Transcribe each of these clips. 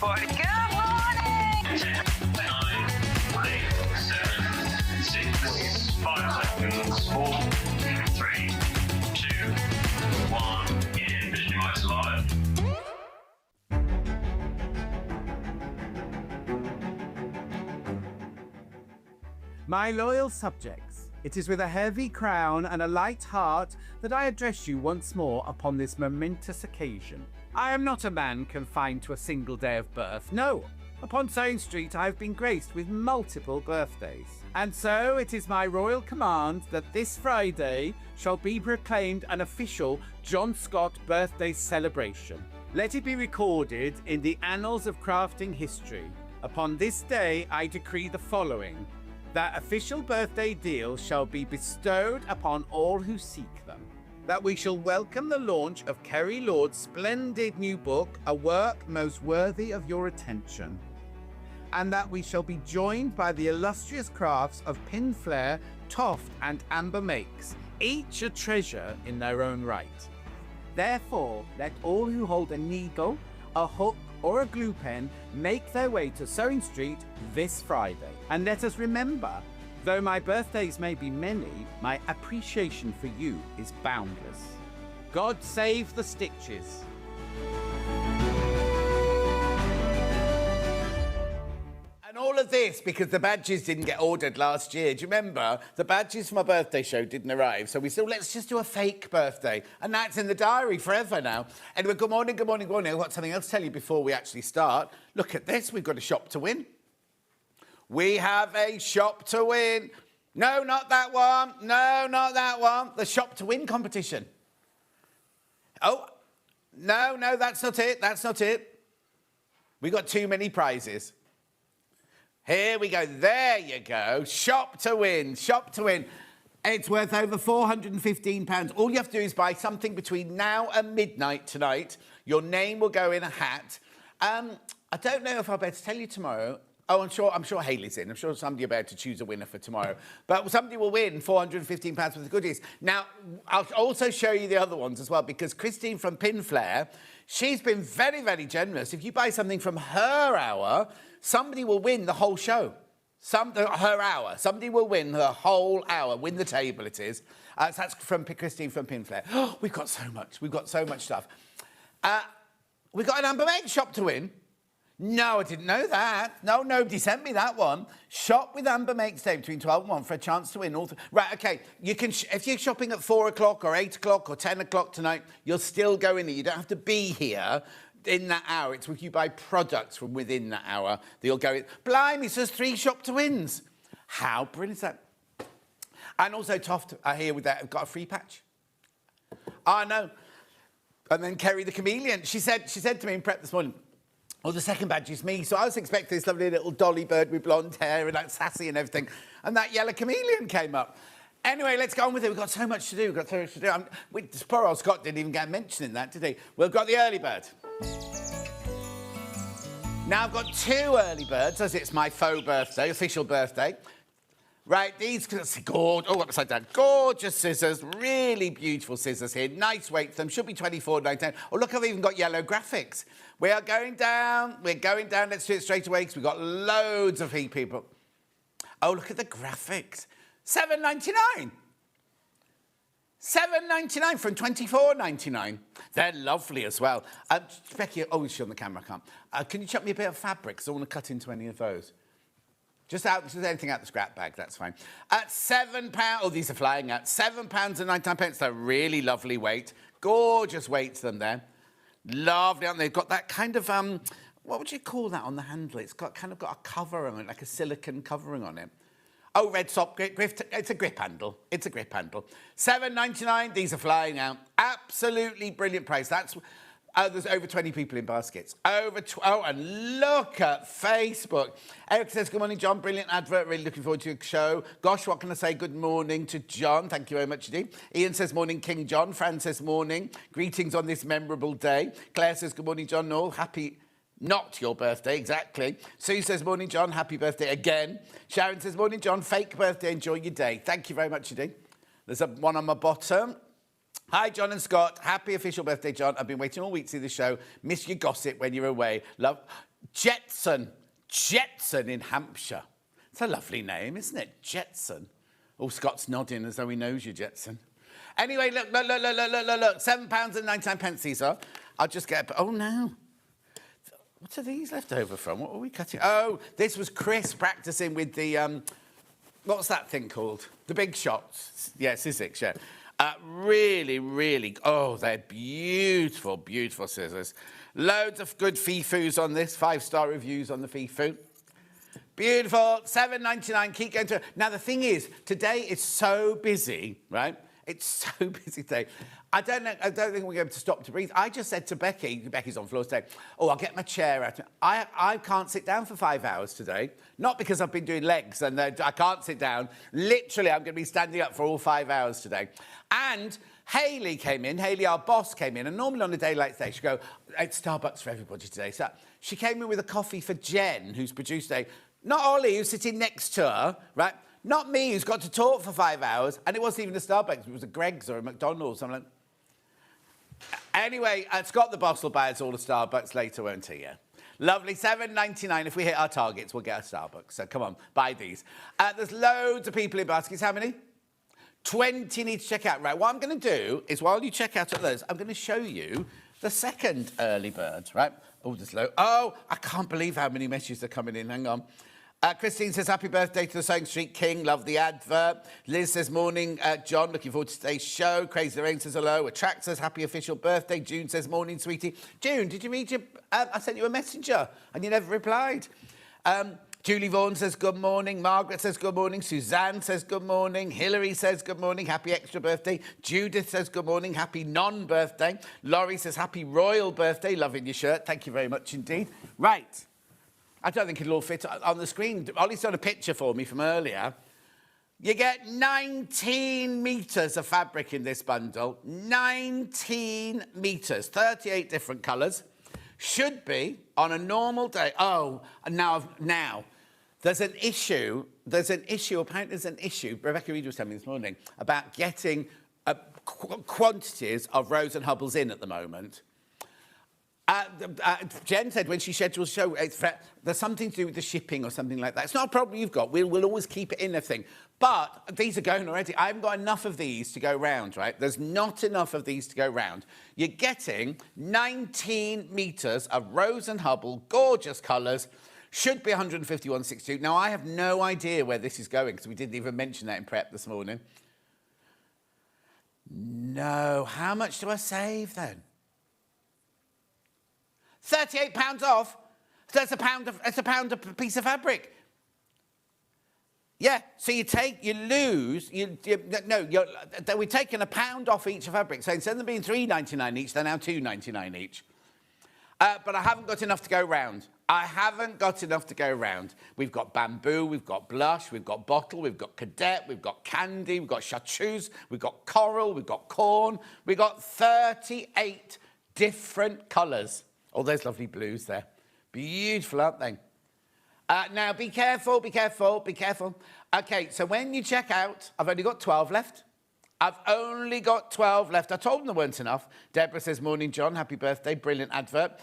boy. Good morning! 10, 9, 8, 7, 6, 5 seconds, 4, 3, 2, 1. Vision your eyes alive. My loyal subjects, it is with a heavy crown and a light heart that I address you once more upon this momentous occasion. I am not a man confined to a single day of birth. No, upon Sewing Street I have been graced with multiple birthdays. And so it is my royal command that this Friday shall be proclaimed an official John Scott birthday celebration. Let it be recorded in the annals of crafting history. Upon this day I decree the following: that official birthday deals shall be bestowed upon all who seek them. That we shall welcome the launch of Kerry Lord's splendid new book, a work most worthy of your attention. And that we shall be joined by the illustrious crafts of Pinflair, Toft and Amber Makes, each a treasure in their own right. Therefore, let all who hold a needle, a hook, or a glue pen make their way to Sewing Street this Friday. And let us remember, though my birthdays may be many, my appreciation for you is boundless. God save the stitches. And all of this because the badges didn't get ordered last year. Do you remember? The badges for my birthday show didn't arrive. So we said, let's just do a fake birthday. And that's in the diary forever now. Anyway, good morning, good morning, good morning. I've got something else to tell you before we actually start. Look at this. We've got a shop to win. We have a shop to win. No, not that one. No, not that one. The shop to win competition. Oh, no, that's not it. That's not it. We got too many prizes. Here we go. There you go. Shop to win. Shop to win. It's worth over £415. All you have to do is buy something between now and midnight tonight. Your name will go in a hat. I don't know if I'll be able to tell you tomorrow. Oh, I'm sure Hayley's in. I'm sure somebody will be able to choose a winner for tomorrow. But somebody will win £415 worth of goodies. Now, I'll also show you the other ones as well, because Christine from Pinflair, she's been very, very generous. If you buy something from her hour, somebody will win the whole show. Her hour. Somebody will win the whole hour. Win the table, it is. So that's from Christine from Pinflair. Oh, we've got so much. We've got so much stuff. We've got an Amber Meg shop to win. No, I didn't know that. No, nobody sent me that one. Shop with Amber Makes Day between 12 and 1 for a chance to win all. Right, OK. You can if you're shopping at 4 o'clock or 8 o'clock or 10 o'clock tonight, you'll still go in there. You don't have to be here in that hour. It's if you buy products from within that hour that you'll go in. Blimey, so there's 3 shop to wins. How brilliant is that? And also Toft are here with that. I've got a free patch. I know. And then Kerry the Chameleon. She said to me in prep this morning, oh, the second badge is me. So I was expecting this lovely little dolly bird with blonde hair and like sassy and everything. And that yellow chameleon came up. Anyway, let's go on with it. We've got so much to do. Poor old Scott didn't even get mentioned in that, did he? We've got the early bird. Now, I've got 2 early birds, as it's my faux birthday, official birthday. Right, these, upside down. Gorgeous scissors, really beautiful scissors here. Nice weight for them, should be £24.99. Oh, look, I've even got yellow graphics. We are going down, let's do it straight away, because we've got loads of people. Oh, look at the graphics. £7.99. £7.99 from £24.99. They're lovely as well. Becky, oh, she's on the camera, I can't. Can you chuck me a bit of fabric, because I want to cut into any of those? Just anything out the scrap bag, that's fine. At £7, oh, these are flying out. £7.99. They're really lovely weight. Gorgeous weight to them there. Lovely, aren't they? They've got that kind of, what would you call that on the handle? It's got a cover on it, like a silicone covering on it. Oh, red sock grip. It's a grip handle. It's a grip handle. £7.99. These are flying out. Absolutely brilliant price. That's... there's over 20 people in baskets. And look at Facebook. Eric says, good morning, John. Brilliant advert. Really looking forward to your show. Gosh, what can I say? Good morning to John. Thank you very much indeed. Ian says, morning, King John. Fran says, morning. Greetings on this memorable day. Claire says, good morning, John. Noel, happy... Not your birthday, exactly. Sue says, morning, John. Happy birthday again. Sharon says, morning, John. Fake birthday. Enjoy your day. Thank you very much indeed. There's one on my bottom. Hi, John and Scott. Happy official birthday, John. I've been waiting all week to see the show. Miss your gossip when you're away. Love. Jetson in Hampshire. It's a lovely name, isn't it? Jetson. Oh, Scott's nodding as though he knows you, Jetson. Anyway, look. £7.99 these are. I'll just get... Oh, no. What are these left over from? What were we cutting? Oh, this was Chris practising with the... what's that thing called? The big shots. Yeah, Sizzix, yeah. Really, really... Oh, they're beautiful, beautiful scissors. Loads of good Feefus on this. 5-star reviews on the Feefu. Beautiful. £7.99. Keep going to... Now, the thing is, today is so busy, right? It's so busy today. I don't think we're going to be able to stop to breathe. I just said to Becky's on floor today, oh, I'll get my chair out. I can't sit down for 5 hours today. Not because I've been doing legs and I can't sit down. Literally, I'm going to be standing up for all 5 hours today. And Hayley came in. Hayley, our boss, came in. And normally on a day like today, she'd go, it's Starbucks for everybody today. So she came in with a coffee for Jen, who's produced today. Not Ollie, who's sitting next to her, right? Not me, who's got to talk for 5 hours. And it wasn't even a Starbucks. It was a Greggs or a McDonald's. I'm like... Anyway, Scott the boss will buy us all a Starbucks later, won't he? Yeah. Lovely. £7.99. If we hit our targets, we'll get a Starbucks. So come on, buy these. There's loads of people in baskets. How many? 20 need to check out. Right, what I'm going to do is while you check out those, I'm going to show you the second early bird, right? Oh, there's loads. Oh, I can't believe how many messages are coming in. Hang on. Christine says, happy birthday to the Sewing Street King. Love the advert. Liz says, morning, John. Looking forward to today's show. Crazy Rain says, hello. Attract says, happy official birthday. June says, morning, sweetie. June, did you read your... I sent you a messenger and you never replied. Julie Vaughan says, good morning. Margaret says, good morning. Suzanne says, good morning. Hilary says, good morning. Happy extra birthday. Judith says, good morning. Happy non-birthday. Laurie says, happy royal birthday. Loving your shirt. Thank you very much indeed. Right. I don't think it'll all fit on the screen. Ollie's done a picture for me from earlier. You get 19 metres of fabric in this bundle. 19 metres, 38 different colours. Should be, on a normal day... Oh, now, there's an issue. Apparently there's an issue. Rebecca Reed was telling me this morning about getting quantities of Rose and Hubbles in at the moment. Jen said when she schedules a show, there's something to do with the shipping or something like that. It's not a problem you've got. We'll always keep it in everything. But these are going already. I haven't got enough of these to go round, right? There's not enough of these to go round. You're getting 19 metres of Rose and Hubble, gorgeous colours. Should be 151.62. Now, I have no idea where this is going because we didn't even mention that in prep this morning. No. How much do I save then? £38 off. That's a pound a piece of fabric. Yeah, so we're taking a pound off each of fabric. So instead of them being $3.99 each, they're now $2.99 each. But I haven't got enough to go round. We've got bamboo, we've got blush, we've got bottle, we've got cadet, we've got candy, we've got chartreuse, we've got coral, we've got corn. We've got 38 different colours. All those lovely blues there. Beautiful, aren't they? Now, be careful. OK, so when you check out, I've only got 12 left. I told them there weren't enough. Deborah says, morning, John. Happy birthday. Brilliant advert.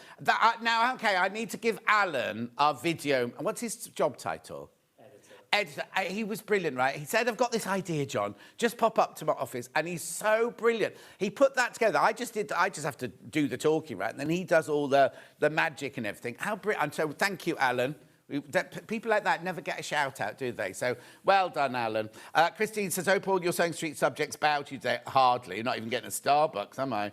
Now, OK, I need to give Alan our video. What's his job title? Editor. He was brilliant, right? He said, I've got this idea, John. Just pop up to my office. And he's so brilliant. He put that together. I just have to do the talking, right? And then he does all the magic and everything. How brilliant. And so thank you, Alan. People like that never get a shout out, do they? So well done, Alan. Christine says, hope all your Sewing Street subjects bow to you today. Hardly. You're not even getting a Starbucks, am I?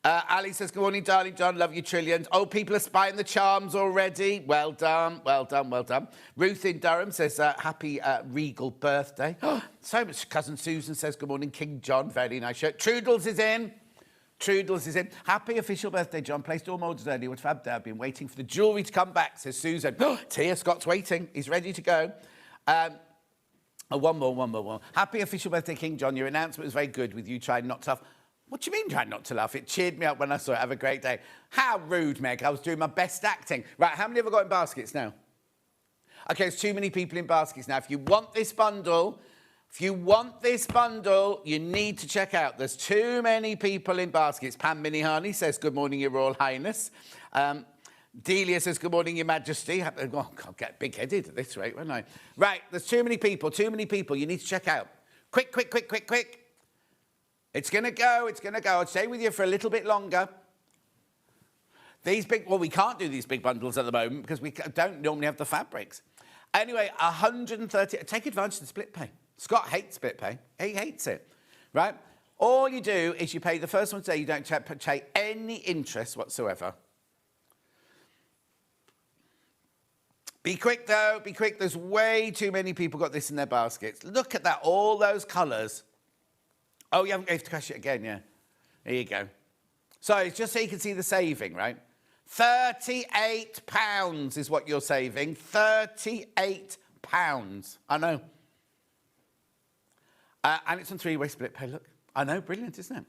Ali says, good morning, darling John. Love you, trillions. Oh, people are spying the charms already. Well done. Ruth in Durham says, happy regal birthday. So much. Cousin Susan says, good morning, King John. Very nice shirt. Trudels is in. Happy official birthday, John. Placed all molders earlier with Fab Day. I've been waiting for the jewellery to come back, says Susan. Tia Scott's waiting. He's ready to go. One more. Happy official birthday, King John. Your announcement was very good with you trying not to laugh. What do you mean trying not to laugh? It cheered me up when I saw it. Have a great day. How rude, Meg. I was doing my best acting. Right, how many have I got in baskets now? OK, there's too many people in baskets now. If you want this bundle, you need to check out. There's too many people in baskets. Pam Minihani says, good morning, Your Royal Highness. Delia says, good morning, Your Majesty. Oh, I'll get big-headed at this rate, won't I? Right, there's too many people. You need to check out. Quick. It's going to go. I'll stay with you for a little bit longer. We can't do these big bundles at the moment because we don't normally have the fabrics. Anyway, 130, take advantage of the split pay. Scott hates split pay. He hates it, right? All you do is you pay the first one today. You don't pay any interest whatsoever. Be quick, though. Be quick. There's way too many people got this in their baskets. Look at that. All those colours. Oh, you have to crash it again, yeah. There you go. So it's just so you can see the saving, right? £38 is what you're saving. £38. I know. And it's on three-way split pay. Look. I know. Brilliant, isn't it?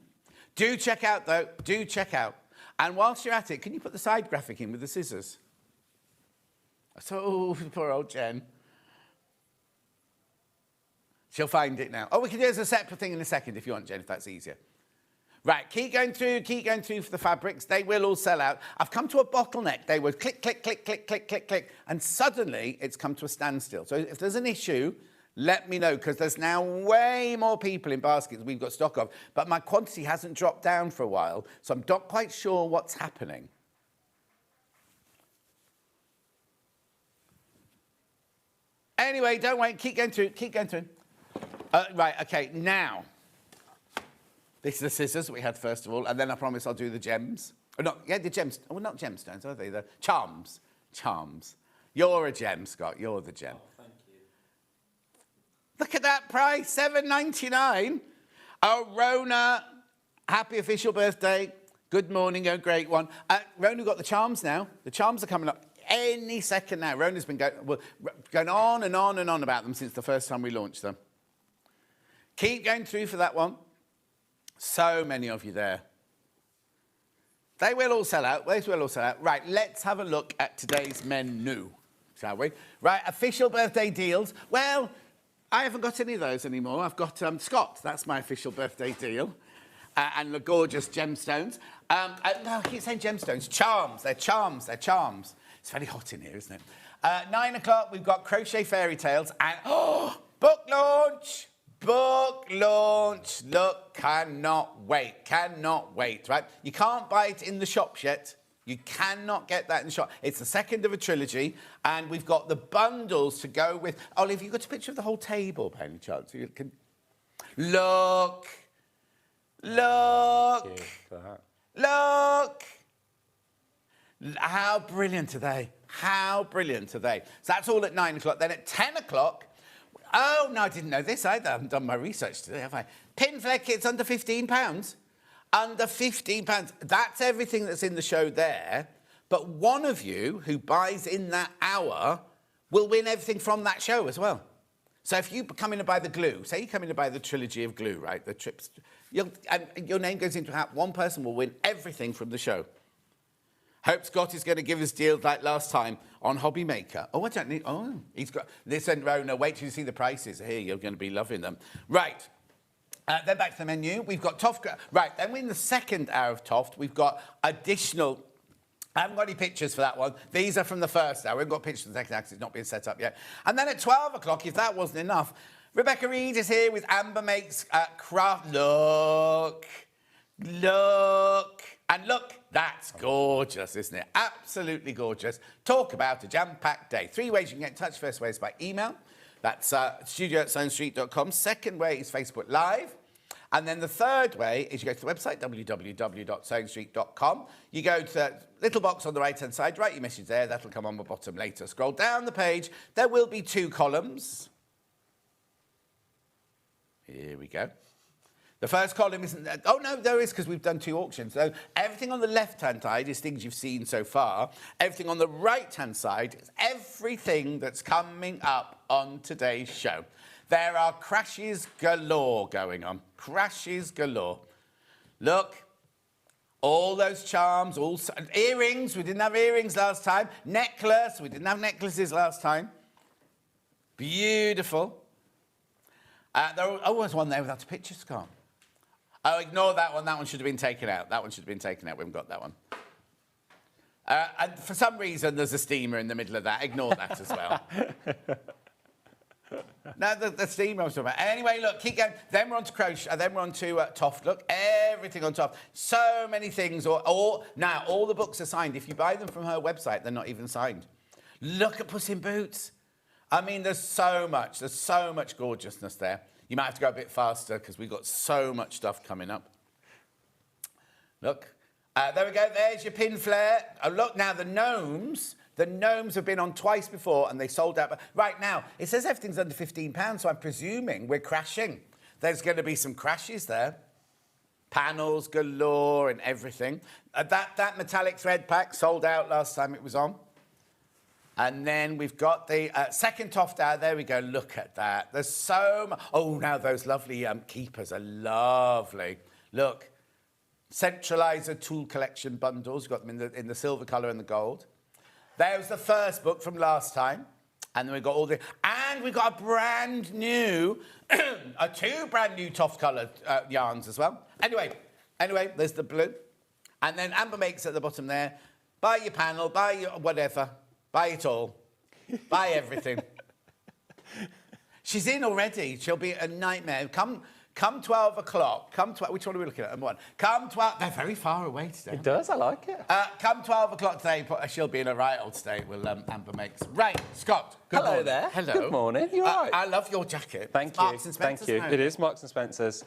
Do check out, though. Do check out. And whilst you're at it, can you put the side graphic in with the scissors? So, poor old Jen. She'll find it now. Oh, we can do it as a separate thing in a second if you want, Jen, if that's easier. Right, keep going through for the fabrics. They will all sell out. I've come to a bottleneck. They would click, and suddenly it's come to a standstill. So if there's an issue, let me know, because there's now way more people in baskets than we've got stock of. But my quantity hasn't dropped down for a while, so I'm not quite sure what's happening. Anyway, don't wait. Keep going through. Right, OK, now. This is the scissors we had first of all, and then I promise I'll do the gems. The gems. Well, not gemstones, are they? The charms. You're a gem, Scott. You're the gem. Oh, thank you. Look at that price, $7.99. Oh, Rona, happy official birthday. Good morning, oh, great one. Rona got the charms now. The charms are coming up any second now. Rona's been going on and on about them since the first time we launched them. Keep going through for that one. So many of you there. They will all sell out. Right, let's have a look at today's menu, shall we? Right, official birthday deals. Well, I haven't got any of those anymore. I've got Scott. That's my official birthday deal. And the gorgeous gemstones. No, I keep saying gemstones. Charms. They're charms. It's very hot in here, isn't it? 9 o'clock, we've got Crochet Fairy Tales and... book launch! Look, cannot wait, right? You can't buy it in the shops yet. You cannot get that in the shop. It's the second of a trilogy, and we've got the bundles to go with... Olive, you got a picture of the whole table, by any chance? You can... Look! How brilliant are they? So that's all at 9 o'clock. Then at 10 o'clock... Oh, no, I didn't know this either. I haven't done my research today, have I? Pin flare kits under £15. Under £15. That's everything that's in the show there. But one of you who buys in that hour will win everything from that show as well. So if you come in and buy the glue, say you come in and buy the trilogy of glue, right, the trips, and your name goes into a hat, one person will win everything from the show. Hope Scott is going to give us deals like last time on Hobby Maker. Oh, I don't need... Oh, he's got... Listen, Rona, wait till you see the prices here. You're going to be loving them. Right. Then back to the menu. We've got Toft... Right, then we're in the second hour of Toft. We've got additional... I haven't got any pictures for that one. These are from the first hour. We haven't got pictures of the second hour because it's not been set up yet. And then at 12 o'clock, if that wasn't enough, Rebecca Reed is here with Amber Makes Craft... Look. And look, that's gorgeous, isn't it? Absolutely gorgeous. Talk about a jam-packed day. 3 ways you can get in touch. First way is by email. That's studio@sewingstreet.com. Second way is Facebook Live. And then the third way is you go to the website, www.sewingstreet.com. You go to that little box on the right-hand side, write your message there. That'll come on the bottom later. Scroll down the page. There will be 2 columns. Here we go. The first column isn't... Oh, no, there is, because we've done 2 auctions. So everything on the left-hand side is things you've seen so far. Everything on the right-hand side is everything that's coming up on today's show. There are crashes galore going on. Crashes galore. Look, all those charms, all earrings. We didn't have earrings last time. Necklace. We didn't have necklaces last time. Beautiful. There was one there without a picture, Scott. Oh, ignore that one. That one should have been taken out. We haven't got that one. And for some reason, there's a steamer in the middle of that. Ignore that as well. No, the steamer I was talking about. Anyway, look, keep going. Then we're on to crochet. Then we're on to Toft. Look, everything on Toft. So many things. Now, all the books are signed. If you buy them from her website, they're not even signed. Look at Puss in Boots. I mean, there's so much. There's so much gorgeousness there. You might have to go a bit faster because we've got so much stuff coming up. Look. There we go. There's your pin flare. Oh, look, now the gnomes. The gnomes have been on twice before and they sold out. Right now, it says everything's under £15, so I'm presuming we're crashing. There's going to be some crashes there. Panels galore and everything. That metallic thread pack sold out last time it was on. And then we've got the second Toft out. There we go. Look at that. There's so much. Oh, now those lovely keepers are lovely. Look. Centralizer tool collection bundles. You've got them in the silver colour and the gold. There's the first book from last time. And then we've got all the... And we've got a brand new... two brand new Toft coloured yarns as well. Anyway, there's the blue. And then Amber makes at the bottom there. Buy your panel, buy your whatever. Buy it all. Buy everything. She's in already. She'll be a nightmare. Come 12 o'clock. Which one are we looking at? Come 12... They're very far away today. It does, I like it. Come 12 o'clock today, she'll be in a right old state, will Amber Makes. Right, Scott, good Hello morning. there. Hello. Good morning. You all right? I love your jacket. Thank you. Marks and Spencer's. Thank you. It is Marks and Spencer's.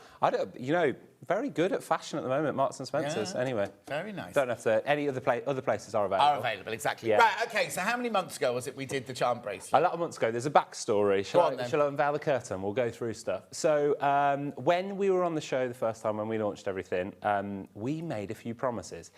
Very good at fashion at the moment, Marks and Spencer's. Yeah, anyway. Very nice. Don't have to... Any other places are available. Are available, exactly. Yeah. Right, OK, so how many months ago was it we did the charm bracelet? A lot of months ago. There's a backstory. Shall I unveil the curtain? We'll go through stuff. So when we were on the show the first time, when we launched everything, we made a few promises.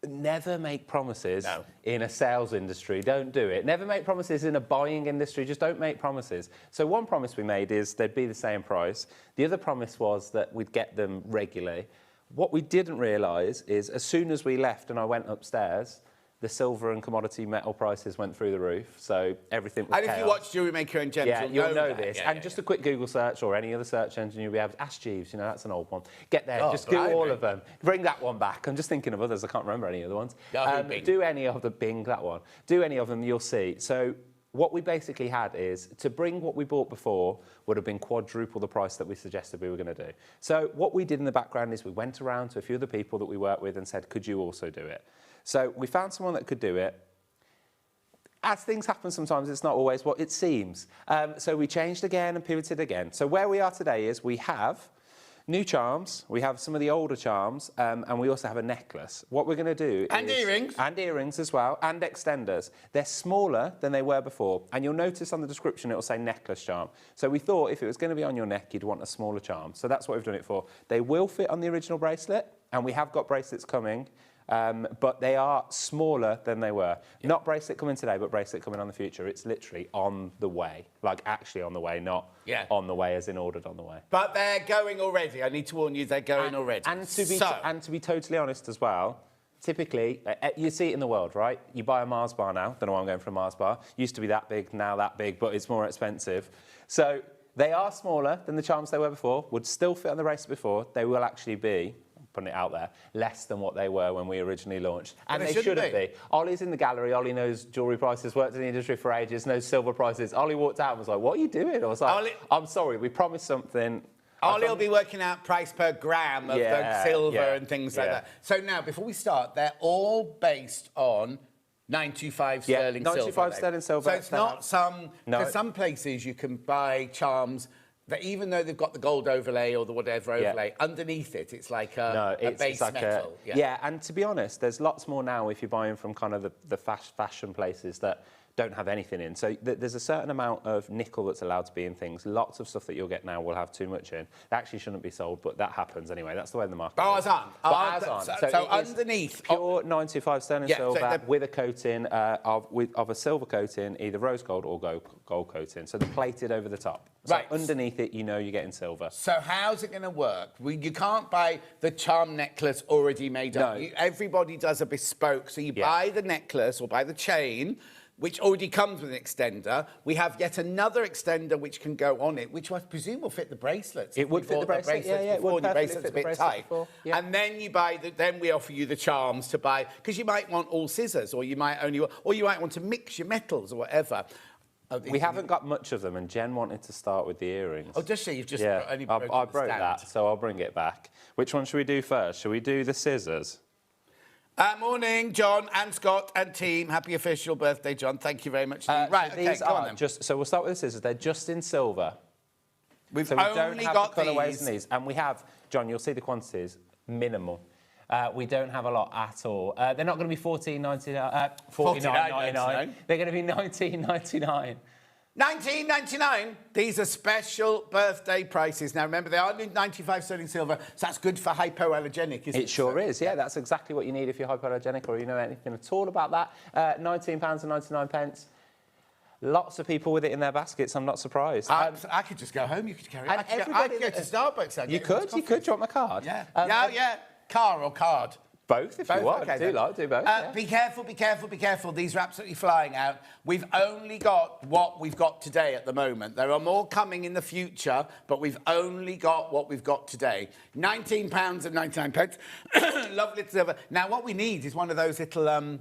Never make promises in a sales industry. Don't do it. Never make promises in a buying industry. Just don't make promises. So one promise we made is they'd be the same price. The other promise was that we'd get them regularly. What we didn't realise is as soon as we left and I went upstairs, the silver and commodity metal prices went through the roof, so everything was And if you watch Jewellery Maker and Gems, you'll know this. Yeah, and just a quick Google search or any other search engine, you'll be able to ask Jeeves, that's an old one. Get there, just do all of them. Bring that one back. I'm just thinking of others, I can't remember any other ones. Do any of the Bing, that one. Do any of them, you'll see. So what we basically had is, to bring what we bought before would have been quadruple the price that we suggested we were going to do. So what we did in the background is we went around to a few of the people that we work with and said, could you also do it? So we found someone that could do it. As things happen sometimes, it's not always what it seems. So we changed again and pivoted again. So where we are today is we have new charms, we have some of the older charms, and we also have a necklace. What we're going to do And earrings. And earrings as well, and extenders. They're smaller than they were before. And you'll notice on the description, it'll say necklace charm. So we thought if it was going to be on your neck, you'd want a smaller charm. So that's what we've done it for. They will fit on the original bracelet, and we have got bracelets coming. But they are smaller than they were. Yeah. Not bracelet coming today, but bracelet coming on the future. It's literally on the way. Like actually on the way, not on the way as in ordered on the way. But they're going already. I need to warn you, they're going already. And to be totally honest as well, typically, you see it in the world, right? You buy a Mars bar now. Don't know why I'm going for a Mars bar. Used to be that big, now that big, but it's more expensive. So they are smaller than the charms they were before, would still fit on the bracelet before. They will actually be, putting it out there, less than what they were when we originally launched. And they shouldn't be. Ollie's in the gallery. Ollie knows jewellery prices, worked in the industry for ages, knows silver prices. Ollie walked out and was like, what are you doing? I was like, I'm sorry, we promised something. Ollie will be working out price per gram of the silver and things like that. So now, before we start, they're all based on 925 sterling silver. 925 sterling silver. So it's not some... Because some places you can buy charms that even though they've got the gold overlay or the whatever overlay, underneath it, it's like a base like metal. And to be honest, there's lots more now if you're buying from kind of the fashion places that don't have anything in. So there's a certain amount of nickel that's allowed to be in things. Lots of stuff that you'll get now will have too much in. That actually shouldn't be sold, but that happens anyway. That's the way the market is. Ours aren't. Ours aren't. So underneath... Pure 925 sterling silver with a coating of a silver coating, either rose gold or gold coating. So they're plated over the top. So underneath it, you're getting silver. So how's it going to work? You can't buy the charm necklace already made up. Everybody does a bespoke. So you buy the necklace or buy the chain, which already comes with an extender. We have yet another extender which can go on it, which I presume will fit the bracelets. It would fit the bracelet, yeah, it before, would and your perfectly bracelet's fit a the bit bracelet tight. before, yeah. And then you buy, then we offer you the charms to buy, because you might want all scissors, or you might want to mix your metals or whatever. We haven't got much of them, and Jen wanted to start with the earrings. Oh, does she? You've just Yeah, only I broken broke that, so I'll bring it back. Which one should we do first? Should we do the scissors? Morning, John and Scott and team. Happy official birthday, John. Thank you very much. Right, so okay, these go on are then. so we'll start with the scissors. They're just in silver. We've So we don't only have got the colourways these. in these. And we have, John, you'll see the quantities, minimal. We don't have a lot at all. They're not going to be $49.99. They're going to be $19.99. $19.99. These are special birthday prices. Now, remember, they are 95 sterling silver, so that's good for hypoallergenic, isn't it? It sure is, yeah. That's exactly what you need if you're hypoallergenic or you know anything at all about that. £19.99. Lots of people with it in their baskets, I'm not surprised. I could just go home, you could carry it. I could go to Starbucks. You could. Do you want my card? Yeah. Yeah. Car or card? Both, if you want. Okay, do both. Yeah. Be careful, be careful, be careful. These are absolutely flying out. We've only got what we've got today at the moment. There are more coming in the future, but we've only got what we've got today. £19.99. Lovely silver. Now, what we need is one of those little,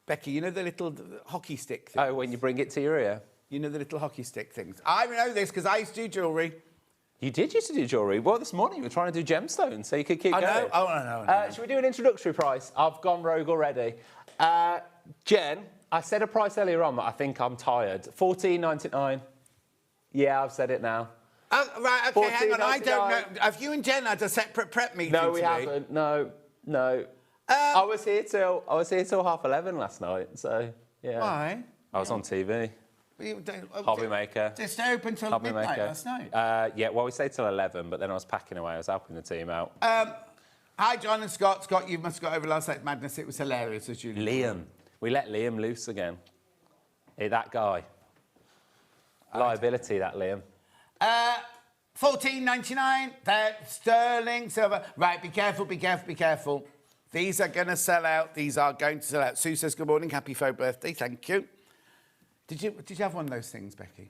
Becky, you know the little hockey stick things? Oh, when you bring it to your ear? You know the little hockey stick things? I know this because I used to do jewellery. You did used to do jewellery. Well, this morning you were trying to do gemstones, so you could keep going. Know. Oh, I know. Should we do an introductory price? I've gone rogue already. Jen, I said a price earlier on, but I think I'm tired. $14.99. Yeah, I've said it now. Oh, right, OK, hang on. I don't know. Have you and Jen had a separate prep meeting No, we today? haven't. No. I was here till 11:30 last night, so, yeah. Why? I was on TV. Hobby maker. Just open till midnight last night? Yeah, well, we stayed till 11, but then I was packing away. I was helping the team out. Hi, John and Scott. Scott, you must have got over last night's madness. It was hilarious, as usual. Liam. We let Liam loose again. Hey, that guy. Liability, that Liam. $14.99. They're sterling silver. Right, be careful, be careful, be careful. These are going to sell out. These are going to sell out. Sue says, good morning. Happy faux birthday. Thank you. Did you have one of those things, Becky?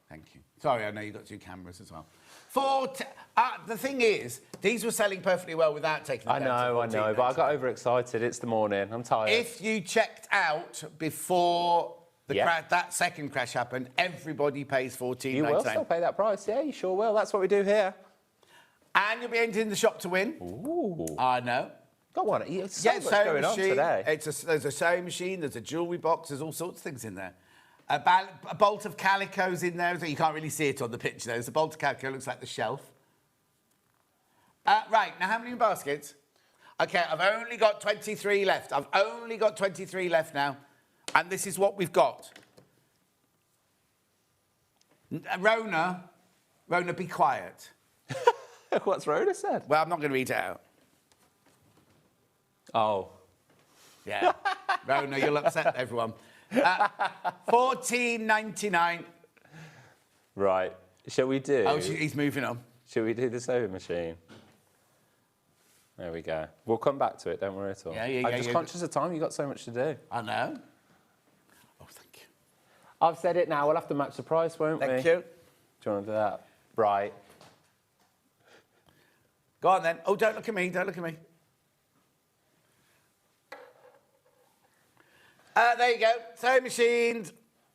Thank you. Sorry, I know you've got two cameras as well. The thing is, these were selling perfectly well without taking them down to I know, but I got overexcited. It's the morning. I'm tired. If you checked out before that second crash happened, everybody pays $14.99. You will still pay that price, yeah, you sure will. That's what we do here. And you'll be entering the shop to win. Ooh. I know. Got one. So much going on today. There's a sewing machine, there's a jewellery box, there's all sorts of things in there. A bolt of calico's in there. You can't really see it on the picture, though. There's a bolt of calico, looks like the shelf. Right, now how many baskets? OK, I've only got 23 left. I've only got 23 left now. And this is what we've got. Rona, be quiet. What's Rhoda said? Well, I'm not going to read it out. Oh. Yeah. Rona, you'll upset everyone. $14.99. Right. Shall we do... Oh, he's moving on. Shall we do the sewing machine? There we go. We'll come back to it, don't worry at all. Yeah. I'm just conscious of time. You've got so much to do. I know. Oh, thank you. I've said it now. We'll have to match the price, won't we? Thank you. Do you want to do that? Right. Go on, then. Oh, don't look at me. Don't look at me. There you go. Sewing machines.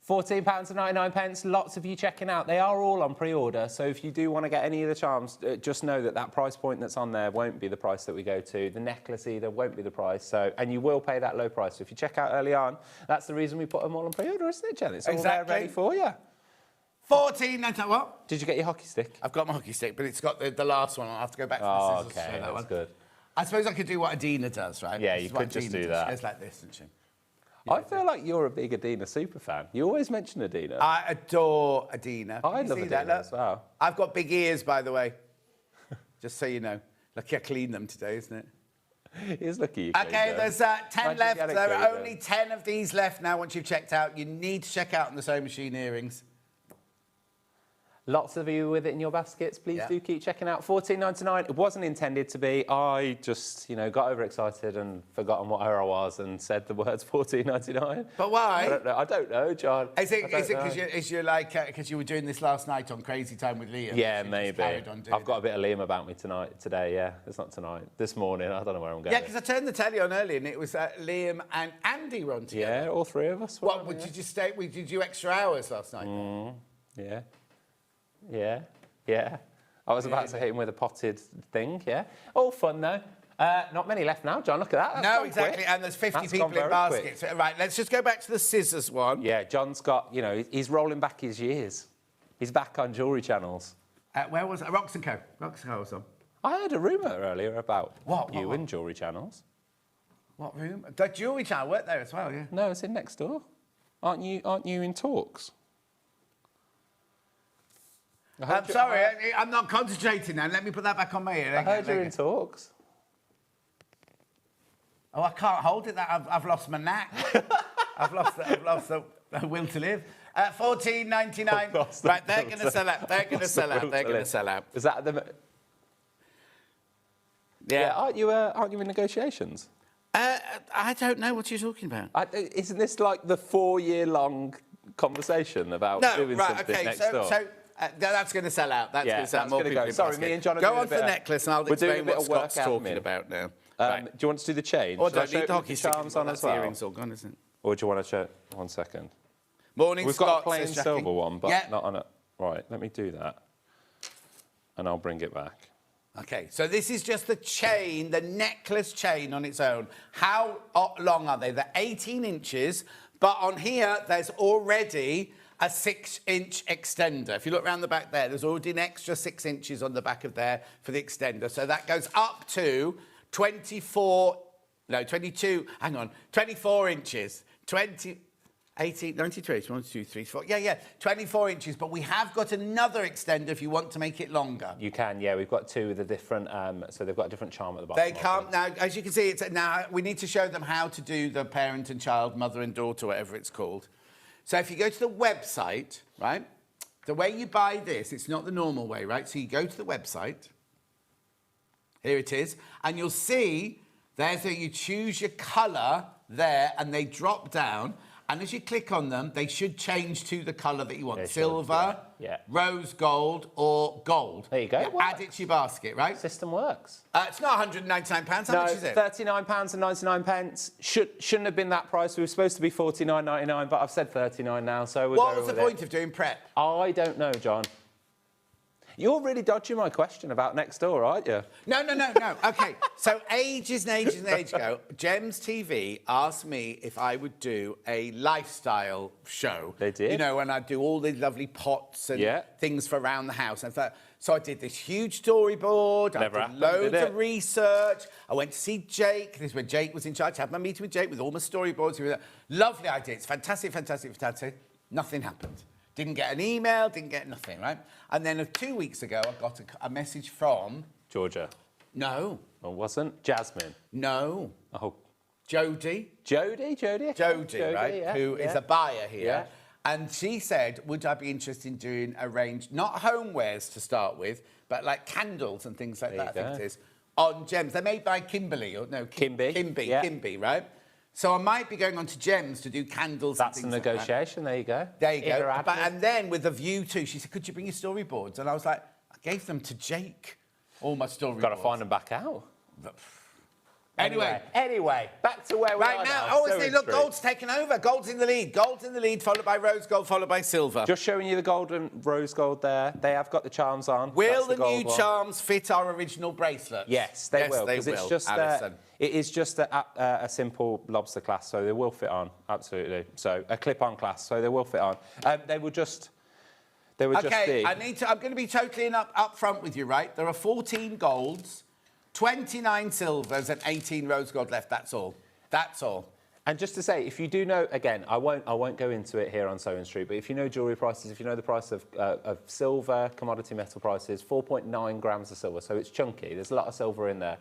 £14.99. Lots of you checking out. They are all on pre-order, so if you do want to get any of the charms, just know that that price point that's on there won't be the price that we go to. The necklace either won't be the price, so and you will pay that low price. So if you check out early on, that's the reason we put them all on pre-order, isn't it, Jen? It's all there ready for you. $14.99. What? Did you get your hockey stick? I've got my hockey stick, but it's got the last one. I'll have to go back to the scissors to show that that's one. good. I suppose I could do what Adina does, right? Yeah, you could just do that. She goes like this, doesn't she? I feel like you're a big Adina super fan. You always mention Adina. I adore Adina. I love Adina as well. I've got big ears, by the way. Just so you know. Lucky I cleaned them today, isn't it? It is lucky you cleaned OK, them. there's 10 left. There are only them. 10 of these left now once you've checked out. You need to check out on the sewing machine earrings. Lots of you with it in your baskets. Please do keep checking out. $14.99. It wasn't intended to be. I just, got overexcited and forgotten what era I was and said the words $14.99. But why? I don't know, John. Is it because you were doing this last night on Crazy Time with Liam? Yeah, maybe. I've got a bit of Liam about me today. Yeah, it's not tonight. This morning, I don't know where I'm going. Yeah, because I turned the telly on early and it was Liam and Andy were on together. Yeah, all three of us. Did you stay? Did you extra hours last night? Yeah. I was about to hit him with a potted thing, yeah. All fun, though. Not many left now, John. Look at that. No, exactly. And there's 50 people in baskets. Right, let's just go back to the scissors one. Yeah, John's got, he's rolling back his years. He's back on jewellery channels. Where was it? Rox & Co. Rox & Co was on. I heard a rumour earlier about what? and jewellery channels. What rumour? The jewellery channel worked there as well, yeah. No, it's in next door. Aren't you in talks? I'm sorry, I'm not concentrating now. Let me put that back on my ear. I heard you're in talks. Oh, I can't hold it. I've lost my knack. I've lost the will to live. $14.99. Right, they're going to sell out. They're going to sell out. They're going to sell out. Is that the? Yeah. Aren't you in negotiations? I don't know what you're talking about. Isn't this like the 4-year-long conversation about doing something next door? So that's going to sell out. That's going to sell out. More people. Sorry, me and John are go on to the necklace, and I'll explain what Scott's talking admin. About now. Right. Do you want to do the chain? Or don't need the hockey charms on as well? Earrings all gone, isn't it? Or do you want to show? 1 second. Morning, We've Scott, got a plain silver one, but not on it. Right, let me do that, and I'll bring it back. Okay, so this is just the chain, the necklace chain on its own. How long are they? They're 18 inches, but on here, there's already a 6-inch extender. If you look around the back there, there's already an extra 6 inches on the back of there for the extender. So that goes up to 24 inches. 18, 93, 1, 2, 3, 4. Yeah, 24 inches. But we have got another extender if you want to make it longer. You can, yeah. We've got two with a different, so they've got a different charm at the bottom. They come, now, as you can see, now we need to show them how to do the parent and child, mother and daughter, whatever it's called. So if you go to the website, right, the way you buy this, it's not the normal way, right? So you go to the website. Here it is. And you'll see there's where you choose your colour there, and they drop down. And as you click on them, they should change to the colour that you want. Silver, rose gold, or gold. There you go. Add it to your basket, right? System works. It's not £199. How much is it? £39.99. Shouldn't have been that price. We were supposed to be $49.99, but I've said $39 now, so we'll What was the point of doing prep? I don't know, John. You're really dodging my question about next door, aren't you? No. OK, so ages ago, Gems TV asked me if I would do a lifestyle show. They did. You know, when I do all these lovely pots and things for around the house. And so I did this huge storyboard. Never I did loads of research. I went to see Jake. This is when Jake was in charge. I had my meeting with Jake with all my storyboards. Lovely idea. It's fantastic. Nothing happened. Didn't get an email, didn't get nothing, right? And then 2 weeks ago, I got a message from... Georgia. No. It wasn't? Jasmine. No. Oh. Jodie. Jodie, right? Yeah, who is a buyer here. Yeah. And she said, would I be interested in doing a range, not homewares to start with, but like candles and things like that, I think it is, on Gems. They're made by Kimberly, or no, Kimby, right? So I might be going on to Gems to do candles and things like that. That's a negotiation, there you go. There you go. And then with a view to, she said, could you bring your storyboards? And I was like, I gave them to Jake, all my storyboards. Got to find them back out. Anyway, back to where we are now. Obviously, look, gold's taken over. Gold's in the lead. Gold's in the lead, followed by rose gold, followed by silver. Just showing you the gold and rose gold there. They have got the charms on. Will the new charms fit our original bracelets? Yes, they will. Because it's just it is just a simple lobster clasp, so they will fit on. Absolutely. So a clip-on clasp, so they will fit on. They would just be. Okay, I'm going to be totally up front with you, right? There are 14 golds, 29 silvers, and 18 rose gold left. That's all. And just to say, if you do know, again, I won't go into it here on Sewing Street, but if you know jewellery prices, if you know the price of silver, commodity metal prices, 4.9 grams of silver, so it's chunky. There's a lot of silver in there.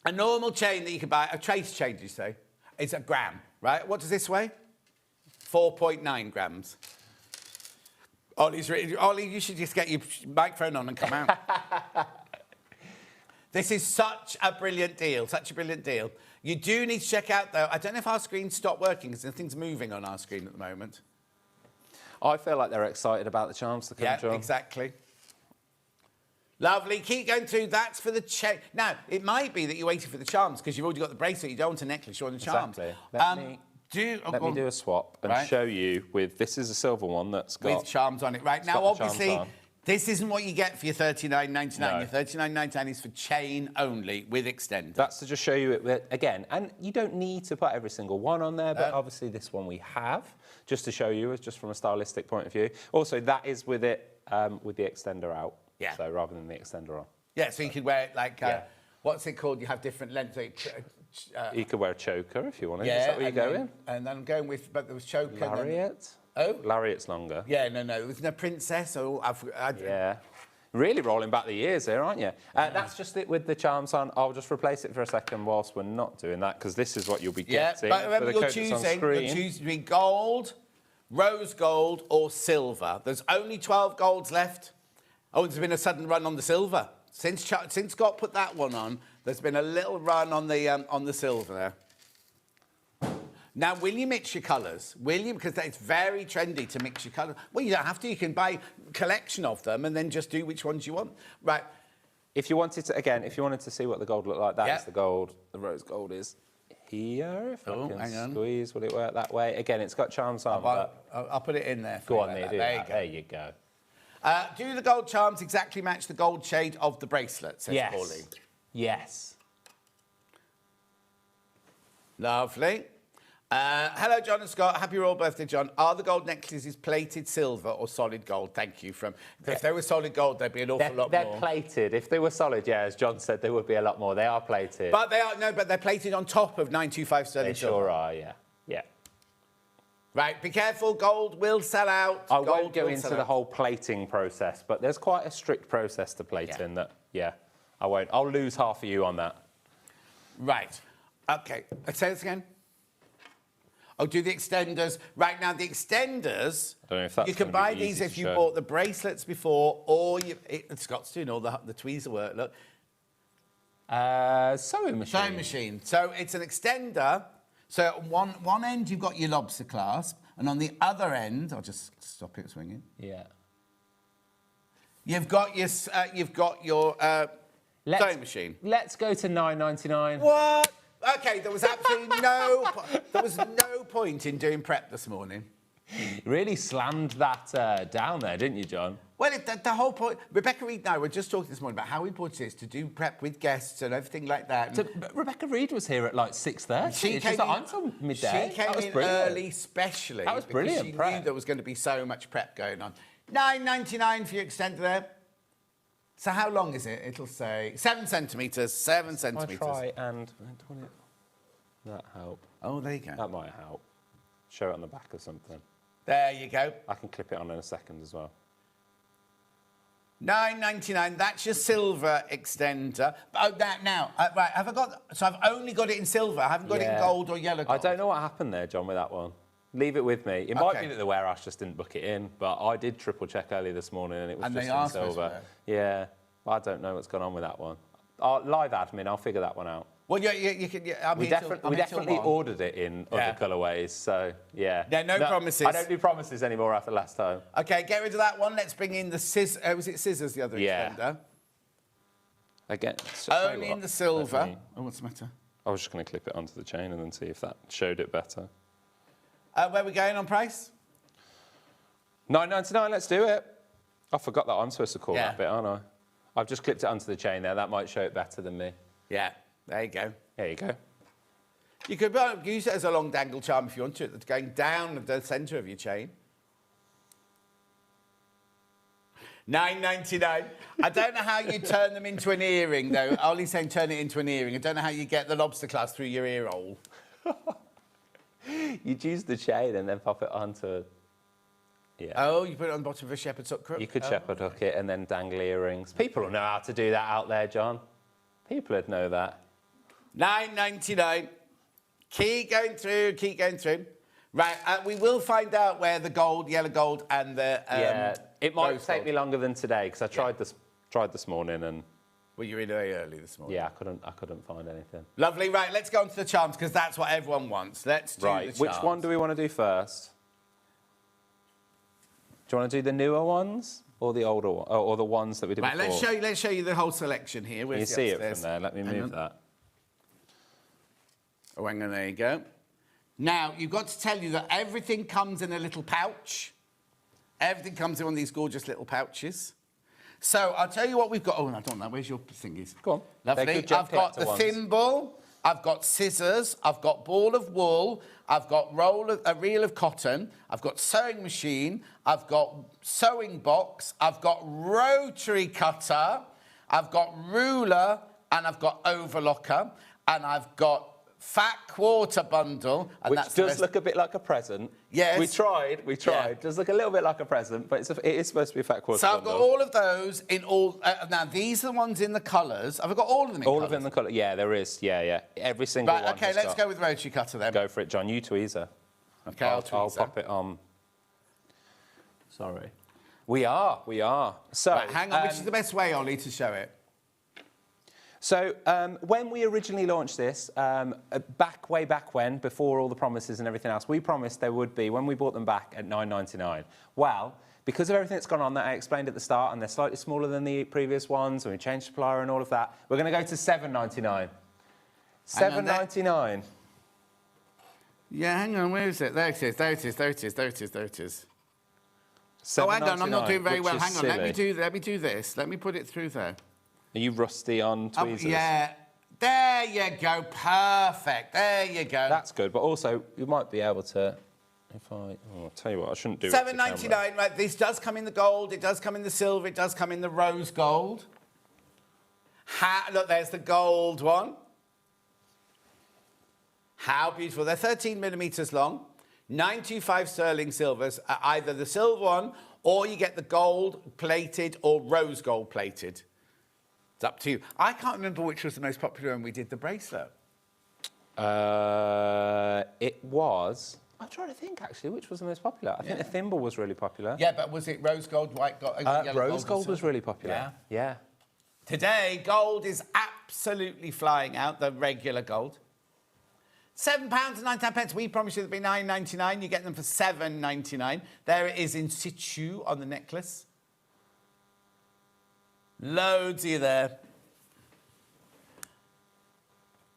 A normal chain that you can buy, a trace chain, do you say, is a gram, right? What does this weigh? 4.9 grams. Ollie, you should just get your microphone on and come out. This is such a brilliant deal, such a brilliant deal. You do need to check out, though, I don't know if our screen stopped working because nothing's moving on our screen at the moment. I feel like they're excited about the charms to come, John. Yeah, exactly. Lovely. Keep going through. That's for the chain. Now, it might be that you're waiting for the charms because you've already got the bracelet. You don't want a necklace, you want the charms. Exactly. Let me do a swap and show you with... This is a silver one that's got... With charms on it. Right, now, obviously, this isn't what you get for your $39.99. No. Your $39.99 is for chain only with extender. That's to just show you it again. And you don't need to put every single one on there, but obviously this one we have, just to show you, just from a stylistic point of view. Also, that is with it, with the extender out. Yeah. So rather than the extender on. Yeah, so you could wear it like... what's it called? You have different lengths. You could wear a choker if you wanted. Yeah, is that where you're going? And then I'm going with... But there was choker... Lariat? Oh? Lariat's longer. Yeah, no. There was no princess. Yeah. Really rolling back the years here, aren't you? That's just it with the charms on. I'll just replace it for a second whilst we're not doing that, because this is what you'll be getting. But remember, you're choosing between gold, rose gold, or silver. There's only 12 golds left. Oh, there's been a sudden run on the silver. Since Scott put that one on, there's been a little run on the silver there. Now, will you mix your colours? Will you? Because it's very trendy to mix your colours. Well, you don't have to. You can buy a collection of them and then just do which ones you want. Right. If you wanted to, again, if you wanted to see what the gold looked like, that's the gold. The rose gold is here. If I can squeeze, will it work that way? Again, it's got charms on. I'll put it in there for you. Go on, like there. There you go. Do the gold charms exactly match the gold shade of the bracelet, says Pauline? Yes. Lovely. Hello, John and Scott. Happy royal birthday, John. Are the gold necklaces plated silver or solid gold? Thank you. If they were solid gold, there'd be an awful lot more. They're plated. If they were solid, yeah, as John said, there would be a lot more. They are plated. But they're plated on top of 925 sterling silver. They sure are, yeah. Yeah. Right, be careful. Gold will sell out. I won't go into the whole plating process, but there's quite a strict process to plating that, I won't. I'll lose half of you on that. Right. OK. Let's say this again. Oh, do the extenders. Right, now, the extenders, I don't know if that's you can buy these if you bought the bracelets before, or Scott's doing all the tweezer work, look. Sewing machine. Sewing machine. So it's an extender. So at one end, you've got your lobster clasp, and on the other end, I'll just stop it swinging. Yeah. You've got your sewing machine. Let's go to $9.99. What? OK, there was absolutely no point in doing prep this morning. You really slammed that down there, didn't you, John? Well, the whole point... Rebecca Reed and I were just talking this morning about how important it is to do prep with guests and everything like that. So, Rebecca Reed was here at like 6:30. She came in until midday. She came in early, especially. That was brilliant. Because she knew there was going to be so much prep going on. $9.99 for your extender there. So how long is it? It'll say 7 centimetres. 7 centimetres. I'll try and... That help? Oh, there you go. That might help. Show it on the back or something. There you go. I can clip it on in a second as well. $9.99. That's your silver extender. Oh, that now. Right, have I got... So I've only got it in silver. I haven't got it in gold or yellow gold. I don't know what happened there, John, with that one. Leave it with me. It might be that the warehouse just didn't book it in, but I did triple check early this morning and it was just in silver. Yeah. I don't know what's gone on with that one. Live admin, I'll figure that one out. Well, you can... We definitely ordered it in other colourways, so, yeah. No promises. I don't do promises anymore after last time. OK, get rid of that one. Let's bring in the scissors. Was it scissors, the other extender? Again. Only in the silver. Oh, what's the matter? I was just going to clip it onto the chain and then see if that showed it better. Where are we going on price? $9.99, let's do it. I forgot that I'm supposed to call that bit, aren't I? I've just clipped it onto the chain there. That might show it better than me. Yeah, there you go. There you go. You could use it as a long dangle charm if you want to. It's going down the centre of your chain. $9.99. I don't know how you turn them into an earring, though. Ollie's saying turn it into an earring. I don't know how you get the lobster clasp through your ear hole. You'd use the chain and then pop it onto... Yeah. Oh, you put it on the bottom of a shepherd's hook crook? You could shepherd hook it and then dangle earrings. People will know how to do that out there, John. People would know that. $9.99. Keep going through, keep going through. Right, we will find out where the gold, yellow gold, and the It might take me longer than today because I tried this morning and. Well, you were in very early this morning. Yeah, I couldn't find anything. Lovely. Right, let's go on to the charms because that's what everyone wants. Let's do the charms. Which one do we want to do first? Do you want to do the newer ones or the older one, or the ones that we did before? Right, let's show you the whole selection here. Can you see it from there? Let me move that. Oh, hang on, there you go. Now, you've got to tell you that everything comes in a little pouch. Everything comes in one of these gorgeous little pouches. So I'll tell you what we've got. Oh, I don't know. Where's your thingies? Go on. Lovely. I've got the thimble. I've got scissors. I've got ball of wool. I've got a reel of cotton. I've got sewing machine. I've got sewing box. I've got rotary cutter. I've got ruler, and I've got overlocker, and I've got fat quarter bundle. And which does look a bit like a present. Yes. We tried. Yeah. It does look a little bit like a present, but it is supposed to be a fat quarter bundle. So I've got all of those in all... now, these are the ones in the colours. Have I got all of them in colours? All of them in the colour. Yeah, there is. Yeah. Every single one. OK, let's go with rotary cutter then. Go for it, John. You tweezer. OK, I'll pop it on. Sorry. We are. So... Right, hang on. Which is the best way, Ollie, to show it? So when we originally launched this, way back when, before all the promises and everything else, we promised there would be, when we bought them back, at $9.99. Well, because of everything that's gone on that I explained at the start, and they're slightly smaller than the previous ones, and we changed supplier and all of that, we're going to go to $7.99. $7.99. Yeah, hang on. Where is it? There it is. Oh, hang on. I'm not doing very well. Hang on. Let me do this. Let me put it through there. Are you rusty on tweezers? Yeah. There you go. Perfect. There you go. That's good. But also, you might be able to... I'll tell you what, I shouldn't do it. $7.99. Right, this does come in the gold. It does come in the silver. It does come in the rose gold. Look, there's the gold one. How beautiful. They're 13 millimetres long. 925 sterling silvers. Either the silver one, or you get the gold plated or rose gold plated. It's up to you. I can't remember which was the most popular when we did the bracelet. It was... I'm trying to think, actually, which was the most popular. I think the thimble was really popular. Yeah, but was it rose gold, white gold, yellow rose gold was really popular. Yeah. Today, gold is absolutely flying out, the regular gold. £7.99. We promised you it'd be $9.99. You get them for $7.99. There it is in situ on the necklace. Loads of you there.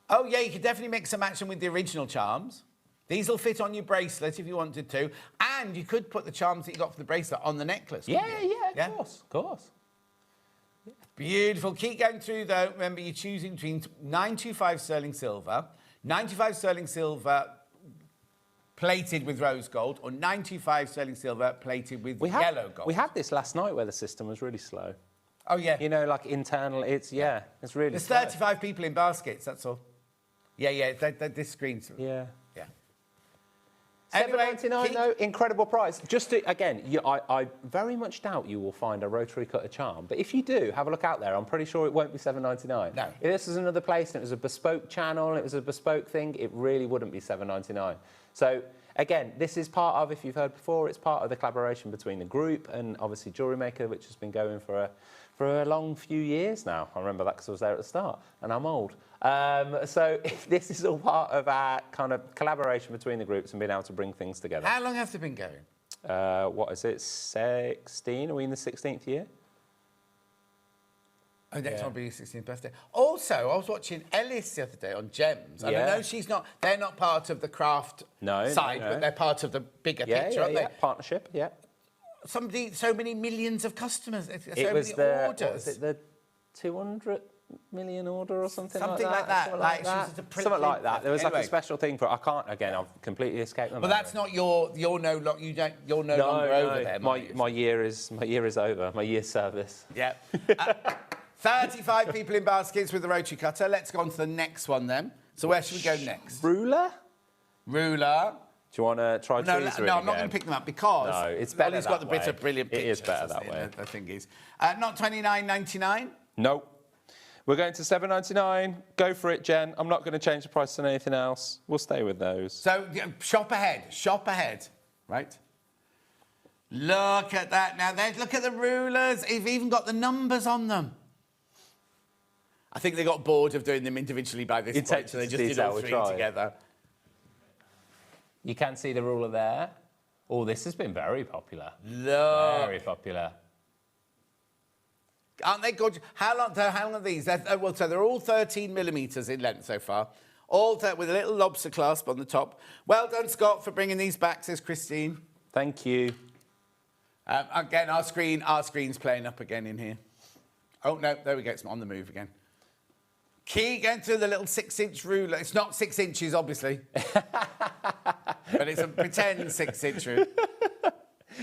Oh, yeah, you could definitely mix and match them with the original charms. These will fit on your bracelet if you wanted to. And you could put the charms that you got for the bracelet on the necklace. Yeah, of course. Beautiful. Keep going through, though. Remember, you're choosing between 925 sterling silver, 95 sterling silver plated with rose gold, or 95 sterling silver plated with yellow gold. We had this last night where the system was really slow. Oh, yeah. You know, like internal, it's really There's slow. 35 people in baskets, that's all. Yeah, this screen's... Yeah. Anyway, $7.99 though, incredible price. Just to, again, I very much doubt you will find a rotary cutter charm, but if you do, have a look out there. I'm pretty sure it won't be $7.99. No. If this was another place and it was a bespoke channel and it was a bespoke thing, it really wouldn't be $7.99. So, again, this is part of, if you've heard before, it's part of the collaboration between the group and obviously Jewellery Maker, which has been going for a long few years now. I remember that because I was there at the start, and I'm old. So this is all part of our kind of collaboration between the groups and being able to bring things together. How long have they been going? What is it, 16? Are we in the 16th year? Oh, next one will be your 16th birthday. Also, I was watching Ellis the other day on Gems. And I know they're not part of the craft side, but they're part of the bigger picture, aren't they? Partnership, yeah. So many millions of customers, so many orders. What was it, the 200 million order or something like that? Something like that. There was like a special thing for it. I can't, again, I've completely escaped them. But that's not you're no longer over there. My year is over. My year's service. Yeah. 35 people in baskets with the rotary cutter. Let's go on to the next one then. So where should we go next? Ruler. Do you want to try tweezering again? No, I'm not going to pick them up because... No, it's better Ollie's got the bit of brilliant pictures. It is better that way. The thing is. Not $29.99? No. We're going to $7.99. Go for it, Jen. I'm not going to change the price on anything else. We'll stay with those. So shop ahead. Right? Look at that. Now, look at the rulers. They've even got the numbers on them. I think they got bored of doing them individually by this point, so they just did all three together. You can see the ruler there. Oh, this has been very popular. Look. Very popular. Aren't they gorgeous? How long are these? Well, so they're all 13 millimetres in length so far. All that with a little lobster clasp on the top. Well done, Scott, for bringing these back, says Christine. Thank you. Again, our screen's playing up again in here. Oh, no, there we go. It's on the move again. Key going through the little 6-inch ruler. It's not 6 inches, obviously. But it's a pretend 6-inch ruler.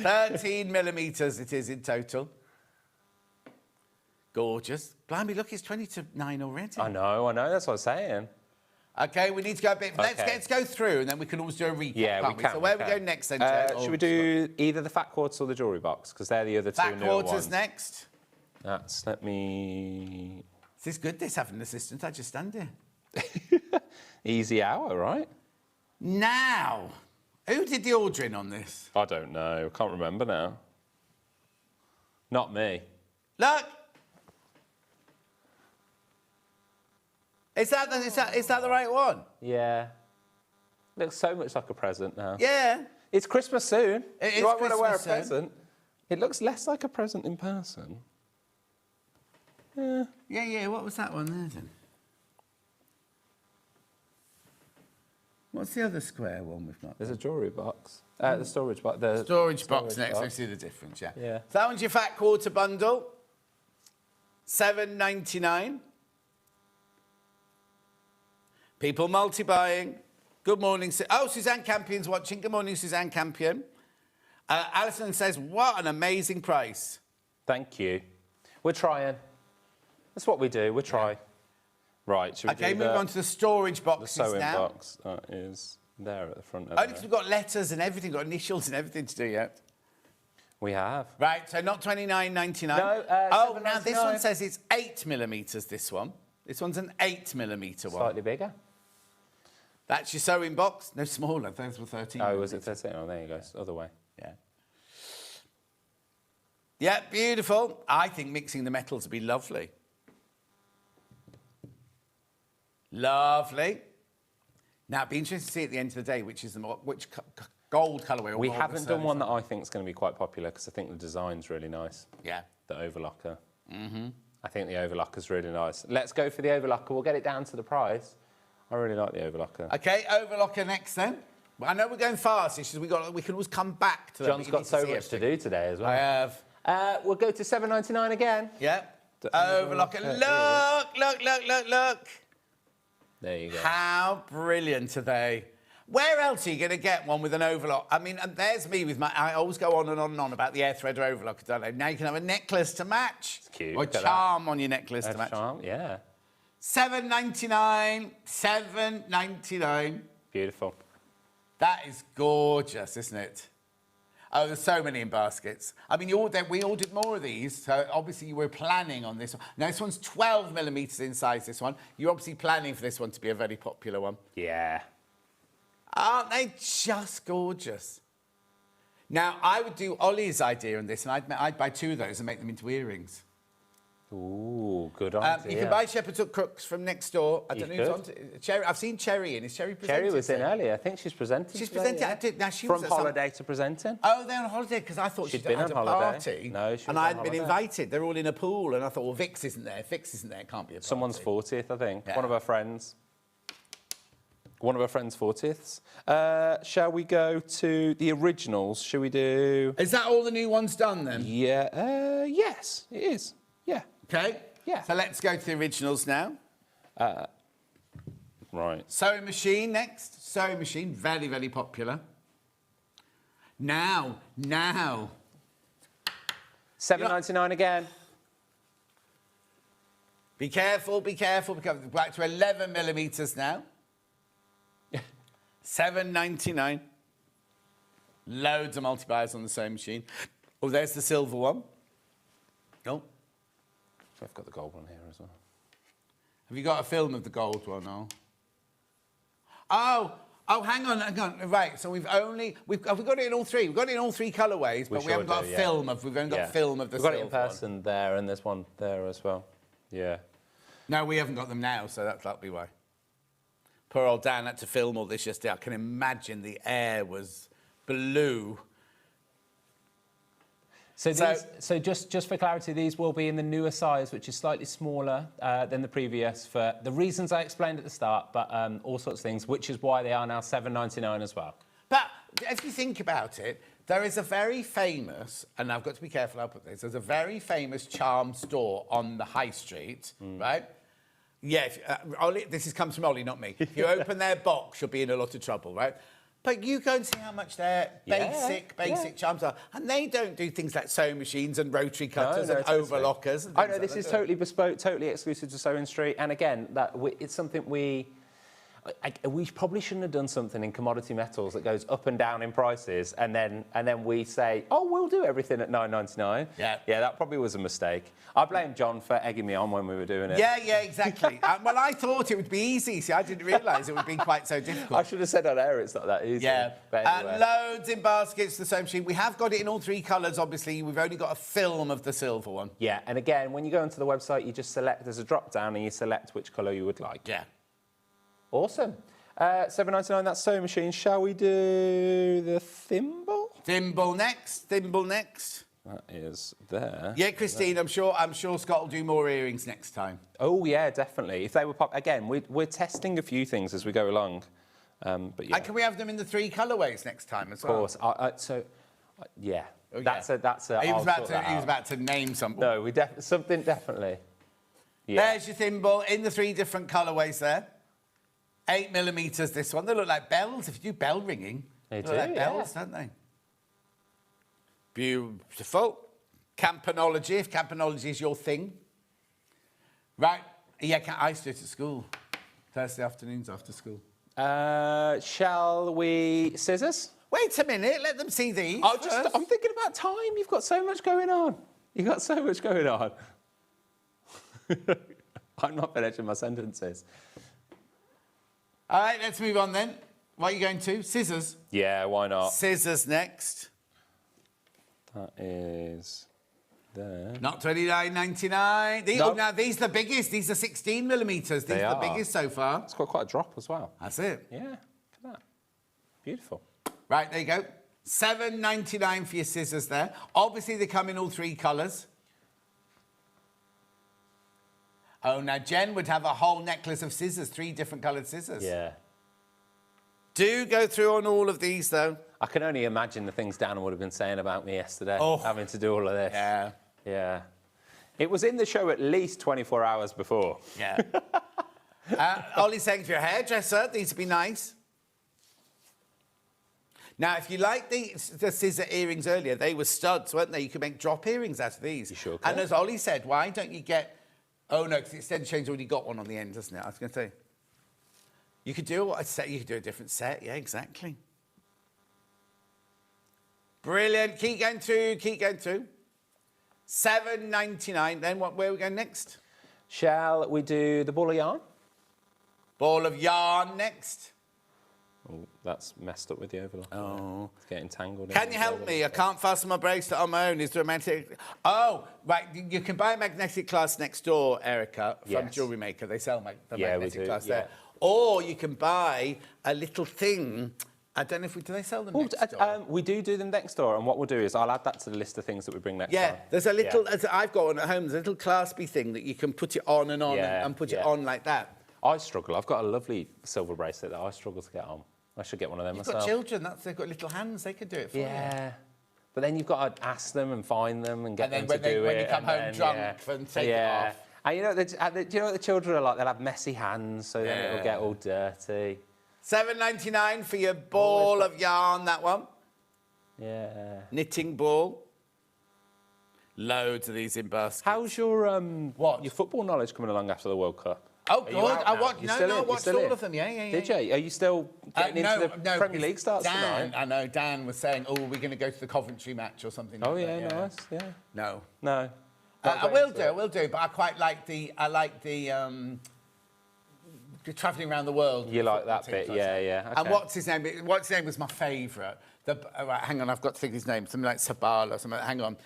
13 millimetres it is in total. Gorgeous. Blimey, look, it's 20 to 9 already. I know. That's what I was saying. OK, we need to go a bit... Okay. Let's go through, and then we can always do a recap, Yeah, can't we can. So where we go next, then, Jen? Should we do either the fat quarters or the jewellery box? Because they're the other two Fat newer quarters ones. next. Let me... This is good, this, having an assistant. I just stand here. Easy hour, right? Now, who did the ordering on this? I don't know. I can't remember now. Not me. Look! Is that the right one? Yeah. Looks so much like a present now. Yeah. It's Christmas soon. It is You might want to wear a Christmas soon. present. It looks less like a present in person. Yeah. What was that one there, then? What's the other square one we've got? There's a jewellery box. The storage box. The Storage box next. I see the difference, yeah. Yeah. So that one's your fat quarter bundle. $7.99. People multi-buying. Good morning. Suzanne Campion's watching. Good morning, Suzanne Campion. Alison says, what an amazing price. Thank you. We're trying. That's what we do. We try. Right, should we Okay, do move on to the storage the boxes sewing now. box? That is there at the front. Only because we've got letters and everything, got initials and everything to do yet. We have. Right, so not $29.99. No, oh, now this $7.99. one says it's 8 millimetres, this one. This one's an 8 millimetre one. Slightly bigger. That's your sewing box. No, smaller. Those were 13. Oh, was it 13? Oh, there you go. It's the other way. Yeah. Yeah, beautiful. I think mixing the metals would be lovely. Lovely. Now, it'd be interesting to see at the end of the day which gold colourway. Or We gold haven't the done one service that I think is going to be quite popular because I think the design's really nice. Yeah. The overlocker. I think the overlocker's really nice. Let's go for the overlocker. We'll get it down to the price. I really like the overlocker. OK, overlocker next then. Well, I know we're going fast. It's just we can always come back to that. John's got so much to do today as well. I have. We'll go to $7.99 again. Yeah. Overlocker. Look. There you go. How brilliant are they? Where else are you going to get one with an overlock? I mean, and there's me with I always go on and on and on about the air thread overlocker, don't I? Now you can have a necklace to match. It's cute. Or Look at charm on your necklace that. to match. Charm, yeah. $7.99. $7.99. Beautiful. That is gorgeous, isn't it? Oh, there's so many in baskets. I mean, we ordered more of these, so obviously you were planning on this one. Now, this one's 12 millimetres in size, this one. You're obviously planning for this one to be a very popular one. Yeah. Aren't they just gorgeous? Now, I would do Ollie's idea on this, and I'd buy 2 of those and make them into earrings. Ooh, good idea. You can buy Shepherd's Hook crooks from next door. I don't know who's could. on to, Cherry. I've seen Cherry in. Is Cherry presenting? Cherry was in earlier. I think she's presenting. She's today, presenting. yeah. I did. Now, she From was at some- holiday to presenting. Oh, they're on holiday because I thought She'd she'd been had on a holiday. party. No, she was and on I'd been holiday. invited. They're all in a pool, and I thought, well, Vix isn't there. Vix isn't there. Can't be a party. Someone's 40th, I think. Yeah. One of her friends. One of her friends' 40ths. Shall we go to the originals? Shall we do... Is that all the new ones done then? Yeah. Yes, it is. Yeah. Okay. Yeah. So let's go to the originals now. Right. Sewing machine next. Sewing machine, very, very popular. Now. $7.99 again. Be careful. Back to 11 millimetres now. $7.99. Loads of multi-buyers on the sewing machine. Oh, there's the silver one. Oh. I've got the gold one here as well. Have you got a film of the gold one? Oh. Oh, hang on. Right, so we've got it in all three. We've got it in all three colourways, but we haven't got a film of. We've only got a film of the. We've got it in person there, and there's one there as well. Yeah. No, we haven't got them now, so that'll be why. Poor old Dan had to film all this yesterday. I can imagine the air was blue. So just for clarity, these will be in the newer size, which is slightly smaller than the previous for the reasons I explained at the start, but all sorts of things, which is why they are now $7.99 as well. But if you think about it, there is a very famous, and I've got to be careful how I put this, there's a very famous charm store on the high street, right? Yeah, Ollie, comes from Ollie, not me. If you open their box, you'll be in a lot of trouble, right? But you go and see how much their basic charms are. And they don't do things like sewing machines and rotary cutters and overlockers. And I know this is totally bespoke, totally exclusive to Sewing Street. And again, it's something we probably shouldn't have done something in commodity metals that goes up and down in prices, and then we say, oh, we'll do everything at $9.99. Yeah, that probably was a mistake. I blame John for egging me on when we were doing it. Yeah, exactly. Well, I thought it would be easy. See, I didn't realise it would be quite so difficult. I should have said on air it's not that easy. Yeah. But anyway. Loads in baskets, the sewing machine. We have got it in all three colours, obviously. We've only got a film of the silver one. Yeah, and again, when you go onto the website, you just select, there's a drop-down, and you select which colour you would like. Yeah. Awesome. $7.99, that's sewing machine. Shall we do the thimble? Thimble next. That is there. Yeah, Christine, I'm sure Scott will do more earrings next time. Oh, yeah, definitely. If they were again, we're testing a few things as we go along. But yeah. And can we have them in the three colourways next time as well? Of course. Yeah. Oh, that's a. He was about to name something. No, something definitely. Yeah. There's your thimble in the three different colourways there. 8mm, this one. They look like bells. If you do bell ringing, they look like bells, don't they? Beautiful. Campanology, if campanology is your thing. Right. Yeah, I used to do it at school. Thursday afternoons after school. Shall we scissors? Wait a minute. Let them see these. I'm thinking about time. You've got so much going on. I'm not finishing my sentences. All right, let's move on then. What are you going to? Scissors? Yeah, why not? Scissors next. That is there. Not $29.99. Oh, now these are the biggest. These are 16mm. These are the biggest so far. It's got quite a drop as well. That's it. Yeah, look at that. Beautiful. Right, there you go. $7.99 for your scissors there. Obviously, they come in all three colours. Oh, now Jen would have a whole necklace of scissors, 3 different coloured scissors. Yeah. Do go through on all of these, though. I can only imagine the things Dan would have been saying about me yesterday, having to do all of this. Yeah. Yeah. It was in the show at least 24 hours before. Yeah. Ollie's saying for your hairdresser, these would be nice. Now, if you like the scissor earrings earlier, they were studs, weren't they? You could make drop earrings out of these. You sure can. And as Ollie said, why don't you get... Oh, no, because the extended chain's already got one on the end, doesn't it? I was going to say. You could do a set. You could do a different set. Yeah, exactly. Brilliant. Keep going through. $7.99. Then where are we going next? Shall we do the ball of yarn? Ball of yarn next. Oh, that's messed up with the overlock. Oh. It's getting tangled. Can you help me? I can't fasten my bracelet on my own. Is there a magnetic... Oh, right. You can buy a magnetic clasp next door, Erica, from Jewellery Maker. They sell the magnetic clasp there. Or you can buy a little thing... I don't know if do they sell them next door? We do them next door, and what we'll do is I'll add that to the list of things that we bring next door. Yeah, there's a little... I've got one at home. There's a little claspy thing that you can put it on and on and put it on like that. I struggle. I've got a lovely silver bracelet that I struggle to get on. I should get one of them myself. You've got children. They've got little hands. They could do it for you. Yeah. But then you've got to ask them and find them and get them to do it. When you come home drunk and take it off. And you know what the children are like? They'll have messy hands, so then it'll get all dirty. $7.99 for your ball of yarn, that one. Yeah. Knitting ball. Loads of these in baskets. How's your your football knowledge coming along after the World Cup? Oh, God. I watched all of them. Yeah. Did you? Are you still getting into the Premier League starts tonight? I know. Dan was saying, we're going to go to the Coventry match or something. Oh, yeah, nice. Yeah. No. I will do, but I quite like the travelling around the world. You like that bit, yeah. Okay. And what's his name? What's his name was my favourite. Right, hang on, I've got to think his name. Something like Sabal or something. Hang on.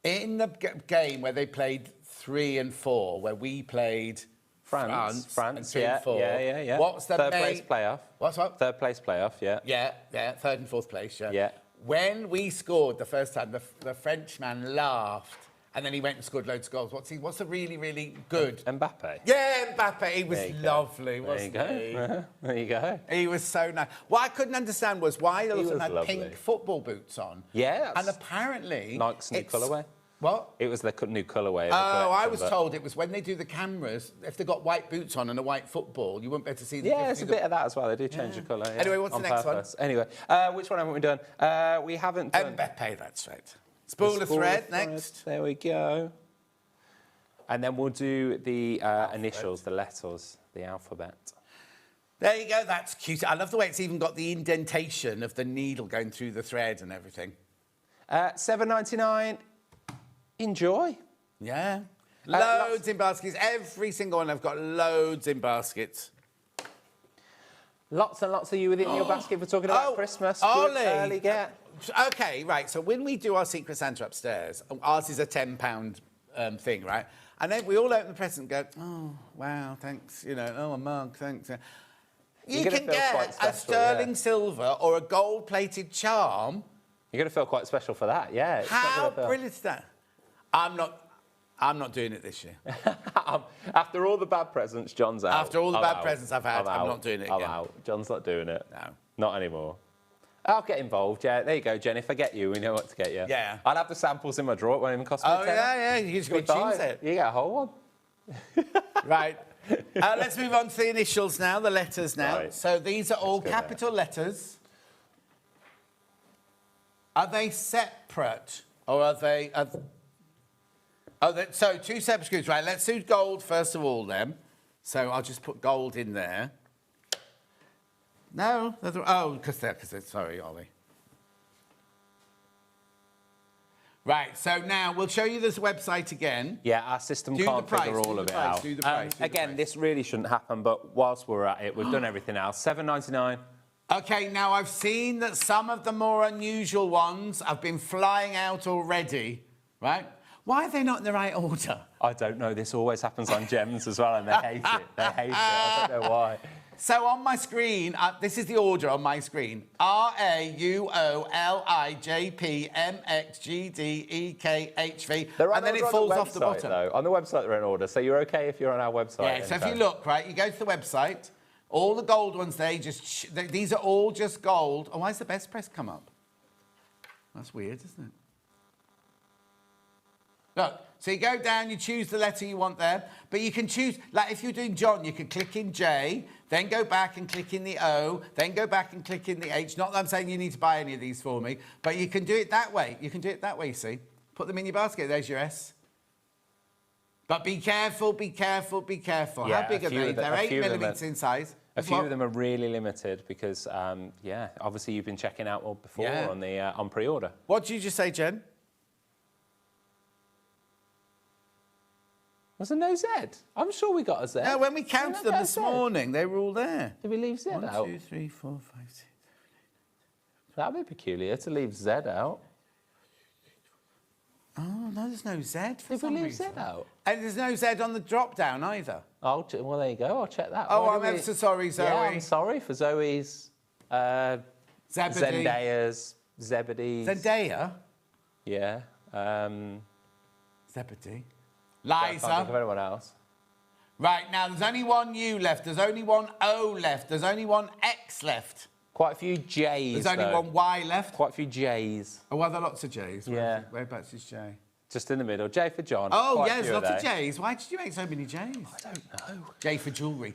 In the game where they played 3 and 4, where we played France, and 2 and 4. Yeah. What's the third place playoff? What's what? Third place playoff, yeah. Yeah, third and fourth place, Yeah. When we scored the first time, the Frenchman laughed, and then he went and scored loads of goals. What's the really, really good? Mbappe. Yeah, Mbappe. He was lovely, wasn't he? There you go. He was so nice. What I couldn't understand was why all of them had lovely. pink football boots on. Yeah. And apparently... Nike's new colourway. What? It was the new colourway. Oh, I was told it was when they do the cameras, if they've got white boots on and a white football, you won't be able to see the... Yeah, there's a bit of that as well. They do change the colour. Yeah, anyway, what's the next purpose. One? Anyway, which one haven't we done? We haven't done... Mbappe, that's right. Spool the thread next. There we go. And then we'll do the initials, the letters, the alphabet. There you go, that's cute. I love the way it's even got the indentation of the needle going through the thread and everything. $7.99. Enjoy. Yeah. Loads in baskets. Every single one, I've got loads in baskets. Lots and lots of you within your basket for talking about Christmas. Ollie. Good early get. OK, right, so when we do our Secret Santa upstairs, ours is a £10 thing, right? And then we all open the present and go, oh, wow, thanks, you know, oh, a mug, thanks. You can get a sterling silver or a gold-plated charm. You're going to feel quite special for that, yeah. How brilliant is that? I'm not doing it this year. After all the bad presents, John's out. After all the bad presents I've had, I'm not doing it again. I'm out. John's not doing it. No. Not anymore. I'll get involved, yeah. There you go, Jen. If I get you, we know what to get you. Yeah. I'll have the samples in my drawer. It won't even cost me $10. Yeah. You just got to choose it. You get a whole one. Right. Let's move on to the initials now, the letters now. Right. So these are all capital letters. Are they separate or are they... so 2 separate screws, right? Let's do gold first of all then. So I'll just put gold in there. No, because they're, sorry, Ollie. Right, so now we'll show you this website again. Yeah, our system can't figure all of it out. Again, this really shouldn't happen, but whilst we're at it, we've done everything else. $7.99. OK, now I've seen that some of the more unusual ones have been flying out already, right? Why are they not in the right order? I don't know. This always happens on gems as well, and they hate it. They hate it. I don't know why. So on my screen, this is the order on my screen. RAUOLIJPMXGDEKHV. And then it falls off the bottom. Though. On the website, they're in order. So you're OK if you're on our website. Yeah, so if you look, right, you go to the website. All the gold ones, these are all just gold. Oh, why does the best press come up? That's weird, isn't it? Look, so you go down, you choose the letter you want there, but you can choose, like if you're doing John, you can click in J, then go back and click in the O, then go back and click in the H. Not that I'm saying you need to buy any of these for me, but you can do it that way. You can do it that way, you see. Put them in your basket, there's your S. But be careful, be careful, be careful. Yeah, how big are they? They're 8 millimetres in size. A few of them are really limited because, yeah, obviously you've been checking out all before on the on pre-order. What did you just say, Jen? Was there no Z? I'm sure we got a Z. No, when we counted them this morning, they were all there. Did we leave Z out? 1, 2, 3, 4, 5, 6. That'd be peculiar to leave Z out. Oh, no, there's no Z for Did some we leave reason. Z out? And there's no Z on the drop-down either. Oh, well, there you go. I'll check that. Oh, I'm ever so sorry, Zoe. Yeah, I'm sorry for Zoe's, Zebedee. Zendaya's, Zebedee's. Zendaya? Yeah. Zebedee. I can't Liza. think of anyone else. Right, now there's only one U left. There's only one O left. There's only one X left. Quite a few J's, There's only one Y left. Quite a few J's. Oh, well, there are lots of J's. Yeah. Whereabouts is J? Just in the middle. J for John. Oh, Quite yeah, a few there's lots of there. J's. Why did you make so many J's? I don't know. J for jewellery.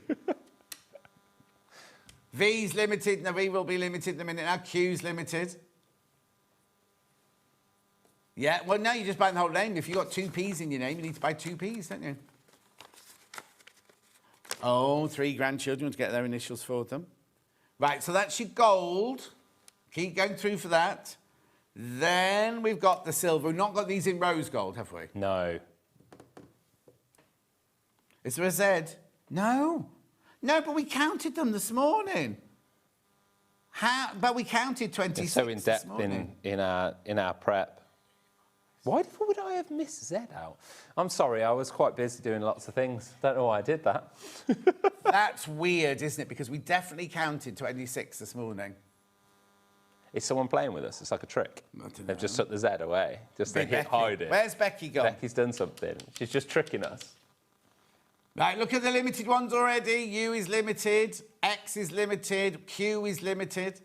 V's limited. No, V will be limited in a minute now. Q's limited. Yeah, well, now you're just buying the whole name. If you've got 2 P's in your name, you need to buy 2 P's, don't you? Oh, 3 grandchildren to get their initials for them. Right, so that's your gold. Keep going through for that. Then we've got the silver. We've not got these in rose gold, have we? No. Is there a Z? No. No, but we counted them this morning. How? But we counted 26 so in this depth morning. in our prep. Why would I have missed Z out? I'm sorry, I was quite busy doing lots of things. Don't know why I did that. That's weird, isn't it? Because we definitely counted 26 this morning. Is someone playing with us? It's like a trick. They've just took the Z away. Just they hit Becky. hide it. Where's Becky gone? Becky's done something. She's just tricking us. Right, look at the limited ones already. U is limited. X is limited. Q is limited.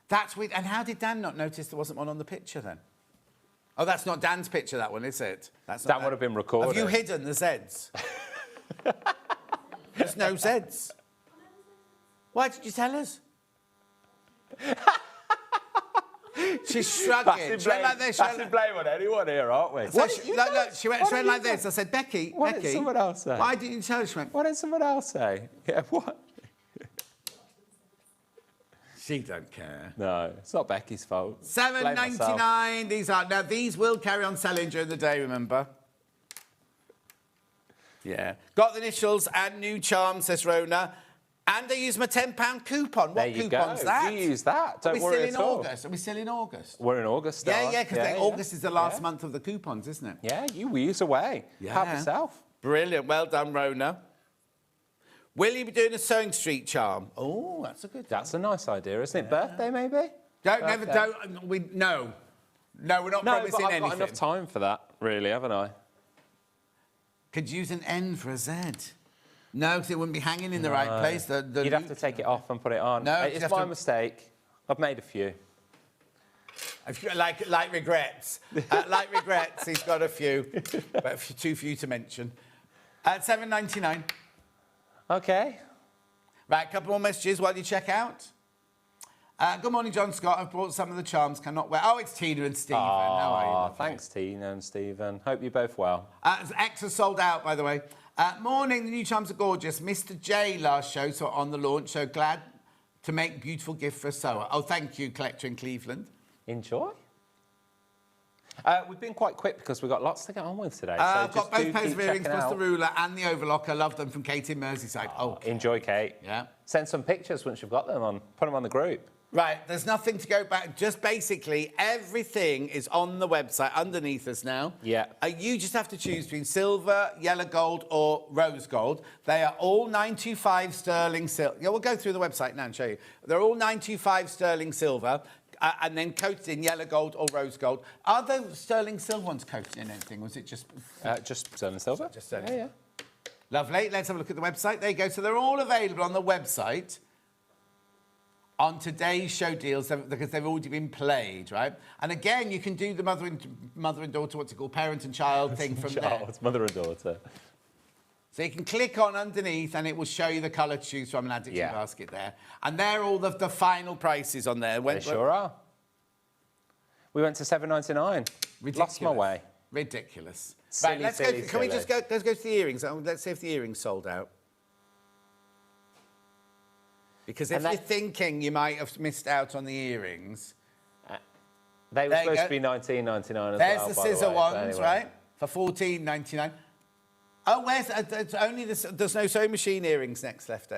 That's weird. And how did Dan not notice there wasn't one on the picture then? Oh, that's not Dan's picture, that one, is it? That's not That would have been recorded. Have you hidden the Zs? There's no Zs. Why did you tell us? She's shrugging. She went like this. Passing blame on anyone here, aren't we? So look, she went like this. I said, Becky, What did someone else say? why didn't you tell us? She went, What did someone else say? Yeah, what? she don't care. No, it's not Becky's fault. $7.99. These will carry on selling during the day, remember? Yeah. Got the initials and new charm, says Rona. And I use my £10 coupon. There What you coupon's go. that? You use that. Don't worry at all. Are we still in August? We're in August. Yeah, because August is the last month of the coupons, isn't it? Yeah, you use away. Yeah. Help yourself. Brilliant. Well done, Rona. Will you be doing a Sewing Street charm? Oh, that's a good one. That's a nice idea, isn't it? Birthday, maybe? No, we're not No, promising but I've got anything. enough time for that, really, haven't I? Could use an N for a Z. No, because it wouldn't be hanging in the right place. You'd have to take it off and put it on. No, It's my mistake. I've made a few. Like regrets. Like regrets, he's got a few, but too few to mention. At $7.99. Okay. Right, a couple more messages while you check out. Good morning, John Scott. I've brought some of the charms. Cannot wear. Oh, it's Tina and Stephen. How are you? Oh, thanks, Tina and Stephen. Hope you're both well. X are sold out, by the way. Morning, the new charms are gorgeous. Mr. J last show, so on the launch. So glad to make beautiful gift for a sewer. Oh, thank you, collector in Cleveland. Enjoy. We've been quite quick because we've got lots to get on with today. I've just got both do pairs keep of earrings, checking plus the out. ruler and the overlock. I love them from Kate in Merseyside. Oh, Enjoy, Kate. Yeah. Send some pictures once you've got them on. Put them on the group. Right, there's nothing to go back. Just basically everything is on the website underneath us now. Yeah. You just have to choose between silver, yellow gold, or rose gold. They are all 925 sterling silver. Yeah, we'll go through the website now and show you. They're all 925 sterling silver. And then coated in yellow gold or rose gold. Are those sterling silver ones coated in anything? Was it just Sterling silver. Just sterling. Yeah. Lovely. Let's have a look at the website. There you go. So they're all available on the website on today's show deals because they've already been played, right? And again, you can do the mother and daughter, what's it called, parent and child thing from there. It's mother and daughter. So you can click on underneath and it will show you the colour to choose from and add it to your basket there. And they're all the final prices on there. They sure are. We went to $7.99. Lost my way. Ridiculous. Silly, Right, let's silly, go. Can we silly. just go? Let's go to the earrings. Let's see if the earrings sold out. Because if you're thinking you might have missed out on the earrings, They were supposed to be $19.99 as well. there's the by scissor way, ones, but anyway. right? For $14.99. Oh, where's it's only this? There's no sewing machine earrings next left.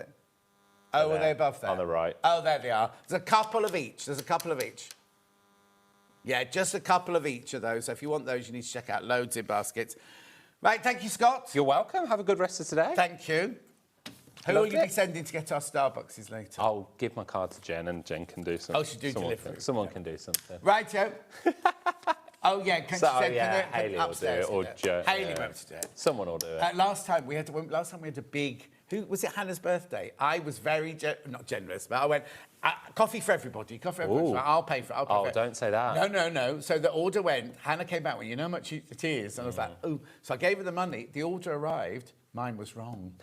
Oh, are they above there? On the right. Oh, there they are. There's a couple of each. Yeah, just a couple of each of those. So if you want those, you need to check out loads in baskets. Right, thank you, Scott. You're welcome. Have a good rest of today. Thank you. Who will you be sending to get our Starbucks later? I'll give my card to Jen and Jen can do something. Oh, she'll do delivery. Someone can do something. Rightio. Oh, yeah. Can Hayley will do it, or Joe. Hayley won't do it. Someone will do it. Last time we had a big... Who was it? Hannah's birthday. I was very not generous, but I went coffee for everybody. Coffee for everybody. Ooh. I'll pay for it. Oh, don't say that. No. So the order went. Hannah came back. Well, you know how much it is, and I was like, oh. So I gave her the money. The order arrived. Mine was wrong.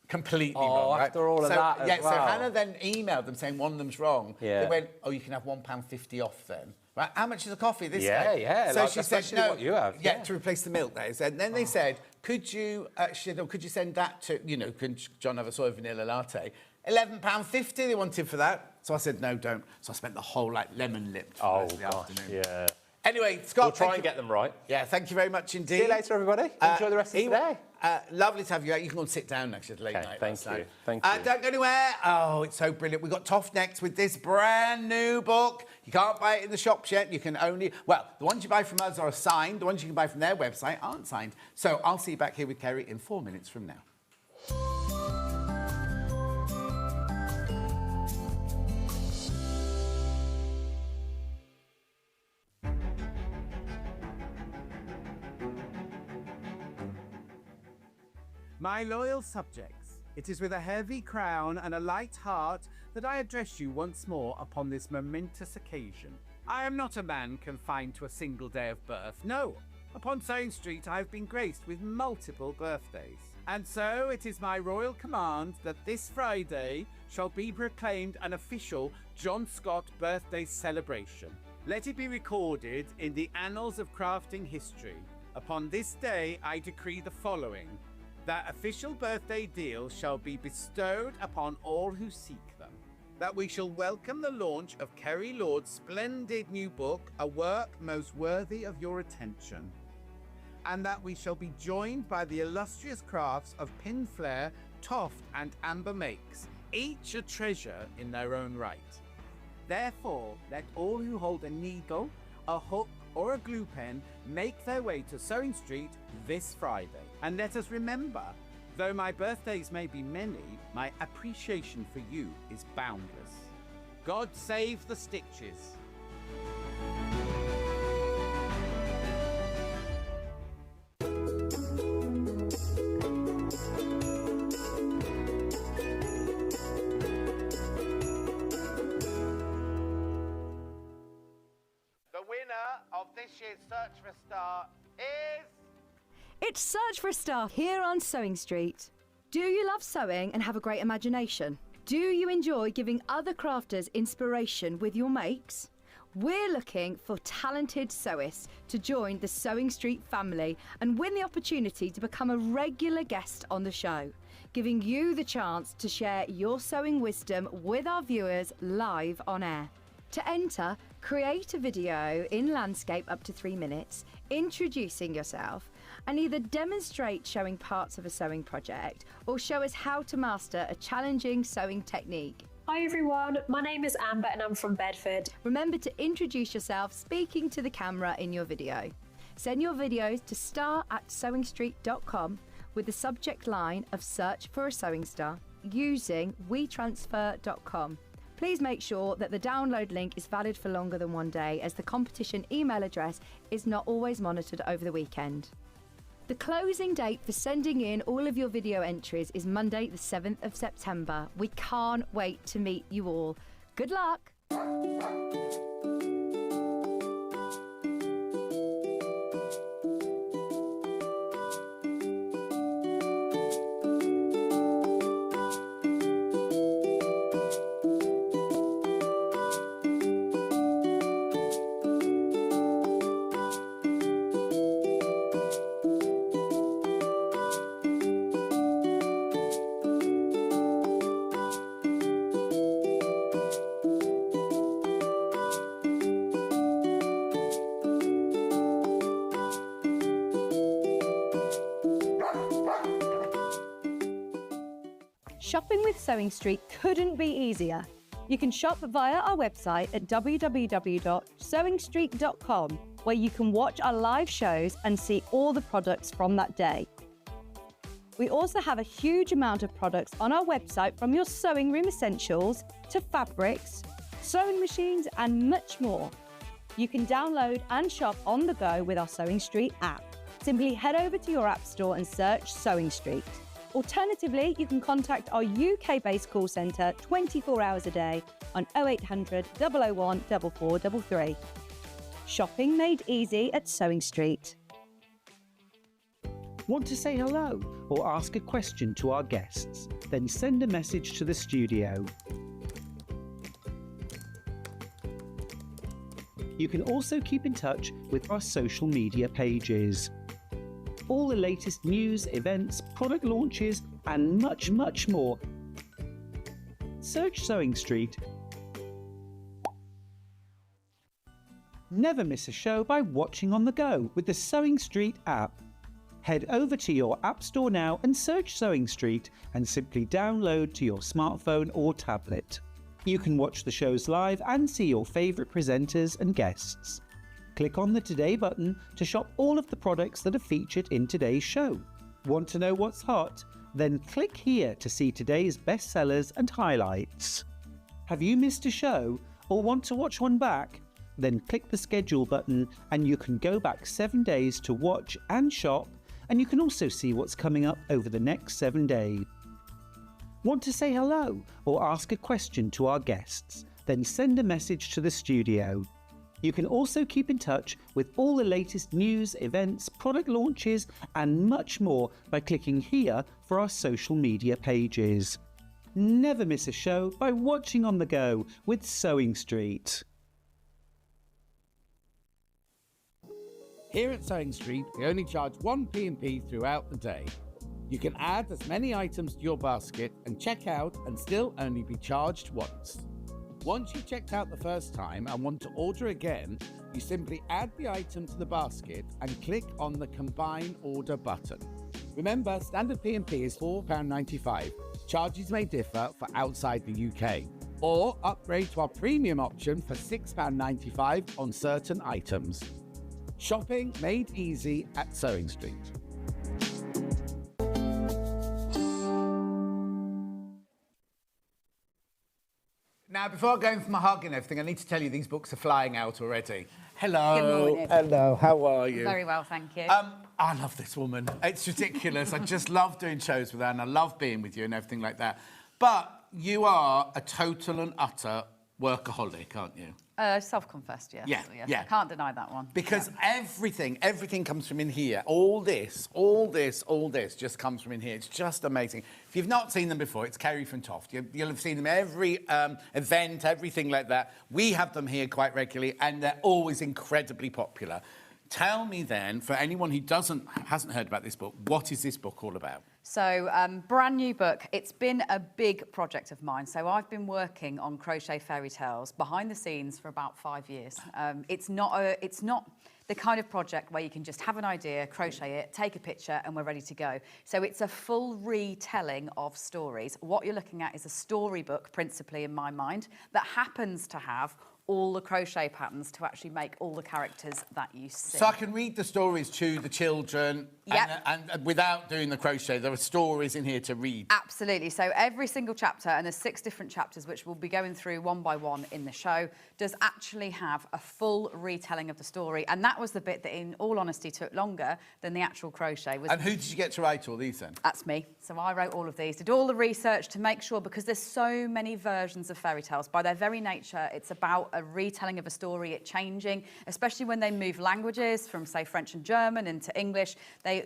Completely wrong. Right? After all of that as So well. Hannah then emailed them saying one of them's wrong. Yeah. They went, oh, you can have £1.50 off then. Right, how much is a coffee this Yeah, day? yeah, So like, she said, especially no. what you have, Yeah, yeah. to replace the milk, they said. And then they said, could you send that to, could John have a soy vanilla latte? £11.50 they wanted for that. So I said, no, don't. So I spent the whole, lemon-lipped for the rest of the afternoon. Yeah. Anyway, Scott, We'll try and get them right. Yeah, thank you very much indeed. See you later, everybody. Enjoy the rest of the day. Lovely to have you out. You can go and sit down next to the late night. Thank you. Thank you. Don't go anywhere. Oh, it's so brilliant. We've got Toff next with this brand new book. You can't buy it in the shops yet. You can only... Well, the ones you buy from us are signed. The ones you can buy from their website aren't signed. So I'll see you back here with Kerry in 4 minutes from now. My loyal subjects, it is with a heavy crown and a light heart that I address you once more upon this momentous occasion. I am not a man confined to a single day of birth, no. Upon Sewing Street I have been graced with multiple birthdays. And so it is my royal command that this Friday shall be proclaimed an official John Scott birthday celebration. Let it be recorded in the annals of crafting history. Upon this day I decree the following. That official birthday deal shall be bestowed upon all who seek them. That we shall welcome the launch of Kerry Lord's splendid new book, a work most worthy of your attention. And that we shall be joined by the illustrious crafts of Pinflair, Toft and Amber Makes, each a treasure in their own right. Therefore, let all who hold a needle, a hook or a glue pen make their way to Sewing Street this Friday. And let us remember, though my birthdays may be many, my appreciation for you is boundless. God save the stitches. The winner of this year's Search for a Star is... It's Search for a Star here on Sewing Street. Do you love sewing and have a great imagination? Do you enjoy giving other crafters inspiration with your makes? We're looking for talented sewists to join the Sewing Street family and win the opportunity to become a regular guest on the show, giving you the chance to share your sewing wisdom with our viewers live on air. To enter, create a video in landscape up to 3 minutes, introducing yourself, and either demonstrate showing parts of a sewing project or show us how to master a challenging sewing technique. Hi everyone, my name is Amber and I'm from Bedford. Remember to introduce yourself speaking to the camera in your video. Send your videos to star@sewingstreet.com with the subject line of Search for a Sewing Star using wetransfer.com. Please make sure that the download link is valid for longer than 1 day, as the competition email address is not always monitored over the weekend. The closing date for sending in all of your video entries is Monday the 7th of September. We can't wait to meet you all. Good luck! Shopping with Sewing Street couldn't be easier. You can shop via our website at www.sewingstreet.com, where you can watch our live shows and see all the products from that day. We also have a huge amount of products on our website, from your sewing room essentials to fabrics, sewing machines and much more. You can download and shop on the go with our Sewing Street app. Simply head over to your app store and search Sewing Street. Alternatively, you can contact our UK-based call centre 24 hours a day on 0800 001 4433. Shopping made easy at Sewing Street. Want to say hello or ask a question to our guests? Then send a message to the studio. You can also keep in touch with our social media pages. All the latest news, events, product launches, and much, much more. Search Sewing Street. Never miss a show by watching on the go with the Sewing Street app. Head over to your App Store now and search Sewing Street and simply download to your smartphone or tablet. You can watch the shows live and see your favourite presenters and guests. Click on the Today button to shop all of the products that are featured in today's show. Want to know what's hot? Then click here to see today's bestsellers and highlights. Have you missed a show or want to watch one back? Then click the schedule button and you can go back 7 days to watch and shop, and you can also see what's coming up over the next 7 days. Want to say hello or ask a question to our guests? Then send a message to the studio. You can also keep in touch with all the latest news, events, product launches and much more by clicking here for our social media pages. Never miss a show by watching on the go with Sewing Street. Here at Sewing Street, we only charge 1 P&P throughout the day. You can add as many items to your basket and check out and still only be charged once. Once you've checked out the first time and want to order again, you simply add the item to the basket and click on the Combine Order button. Remember, standard P&P is £4.95. Charges may differ for outside the UK. Or upgrade to our premium option for £6.95 on certain items. Shopping made easy at Sewing Street. Now, before going for my hug and everything, I need to tell you these books are flying out already. Hello. Good morning. Hello, how are you? Very well, thank you. I love this woman. It's ridiculous. I just love doing shows with her and I love being with you and everything like that. But you are a total and utter workaholic, aren't you? Self-confessed, yes. Yeah, Yes, yeah. I can't deny that one. Because everything comes from in here. All this just comes from in here. It's just amazing. If you've not seen them before, it's Kerry from Toft. You'll have seen them every event, everything like that. We have them here quite regularly, and they're always incredibly popular. Tell me then, for anyone who hasn't heard about this book, what is this book all about? So, brand new book. It's been a big project of mine. So I've been working on crochet fairy tales behind the scenes for about 5 years. It's not the kind of project where you can just have an idea, crochet it, take a picture, and we're ready to go. So it's a full retelling of stories. What you're looking at is a storybook, principally in my mind, that happens to have all the crochet patterns to actually make all the characters that you see. So I can read the stories to the children, Yep. and without doing the crochet, there are stories in here to read. Absolutely. So every single chapter, and there's 6 different chapters, which we'll be going through one by one in the show, does actually have a full retelling of the story. And that was the bit that, in all honesty, took longer than the actual crochet. And who did you get to write all these then? That's me. So I wrote all of these, did all the research to make sure, because there's so many versions of fairy tales. By their very nature, it's about a retelling of a story, it changing, especially when they move languages from, say, French and German into English.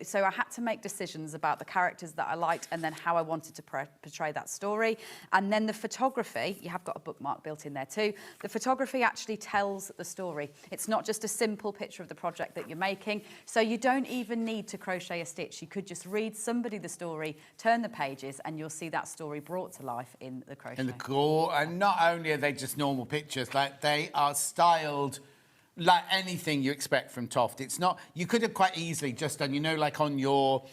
So I had to make decisions about the characters that I liked and then how I wanted to portray that story. And then the photography, you have got a bookmark built in there too. The photography actually tells the story. It's not just a simple picture of the project that you're making. So you don't even need to crochet a stitch. You could just read somebody the story, turn the pages, and you'll see that story brought to life in the crochet. And not only are they just normal pictures, like they are styled like anything you expect from Toft. It's not, you could have quite easily just done, like on your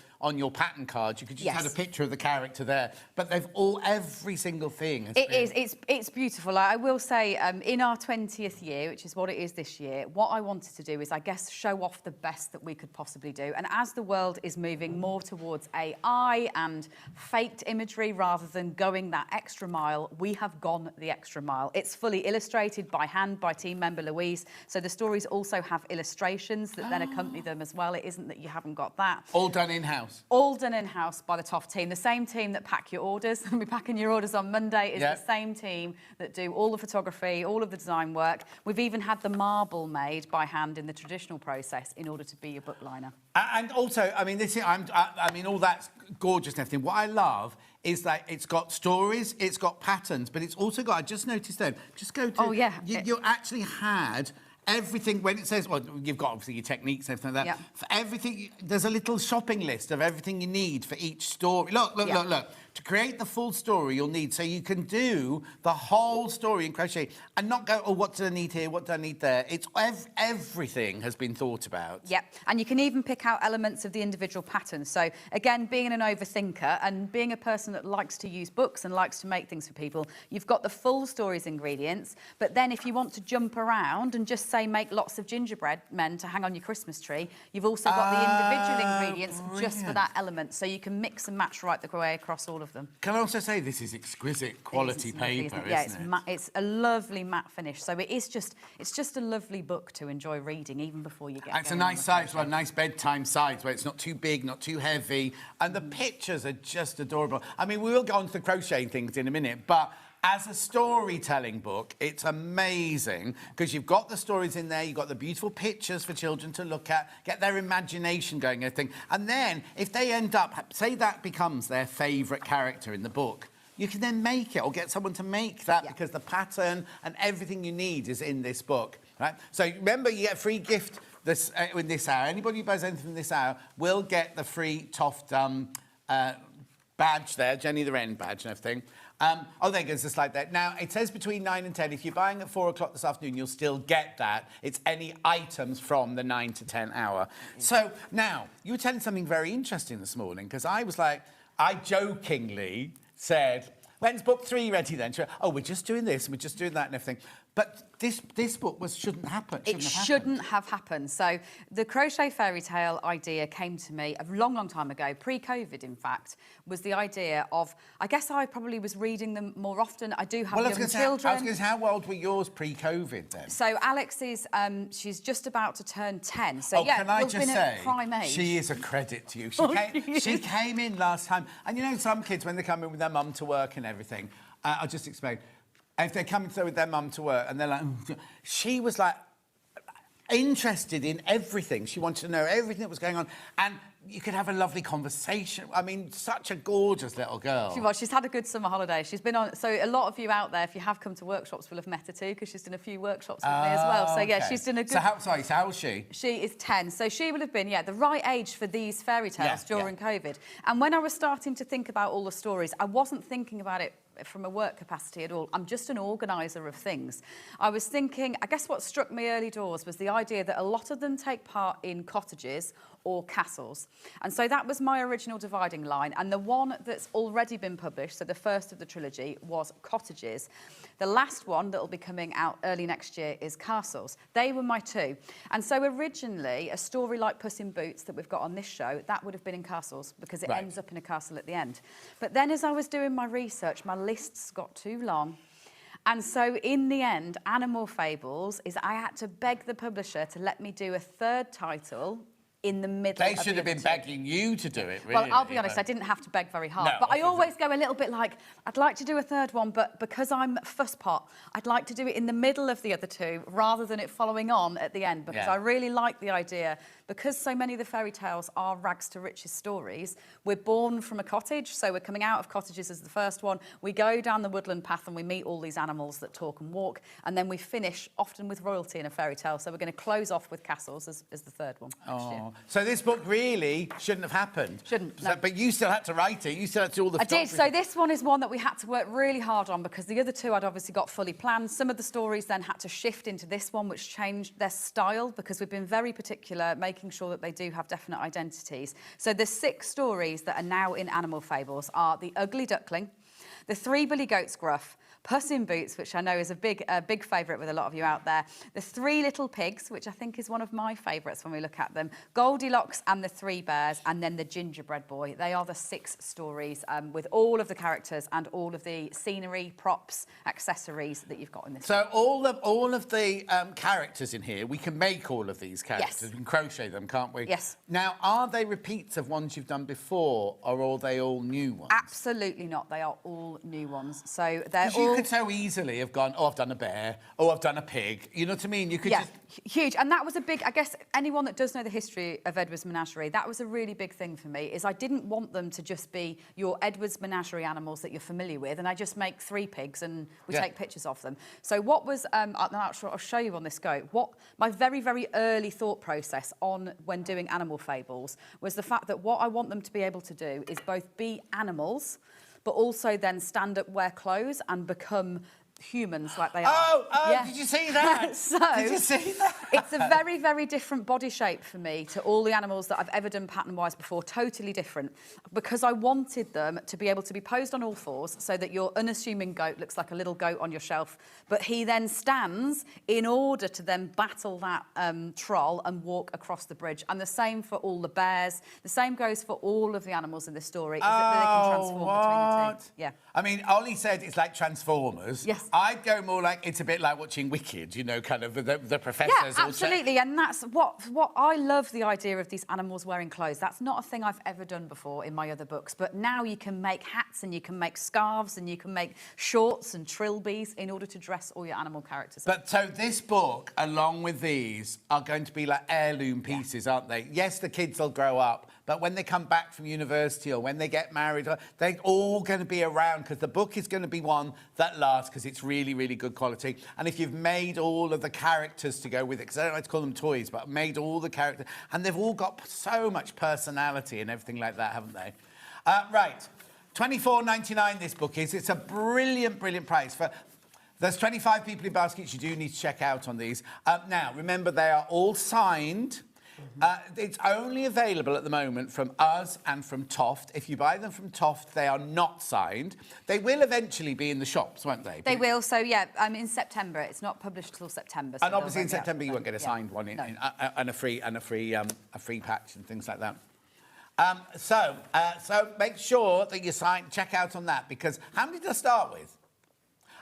pattern card, you could just have a picture of the character there. But they've every single thing. It's beautiful. I will say, in our 20th year, which is what it is this year, what I wanted to do is, I guess, show off the best that we could possibly do. And as the world is moving more towards AI and faked imagery rather than going that extra mile, we have gone the extra mile. It's fully illustrated by hand by team member Louise. So the stories also have illustrations that then accompany them as well. It isn't that you haven't got that. All done in-house. All done in-house by the Toft team. The same team that pack your orders, and we're packing your orders on Monday, is the same team that do all the photography, all of the design work. We've even had the marble made by hand in the traditional process in order to be your book liner. And also, I mean, all that's gorgeous and everything. What I love is that it's got stories, it's got patterns, but it's also got, I just noticed then, just go to... Oh, yeah. You actually had... everything, when it says, well, you've got obviously your techniques and everything like that. Yeah. For everything, there's a little shopping list of everything you need for each story. Look. to create the full story you'll need, so you can do the whole story in crochet and not go, oh, what do I need here, what do I need there? It's everything has been thought about. Yep, and you can even pick out elements of the individual patterns. So again, being an overthinker and being a person that likes to use books and likes to make things for people, you've got the full story's ingredients. But then if you want to jump around and just say make lots of gingerbread men to hang on your Christmas tree, you've also got the individual ingredients just for that element. So you can mix and match right the way across all of them. Can I also say this is exquisite quality paper, isn't it? It's a lovely matte finish. So it's just a lovely book to enjoy reading even before you get going. It's a nice size, well, nice bedtime size where it's not too big, not too heavy, and the pictures are just adorable. I mean, we will go on to the crocheting things in a minute, but as a storytelling book, it's amazing because you've got the stories in there, you've got the beautiful pictures for children to look at, get their imagination going and everything. And then if they end up, say that becomes their favourite character in the book, you can then make it or get someone to make that because the pattern and everything you need is in this book, right? So remember, you get a free gift in this hour. Anybody who buys anything in this hour will get the free Toft badge there, Jenny the Wren badge and everything. Oh, there goes the slide there. Now, it says between 9 and 10. If you're buying at 4 o'clock this afternoon, you'll still get that. It's any items from the 9 to 10 hour. So, now, you were telling something very interesting this morning, because I was like, I jokingly said, when's book 3 ready then? She went, oh, we're just doing this, and we're just doing that and everything. But this book shouldn't happen. It shouldn't have happened. So the crochet fairy tale idea came to me a long, long time ago, pre-COVID, in fact, was the idea of, I guess I probably was reading them more often. I do have young children. I was going to say, how old were yours pre-COVID then? So Alex is, she's just about to turn 10. So yeah, can I just say, prime age. she is a credit to you. She came in last time, and you know, some kids, when they come in with their mum to work and everything, I'll just explain. If they're coming through with their mum to work and they're like, she was like interested in everything. She wanted to know everything that was going on. And you could have a lovely conversation. I mean, such a gorgeous little girl. She's had a good summer holiday. She's been on... So a lot of you out there, if you have come to workshops, will have met her too, because she's done a few workshops with me as well. So, yeah, she's done a good... So how old is she? She is 10. So she will have been, the right age for these fairy tales during COVID. And when I was starting to think about all the stories, I wasn't thinking about it from a work capacity at all. I'm just an organiser of things. I was thinking, I guess what struck me early doors was the idea that a lot of them take part in cottages or castles. And so that was my original dividing line. And the one that's already been published, so the first of the trilogy, was cottages. The last one that will be coming out early next year is castles. They were my two. And so originally, a story like Puss in Boots that we've got on this show, that would have been in castles because it ends up in a castle at the end. But then as I was doing my research, my lists got too long. And so in the end, Animal Fables is I had to beg the publisher to let me do a third title in the middle of the They should have been begging you to do it, really. Well, I'll be honest, I didn't have to beg very hard. But I always go a little bit like, I'd like to do a third one, but because I'm fusspot, I'd like to do it in the middle of the other two rather than it following on at the end, because I really like the idea. Because so many of the fairy tales are rags to riches stories, we're born from a cottage, so we're coming out of cottages as the first one. We go down the woodland path and we meet all these animals that talk and walk, and then we finish often with royalty in a fairy tale. So we're going to close off with castles as the third one next year. So this book really shouldn't have happened. Shouldn't, no. But you still had to write it. You still had to do all the... I did. So this one is one that we had to work really hard on because the other two I'd obviously got fully planned. Some of the stories then had to shift into this one, which changed their style because we've been very particular, making sure that they do have definite identities. So the 6 stories that are now in Animal Fables are The Ugly Duckling, The 3 Billy Goats Gruff, Puss in Boots, which I know is a big favourite with a lot of you out there, The 3 Little Pigs, which I think is one of my favourites when we look at them, Goldilocks and the 3 Bears, and then The Gingerbread Boy. They are the 6 stories with all of the characters and all of the scenery, props, accessories that you've got in this. So all of the characters in here, we can make all of these characters. Yes. We can crochet them, can't we? Yes. Now, are they repeats of ones you've done before, or are they all new ones? Absolutely not. They are all new ones. So they're all... You could so easily have gone, oh, I've done a bear, oh, I've done a pig. You know what I mean? You could just... Huge. And that was a big, I guess, anyone that does know the history of Edward's Menagerie, that was a really big thing for me, is I didn't want them to just be your Edward's Menagerie animals that you're familiar with, and I just make 3 pigs and we take pictures of them. So what was, I'll show you on this go, what my very, very early thought process on when doing Animal Fables was the fact that what I want them to be able to do is both be animals, but also then stand up, wear clothes, and become humans like they are. Oh, did you see that? Did you see that? It's a very, very different body shape for me to all the animals that I've ever done pattern-wise before, totally different, because I wanted them to be able to be posed on all fours so that your unassuming goat looks like a little goat on your shelf, but he then stands in order to then battle that troll and walk across the bridge. And the same for all the bears. The same goes for all of the animals in this story, is that they can transform between the two. Yeah. I mean, Ollie said it's like Transformers. Yes. I'd go more like it's a bit like watching Wicked, you know, kind of the professors. Yeah, absolutely, and that's what I love, the idea of these animals wearing clothes. That's not a thing I've ever done before in my other books, but now you can make hats and you can make scarves and you can make shorts and trilbies in order to dress all your animal characters. But so this book, along with these, are going to be like heirloom pieces, aren't they? Yes, the kids will grow up, but when they come back from university or when they get married, they're all going to be around, because the book is going to be one that lasts, because it's really, really good quality. And if you've made all of the characters to go with it, because I don't like to call them toys, but made all the characters, and they've all got so much personality and everything like that, haven't they? Right, $24.99 this book is. It's a brilliant, brilliant price. There's 25 people in baskets you do need to check out on these. Now, remember, they are all signed. It's only available at the moment from us and from Toft. If you buy them from Toft, they are not signed. They will eventually be in the shops, won't they? They will. So yeah, in September. It's not published till September. So and obviously in September you won't get a signed one and a free patch and things like that. So make sure that you check out on that, because how many did I start with?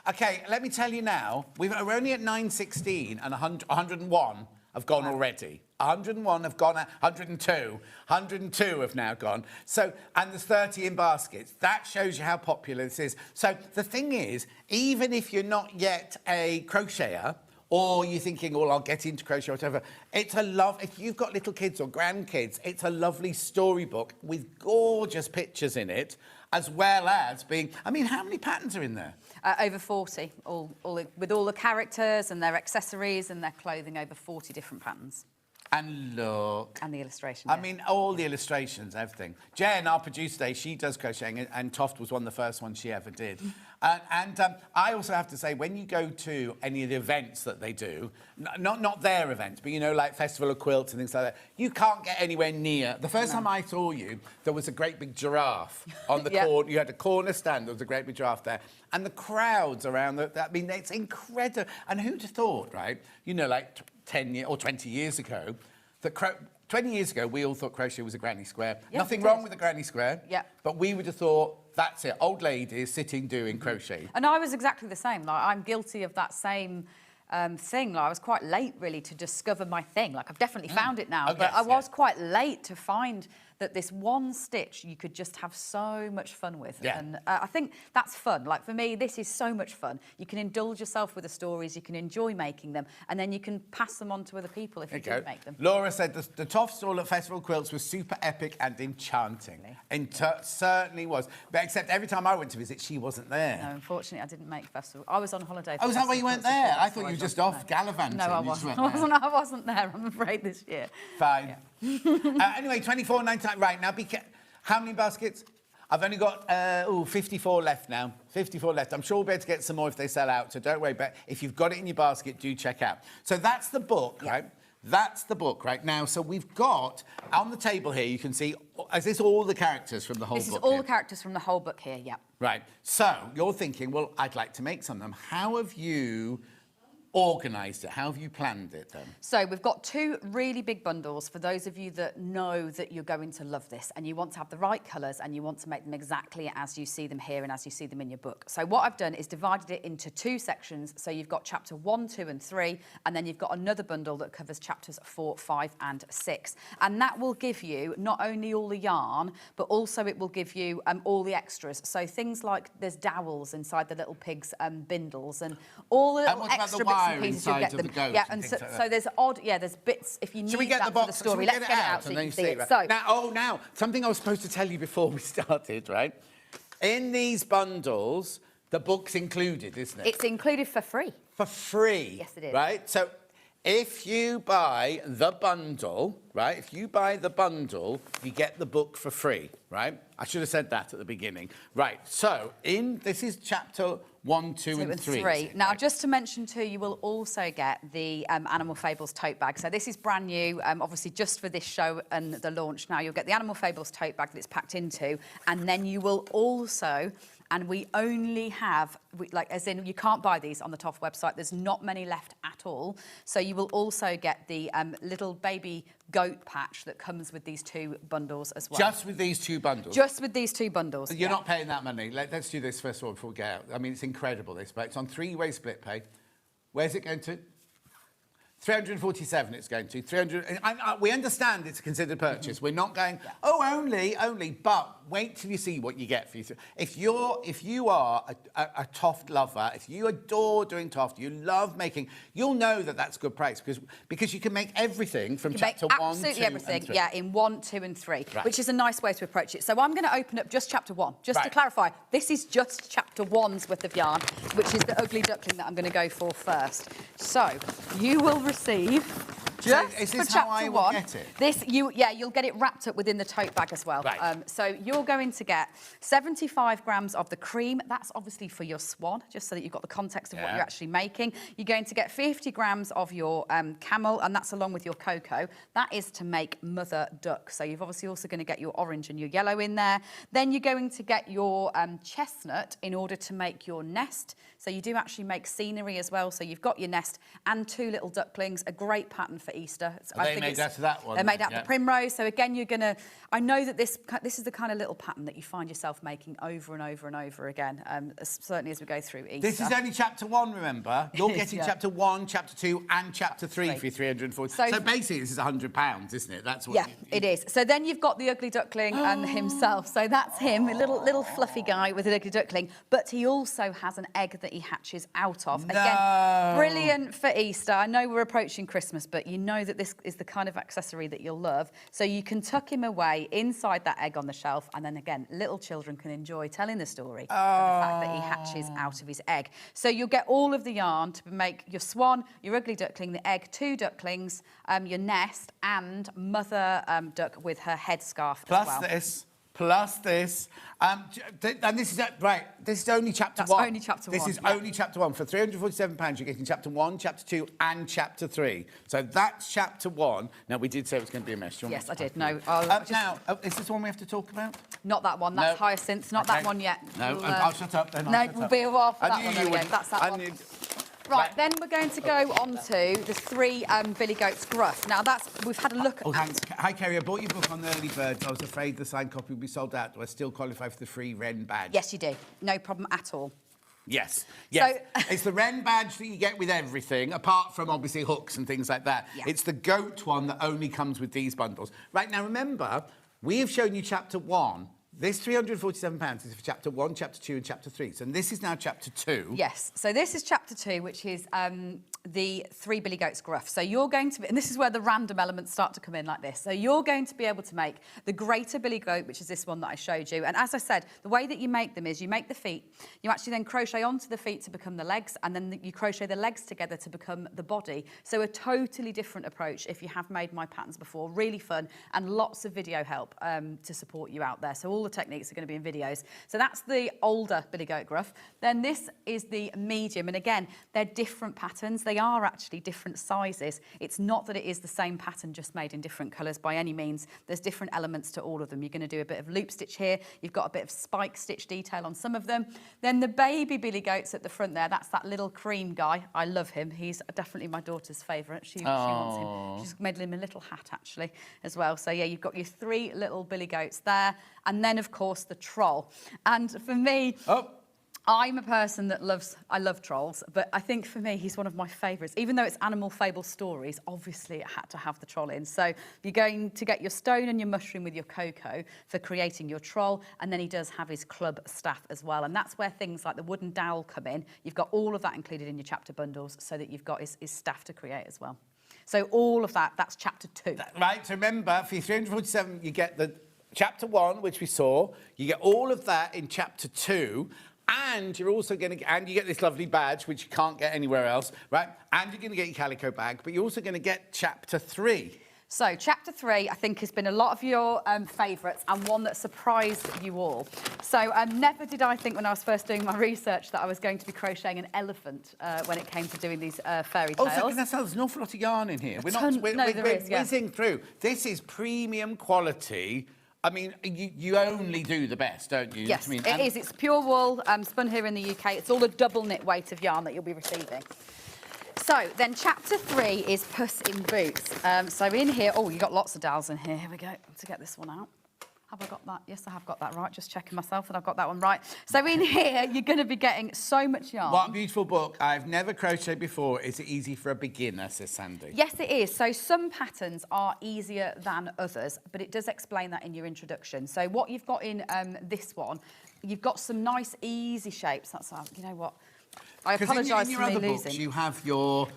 Okay, let me tell you now. We're only at 916 and 101 have gone already. 101 have gone, 102 have now gone. So, and there's 30 in baskets. That shows you how popular this is. So the thing is, even if you're not yet a crocheter, or you're thinking, oh, I'll get into crochet or whatever, it's if you've got little kids or grandkids, it's a lovely storybook with gorgeous pictures in it, as well as being, I mean, how many patterns are in there? Over 40, with all the characters and their accessories and their clothing, over 40 different patterns. And look. And the illustration. I mean, all the illustrations, everything. Jen, our producer today, she does crocheting, and Toft was one of the first ones she ever did. And I also have to say, when you go to any of the events that they do, not their events, but, you know, like Festival of Quilts and things like that, you can't get anywhere near. The first time I saw you, there was a great big giraffe on the corner. You had a corner stand, there was a great big giraffe there. And the crowds around, I mean, it's incredible. And who'd have thought, right? You know, like 10 or 20 years ago, 20 years ago, we all thought crochet was a granny square. Yes, nothing wrong with a granny square. Yeah. But we would have thought, that's it, old ladies sitting doing crochet. And I was exactly the same. Like, I'm guilty of that same thing. Like, I was quite late, really, to discover my thing. Like, I've definitely found it now, but I was quite late to find that this one stitch you could just have so much fun with. Yeah. And I think that's fun. Like, for me, this is so much fun. You can indulge yourself with the stories, you can enjoy making them, and then you can pass them on to other people if you do make them. Laura said the Toft stall at Festival Quilts was super epic and enchanting. Certainly was. But except every time I went to visit, she wasn't there. No, unfortunately, I didn't make Festival. I was on holiday. Oh, is that why you weren't there? I thought you were just off gallivanting. No, I wasn't. I wasn't there, I'm afraid, this year. Fine. Yeah. Anyway, $24.99. Right, now, how many baskets? I've only got 54 left now. 54 left. I'm sure we'll be able to get some more if they sell out, so don't worry. But if you've got it in your basket, do check out. So that's the book, right? That's the book right now. So we've got, on the table here, you can see, is this all the characters from the whole book? This is all the characters from the whole book here, yeah. Right. So you're thinking, well, I'd like to make some of them. How have you organised it? How have you planned it then? So we've got two really big bundles for those of you that know that you're going to love this and you want to have the right colours and you want to make them exactly as you see them here and as you see them in your book. So what I've done is divided it into two sections. So you've got chapter 1, 2 and 3, and then you've got another bundle that covers chapters 4, 5 and 6. And that will give you not only all the yarn, but also it will give you all the extras. So things like there's dowels inside the little pigs' bindles and all the little extra bits and pieces you get them. Yeah, and so there's there's bits if you need that for the story. Let's get it out so you can see it. So now something I was supposed to tell you before we started, right? In these bundles, the book's included, isn't it? It's included for free. For free. Yes, it is. Right? So If you buy the bundle, right? If you buy the bundle, you get the book for free, right? I should have said that at the beginning. Right, so this is chapter 1, 2 and 3. Now, just to mention too, you will also get the Animal Fables tote bag. So this is brand new, obviously just for this show and the launch. Now, you'll get the Animal Fables tote bag that it's packed into, and then you will also... And we only have, as in, you can't buy these on the Toff website. There's not many left at all. So you will also get the little baby goat patch that comes with these 2 bundles as well. Just with these 2 bundles? Just with these 2 bundles. You're not paying that money. Let's do this first of all before we get out. I mean, it's incredible, this, but it's on 3-way split pay. Where's it going to? 347 it's going to. 300. We understand it's a considered purchase. We're not going, only, but wait till you see what you get for you. If you are a Toft lover, if you adore doing Toft, you love making, you'll know that that's good price because you can make everything from chapter 1, 2 absolutely everything, and 3. yeah, in 1, 2 and 3, right. which is a nice way to approach it. So I'm going to open up just chapter 1, just to clarify. This is just chapter 1's worth of yarn, which is the ugly duckling that I'm going to go for first. So you will receive just is this for how I chapter will 1. Get it? You'll get it wrapped up within the tote bag as well. Right. So you're going to get 75 grams of the cream. That's obviously for your swan, just so that you've got the context of what you're actually making. You're going to get 50 grams of your camel, and that's along with your cocoa. That is to make mother duck. So you've obviously also going to get your orange and your yellow in there. Then you're going to get your chestnut in order to make your nest. So you do actually make scenery as well. So you've got your nest and 2 little ducklings, a great pattern for Easter. Are they made out of that one? They're made out of the primrose. So again, you're going to... I know that this is the kind of little pattern that you find yourself making over and over and over again, certainly as we go through Easter. This is only chapter 1, remember? You're getting chapter 1, chapter 2 and chapter 3 for your 340. So basically, this is £100, isn't it? That's what. Yeah, it is. So then you've got the ugly duckling and himself. So that's him, a little fluffy guy with an ugly duckling. But he also has an egg that he hatches out of. No. Again, brilliant for Easter. I know we're approaching Christmas, but you know that this is the kind of accessory that you'll love. So you can tuck him away inside that egg on the shelf, and then again, little children can enjoy telling the story of the fact that he hatches out of his egg. So you'll get all of the yarn to make your swan, your ugly duckling, the egg, 2 ducklings, your nest, and mother duck with her headscarf as well. Plus this. And this is right. This is only chapter 1. Only chapter 1. This is only chapter 1. For £347, you're getting chapter 1, chapter 2, and chapter 3. So that's chapter 1. Now we did say it was going to be a mess. Yes, I did. No. Now, is this one we have to talk about? Not that one. That's Hyacinth. Not that one yet. No, I'll shut up then. We'll be a while for that one. That's that one. Right, then we're going to go on to the 3 Billy Goat's Gruff. Now, we've had a look at... Hi, Kerry. I bought your book on the early birds. I was afraid the signed copy would be sold out. Do I still qualify for the free Wren badge? Yes, you do. No problem at all. Yes. It's the Wren badge that you get with everything, apart from, obviously, hooks and things like that. Yeah. It's the goat one that only comes with these bundles. Right, now, remember, we have shown you chapter 1. This £347 is for chapter 1, chapter 2 and chapter 3. So this is now chapter 2. Yes. So this is chapter 2, which is the 3 Billy Goat's Gruff. So you're going to... And this is where the random elements start to come in like this. So you're going to be able to make the greater Billy Goat, which is this one that I showed you. And as I said, the way that you make them is you make the feet. You actually then crochet onto the feet to become the legs. And then you crochet the legs together to become the body. So a totally different approach if you have made my patterns before. Really fun. And lots of video help to support you out there. So all the techniques are going to be in videos. So that's the older Billy Goat Gruff. Then this is the medium, and again, they're different patterns. They are actually different sizes. It's not that it is the same pattern just made in different colours by any means. There's different elements to all of them. You're going to do a bit of loop stitch here. You've got a bit of spike stitch detail on some of them. Then the baby Billy Goats at the front there, that's that little cream guy. I love him. He's definitely my daughter's favourite. She wants him. She's made him a little hat actually as well. So yeah, you've got your 3 little Billy Goats there. And then, of course, the troll. And for me, I'm a person that I love trolls, but I think for me, he's one of my favourites. Even though it's animal fable stories, obviously it had to have the troll in. So you're going to get your stone and your mushroom with your cocoa for creating your troll, and then he does have his club staff as well. And that's where things like the wooden dowel come in. You've got all of that included in your chapter bundles so that you've got his staff to create as well. So all of that's chapter 2. Right, so remember, for your 347, you get the... Chapter 1, which we saw, you get all of that in chapter 2, And you're also going to, and you get this lovely badge, which you can't get anywhere else, right? And you're going to get your calico bag, but you're also going to get chapter 3. So, chapter 3, I think, has been a lot of your favourites and one that surprised you all. So, never did I think when I was first doing my research that I was going to be crocheting an elephant when it came to doing these fairy tales. Oh, so there's an awful lot of yarn in here. We're whizzing through. This is premium quality. I mean, you only do the best, don't you? Yes, I mean, it is. It's pure wool, spun here in the UK. It's all a double knit weight of yarn that you'll be receiving. So then chapter 3 is Puss in Boots. So in here, oh, you've got lots of dowels in here. Here we go, to get this one out. Have I got that? Yes, I have got that right. Just checking myself that I've got that one right. So in here, you're going to be getting so much yarn. What a beautiful book. I've never crocheted before. Is it easy for a beginner, says Sandy? Yes, it is. So some patterns are easier than others, but it does explain that in your introduction. So what you've got in this one, you've got some nice, easy shapes. That's, you know what? I apologise for me losing. Books, you have your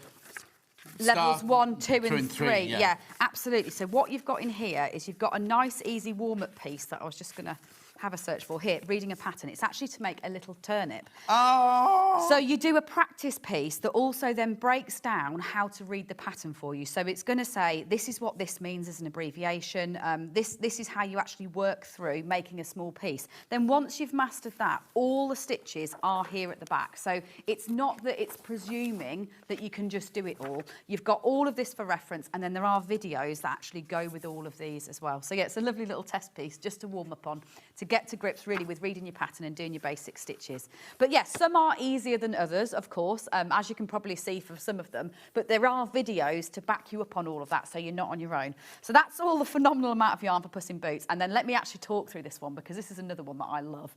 levels 1, 2 and 3. Yeah. Yeah, absolutely. So what you've got in here is you've got a nice, easy warm-up piece that I was just going to have a search for here, reading a pattern. It's actually to make a little turnip. Oh! So you do a practice piece that also then breaks down how to read the pattern for you. So it's going to say, this is what this means as an abbreviation. This is how you actually work through making a small piece. Then once you've mastered that, all the stitches are here at the back. So it's not that it's presuming that you can just do it all. You've got all of this for reference, and then there are videos that actually go with all of these as well. So yeah, it's a lovely little test piece just to warm up on, to get to grips really with reading your pattern and doing your basic stitches. But yes, some are easier than others, of course, as you can probably see for some of them, but there are videos to back you up on all of that, so you're not on your own. So that's all the phenomenal amount of yarn for Puss in Boots. And then let me actually talk through this one, because this is another one that I love.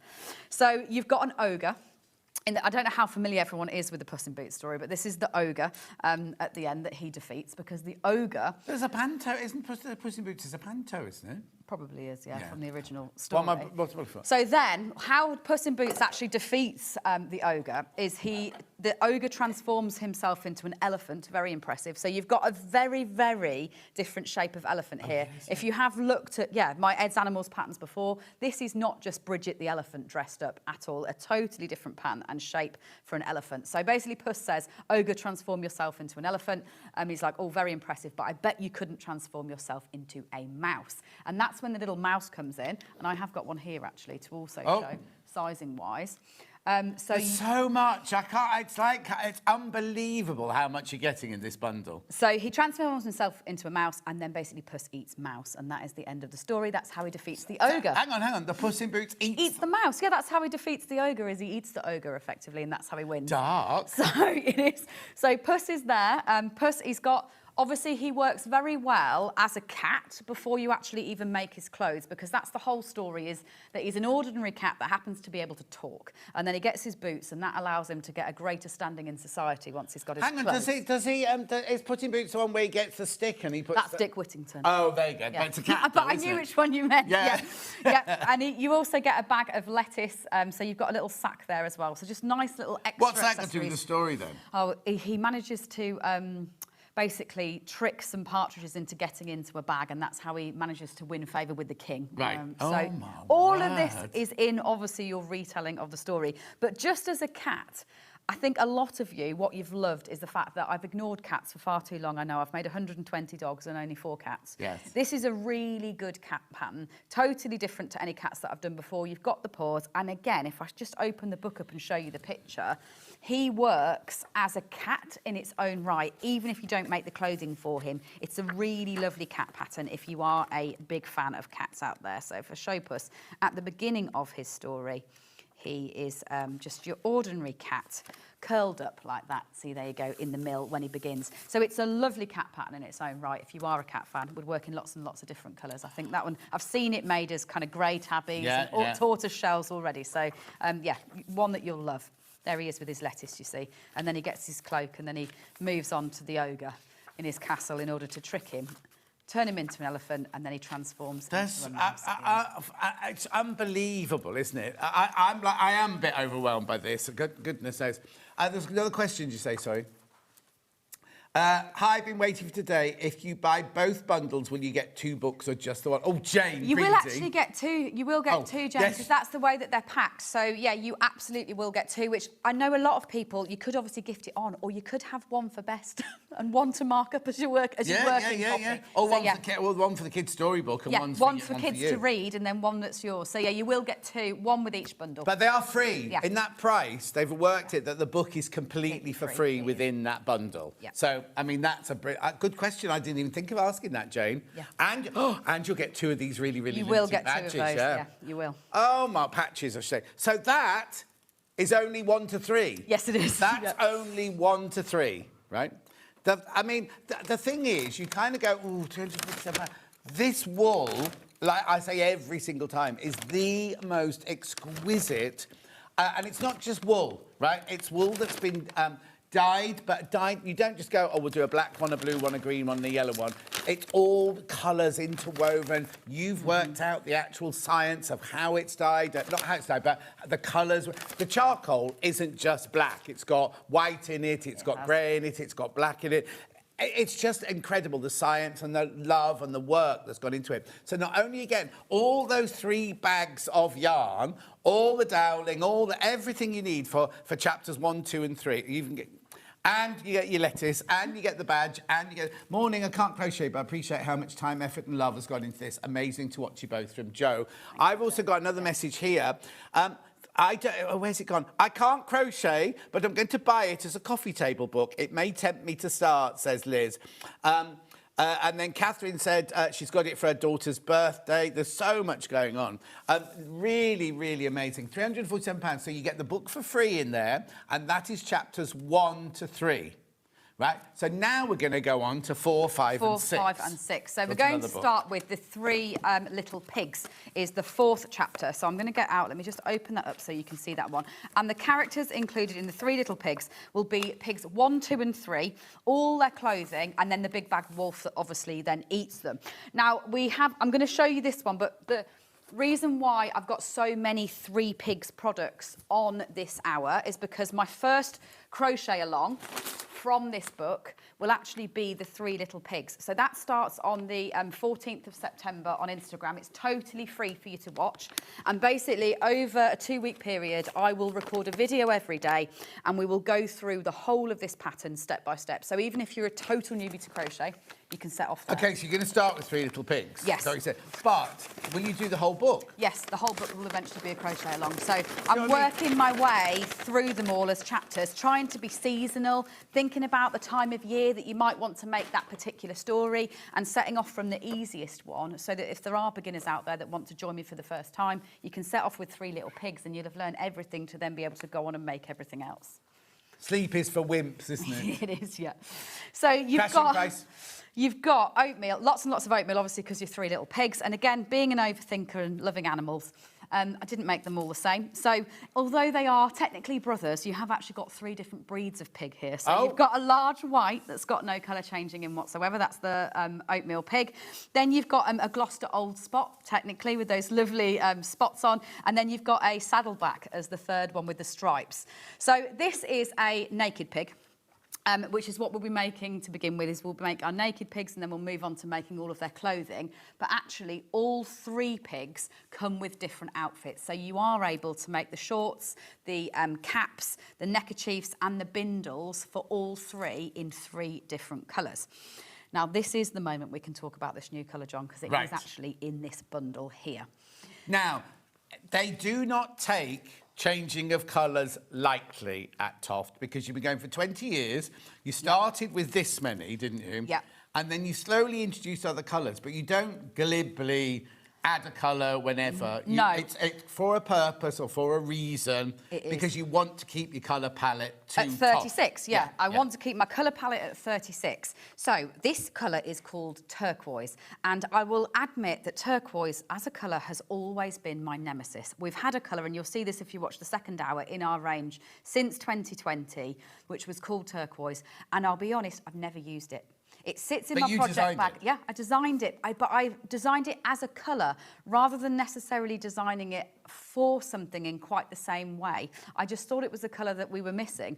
So you've got an ogre. I don't know how familiar everyone is with the Puss in Boots story, but this is the ogre at the end that he defeats, because the ogre... There's a panto, isn't Puss in Boots is a panto, isn't it? Probably is, yeah, from the original story. What's so then, how Puss in Boots actually defeats the ogre is the ogre transforms himself into an elephant. Very impressive. So you've got a very, very different shape of elephant here. If you have looked at, my Ed's Animals patterns before, this is not just Bridget the elephant dressed up at all. A totally different pattern and shape for an elephant. So basically Puss says, ogre, transform yourself into an elephant. He's like, oh, very impressive, but I bet you couldn't transform yourself into a mouse. And that's when the little mouse comes in, and I have got one here actually to also show sizing wise. So much. I can't. It's unbelievable how much you're getting in this bundle. So he transforms himself into a mouse, and then basically Puss eats mouse, and that is the end of the story. That's how he defeats the ogre. Hang on. The Puss in Boots eats the mouse. Yeah, that's how he defeats the ogre. Is he eats the ogre effectively, and that's how he wins. Dark. So it is. So Puss is there. Puss, he's got. Obviously, he works very well as a cat before you actually even make his clothes, because that's the whole story, is that he's an ordinary cat that happens to be able to talk. And then he gets his boots, and that allows him to get a greater standing in society once he's got his clothes. Is Puss in Boots the one where he gets the stick and he puts... That's Dick Whittington. Oh, there you go. Yeah. But it's a cat, but I knew which one you meant. Yeah. And you also get a bag of lettuce, so you've got a little sack there as well. So just nice little extra What's that got to do with the story, then? Oh, he manages to... basically trick some partridges into getting into a bag, and that's how he manages to win favour with the king. Right. So all of this is in, obviously, your retelling of the story. But just as a cat, I think a lot of you, what you've loved is the fact that I've ignored cats for far too long. I know I've made 120 dogs and only 4 cats. Yes. This is a really good cat pattern, totally different to any cats that I've done before. You've got the paws, and again, if I just open the book up and show you the picture, he works as a cat in its own right, even if you don't make the clothing for him. It's a really lovely cat pattern if you are a big fan of cats out there. So for Showpuss, at the beginning of his story, he is just your ordinary cat, curled up like that. See, there you go, in the mill when he begins. So it's a lovely cat pattern in its own right. If you are a cat fan, it would work in lots and lots of different colours. I think that one, I've seen it made as kind of grey tabbies and tortoise shells already. So, one that you'll love. There he is with his lettuce, you see. And then he gets his cloak, and then he moves on to the ogre in his castle in order to trick him, turn him into an elephant, and then he transforms into a mouse. It's unbelievable, isn't it? I am a bit overwhelmed by this. Goodness knows. There's another question, you say, sorry. Hi, I've been waiting for today. If you buy both bundles, will you get 2 books or just the one? Oh, Jane, You will greedy. actually get 2. You will get 2, Jane, because that's the way that they're packed. So, yeah, you absolutely will get 2, which I know a lot of people, you could obviously gift it on, or you could have one for best and one to mark up as your work as your working copy. Or So, one for the kids' storybook and one for kids to read and then one that's yours. So, yeah, you will get 2, one with each bundle. But they are free. Yeah. In that price, they've worked it that the book is completely for free within that bundle. Yeah. So, I mean, that's a good question. I didn't even think of asking that, Jane. Yeah. And you'll get 2 of these really, really You will limited get badges, 2 of those, yeah, you will. Oh, my patches, I should say. So that is only 1 to 3. Yes, it is. That's only 1 to 3, right? The thing is, you kind of go, ooh, 257 pounds. This wool, like I say every single time, is the most exquisite, and it's not just wool, right? It's wool that's been dyed, but dyed, you don't just go, oh, we'll do a black one, a blue one, a green one, and a yellow one. It's all colours interwoven. You've worked out the actual science of how it's dyed, not how it's dyed, but the colours. The charcoal isn't just black. It's got white in it, it's got grey in it, it's got black in it. It's just incredible, the science and the love and the work that's gone into it. So not only again, all those 3 bags of yarn, all the doweling, everything you need for chapters 1, 2 and 3. You even get, and you get your lettuce, and you get the badge, and you get... Morning, I can't crochet, but I appreciate how much time, effort and love has gone into this. Amazing to watch you both, from Joe. I've also got another message here. Where's it gone? I can't crochet, but I'm going to buy it as a coffee table book. It may tempt me to start, says Liz. And then Catherine said she's got it for her daughter's birthday. There's so much going on. Really, really amazing. £347. So you get the book for free in there, and that is chapters 1 to 3. Right, so now we're going to go on to 4, 5 and 6. 4, 5 and 6. So we're going to start with the 3 Little Pigs is the 4th chapter. So I'm going to get out, let me just open that up so you can see that one. And the characters included in the 3 Little Pigs will be pigs 1, 2 and 3, all their clothing, and then the big bad wolf that obviously then eats them. Now, I'm going to show you this one, but the reason why I've got so many 3 Pigs products on this hour is because my first crochet along from this book will actually be the 3 Little Pigs. So that starts on the 14th of September on Instagram. It's totally free for you to watch. And basically, over a 2-week period, I will record a video every day, and we will go through the whole of this pattern step by step. So even if you're a total newbie to crochet, you can set off there. OK, so you're going to start with 3 Little Pigs? Yes. So you said, but will you do the whole book? Yes, the whole book will eventually be a crochet along. So I'm working my way through them all as chapters, trying to be seasonal, thinking about the time of year that you might want to make that particular story, and setting off from the easiest one, so that if there are beginners out there that want to join me for the first time, you can set off with 3 Little Pigs and you'll have learned everything to then be able to go on and make everything else. Sleep is for wimps, isn't it? It is, yeah. So you've got oatmeal, lots and lots of oatmeal, obviously, because you're 3 Little Pigs. And again, being an overthinker and loving animals, I didn't make them all the same. So although they are technically brothers, you have actually got 3 different breeds of pig here. So you've got a large white that's got no colour changing in whatsoever. That's the oatmeal pig. Then you've got a Gloucester Old Spot, technically, with those lovely spots on. And then you've got a Saddleback as the 3rd one with the stripes. So this is a naked pig. Which is what we'll be making to begin with, is we'll make our naked pigs and then we'll move on to making all of their clothing. But actually, all 3 pigs come with different outfits. So you are able to make the shorts, the caps, the neckerchiefs and the bindles for all 3 in 3 different colours. Now, this is the moment we can talk about this new colour, John, because it is actually in this bundle here. Now, they do not take changing of colours lightly at Toft, because you've been going for 20 years. You started with this many, didn't you? Yeah. And then you slowly introduced other colours, but you don't glibly add a colour whenever. No. It's for a purpose or for a reason, because you want to keep your colour palette to at 36, Toft. yeah. I want to keep my colour palette at 36. So this colour is called turquoise, and I will admit that turquoise as a colour has always been my nemesis. We've had a colour, and you'll see this if you watch the 2nd hour, in our range since 2020, which was called turquoise, and I'll be honest, I've never used it. It sits in my project bag. Yeah, I designed it, but I designed it as a colour rather than necessarily designing it for something in quite the same way. I just thought it was the colour that we were missing.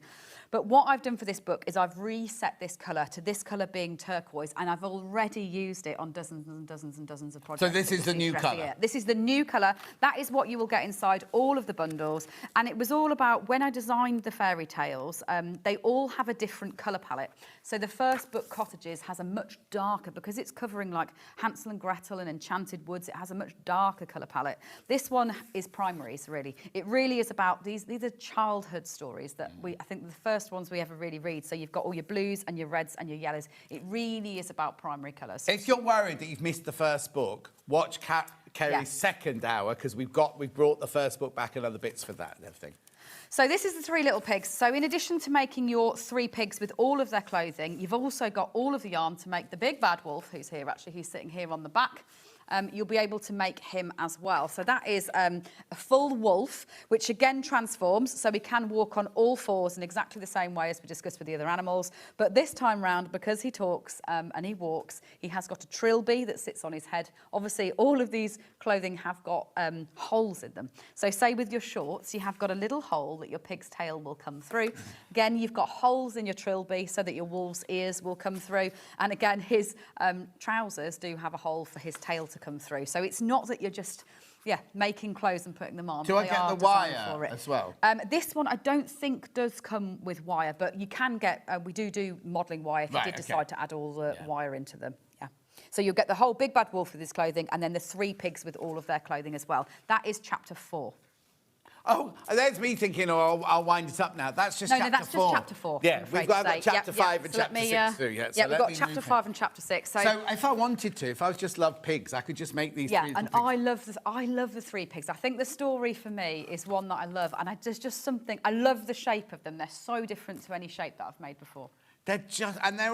But what I've done for this book is I've reset this colour to this colour being turquoise, and I've already used it on dozens and dozens and dozens of projects. So this is the new colour? This is the new colour. That is what you will get inside all of the bundles. And it was all about, when I designed the fairy tales, they all have a different colour palette. So the first book, Cottages, has a much darker, because it's covering like Hansel and Gretel and Enchanted Woods, it has a much darker colour palette. This one is primaries, really. It really is about, these are childhood stories that I think the first ones we ever really read. So you've got all your blues and your reds and your yellows. It really is about primary colours. If you're worried that you've missed the first book, watch Kerry's second hour, because we've brought the first book back and other bits for that and everything. So this is the Three Little Pigs. So in addition to making your 3 pigs with all of their clothing, you've also got all of the yarn to make the big bad wolf, who's here actually, who's sitting here on the back. You'll be able to make him as well. So that is a full wolf, which again transforms, so he can walk on all 4s in exactly the same way as we discussed with the other animals. But this time round, because he talks and he walks, he has got a trilby that sits on his head. Obviously, all of these clothing have got holes in them. So say with your shorts, you have got a little hole that your pig's tail will come through. Again, you've got holes in your trilby so that your wolf's ears will come through. And again, his trousers do have a hole for his tail to come through. So it's not that you're just making clothes and putting them on. Do I get the wire as well? This one I don't think does come with wire, but you can get, we do modelling wire if you did decide to add all the wire into them. Yeah. So you'll get the whole big bad wolf with his clothing, and then the 3 pigs with all of their clothing as well. That is chapter 4. Oh, there's me thinking, I'll wind it up now. That's just chapter 4. No, that's just chapter 4. Yeah, we've got chapter 5 and chapter 6 too. Yeah, we've got chapter 5 and chapter 6. So if I wanted to, if I just loved pigs, I could just make these 3 and pigs. I love the 3 pigs. I think the story for me is one that I love, and there's just something, I love the shape of them. They're so different to any shape that I've made before. They're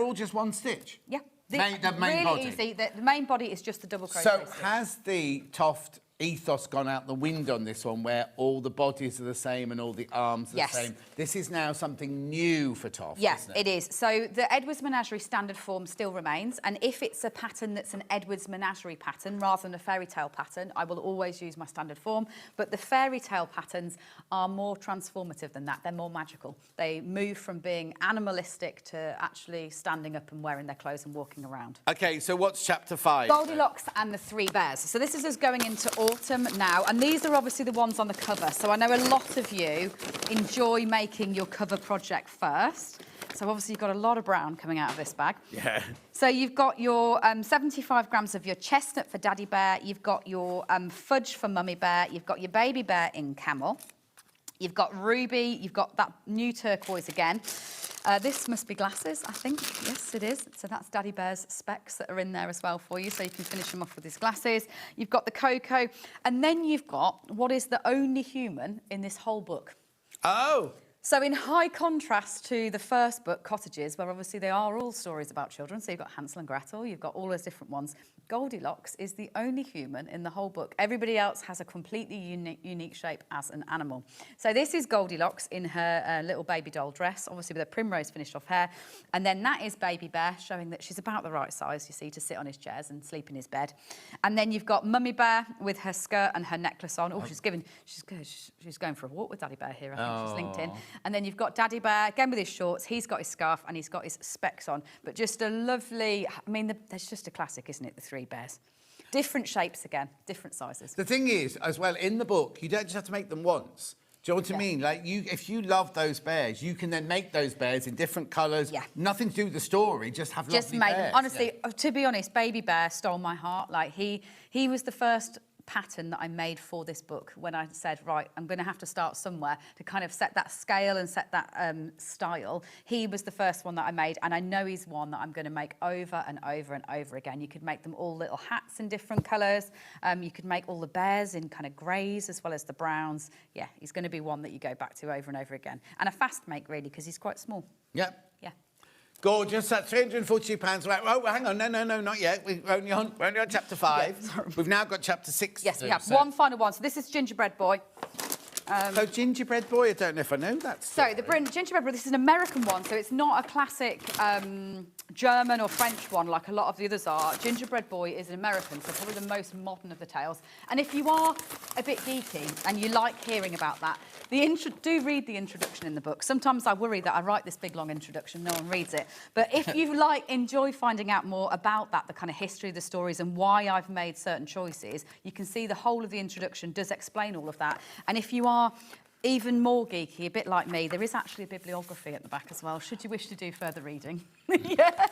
all just 1 stitch? Yeah. The main really body? Easy. The main body is just the double crochet stitch. So has the Toft ethos gone out the window on this one, where all the bodies are the same and all the arms are the same? This is now something new for Toft, Yes, isn't it? it is. So the Edwards Menagerie standard form still remains, and if it's a pattern that's an Edwards Menagerie pattern rather than a fairy tale pattern, I will always use my standard form. But the fairy tale patterns are more transformative than that. They're more magical. They move from being animalistic to actually standing up and wearing their clothes and walking around. OK, so what's chapter 5? Goldilocks and the 3 Bears. So this is us going into autumn now, and these are obviously the ones on the cover. So I know a lot of you enjoy making your cover project first. So obviously you've got a lot of brown coming out of this bag. Yeah. So you've got your 75 grams of your chestnut for Daddy Bear. You've got your fudge for Mummy Bear. You've got your baby bear in camel. You've got ruby. You've got that new turquoise again. This must be glasses, I think. Yes, it is. So that's Daddy Bear's specs that are in there as well for you, so you can finish them off with his glasses. You've got the cocoa, and then you've got what is the only human in this whole book. Oh! So in high contrast to the first book, Cottages, where obviously they are all stories about children, so you've got Hansel and Gretel, you've got all those different ones, Goldilocks is the only human in the whole book. Everybody else has a completely unique shape as an animal. So this is Goldilocks in her little baby doll dress, obviously with a primrose finished off hair. And then that is Baby Bear, showing that she's about the right size, you see, to sit on his chairs and sleep in his bed. And then you've got Mummy Bear with her skirt and her necklace on. Oh, she's going for a walk with Daddy Bear here, I think she's linked in. And then you've got Daddy Bear, again with his shorts. He's got his scarf and he's got his specs on. But just a lovely, I mean, there's just a classic, isn't it, the 3 Bears. Different shapes again, different sizes. The thing is, as well, in the book, you don't just have to make them once. Do you know what I mean? Like, if you love those bears, you can then make those bears in different colours. Yeah. Nothing to do with the story, just have lovely bears. Honestly, to be honest, Baby Bear stole my heart. Like, he was the first pattern that I made for this book when I said, right, I'm going to have to start somewhere to kind of set that scale and set that style. He was the first one that I made, and I know he's one that I'm going to make over and over and over again. You could make them all little hats in different colours. You could make all the bears in kind of greys as well as the browns. Yeah, he's going to be one that you go back to over and over again. And a fast make, really, because he's quite small. Yep. Yeah. Gorgeous. That's £342. Right. Oh, hang on. No, not yet. We're only on chapter 5. We've now got chapter 6. Yes, we have one final one. So this is Gingerbread Boy. So Gingerbread Boy, I don't know if I know that story. So the Gingerbread Boy, this is an American one, so it's not a classic German or French one like a lot of the others are. Gingerbread Boy is an American, so probably the most modern of the tales. And if you are a bit geeky and you like hearing about that, do read the introduction in the book. Sometimes I worry that I write this big long introduction, no one reads it. But if you enjoy finding out more about that, the kind of history of the stories and why I've made certain choices, you can see the whole of the introduction does explain all of that. And if you are even more geeky, a bit like me, there is actually a bibliography at the back as well, should you wish to do further reading. Yeah.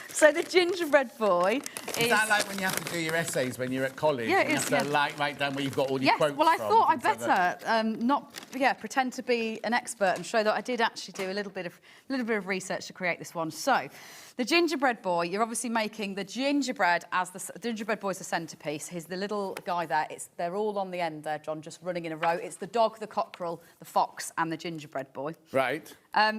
So the Gingerbread Boy is that like when you have to do your essays when you're at college? Yeah, it you is, have to write down where you've got all your quotes well, I from, thought I'd things like better pretend to be an expert and show that I did actually do a little bit of research to create this one. So, the Gingerbread Boy, you're obviously making the gingerbread as the Gingerbread Boy's the centrepiece. He's the little guy there. They're all on the end there, John, just running in a row. It's the dog, the cockerel, the fox, and the Gingerbread Boy. Right.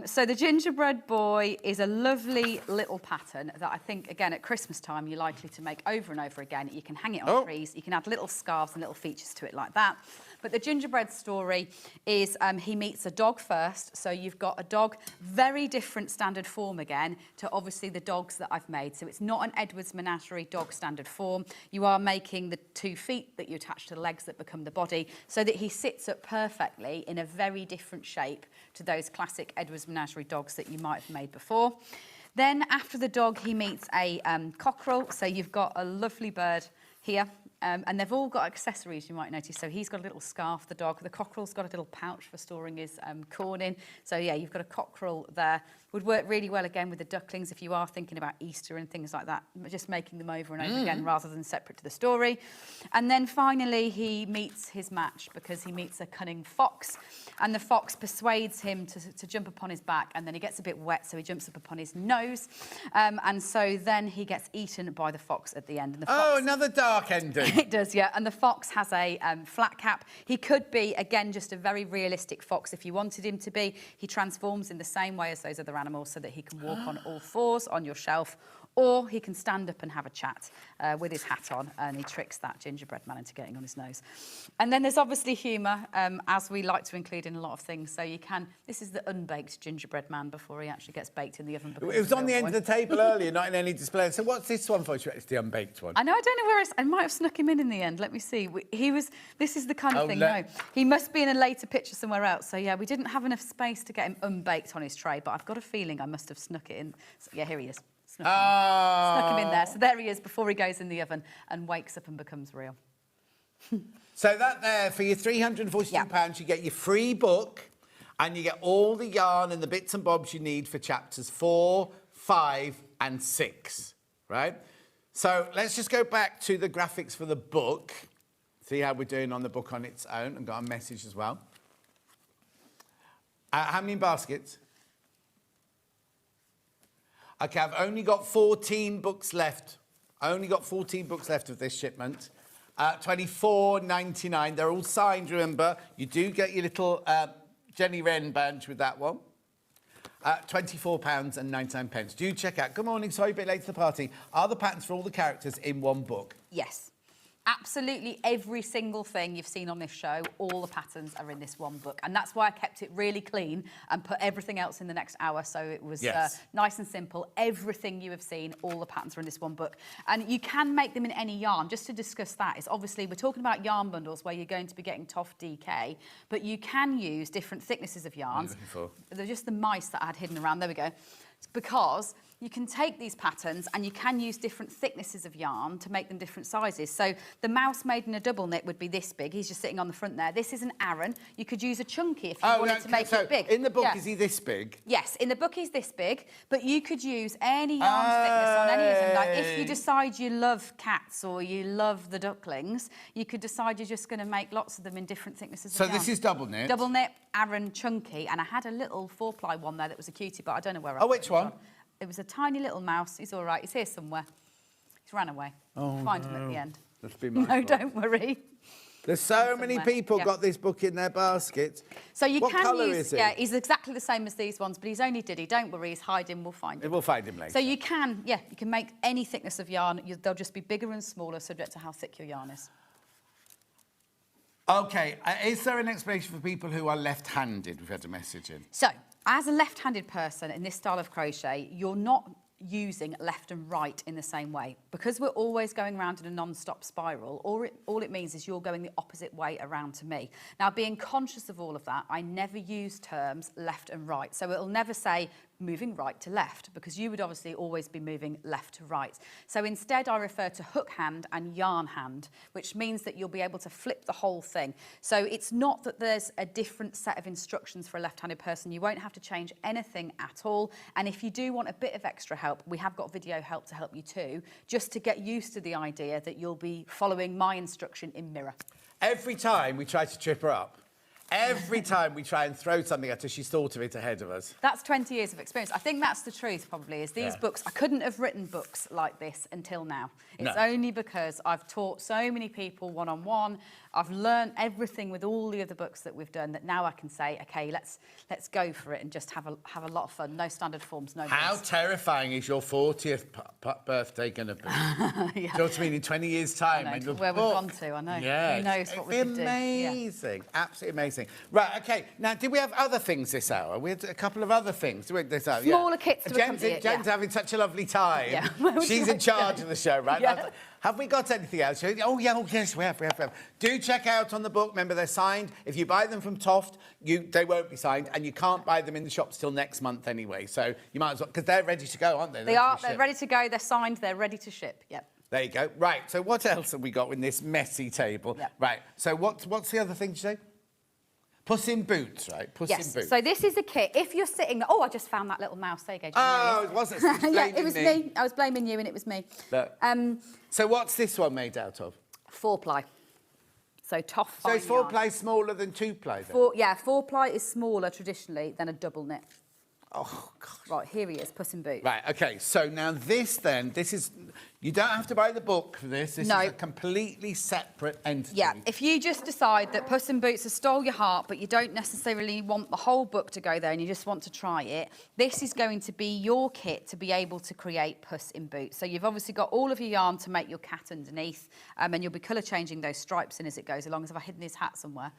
So the Gingerbread Boy is a lovely little pattern that I think, again, at Christmas time, you're likely to make over and over again. You can hang it on trees. You can add little scarves and little features to it like that. But the gingerbread story is he meets a dog first. So you've got a dog, very different standard form again to obviously the dogs that I've made. So it's not an Edwards Menagerie dog standard form. You are making the 2 feet that you attach to the legs that become the body so that he sits up perfectly in a very different shape to those classic Edwards Menagerie dogs that you might have made before. Then after the dog, he meets a cockerel. So you've got a lovely bird here. And they've all got accessories, you might notice. So he's got a little scarf, the dog. The cockerel's got a little pouch for storing his corn in. So, yeah, you've got a cockerel there. Would work really well, again, with the ducklings if you are thinking about Easter and things like that, just making them over and over again rather than separate to the story. And then finally, he meets his match because he meets a cunning fox. And the fox persuades him to jump upon his back, and then he gets a bit wet, so he jumps up upon his nose. And so then he gets eaten by the fox at the end. And the fox, another dark ending. It does, yeah. And the fox has a flat cap. He could be, again, just a very realistic fox if you wanted him to be. He transforms in the same way as those other animals so that he can walk on all fours on your shelf, or he can stand up and have a chat with his hat on, and he tricks that gingerbread man into getting on his nose. And then there's obviously humour, as we like to include in a lot of things. So you can, this is the unbaked gingerbread man before he actually gets baked in the oven. It was on the end of the table earlier, not in any display. So what's this one for? It's the unbaked one. I know, I don't know where I might have snuck him in the end. Let me see. This is the kind of thing, no. He must be in a later picture somewhere else. So, yeah, we didn't have enough space to get him unbaked on his tray, but I've got a feeling I must have snuck it in. So, yeah, here he is. Snuck him in there. So there he is before he goes in the oven and wakes up and becomes real. So that there, for your £342, you get your free book and you get all the yarn and the bits and bobs you need for chapters 4, 5 and 6, right? So let's just go back to the graphics for the book, see how we're doing on the book on its own, and got a message as well. How many baskets? OK, I've only got 14 books left. Only got 14 books left of this shipment. $24.99. They're all signed, remember. You do get your little Jenny Wren badge with that one. £24.99. Do check out. Good morning, sorry, a bit late to the party. Are the patterns for all the characters in one book? Yes. Absolutely every single thing you've seen on this show, all the patterns are in this one book. And that's why I kept it really clean and put everything else in the next hour. So it was nice and simple. Everything you have seen, all the patterns are in this one book. And you can make them in any yarn. Just to discuss that, is obviously we're talking about yarn bundles where you're going to be getting tough DK, but you can use different thicknesses of yarns. They're just the mice that I had hidden around. There we go. Because you can take these patterns and you can use different thicknesses of yarn to make them different sizes. So the mouse made in a double knit would be this big. He's just sitting on the front there. This is an Aran. You could use a chunky if you wanted to make it big. In the book, is he this big? Yes, in the book he's this big, but you could use any yarn thickness on any of them. Like if you decide you love cats or you love the ducklings, you could decide you're just going to make lots of them in different thicknesses of yarn. So this is double knit? Double knit, Aran, chunky, and I had a little 4-ply one there that was a cutie, but I don't know where I which one? It was a tiny little mouse. He's all right. He's here somewhere. He's ran away. Find him at the end. That's been my fault. Don't worry. There's so many people got this book in their basket. So you what can colour use. is it? Yeah, he's exactly the same as these ones, but he's only Diddy. Don't worry, he's hiding. We'll find him. We'll find him later. So you can, you can make any thickness of yarn. They'll just be bigger and smaller, subject to how thick your yarn is. OK, is there an explanation for people who are left-handed? We've had a message in. So, as a left-handed person in this style of crochet, you're not using left and right in the same way. Because we're always going around in a non-stop spiral, all it means is you're going the opposite way around to me. Now, being conscious of all of that, I never use terms left and right. So it'll never say moving right to left, because you would obviously always be moving left to right. So instead, I refer to hook hand and yarn hand, which means that you'll be able to flip the whole thing. So it's not that there's a different set of instructions for a left-handed person. You won't have to change anything at all. And if you do want a bit of extra help, we have got video help to help you too, just to get used to the idea that you'll be following my instruction in mirror. Every time we try to trip her up, every time we try and throw something at her, she's thought of it ahead of us. That's 20 years of experience. I think that's the truth, probably, is these books... I couldn't have written books like this until now. It's only because I've taught so many people one-on-one. I've learned everything with all the other books that we've done that now I can say, OK, let's go for it and just have a lot of fun. No standard forms, no... How terrifying is your 40th birthday going to be? Do you know what I mean? In 20 years' time. I know, where we've gone to, I know. Yeah. Who knows what we could do. Amazing. Yeah. Absolutely amazing. Right, OK. Now, did we have other things this hour? We had a couple of other things this hour. Smaller kits to accompany it, Jen's having such a lovely time. Yeah. She's in charge of the show, right? Yeah. Have we got anything else? Oh, yes, we have. Do check out on the book. Remember, they're signed. If you buy them from Toft, they won't be signed, and you can't buy them in the shops till next month anyway. So you might as well, because they're ready to go, aren't they? They are. They're ready to go. They're signed. They're ready to ship. Yep. There you go. Right. So what else have we got in this messy table? Yep. Right. So what's the other thing you say? Puss in Boots, right? Puss in Boots. So this is a kit. If you're sitting... Oh, I just found that little mouse. There you go. Oh, it wasn't. Yeah, it was me. I was blaming you and it was me. Look. So what's this one made out of? 4-ply. So tough. So is 4-ply smaller than 2-ply then? 4-ply is smaller traditionally than a double knit. Oh, God. Right, here he is, Puss in Boots. Right, OK. So now this is... You don't have to buy the book for this. This is a completely separate entity. Yeah, if you just decide that Puss in Boots has stole your heart, but you don't necessarily want the whole book to go there and you just want to try it, this is going to be your kit to be able to create Puss in Boots. So you've obviously got all of your yarn to make your cat underneath, and you'll be colour changing those stripes in as it goes along. Have I hidden his hat somewhere?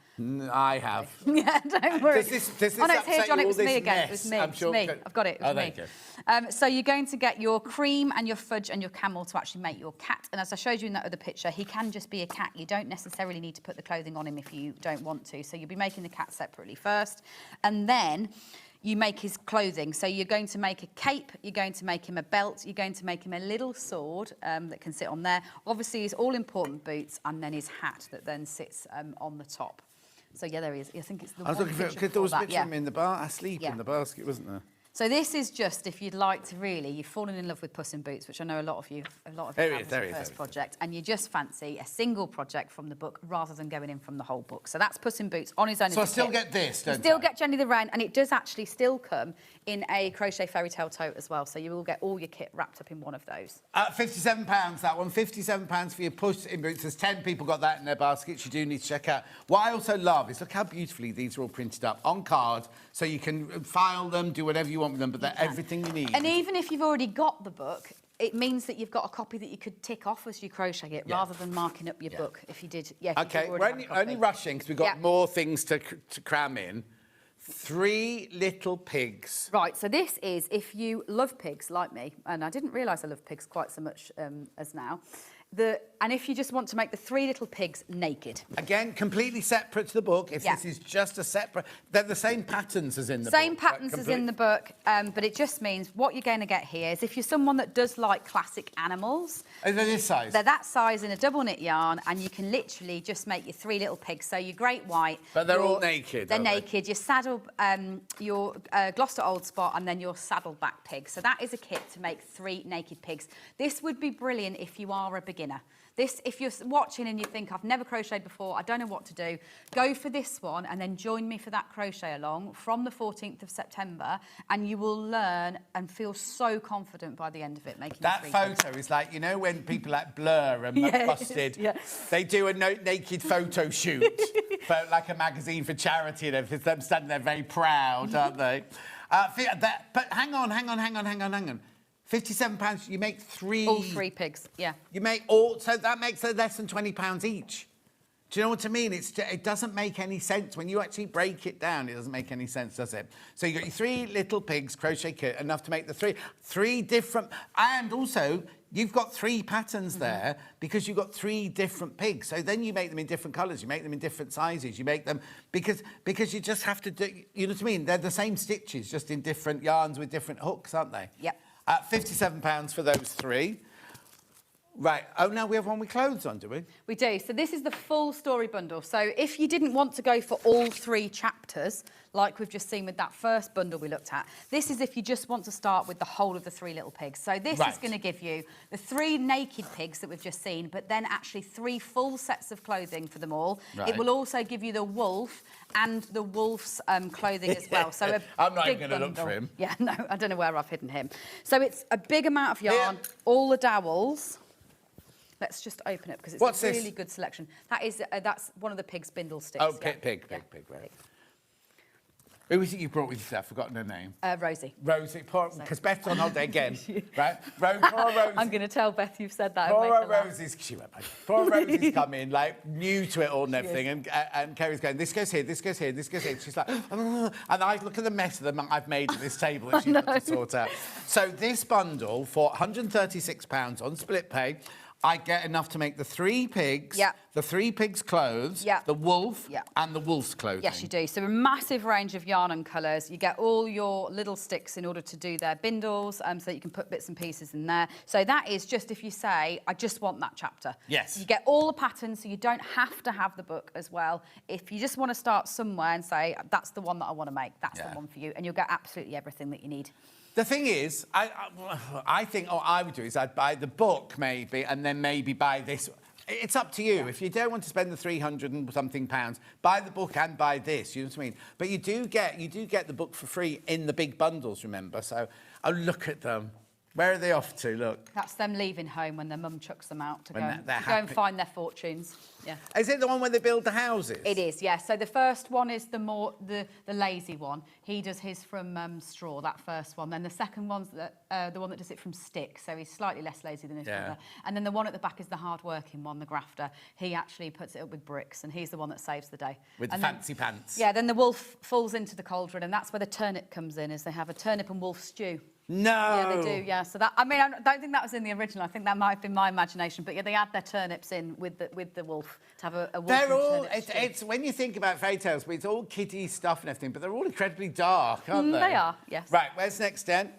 I have. Yeah, don't worry. Does this oh, no, it's here, John. It was me again. Mess? It was me. I'm sure It's me. I've got it. It was me. So you're going to get your cream and your fudge and your camel to actually make your cat. And as I showed you in that other picture, he can just be a cat. You don't necessarily need to put the clothing on him if you don't want to. So you'll be making the cat separately first. And then you make his clothing. So you're going to make a cape, you're going to make him a belt, you're going to make him a little sword that can sit on there. Obviously, his all-important boots, and then his hat that then sits on the top. So, yeah, there he is. I think it's the one I was looking for because there was a picture of him in the asleep Yeah. in the basket, wasn't there? So this is just if you'd like to really, you've fallen in love with Puss in Boots, which I know a lot of you have as the first project, and you just fancy a single project from the book rather than going in from the whole book. So that's Puss in Boots on his own. So I still get this, don't I? You still get Jenny the Wren, and it does actually still come in a crochet fairy tale tote as well. So you will get all your kit wrapped up in one of those. £57, that one. £57 for your Puss in Boots. There's 10 people got that in their baskets. You do need to check out. What I also love is look how beautifully these are all printed up on card, so you can file them, do whatever you want with them, but they're everything you need. And even if you've already got the book, it means that you've got a copy that you could tick off as you crochet it, rather than marking up your book if you did. Yeah. OK, we're only rushing because we've got more things to cram in. 3 little pigs. Right, so this is if you love pigs like me, and I didn't realise I love pigs quite so much as now. And if you just want to make the 3 little pigs naked. Again, completely separate to the book. If this is just a separate... They're the same patterns as in the book. Same patterns as in the book, but it just means what you're going to get here is if you're someone that does like classic animals... Oh, they're this size? They're that size in a double knit yarn, and you can literally just make your 3 little pigs. So your great white... But they're all naked, They're naked. Your saddle, your Gloucester Old Spot, and then your saddleback pig. So that is a kit to make 3 naked pigs. This would be brilliant if you are a beginner. This, if you're watching and you think, I've never crocheted before, I don't know what to do, go for this one and then join me for that crochet along from the 14th of September, and you will learn and feel so confident by the end of it making that photo is like, you know, when people like Blur and Busted, they do a naked photo shoot for like a magazine for charity and everything. Them standing there very proud, aren't they? But hang on. £57, you make 3... All 3 pigs, yeah. You make all... So that makes less than £20 each. Do you know what I mean? It doesn't make any sense. When you actually break it down, it doesn't make any sense, does it? So you've got your 3 little pigs crochet kit, enough to make the three different... And also, you've got 3 patterns there because you've got 3 different pigs. So then you make them in different colours. You make them in different sizes. You make them... Because you just have to do... You know what I mean? They're the same stitches, just in different yarns with different hooks, aren't they? Yep. £57 for those 3. Right. Oh, now we have one with clothes on, do we? We do. So this is the full story bundle. So if you didn't want to go for all 3 chapters, like we've just seen with that first bundle we looked at, this is if you just want to start with the whole of the 3 little pigs. So this is going to give you the 3 naked pigs that we've just seen, but then actually 3 full sets of clothing for them all. Right. It will also give you the wolf and the wolf's clothing as well. So I'm not even going to look for him. Yeah, no, I don't know where I've hidden him. So it's a big amount of yarn, all the dowels. Let's just open it because it's a really good selection. That's one of the pig's spindle sticks. Oh, pig, right. Who is it you brought with you? I've forgotten her name. Rosie. Rosie, because Beth's on holiday again, right? Poor Rosie. I'm going to tell Beth you've said that. Poor Rosie's come in, like, new to it all and everything, and Kerry's going, this goes here, this goes here, this goes here. She's like, and I look at the mess of them I've made at this table that she's got to sort out. So this bundle, for £136 on split pay, I get enough to make the 3 pigs, the 3 pigs' clothes, the wolf, and the wolf's clothing. Yes, you do. So a massive range of yarn and colours. You get all your little sticks in order to do their bindles, so that you can put bits and pieces in there. So that is just if you say, I just want that chapter. Yes. You get all the patterns, so you don't have to have the book as well. If you just want to start somewhere and say, that's the one that I want to make, that's the one for you, and you'll get absolutely everything that you need. The thing is, I think what I would do is I'd buy the book maybe, and then maybe buy this. It's up to you. If you don't want to spend the 300 and something pounds, buy the book and buy this. You know what I mean? But you do get the book for free in the big bundles. Remember? So, oh, look at them. Where are they off to? Look. That's them leaving home when their mum chucks them out to go and find their fortunes. Yeah. Is it the one where they build the houses? It is, yeah. So the first one is the lazy one. He does his from straw, that first one. Then the second one's the one that does it from stick. So he's slightly less lazy than his brother. And then the one at the back is the hard-working one, the grafter. He actually puts it up with bricks, and he's the one that saves the day. With the fancy pants. Yeah. Then the wolf falls into the cauldron, and that's where the turnip comes in. Is they have a turnip and wolf stew. No. Yeah, they do. Yeah. So that, I mean, I don't think that was in the original. I think that might have been my imagination. But yeah, they add their turnips in with the wolf to have a wolf. They're all. It's when you think about fairy tales, it's all kiddie stuff and everything, but they're all incredibly dark, aren't they? They are. Yes. Right. Where's next, Dan?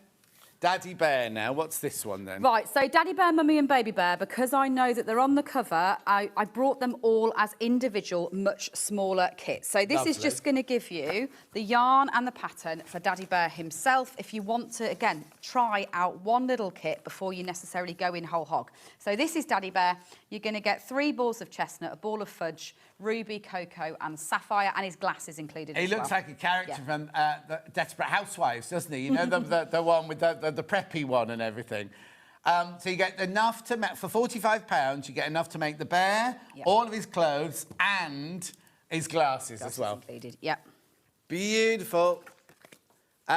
Daddy Bear now. What's this one then? Right, so Daddy Bear, Mummy and Baby Bear, because I know that they're on the cover, I brought them all as individual, much smaller kits. So this is just going to give you the yarn and the pattern for Daddy Bear himself if you want to, again, try out one little kit before you necessarily go in whole hog. So this is Daddy Bear. You're going to get 3 balls of chestnut, a ball of fudge, ruby, cocoa and sapphire, and his glasses included as well. He looks like a character from the Desperate Housewives, doesn't he? You know, the one with the preppy one and everything. So you get enough to make, for £45, you get enough to make the bear, all of his clothes and his glasses as well. Included, yep. Beautiful.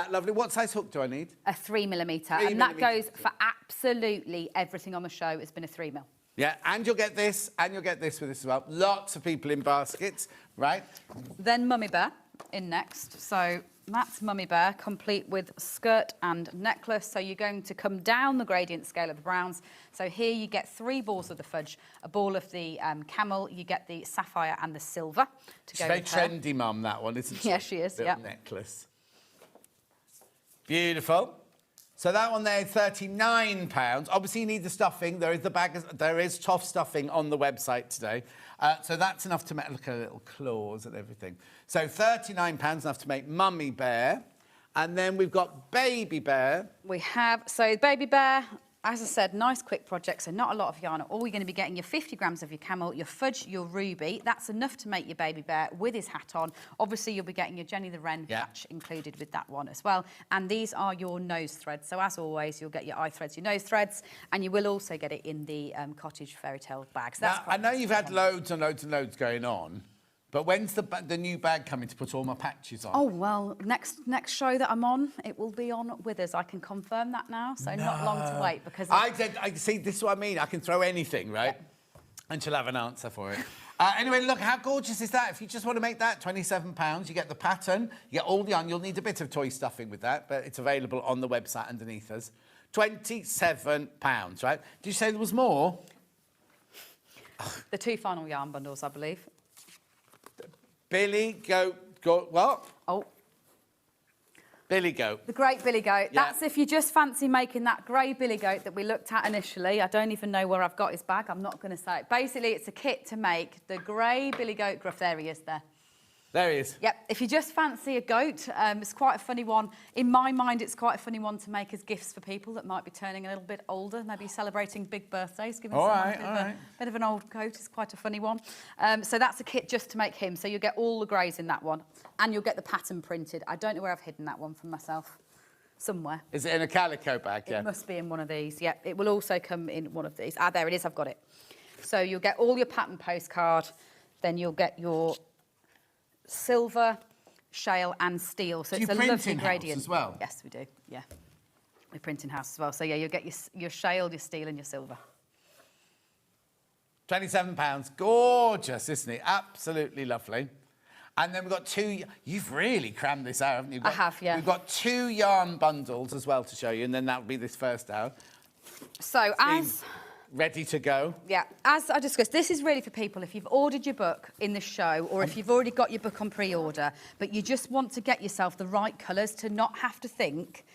Lovely. What size hook do I need? A 3mm, and that goes for absolutely everything on the show. It's been a 3mm. Yeah, and you'll get this, and you'll get this with this as well. Lots of people in baskets, right? Then Mummy Bear in next. So that's Mummy Bear, complete with skirt and necklace. So you're going to come down the gradient scale of the browns. So here you get 3 balls of the fudge, a ball of the camel, you get the sapphire and the silver to go with her. Very trendy, Mum, that one, isn't she? Yeah, she is, yeah. Necklace. Beautiful. So that one there is £39. Obviously, you need the stuffing. There is the bag. There is toff stuffing on the website today. So that's enough to make. Look at little claws and everything. So £39 enough to make Mummy Bear, and then we've got Baby Bear. We have Baby Bear. As I said, nice quick project, so not a lot of yarn at all. You're going to be getting your 50 grams of your camel, your fudge, your ruby. That's enough to make your Baby Bear with his hat on. Obviously, you'll be getting your Jenny the Wren patch included with that one as well. And these are your nose threads. So as always, you'll get your eye threads, your nose threads, and you will also get it in the cottage fairy tale bags. Now, I know you've had loads and loads and loads going on. But when's the new bag coming to put all my patches on? Oh, well, next show that I'm on, it will be on with us. I can confirm that now, so not long to wait because... I see, this is what I mean. I can throw anything, right? And she'll have an answer for it. Anyway, look, how gorgeous is that? If you just want to make that, £27, you get the pattern, you get all the yarn. You'll need a bit of toy stuffing with that, but it's available on the website underneath us. £27, right? Did you say there was more? The 2 final yarn bundles, I believe. Billy Goat, what? Oh. Billy Goat. The Great Billy Goat. Yeah. That's if you just fancy making that grey Billy Goat that we looked at initially. I don't even know where I've got his bag. I'm not going to say it. Basically, it's a kit to make the grey Billy Goat gruff. There he is there. There he is. Yep. If you just fancy a goat, it's quite a funny one. In my mind, it's quite a funny one to make as gifts for people that might be turning a little bit older, maybe celebrating big birthdays, giving someone a bit of an old coat is quite a funny one. So that's a kit just to make him. So you get all the greys in that one, and you'll get the pattern printed. I don't know where I've hidden that one from myself. Somewhere. Is it in a calico bag? Yeah. It must be in one of these. Yeah. It will also come in one of these. Ah, there it is. I've got it. So you'll get all your pattern postcard. Then you'll get your silver, shale and steel. So it's a lovely gradient as well? Yes, we do. Yeah. We print in-house as well. So yeah, you'll get your shale, your steel and your silver. £27. Gorgeous, isn't it? Absolutely lovely. And then we've got 2... You've really crammed this out, haven't you? I have, yeah. We've got 2 yarn bundles as well to show you, and then that'll be this first hour. So as... Ready to go? Yeah, as I discussed, this is really for people if you've ordered your book in the show or if you've already got your book on pre-order, but you just want to get yourself the right colours to not have to think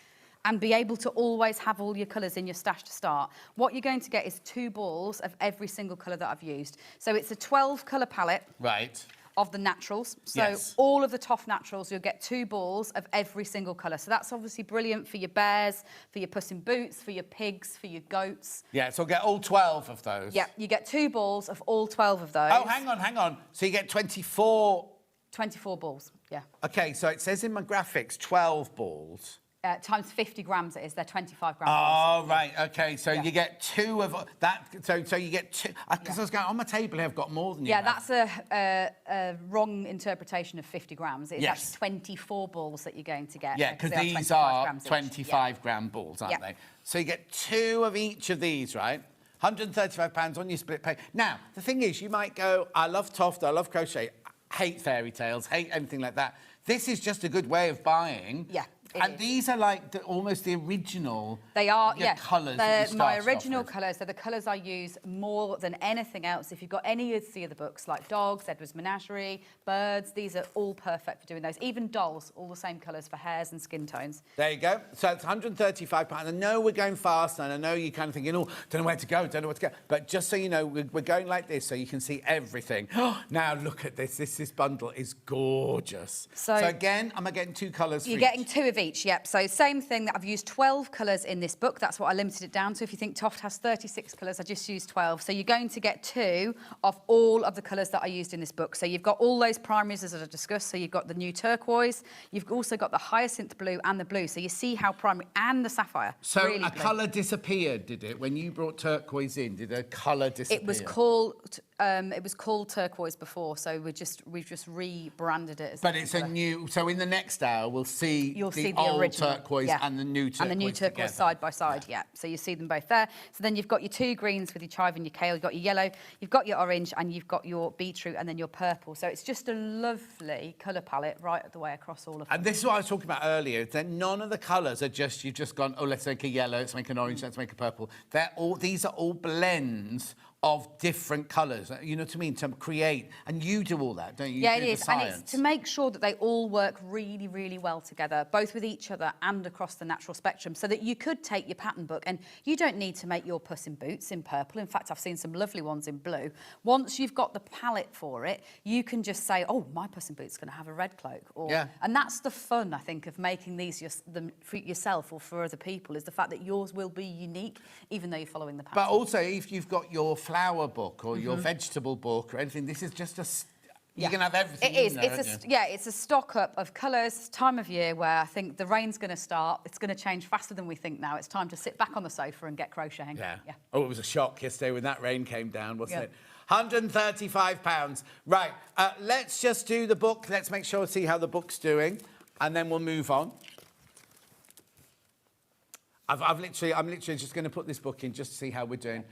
and be able to always have all your colours in your stash to start. What you're going to get is 2 balls of every single colour that I've used. So it's a 12-colour palette. Right. Of the naturals. So yes. all of the Toff naturals, you'll get 2 balls of every single colour. So that's obviously brilliant for your bears, for your Puss in Boots, for your pigs, for your goats. Yeah, so get all 12 of those. Yeah, you get 2 balls of all 12 of those. Oh, hang on. So you get 24... 24 balls, yeah. OK, so it says in my graphics 12 balls. Times 50 grams it is. They're 25 gram Oh, balls. right, OK. So you get 2 of that. So you get 2... Because I was going, on my table here, I've got more than you have. That's a wrong interpretation of 50 grams. It's actually 24 balls that you're going to get. Yeah, because these are 25-gram balls, aren't they? So you get 2 of each of these, right? £135 on your split pay. Now, the thing is, you might go, I love Toft, I love crochet, hate fairy tales, hate anything like that. This is just a good way of buying. Yeah. And these are like almost the original. They are, yeah. Colours. They're my original colours. They're the colours I use more than anything else. If you've got any of the other books, like dogs, Edward's Menagerie, birds, these are all perfect for doing those. Even dolls, all the same colours for hairs and skin tones. There you go. So it's £135. I know we're going fast, and I know you're kind of thinking, oh, don't know where to go, don't know what to go. But just so you know, we're going like this, so you can see everything. Now look at this. This bundle is gorgeous. So again, am I getting 2 colours? You're getting 2 of each. Yep. So same thing that I've used 12 colours in this book. That's what I limited it down to. If you think Toft has 36 colours, I just used 12. So you're going to get 2 of all of the colours that I used in this book. So you've got all those primaries as I discussed. So you've got the new turquoise. You've also got the hyacinth blue and the blue. So you see how primary and the sapphire. So really a colour disappeared, did it? When you brought turquoise in, did a colour disappear? It was called turquoise before. So we've just rebranded it. But it's a new. So in the next hour, we'll see the old original turquoise and the new turquoise and the new turquoise together. side by side, yeah. So you see them both there. So then you've got your 2 greens with your chive and your kale. You've got your yellow, you've got your orange, and you've got your beetroot, and then your purple. So it's just a lovely colour palette right the way across all of them. And this is what I was talking about earlier. That none of the colours are just you've just gone. Oh, let's make a yellow. Let's make an orange. Let's make a purple. These are all blends of different colours, you know what I mean, to create. And you do all that, don't you? Yeah, it is. And it's to make sure that they all work really, really well together, both with each other and across the natural spectrum, so that you could take your pattern book and you don't need to make your Puss in Boots in purple. In fact, I've seen some lovely ones in blue. Once you've got the palette for it, you can just say, oh, my Puss in Boots is going to have a red cloak. And that's the fun, I think, of making these for yourself or for other people, is the fact that yours will be unique, even though you're following the pattern. But also, if you've got your flower book or your vegetable book or anything, this is just a... You can have everything. It is. It's a stock up of colours, time of year where I think the rain's going to start. It's going to change faster than we think now. It's time to sit back on the sofa and get crocheting. Yeah. Oh, it was a shock yesterday when that rain came down, wasn't it? £135. Right. Let's just do the book. Let's make sure, see how the book's doing, and then we'll move on. I'm literally just going to put this book in just to see how we're doing.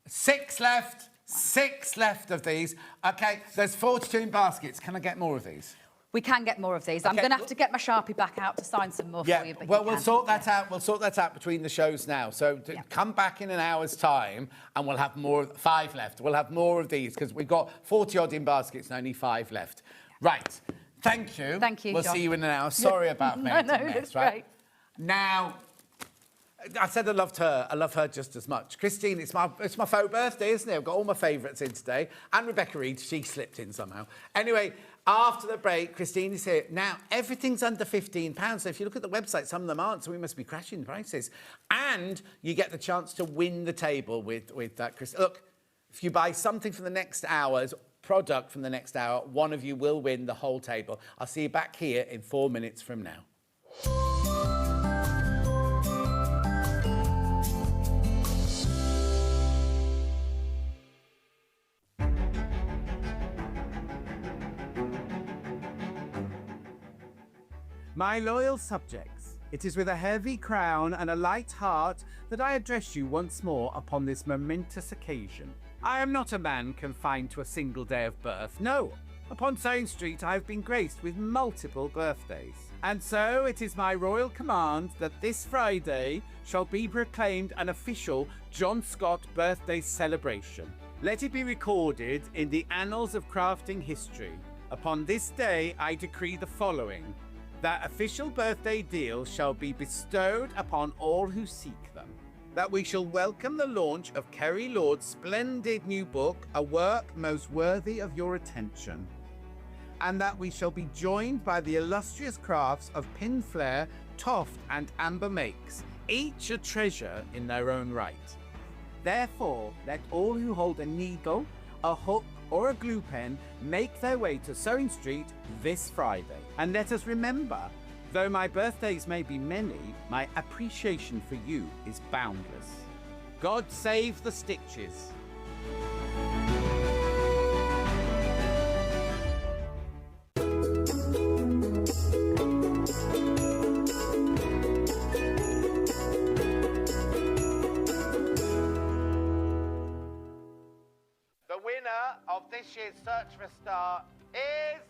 6 left. 6 left of these. OK, there's 42 in baskets. Can I get more of these? We can get more of these. I'm going to have to get my Sharpie back out to sign some more for you. But well, we'll sort that out. We'll sort that out between the shows now. So come back in an hour's time and we'll have more, 5 left. We'll have more of these because we've got 40-odd in baskets and only 5 left. Right. Thank you. Thank you, We'll John. see you in an hour. Sorry about making a mess, that's right? great. Now, I said I loved her. I love her just as much. Christine, it's my faux birthday, isn't it? I've got all my favourites in today. And Rebecca Reid, she slipped in somehow. Anyway, after the break, Christine is here. Now, everything's under £15. So if you look at the website, some of them aren't, so we must be crashing prices. And you get the chance to win the table with that, Chris. Look, if you buy something for the next hour's product from the next hour, one of you will win the whole table. I'll see you back here in 4 minutes from now. My loyal subjects, it is with a heavy crown and a light heart that I address you once more upon this momentous occasion. I am not a man confined to a single day of birth, no. Upon Sewing Street I have been graced with multiple birthdays. And so it is my royal command that this Friday shall be proclaimed an official John Scott birthday celebration. Let it be recorded in the annals of crafting history. Upon this day I decree the following. That official birthday deals shall be bestowed upon all who seek them. That we shall welcome the launch of Kerry Lord's splendid new book, a work most worthy of your attention. And that we shall be joined by the illustrious crafts of Pinflair, Toft and Amber Makes, each a treasure in their own right. Therefore, let all who hold a needle, a hook, or a glue pen make their way to Sewing Street this Friday. And let us remember, though my birthdays may be many, my appreciation for you is boundless. God save the stitches. The winner of this year's Search for a Star is...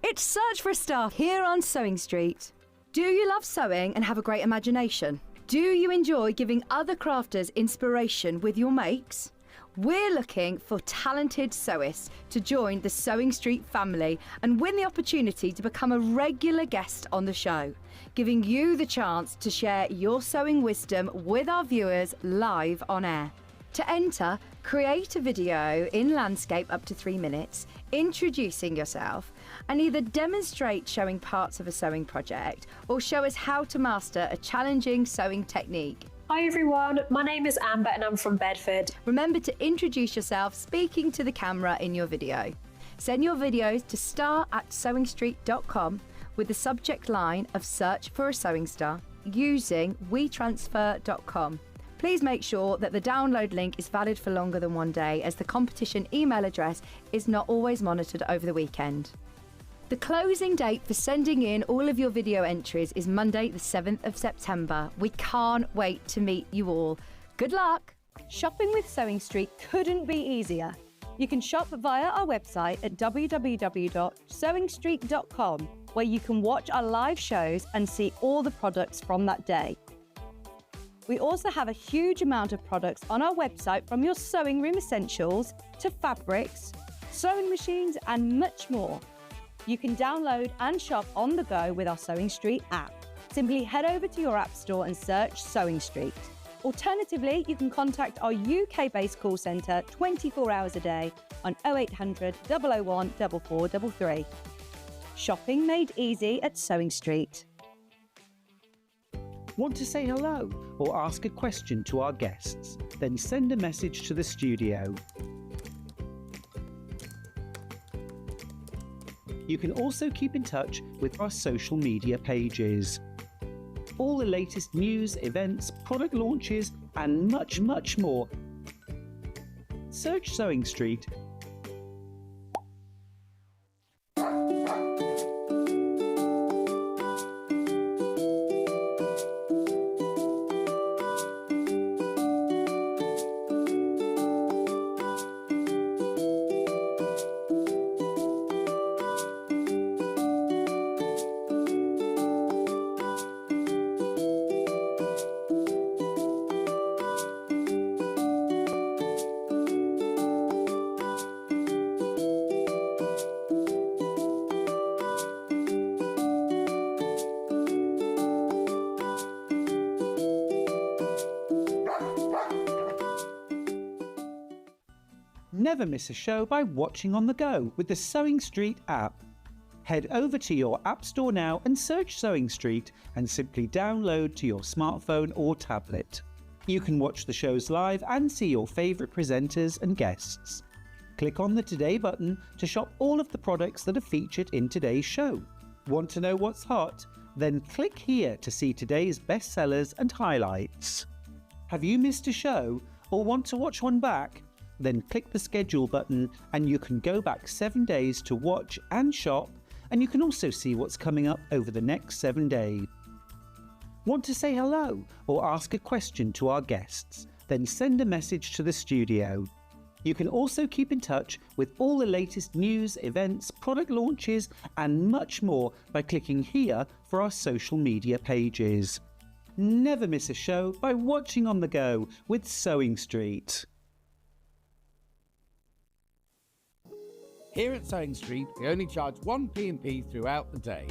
It's Search for a Star here on Sewing Street. Do you love sewing and have a great imagination? Do you enjoy giving other crafters inspiration with your makes? We're looking for talented sewists to join the Sewing Street family and win the opportunity to become a regular guest on the show, giving you the chance to share your sewing wisdom with our viewers live on air. To enter, create a video in landscape up to 3 minutes, introducing yourself, and either demonstrate showing parts of a sewing project or show us how to master a challenging sewing technique. Hi everyone, my name is Amber and I'm from Bedford. Remember to introduce yourself speaking to the camera in your video. Send your videos to star@sewingstreet.com with the subject line of Search for a Sewing Star using wetransfer.com. Please make sure that the download link is valid for longer than 1 day, as the competition email address is not always monitored over the weekend. The closing date for sending in all of your video entries is Monday the 7th of September. We can't wait to meet you all. Good luck! Shopping with Sewing Street couldn't be easier. You can shop via our website at www.sewingstreet.com, where you can watch our live shows and see all the products from that day. We also have a huge amount of products on our website, from your sewing room essentials to fabrics, sewing machines and much more. You can download and shop on the go with our Sewing Street app. Simply head over to your app store and search Sewing Street. Alternatively, you can contact our UK-based call centre 24 hours a day on 0800 001 4433. Shopping made easy at Sewing Street. Want to say hello or ask a question to our guests? Then send a message to the studio. You can also keep in touch with our social media pages. All the latest news, events, product launches, and much, much more. Search Sewing Street. Never miss a show by watching on the go with the Sewing Street app. Head over to your App Store now and search Sewing Street and simply download to your smartphone or tablet. You can watch the shows live and see your favourite presenters and guests. Click on the Today button to shop all of the products that are featured in today's show. Want to know what's hot? Then click here to see today's bestsellers and highlights. Have you missed a show or want to watch one back? Then click the schedule button and you can go back 7 days to watch and shop, and you can also see what's coming up over the next 7 days. Want to say hello or ask a question to our guests? Then send a message to the studio. You can also keep in touch with all the latest news, events, product launches and much more by clicking here for our social media pages. Never miss a show by watching on the go with Sewing Street. Here at Sewing Street, we only charge one P&P throughout the day.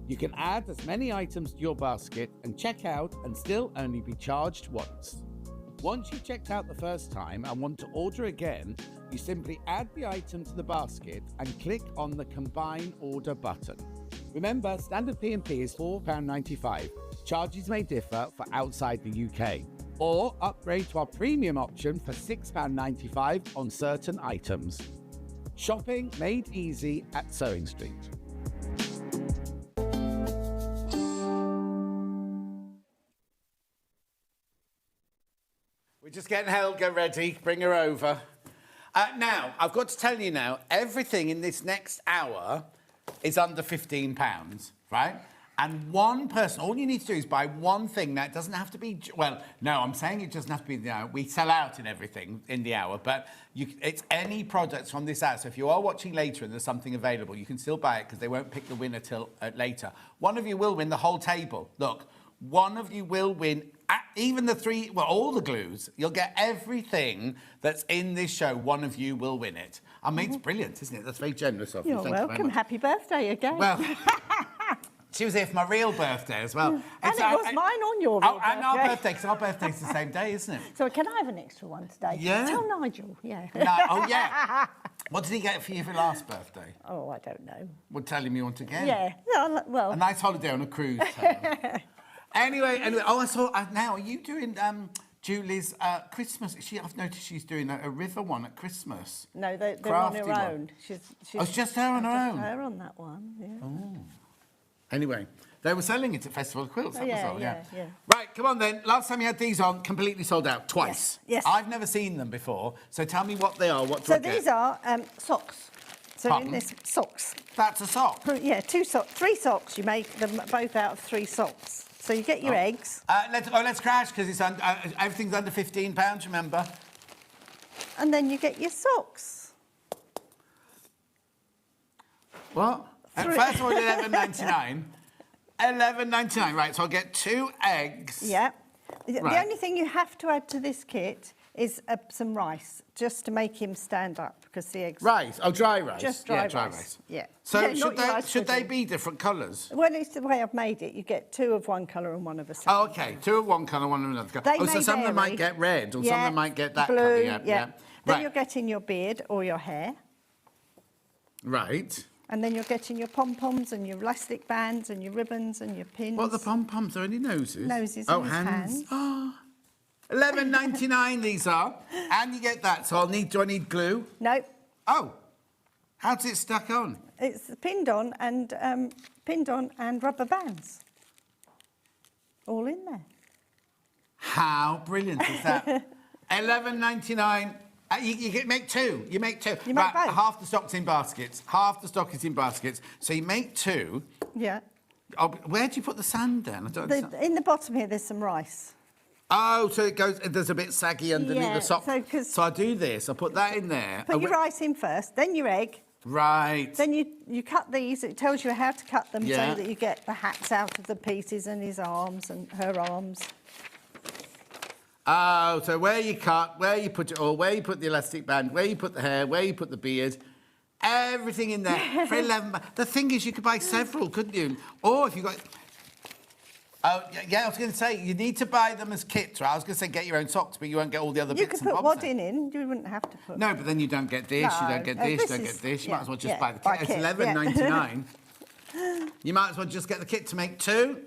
You can add as many items to your basket and check out and still only be charged once. Once you've checked out the first time and want to order again, you simply add the item to the basket and click on the Combine Order button. Remember, standard P&P is £4.95. Charges may differ for outside the UK. Or upgrade to our premium option for £6.95 on certain items. Shopping made easy at Sewing Street. We're just getting Helga ready. Bring her over. Now, I've got to tell you now, everything in this next hour is under £15, right? And one person, all you need to do is buy one thing. Now, it doesn't have to be, well, no, I'm saying it doesn't have to be in the hour. We sell out in everything in the hour, but it's any products from this hour. So if you are watching later and there's something available, you can still buy it because they won't pick the winner till later. One of you will win the whole table. Look, one of you will win even the three, well, all the glues. You'll get everything that's in this show. One of you will win it. I mean, it's brilliant, isn't it? That's very generous of you. You're Thank you very welcome. much. Happy birthday again. Well, she was here for my real birthday as well. And it was mine on your real and our birthday. birthday, because our birthday's the same day, isn't it? So can I have an extra one today? Yeah. Tell Nigel, yeah. No, oh, yeah. What did he get for you for your last birthday? Oh, I don't know. Well, tell him you want to get. Yeah, no, well. A nice holiday on a cruise. Anyway, oh, I saw, now, are you doing Julie's Christmas? I've noticed she's doing a river one at Christmas. No, they're on Crafty her one. own. Oh, it's just her on her own? Just her on that one, yeah. Oh. Anyway, they were selling it at Festival of Quilts, that was all, yeah. Right, come on then. Last time you had these on, completely sold out, twice. Yes. I've never seen them before, so tell me what they are, what do So I get? these are socks. So Pardon? in this, socks. That's a sock? Yeah, three socks. You make them both out of 3 socks. So you get your eggs. Let's crash, because it's everything's under £15, remember? And then you get your socks. What? First of all, £11.99. £11.99, right, so I'll get 2 eggs. Yeah. The Right. only thing you have to add to this kit is some rice, just to make him stand up, because the eggs... Rice? Oh, dry rice? Just dry dry rice. Yeah. So Yeah, not your rice should they pudding. be different colours? Well, it's the way I've made it. You get 2 of one colour and 1 of a second. Oh, OK, 2 of one colour, 1 of another colour. They Oh, so may some of them vary. might get red, or some of Yeah, them might get that blue, colour. yeah. Yeah. Then Right. you're getting your beard or your hair. Right. And then you're getting your pom-poms and your elastic bands and your ribbons and your pins. What are the pom-poms? Are any noses? Noses Oh, and hands. hands. Oh, £11.99 these are. And you get that. So do I need glue? No, Oh, how's it stuck on? it's pinned on and rubber bands. All in there. How brilliant is that? £11.99. You make 2. You make 2. You make both. Half the stock's in baskets. Half the stock is in baskets. So you make 2. Yeah. Oh, where do you put the sand then? I don't understand. In the bottom here, there's some rice. Oh, so it goes. There's a bit saggy underneath Yeah, the sock. so I do this. I put that in there. Put your rice in first, then your egg. Right. Then you cut these. It tells you how to cut them Yeah. so that you get the hats out of the pieces and his arms and her arms. Oh, so where you cut, where you put it all, where you put the elastic band, where you put the hair, where you put the beard, everything in there for £11. The thing is, you could buy several, couldn't you? Or if you got Oh, yeah, I was going to say, you need to buy them as kits, right? I was going to say get your own socks, but you won't get all the other You bits could and put bobs wadding in, you wouldn't have to put... No, but then you don't get this, you don't get this, you don't get this. You might as well just buy the kit. It's $11.99. You might as well just get the kit to make 2.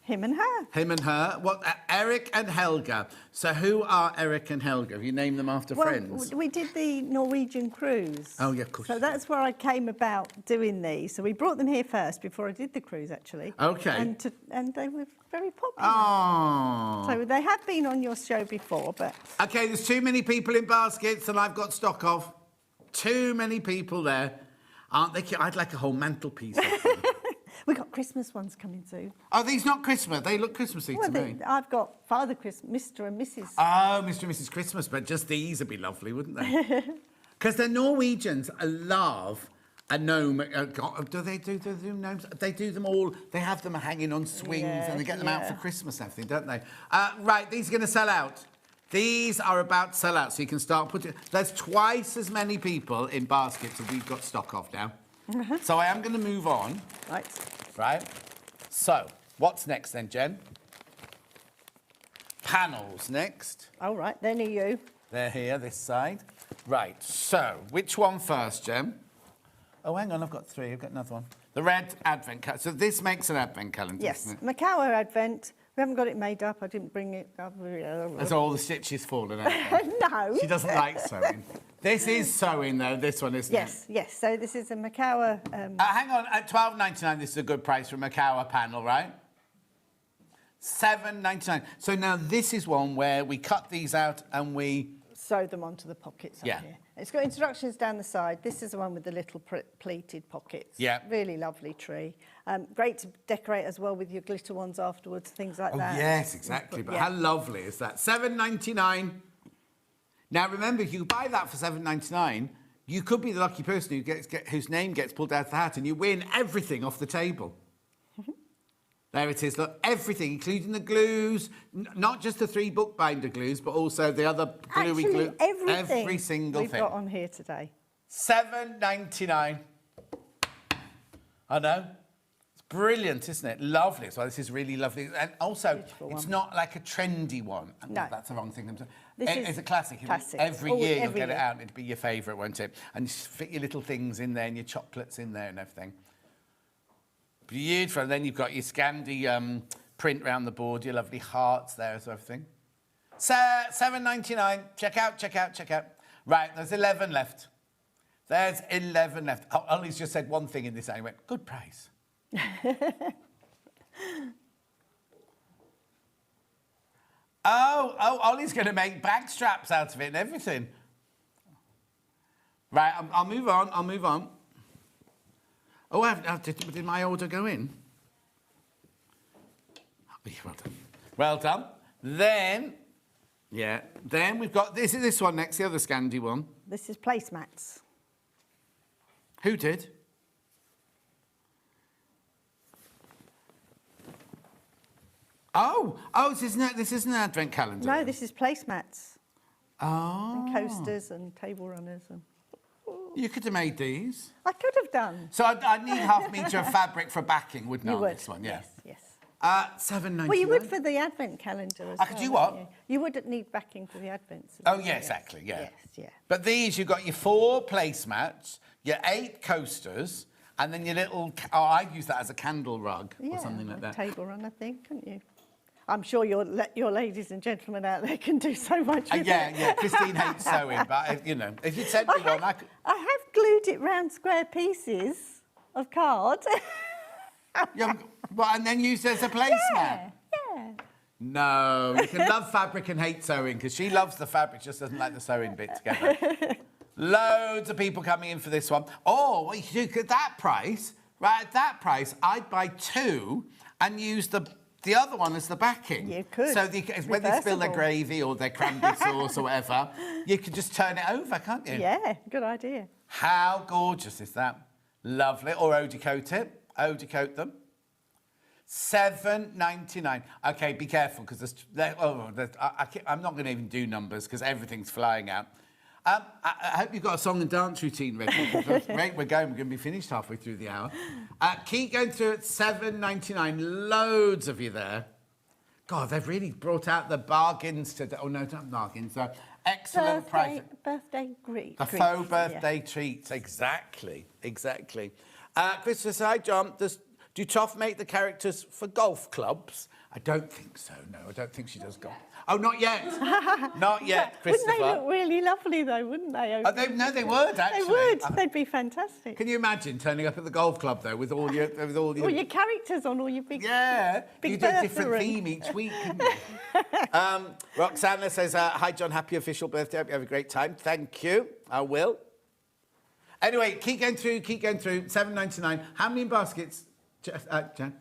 Him and her. Him and her. What? Eric and Helga. So who are Eric and Helga? Have you named them after friends? We did the Norwegian cruise. Oh, yeah, of course. So that's where I came about doing these. So we brought them here first before I did the cruise, actually. Okay. And they were very popular. Oh. So they have been on your show before, but... OK, there's too many people in baskets and I've got stock of. Too many people there. Aren't they cute? I'd like a whole mantelpiece of them. We've got Christmas ones coming soon. Are these not Christmas? They look Christmassy to me. I've got Father Christmas, Mr. and Mrs. Oh, Mr. and Mrs. Christmas, but just these would be lovely, wouldn't they? Because the Norwegians love a gnome. Do they do gnomes? They do them all. They have them hanging on swings and they get them out for Christmas and everything, don't they? Right, these are going to sell out. These are about to sell out, so you can start putting... There's twice as many people in baskets as we've got stock of now. So I am going to move on. Right. So, what's next then, Jen? Panels next. All right, they're near you. They're here, this side. Right, so, which one first, Jen? Oh, hang on, I've got 3. I've got another one. The red advent calendar. So this makes an advent calendar, Yes, doesn't it? Macawa Advent. We haven't got it made up. I didn't bring it up. Has all the stitches fallen out? No. She doesn't like sewing. This is sewing, though, this one, isn't it? Yes. So this is a Macawa... hang on, at $12.99, this is a good price for a Macawa panel, right? $7.99. So now this is one where we cut these out and we... sew them onto the pockets up here. It's got instructions down the side. This is the one with the little pleated pockets. Yeah. Really lovely tree. Great to decorate as well with your glitter ones afterwards, things like that. Oh, yes, exactly. But how lovely is that? $7.99. Now, remember, if you buy that for $7.99, you could be the lucky person whose name gets pulled out of the hat and you win everything off the table. There it is. Look, everything, including the glues, not just the 3 bookbinder glues, but also the other gluey glue. Everything every single we've thing. got on here today. $7.99. I know. It's brilliant, isn't it? Lovely. So this is really lovely. And also, it's not like a trendy one. No. That's the wrong thing. It's a classic. Classic. Every year you'll get year. it out and it'll be your favourite, won't it? And you fit your little things in there and your chocolates in there and everything. Beautiful. And then you've got your Scandi print round the board, your lovely hearts there as everything. $7.99. Check out. Right, there's 11 left. There's 11 left. Oh, Ollie's just said one thing in this, and he went, good price. Oh, Ollie's going to make bag straps out of it and everything. Right, I'll move on. Oh, did my order go in? Oh, well done. Then we've got this one next, the other Scandi one. This is placemats. Who did? Oh, this isn't an advent calendar. No, this is placemats. Oh. And coasters and table runners and... You could have made these. I could have done. So I'd need half a metre of fabric for backing, wouldn't I, You on would. this one? Yeah. Yes. $7.99. Well, you would for the advent calendar as well. I could do what? You wouldn't need backing for the advents. Oh, yeah, exactly, yeah. Yes, yeah. But these, you've got your 4 placemats, your 8 coasters, and then your little... Oh, I'd use that as a candle rug or something like that. Table run, I think, couldn't you? I'm sure your ladies and gentlemen out there can do so much with it. Yeah. Christine hates sewing, but, if you'd sent me one, I could... I have glued it round square pieces of card. And then used it as a placemat? Yeah. No, you can love fabric and hate sewing, because she loves the fabric, just doesn't like the sewing bit together. Loads of people coming in for this one. Oh, well, you could, at that price, I'd buy 2 and use the other one as the backing. You could. So when they spill their gravy or their cranberry sauce or whatever, you could just turn it over, can't you? Yeah, good idea. How gorgeous is that? Lovely. Or eau-de-coat it. Eau-de-coat them. $7.99. OK, be careful, because I'm not going to even do numbers, because everything's flying out. I hope you've got a song and dance routine ready. We're going to be finished halfway through the hour. Keep going through at $7.99. Loads of you there. God, they've really brought out the bargains today. Oh, no, not bargains. Excellent price. Birthday treats. The faux birthday treats. Exactly. Christopher, hi, John. Do Toff make the characters for golf clubs? I don't think so, no. I don't think she does golf. Oh, not yet. Not yet, Christopher. Wouldn't they look really lovely, though, wouldn't they? No, they would, actually. They would. They'd be fantastic. Can you imagine turning up at the golf club, though, with all your... All your characters on, all your big... Yeah. Big you do a different theme each week, couldn't you? Roxana says, hi, John, happy official birthday. Hope you have a great time. Thank you. I will. Anyway, keep going through. $7.99. How many baskets... Jan?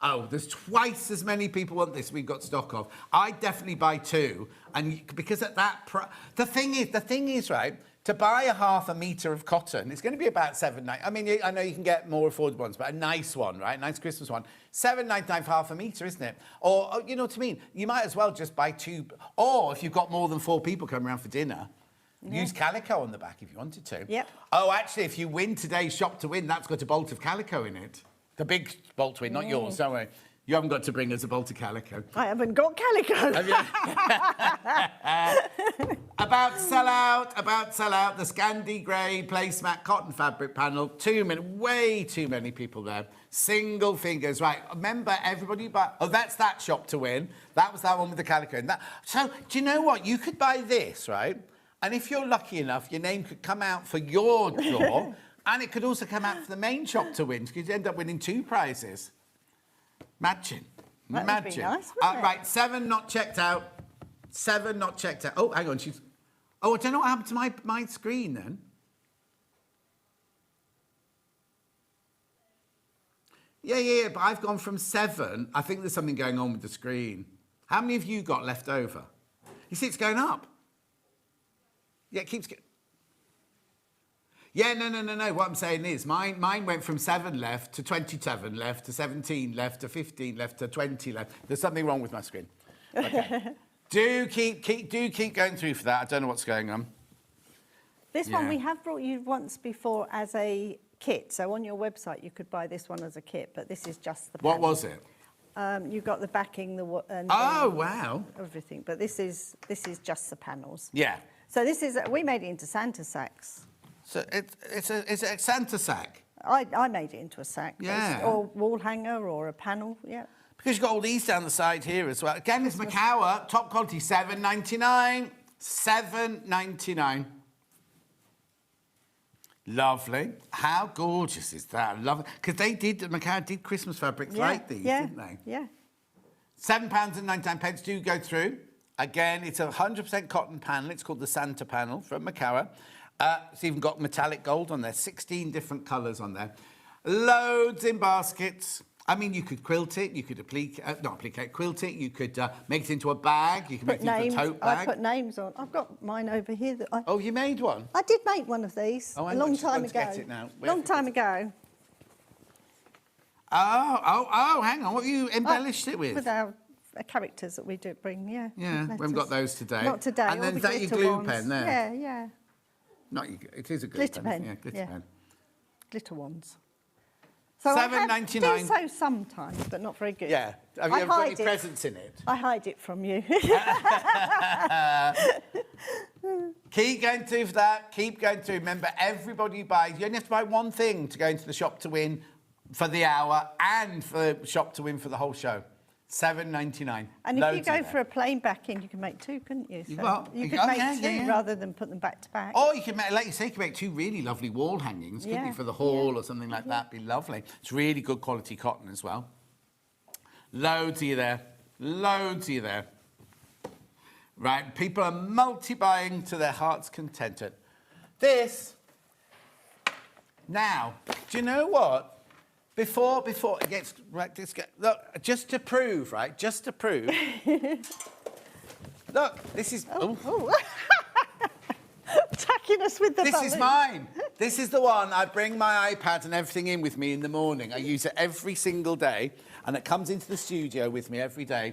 Oh, there's twice as many people want this we've got stock of. I'd definitely buy 2. And because at that the thing is, right, to buy a half a metre of cotton, it's going to be about $7.99. I mean, I know you can get more affordable ones, but a nice one, right? Nice Christmas one. $7.99 for half a metre, isn't it? Or, you know what I mean? You might as well just buy 2. Or if you've got more than 4 people coming around for dinner, use calico on the back if you wanted to. Yep. Oh, actually, if you win today's Shop to Win, that's got a bolt of calico in it. The big bolt to win, not yours, don't worry. You haven't got to bring us a bolt of calico. I haven't got calico. Have you? About to sell out. The Scandi Grey placemat cotton fabric panel. Way too many people there. Single fingers, right. Remember, everybody buy... Oh, that's that Shop to Win. That was that one with the calico in that. So, do you know what? You could buy this, right? And if you're lucky enough, your name could come out for your draw. And it could also come out for the main Shop to Win, because you'd end up winning 2 prizes. Imagine. That would be nice, wouldn't it? Right, 7 not checked out. 7 not checked out. Oh, hang on, she's... Oh, I don't know what happened to my screen then. Yeah, but I've gone from 7. I think there's something going on with the screen. How many of you got left over? You see, it's going up. Yeah, it keeps... Yeah, no. What I'm saying is, mine went from 7 left to 27 left to 17 left to 15 left to 20 left. There's something wrong with my screen. Okay. do keep going through for that. I don't know what's going on. This one we have brought you once before as a kit. So on your website, you could buy this one as a kit, but this is just the panel. What was it? You got the backing, wow. Everything. But this is just the panels. Yeah. So we made it into Santa sacks. So it's a Santa sack. I made it into a sack. Yeah. Or wall hanger or a panel, yeah. Because you've got all these down the side here as well. Again, it's Macawa, top quality, $7.99. $7.99. Lovely. How gorgeous is that? I love it. Because Macawa did Christmas fabrics like these, didn't they? Yeah. £7.99 do go through. Again, it's a 100% cotton panel. It's called the Santa panel from Macawa. It's even got metallic gold on there, 16 different colours on there. Loads in baskets. I mean, you could quilt it, you could quilt it, you could make it into a bag, you could make it into a tote bag. I put names on. I've got mine over here. Oh, you made one? I did make one of these a long time ago. Get it now. Long time ago. Oh, hang on. What have you embellished it with? With our characters that we do bring, yeah. Yeah, we haven't got those today. Not today. And then is that your glue pen there? Yeah. It is a glitter pen. pen. Yeah, glitter pen. Glitter ones. So $7.99. I do so sometimes, but not very good. Yeah. Have you ever got any presents in it? I hide it from you. Keep going through for that. Keep going through. Remember, everybody buys. You only have to buy one thing to go into the Shop to Win for the hour and for the Shop to Win for the whole show. $7.99. And if you go for a plain backing, you can make 2, couldn't you? So you could make 2 rather than put them back to back. Or you can make, like you say, you can make 2 really lovely wall hangings, couldn't you, for the hall or something like that. Be lovely. It's really good quality cotton as well. Loads of you there. Loads of you there. Right, people are multi-buying to their heart's content. This, now, do you know what? Before it gets... Right, look, just to prove, right, Look, this is... Attacking us with the This is mine. This is the one. I bring my iPad and everything in with me in the morning. I use it every single day, and it comes into the studio with me every day.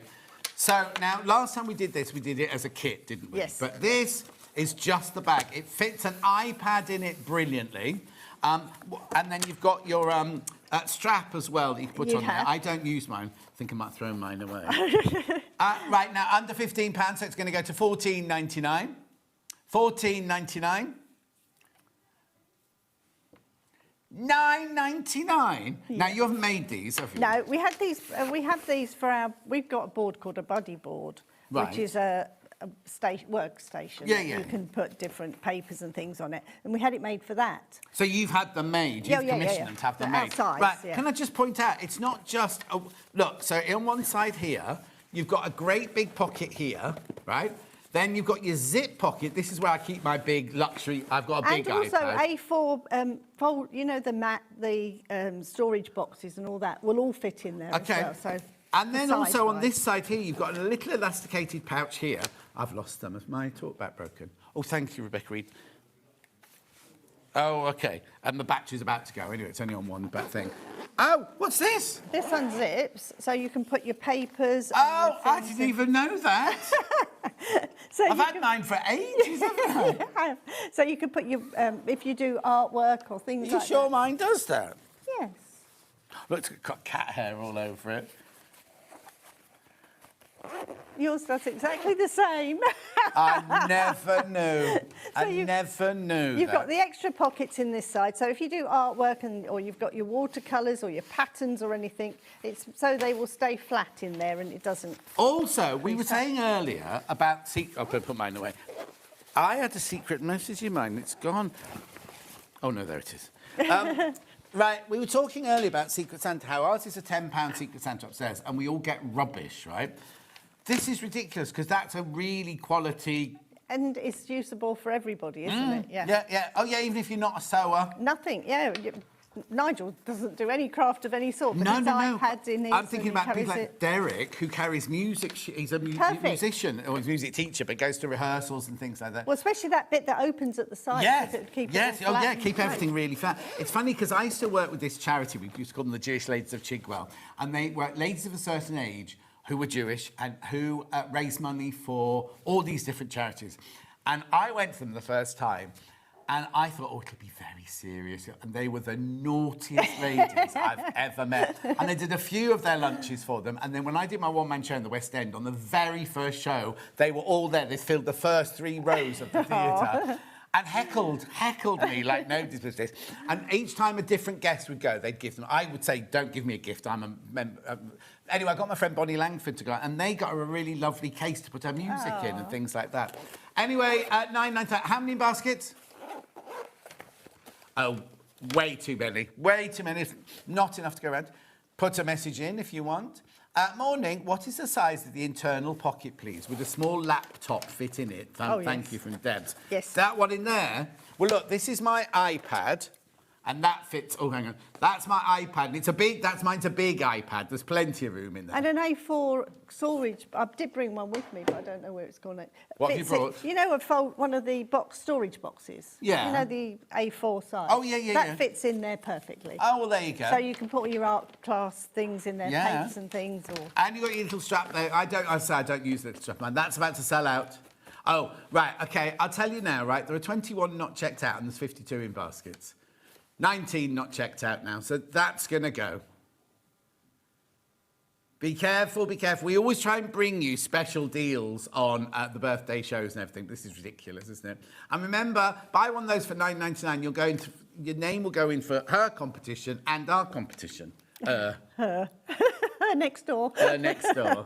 So, now, last time we did this, we did it as a kit, didn't we? Yes. But this is just the bag. It fits an iPad in it brilliantly. And then you've got your strap as well that you can put on there. I don't use mine. I think I might throw mine away. Right, now, under £15, so it's going to go to £14.99. £14.99. £9.99. Yeah. Now, you haven't made these, have you? No, we had these. We have these for our. We've got a board called a buddy board, which is a workstation. Yeah. You can put different papers and things on it, and we had it made for that. So you've had them made. You've commissioned them to have them made. Size, right. Can I just point out? It's not just look. So on one side here, you've got a great big pocket here, right? Then you've got your zip pocket. This is where I keep my big luxury. I've got a big iPad. And also A4 fold. You know the storage boxes and all that will all fit in there. Okay. As well, so and then also on this side here, you've got a little elasticated pouch here. I've lost them. Is my talkback broken? Oh, thank you, Rebecca Reed. Oh, OK. And the battery's about to go. Anyway, it's only on one thing. Oh, what's this? This unzips, so you can put your papers. Oh, I didn't even know that. So I've had mine for ages, haven't I? So you can put your, if you do artwork or things like that. Are you sure mine does that? Yes. Look, it's got cat hair all over it. Yours does exactly the same. I never knew. I never knew. You've got the extra pockets in this side, so if you do artwork or you've got your watercolours or your patterns or anything, it's so they will stay flat in there and it doesn't. Also, we were saying earlier about I'll put mine away. I had a secret message in mine. It's gone. Oh no, there it is. Right, we were talking earlier about Secret Santa. How ours is a £10 Secret Santa upstairs, and we all get rubbish, right? This is ridiculous because that's a really quality. And it's usable for everybody, isn't it? Yeah. Oh, yeah, even if you're not a sewer. Nothing, Nigel doesn't do any craft of any sort. But No. iPad's in I'm thinking about people like Derek, who carries music. He's a musician or a music teacher, but goes to rehearsals and things like that. Well, especially that bit that opens at the side. Keep everything really flat. It's funny because I used to work with this charity. We used to call them the Jewish Ladies of Chigwell, and they were ladies of a certain age who were Jewish and who raised money for all these different charities. And I went to them the first time, and I thought, oh, it'll be very serious. And they were the naughtiest ladies I've ever met. And I did a few of their lunches for them. And then when I did my one-man show in the West End, on the very first show, they were all there. They filled the first 3 rows of the theatre. And heckled me like nobody's business. And each time a different guest would go, they'd give them. I would say, don't give me a gift. I'm a member. Anyway, I got my friend Bonnie Langford to go, and they got her a really lovely case to put her music in and things like that. Anyway, 9.99. How many baskets? Oh, way too many. Way too many. Not enough to go around. Put a message in if you want. Morning, what is the size of the internal pocket, please? With a small laptop fit in it. Thank you from Debs. Yes. That one in there. Well, look, this is my iPad. And that fits. Oh, hang on. That's my iPad. And it's a big. Mine's a big iPad. There's plenty of room in there. And an A4 storage. I did bring one with me, but I don't know where it's gone. What have you brought? You know, one of the storage boxes. Yeah. You know, the A4 size. Oh, yeah. That fits in there perfectly. Oh, well, there you go. So you can put all your art class things in there, Yeah. paints and things. And you got your little strap there. I don't use the strap, man. That's about to sell out. Oh, right. Okay. I'll tell you now. Right. There are 21 not checked out, and there's 52 in baskets. 19 not checked out now, so that's going to go. Be careful, be careful. We always try and bring you special deals on the birthday shows and everything. This is ridiculous, isn't it? And remember, buy one of those for £9.99. Your name will go in for her competition and our competition. Her. Next door. Next door.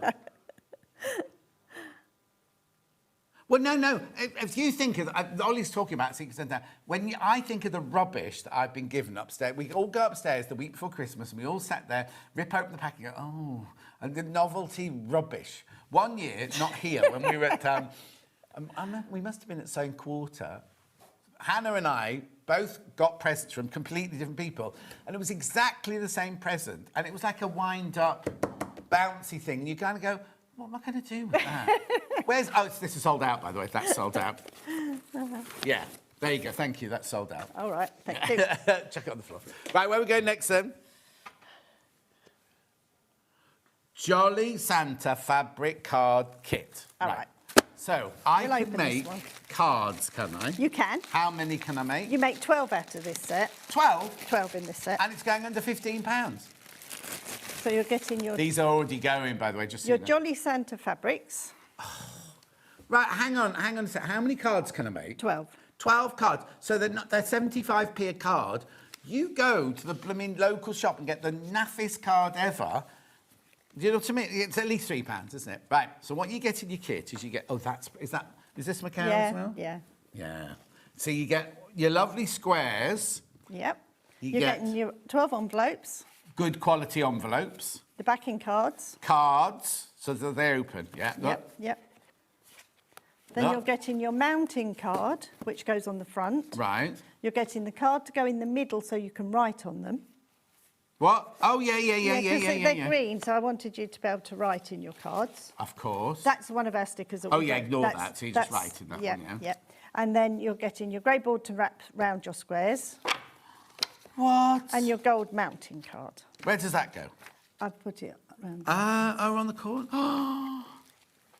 Well, no. If you think of... Ollie's talking about Secret Santa. I think of the rubbish that I've been given upstairs, we all go upstairs the week before Christmas and we all sat there, rip open the pack and go, oh, and the novelty rubbish. One year, not here, when we were at... we must have been at Stone Quarter. Hannah and I both got presents from completely different people, and it was exactly the same present, and it was like a wind-up, bouncy thing, and you kind of go... What am I going to do with that? This is sold out, by the way. That's sold out. Yeah, there you go. Thank you. That's sold out. All right, thank you. Chuck it on the floor. Right, where are we going next, then? Jolly Santa fabric card kit. All right. So, I We'll can open this make one. cards, can I? You can. How many can I make? You make 12 out of this set. 12? 12 in this set. And it's going under £15. So you're getting your These are already going, by the way, just so your you know. Jolly Santa fabrics. Right, hang on a sec. How many cards can I make? 12. 12 cards. So they're 75p a card. You go to the blooming local shop and get the naffest card ever. Do you know what I mean? It's at least £3, isn't it? Right. So what you get in your kit is you get. Oh, is this McCann as well? Yeah. Yeah. So you get your lovely squares. Yep. You're getting your 12 envelopes. Good quality envelopes. The backing cards. Cards. So that they're open. Yeah. Look. Yep. Then Look. you're getting your mounting card, which goes on the front. Right. You're getting the card to go in the middle so you can write on them. What? Oh, yeah. They're green, so I wanted you to be able to write in your cards. Of course. That's one of our stickers. That Oh, we yeah, got. ignore that. So you just write in that one, yeah? Yeah. And then you're getting your grey board to wrap round your squares. What? And your gold mounting card. Where does that go? I've put it around. On the corner.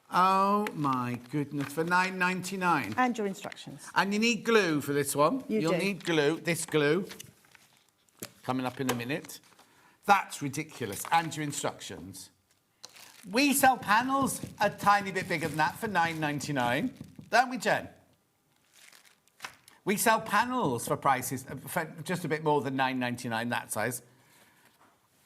Oh, my goodness. For £9.99. And your instructions. And you need glue for this one. You'll do. need glue. This glue. Coming up in a minute. That's ridiculous. And your instructions. We sell panels a tiny bit bigger than that for £9.99. Don't we, Jen? We sell panels for prices for just a bit more than £9.99, that size.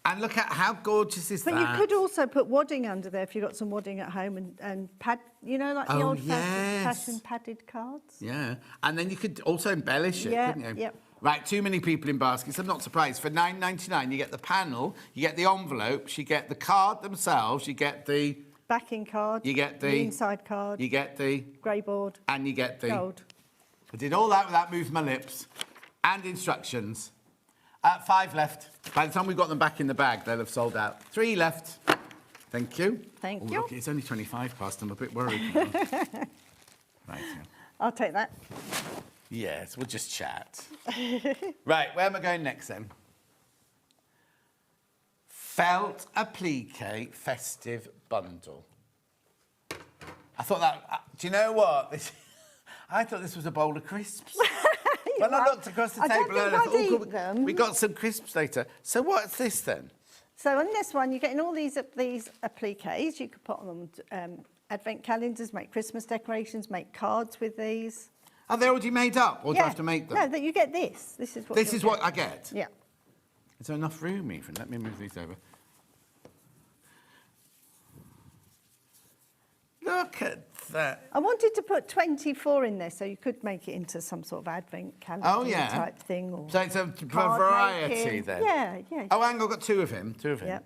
And look at how gorgeous is that? But you could also put wadding under there if you've got some wadding at home and pad, you know, like the old-fashioned padded cards. Yeah. And then you could also embellish it, couldn't you? Yep. Right, too many people in baskets. I'm not surprised. For £9.99, you get the panel, you get the envelopes, you get the card themselves, you get the... Backing card. You get the... inside card. You get the... Grey board. And you get the... Gold. I did all that without moving my lips. And instructions. 5 left. By the time we've got them back in the bag, they'll have sold out. 3 left. Thank you. Thank Oh, you. Look, it's only 25 past. I'm a bit worried now. Right. Yeah. I'll take that. Yes, we'll just chat. Right, where am I going next then? Felt applique festive bundle. I thought that... do you know what? I thought this was a bowl of crisps. When I looked across the table earlier, I thought, them. We got some crisps later. So what's this then? So on this one, you're getting all these appliques. You could put on advent calendars, make Christmas decorations, make cards with these. Are they already made up, or do I have to make them? No, that you get this. This is what. This is what I get. Yeah. Is there enough room even? Let me move these over. Look at that. I wanted to put 24 in there so you could make it into some sort of advent calendar type thing. Or so it's a card variety making. then? Yeah. Oh, hang on, I've got 2 of him. 2 of him.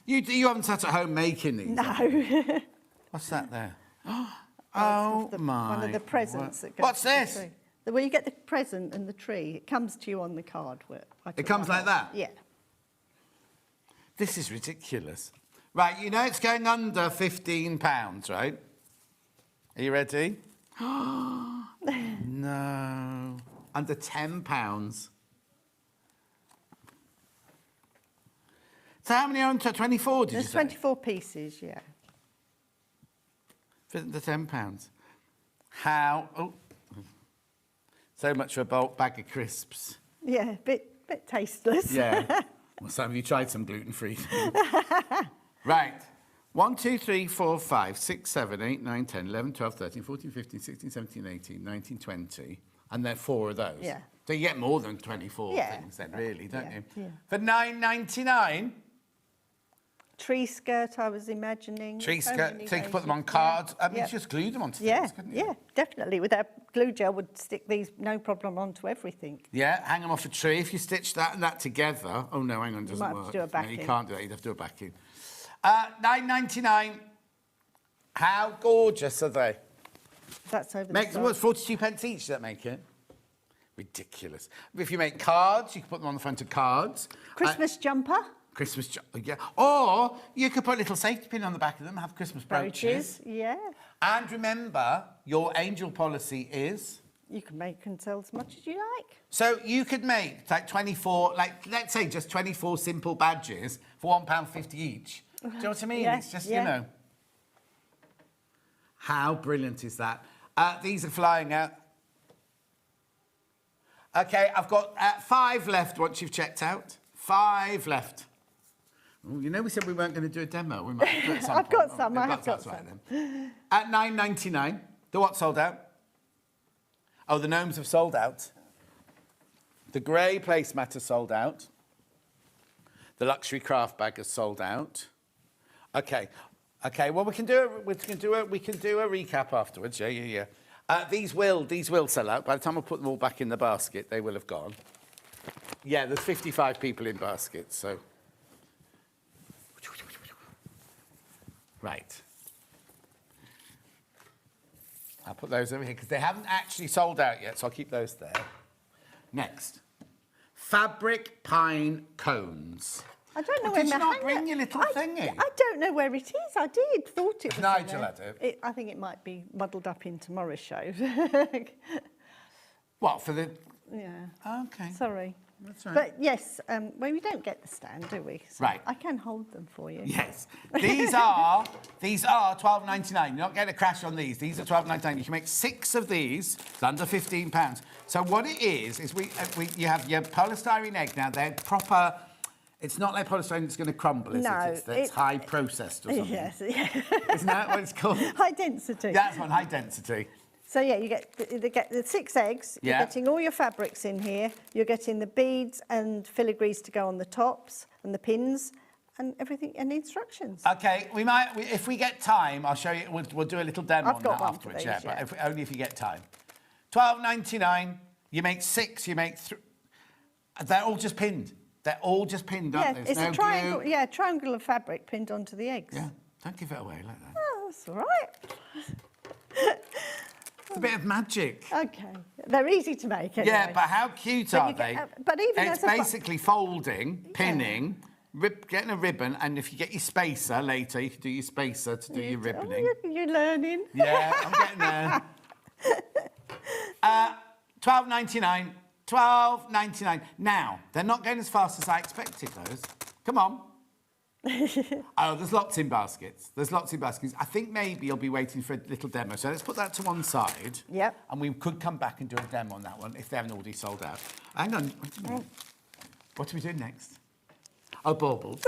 Yeah. You haven't sat at home making these? No. What's that there? One of the presents that goes What's with the this? tree. Where you get the present and the tree, it comes to you on the card. It comes like that? Yeah. This is ridiculous. Right, you know it's going under £15, right? Are you ready? No. Under £10. So how many are on 24, did you say? There's 24 pieces, yeah. For the £10. How... Oh. So much for a bag of crisps. Yeah, bit tasteless. Yeah. Well, Sam, have you tried some gluten-free? Right. 1, 2, 3, 4, 5, 6, 7, 8, 9, 10, 11, 12, 13, 14, 15, 16, 17, 18, 19, 20. And there are 4 of those. Yeah. So you get more than 24 Yeah. things then, really, don't you? Yeah. For £9.99... Tree skirt, I was imagining. Tree So skirt, many so you can ways put them you on can- cards. I mean, Yeah. you just glue them onto Yeah, things, couldn't you? yeah, definitely. With our glue gel, would stick these no problem onto everything. Yeah, hang them off a tree. If you stitch that and that together... Oh, no, hang on, it doesn't might have work. to do a No, backing. you can't do that. You'd have to do a backing. £9.99. How gorgeous are they? That's over Make the what's 42 pence each, does that make it? Ridiculous. If you make cards, you can put them on the front of cards. Christmas jumper. Christmas, yeah. Or you could put a little safety pin on the back of them, have Christmas brooches. Yeah. And remember, your angel policy is... You can make and sell as much as you like. So you could make, like, 24, like, let's say just 24 simple badges for £1.50 each. Do you know what I mean? Yeah, It's just, yeah. you know... How brilliant is that? These are flying out. Okay, I've got 5 left once you've checked out. 5 left. Oh, you know we said we weren't going to do a demo. We might have to do it at some I've point. got some, I have got some. Right, then. At £9.99, the what sold out? Oh, the gnomes have sold out. The grey placemat has sold out. The luxury craft bag has sold out. Okay. Well, we can do a recap afterwards. Yeah. These will sell out. By the time I put them all back in the basket, they will have gone. Yeah, there's 55 people in baskets, so. Right. I'll put those over here because they haven't actually sold out yet, so I'll keep those there. Next. Fabric pine cones. I don't know Well, where did my you not hanger- bring your little thingy? I don't know where it is. I thought it was Nigel in had there. it. I think it might be muddled up in tomorrow's show. What, for the... Yeah. Okay. Sorry. That's right. But yes, well, we don't get the stand, do we? So Right. I can hold them for you. Yes. These are £12.99. You're not getting a crash on these. These are £12.99. You can make 6 of these. It's under £15. So what it is you have your polystyrene egg. Now, they're proper... It's not like polystyrene that's going to crumble, is No, it? It's high processed or something. Yes, yeah. Isn't that what it's called? High density. That's one, high density. So yeah, you get the 6 eggs. Yeah. You're getting all your fabrics in here. You're getting the beads and filigrees to go on the tops and the pins and everything and the instructions. Okay, if we get time, I'll show you. We'll do a little demo on that afterwards. These, But only if you get time. £12.99. You make 6. You make 3. They're all just pinned. They're all just pinned, aren't they? It's no a triangle. glue. Yeah, triangle of fabric pinned onto the eggs. Yeah, don't give it away like that. Oh, that's all right. It's a bit of magic. Okay, they're easy to make. Anyway. Yeah, but how cute But are you they? get- but even it's as a basically folding, pinning, getting a ribbon, and if you get your spacer later, you can do your spacer to do your ribboning. You're learning. Yeah, I'm getting there. £12.99. £12.99. Now, they're not going as fast as I expected, those. Come on. Oh, there's lots in baskets. I think maybe you'll be waiting for a little demo. So let's put that to one side. Yep. And we could come back and do a demo on that one if they haven't already sold out. Hang on. What are we doing next? Oh, baubles.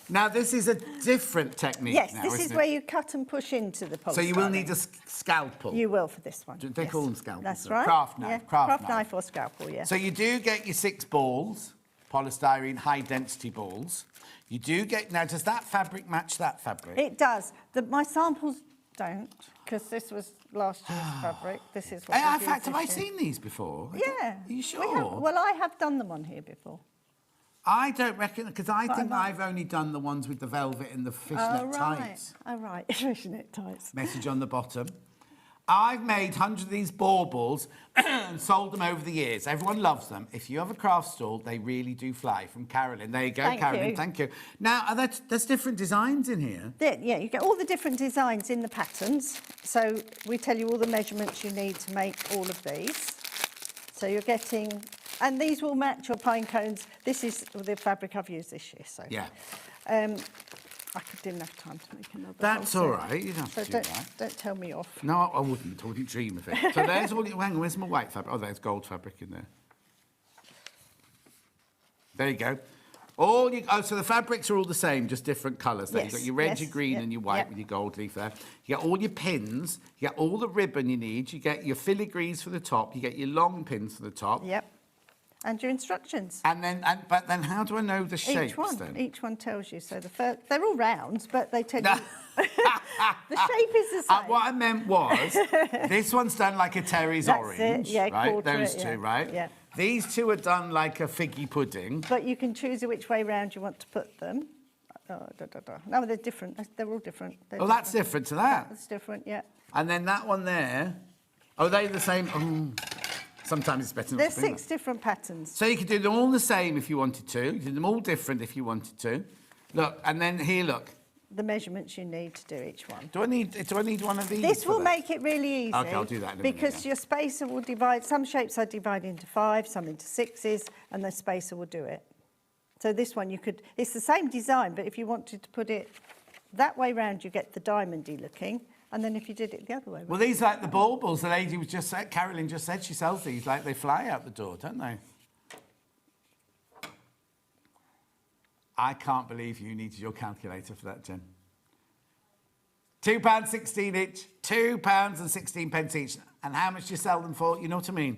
Now, this is a different technique Yes, now, this isn't is it? where you cut and push into the polystyrene. So you will need a scalpel. You will for this one. They yes. call them scalpels. That's though. right. Craft knife. Yeah. Craft knife or scalpel, yeah. So you do get your 6 balls, polystyrene high-density balls. You do get... Now, does that fabric match that fabric? It does. My samples don't, because this was last year's fabric. This is what In we've fact, used have I this year. seen these before? Yeah. Are you We sure? have. Well, I have done them on here before. I don't reckon... Because I think I I've only done the ones with the velvet and the fishnet Oh, right. tights. Oh, right. Fishnet tights. Message on the bottom. I've made hundreds of these baubles and sold them over the years. Everyone loves them. If you have a craft stall, they really do fly. From Carolyn. There you go, Thank Carolyn. you. Thank you. Now, there's different designs in here. Yeah, you get all the different designs in the patterns. So we tell you all the measurements you need to make all of these. So you're getting... And these will match your pine cones. This is the fabric I've used this year. So Yeah. I didn't have time to make another. That's whole all set. right. You don't have So to do don't, that. don't tell me off. No, I wouldn't. I wouldn't dream of it. So there's all... Hang on, where's my white fabric? Oh, there's gold fabric in there. There you go. So the fabrics are all the same, just different colours. There. Yes, You've got your red, yes, your green, yeah, and your white yeah. with your gold leaf there. You get all your pins. You get all the ribbon you need. You get your filigrees for the top. You get your long pins for the top. Yep. And your instructions. But then how do I know the shapes then? Each one tells you. So they're all round, but they tell you the shape is the same. What I meant was, this one's done like a Terry's That's orange, it, yeah, right? quarter Those it, two, yeah, right? yeah. These two are done like a figgy pudding. But you can choose which way round you want to put them. No, they're different. They're all different. Oh, that's different to that. That's different, yeah. And then that one there, are they the same? Sometimes it's better not There's to bring 6 different patterns. So you could do them all the same if you wanted to. You could do them all different if you wanted to. Look, and then here, look. The measurements you need to do each one. Do I need one of these? This for will that? make it really easy. Okay, I'll do that in a minute, Because yeah. your spacer will divide, some shapes are divided into 5, some into 6s, and the spacer will do it. So this one it's the same design, but if you wanted to put it that way round, you get the diamondy looking, And then if you did it the other way. Well, these are like the baubles. The lady was just said, Carolyn just said she sells these like they fly out the door, don't they? I can't believe you needed your calculator for that, Jen. £2.16 each, £2.16 each. And how much do you sell them for? You know what I mean?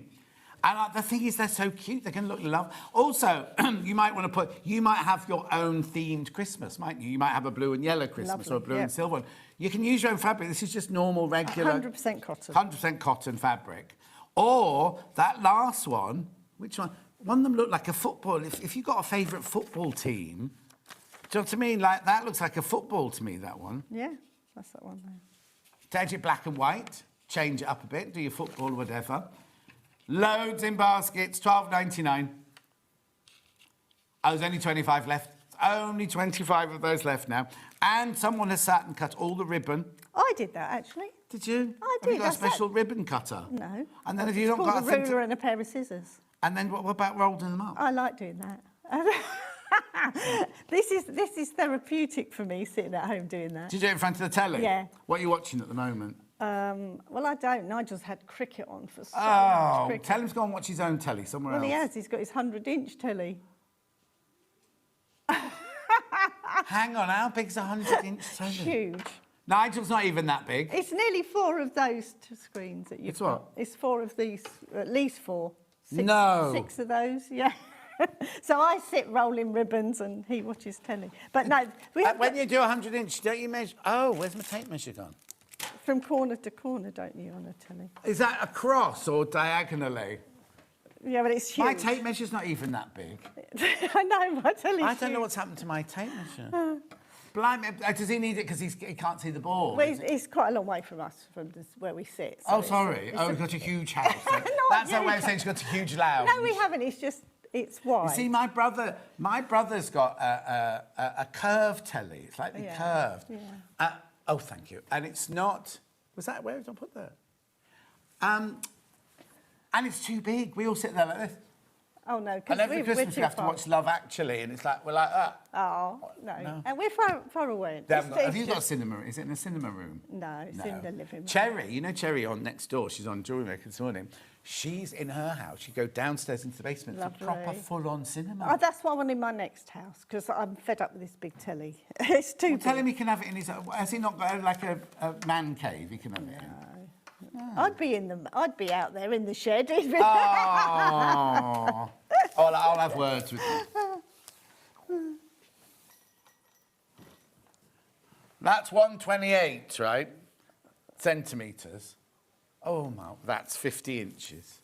And the thing is, they're so cute. They're going to look lovely. Also, you might want to you might have your own themed Christmas, mightn't you? You might have a blue and yellow Christmas Lovely, or a blue and silver one. You can use your own fabric. This is just normal, regular... 100% cotton. 100% cotton fabric. Or that last one, which one? One of them looked like a football. If you've got a favourite football team, do you know what I mean? Like, that looks like a football to me, that one. Yeah, that's that one there. Change it black and white. Change it up a bit. Do your football or whatever. Loads in baskets, $12.99. Oh, there's only 25 left. Only 25 of those left now. And someone has sat and cut all the ribbon. I did that, actually. Did you? I Have you did, got a special ribbon cutter? No. And then have you not It's got called a a thing ruler and a pair of scissors. And then what about rolling them up? I like doing that. This is therapeutic for me, sitting at home doing that. Did you do it in front of the telly? Yeah. What are you watching at the moment? Well, I don't. Nigel's had cricket on for so Oh, much cricket. tell him to go and watch his own telly somewhere Well, else. he has. He's got his 100-inch telly. Hang on, how big's a 100-inch telly? Huge. Nigel's not even that big. It's nearly 4 of those screens that you've It's what? got. It's 4 of these, at least 4. No. 6 of those, yeah. So I sit rolling ribbons and he watches telly. But no, we have When you do a 100-inch, don't you measure... Oh, where's my tape measure gone? from corner to corner, don't you, on a telly? Is that across or diagonally? Yeah, but it's huge. My tape measure's not even that big. I know, my telly's I don't know huge. what's happened to my tape measure. Blimey, does he need it because he can't see the board? Well, it's quite a long way from us, from where we sit. So Oh, sorry. We've got a huge house. That's her way of saying she's got a huge lounge. No, we haven't. It's wide. You see, my brother's got a curved telly, slightly curved. Yeah. Oh, thank you. And it's not... Was that... Where did I put that? And it's too big. We all sit there like this. Oh, no, And because every Christmas we have to watch Love Actually, and it's like, we're like that. Oh, no. And we're far away. Have you got a cinema? Is it in a cinema room? No, it's in the living room. Cherry, you know Cherry on next door, she's on Jewelry Maker this morning. She's in her house. You go downstairs into the basement. It's a proper full-on cinema. Oh, that's what I want in my next house, because I'm fed up with this big telly. It's too big. Tell him he can have it in his... Has he not got like a man cave he can have it in? I'd be out there in the shed. Oh. I'll have words with you. That's 128, right? Centimetres. Oh, my, that's 50 inches.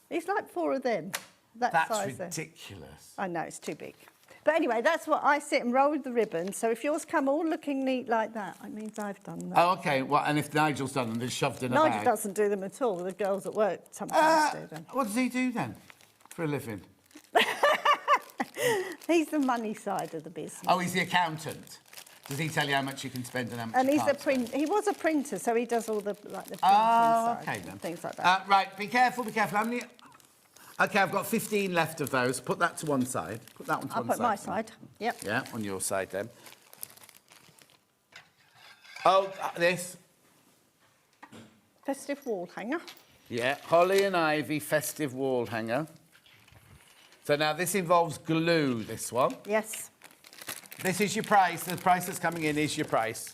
It's like 4 of them. That's size ridiculous. I know, it's too big. But anyway, that's what I sit and roll with the ribbon. So if yours come all looking neat like that, it means I've done that. Oh, OK. Well, and if Nigel's done them, they're shoved in a bag. Nigel doesn't do them at all. The girls at work sometimes do them. What does he do then for a living? He's the money side of the business. Oh, he's the accountant. Does he tell you how much you can spend and how much And you he's can't he was a printer, so he does all the printing side side then. and things like that. Right, be careful, be careful. How many... OK, I've got 15 left of those. Put that to one side. Put that one to I'll one put side. my side. Yep. Yeah, on your side then. Oh, this. Festive wall hanger. Yeah, Holly and Ivy festive wall hanger. So now this involves glue, this one. Yes. This is your price. The price that's coming in is your price.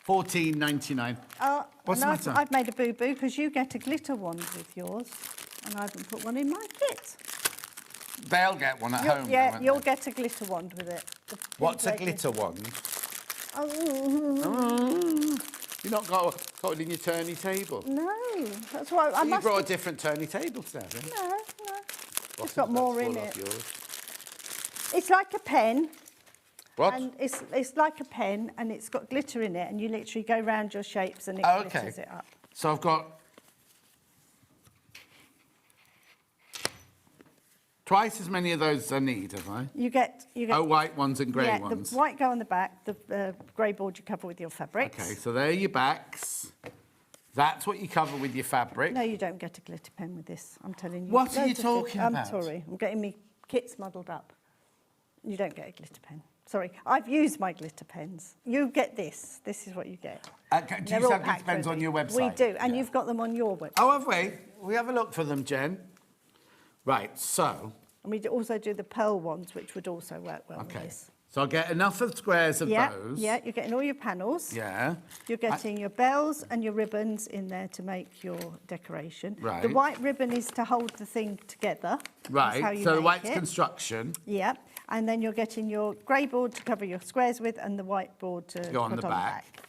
$14.99. What's the matter? I've made a boo-boo because you get a glitter wand with yours, and I haven't put one in my kit. They'll get one at home. Yeah, though, you'll get a glitter wand with it. What's a glitter wand? Oh. You've not got it in your turny table? No, that's why I You must... brought a different turny table today, haven't you? No. It's got more in That's it. full of yours. It's like a pen. What? And it's like a pen, and it's got glitter in it, and you literally go round your shapes and it glitters it up. So I've got twice as many of those as I need, have I? You get Oh, white ones and grey ones. the white go on the back, the grey board you cover with your fabrics. OK, so there are your backs. That's what you cover with your fabric. No, you don't get a glitter pen with this, I'm telling you. What are you Loads of talking I'm about? sorry, I'm getting me kits muddled up. You don't get a glitter pen. Sorry, I've used my glitter pens. You get this. This is what you get. Do you have these pens on your website? We do, and you've got them on your website. Oh, have we? We have a look for them, Jen. Right, so... And we also do the pearl ones, which would also work well with this. So I'll get enough of squares of those. Yeah, you're getting all your panels. Yeah. You're getting your bells and your ribbons in there to make your decoration. Right. The white ribbon is to hold the thing together. Right, That's how you so the make white's it. construction. Yeah, and then you're getting your grey board to cover your squares with and the white board to Go on put the back.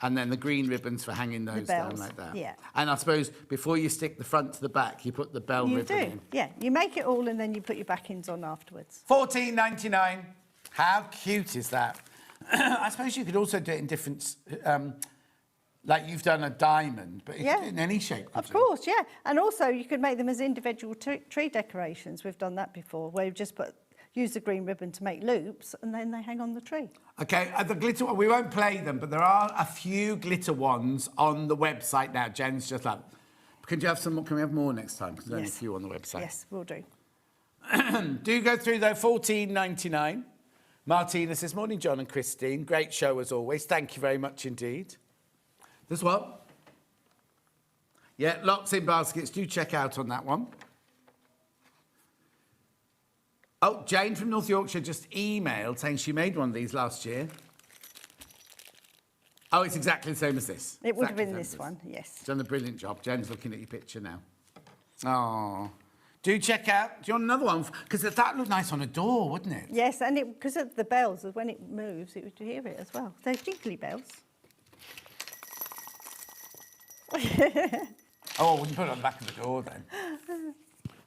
And then the green ribbons for hanging those down bells, like that. yeah. And I suppose before you stick the front to the back, you put the bell ribbon in. You do, yeah. You make it all and then you put your backings on afterwards. $14.99. How cute is that? I suppose you could also do it in different, like you've done a diamond, but you could do it in any shape. Of course, yeah. And also you could make them as individual tree decorations. We've done that before, where you just use the green ribbon to make loops and then they hang on the tree. Okay, the glitter one, we won't play them, but there are a few glitter ones on the website now. Jen's just like, can you have some more? Can we have more next time? Because there's only a few on the website. Yes, we'll do. Do go through though, $14.99. Martina says, morning, John and Christine. Great show as always. Thank you very much indeed. There's what? Yeah, lots in baskets. Do check out on that one. Oh, Jane from North Yorkshire just emailed saying she made one of these last year. Oh, it's exactly the same as this. It would have Exactly been the this same one, as yes. She's done a brilliant job. Jen's looking at your picture now. Oh. Do check out. Do you want another one? Because that looked nice on a door, wouldn't it? Yes, and because of the bells, when it moves, it would hear it as well. They're jiggly bells. Oh, I wouldn't put it on the back of the door then.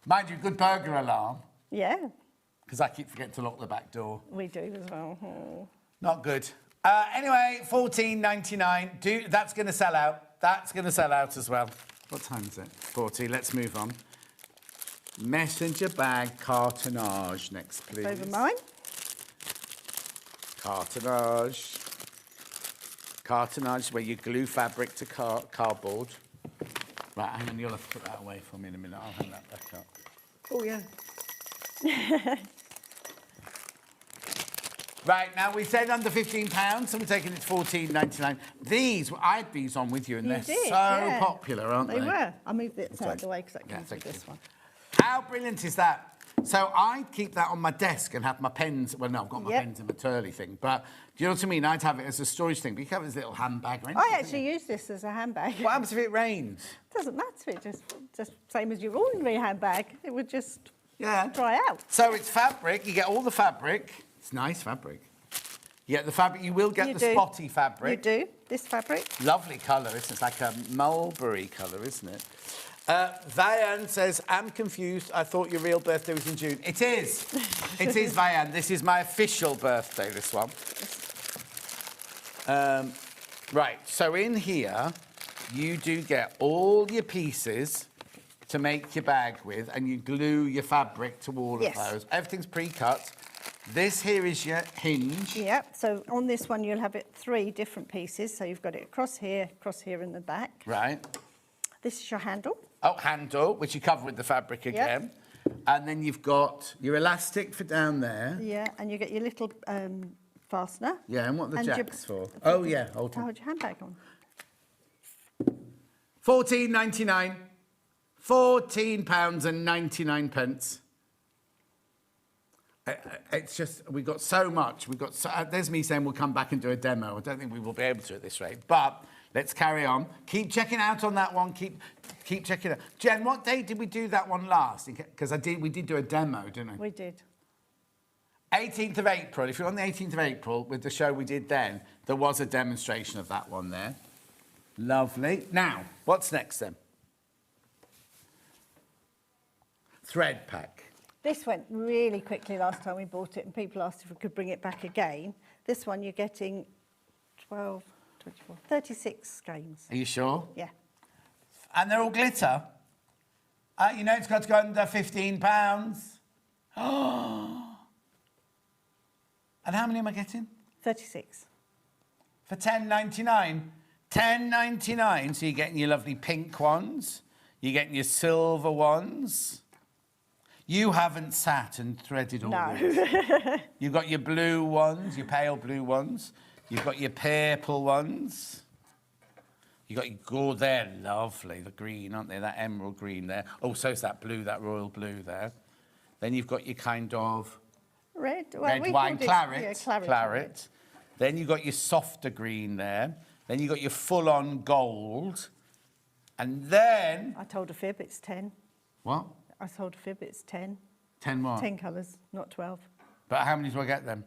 Mind you, good burglar alarm. Yeah. Because I keep forgetting to lock the back door. We do as well. Oh. Not good. Anyway, $14.99. That's going to sell out. That's going to sell out as well. What time is it? 40. Let's move on. Messenger bag cartonnage next, please. Over mine. Cartonnage. Cartonnage is where you glue fabric to cardboard. Right, hang on, you'll have to put that away for me in a minute. I'll hang that back up. Oh, yeah. Right, now we said under £15, so we're taking it to $14.99. These, I had these on with you, and they're so popular, aren't they? They were. I moved it out of the way because that comes with thank this one. How brilliant is that? So I keep that on my desk and have my pens. Well, no, I've got my pens in my Turley thing, but do you know what I mean? I'd have it as a storage thing, but you can have it as a little handbag or anything. I actually use this as a handbag. What happens if it rains? Doesn't matter. It just same as your ordinary handbag. It would just dry out. So it's fabric. You get all the fabric. It's nice fabric. You get the fabric. You will get spotty fabric. You do. This fabric. Lovely colour, isn't it? It's like a mulberry colour, isn't it? Vayan says, I'm confused. I thought your real birthday was in June. It is. It is, Vayan. This is my official birthday, this one. Right, so in here, you do get all your pieces to make your bag with, and you glue your fabric to all of those. Everything's pre-cut. This here is your hinge. Yep, so on this one, you'll have it 3 different pieces. So you've got it across here, in the back. Right. This is your handle. Oh, handle, which you cover with the fabric again. And then you've got your elastic for down there. Yeah, and you get your little fastener. Yeah, and what are the and jacks for? Oh, yeah, hold on. Hold your handbag on. £14.99. £14.99. It's just, we've got so much. There's me saying we'll come back and do a demo. I don't think we will be able to at this rate, but let's carry on. Keep checking out on that one. Keep checking out. Jen, what date did we do that one last? Because we did do a demo, didn't we? We did. 18th of April. If you're on the 18th of April with the show we did then, there was a demonstration of that one there. Lovely. Now, what's next then? Thread pack. This went really quickly last time we bought it, and people asked if we could bring it back again. This one, you're getting 12, 24, 36 skeins. Are you sure? Yeah. And they're all glitter? You know it's got to go under £15. And how many am I getting? 36. For $10.99. $10.99. So you're getting your lovely pink ones. You're getting your silver ones. You haven't sat and threaded all these. You've got your blue ones, your pale blue ones. You've got your purple ones. You got your gold there, lovely, the green, aren't they? That emerald green there. Oh, so it's that blue, that royal blue there. Then you've got your kind of red wine, claret. Yeah, claret. Then you've got your softer green there. Then you've got your full-on gold. And then... I told a fib, it's 10. What? I told a fib, it's 10. 10 what? 10 colours, not 12. But how many do I get then?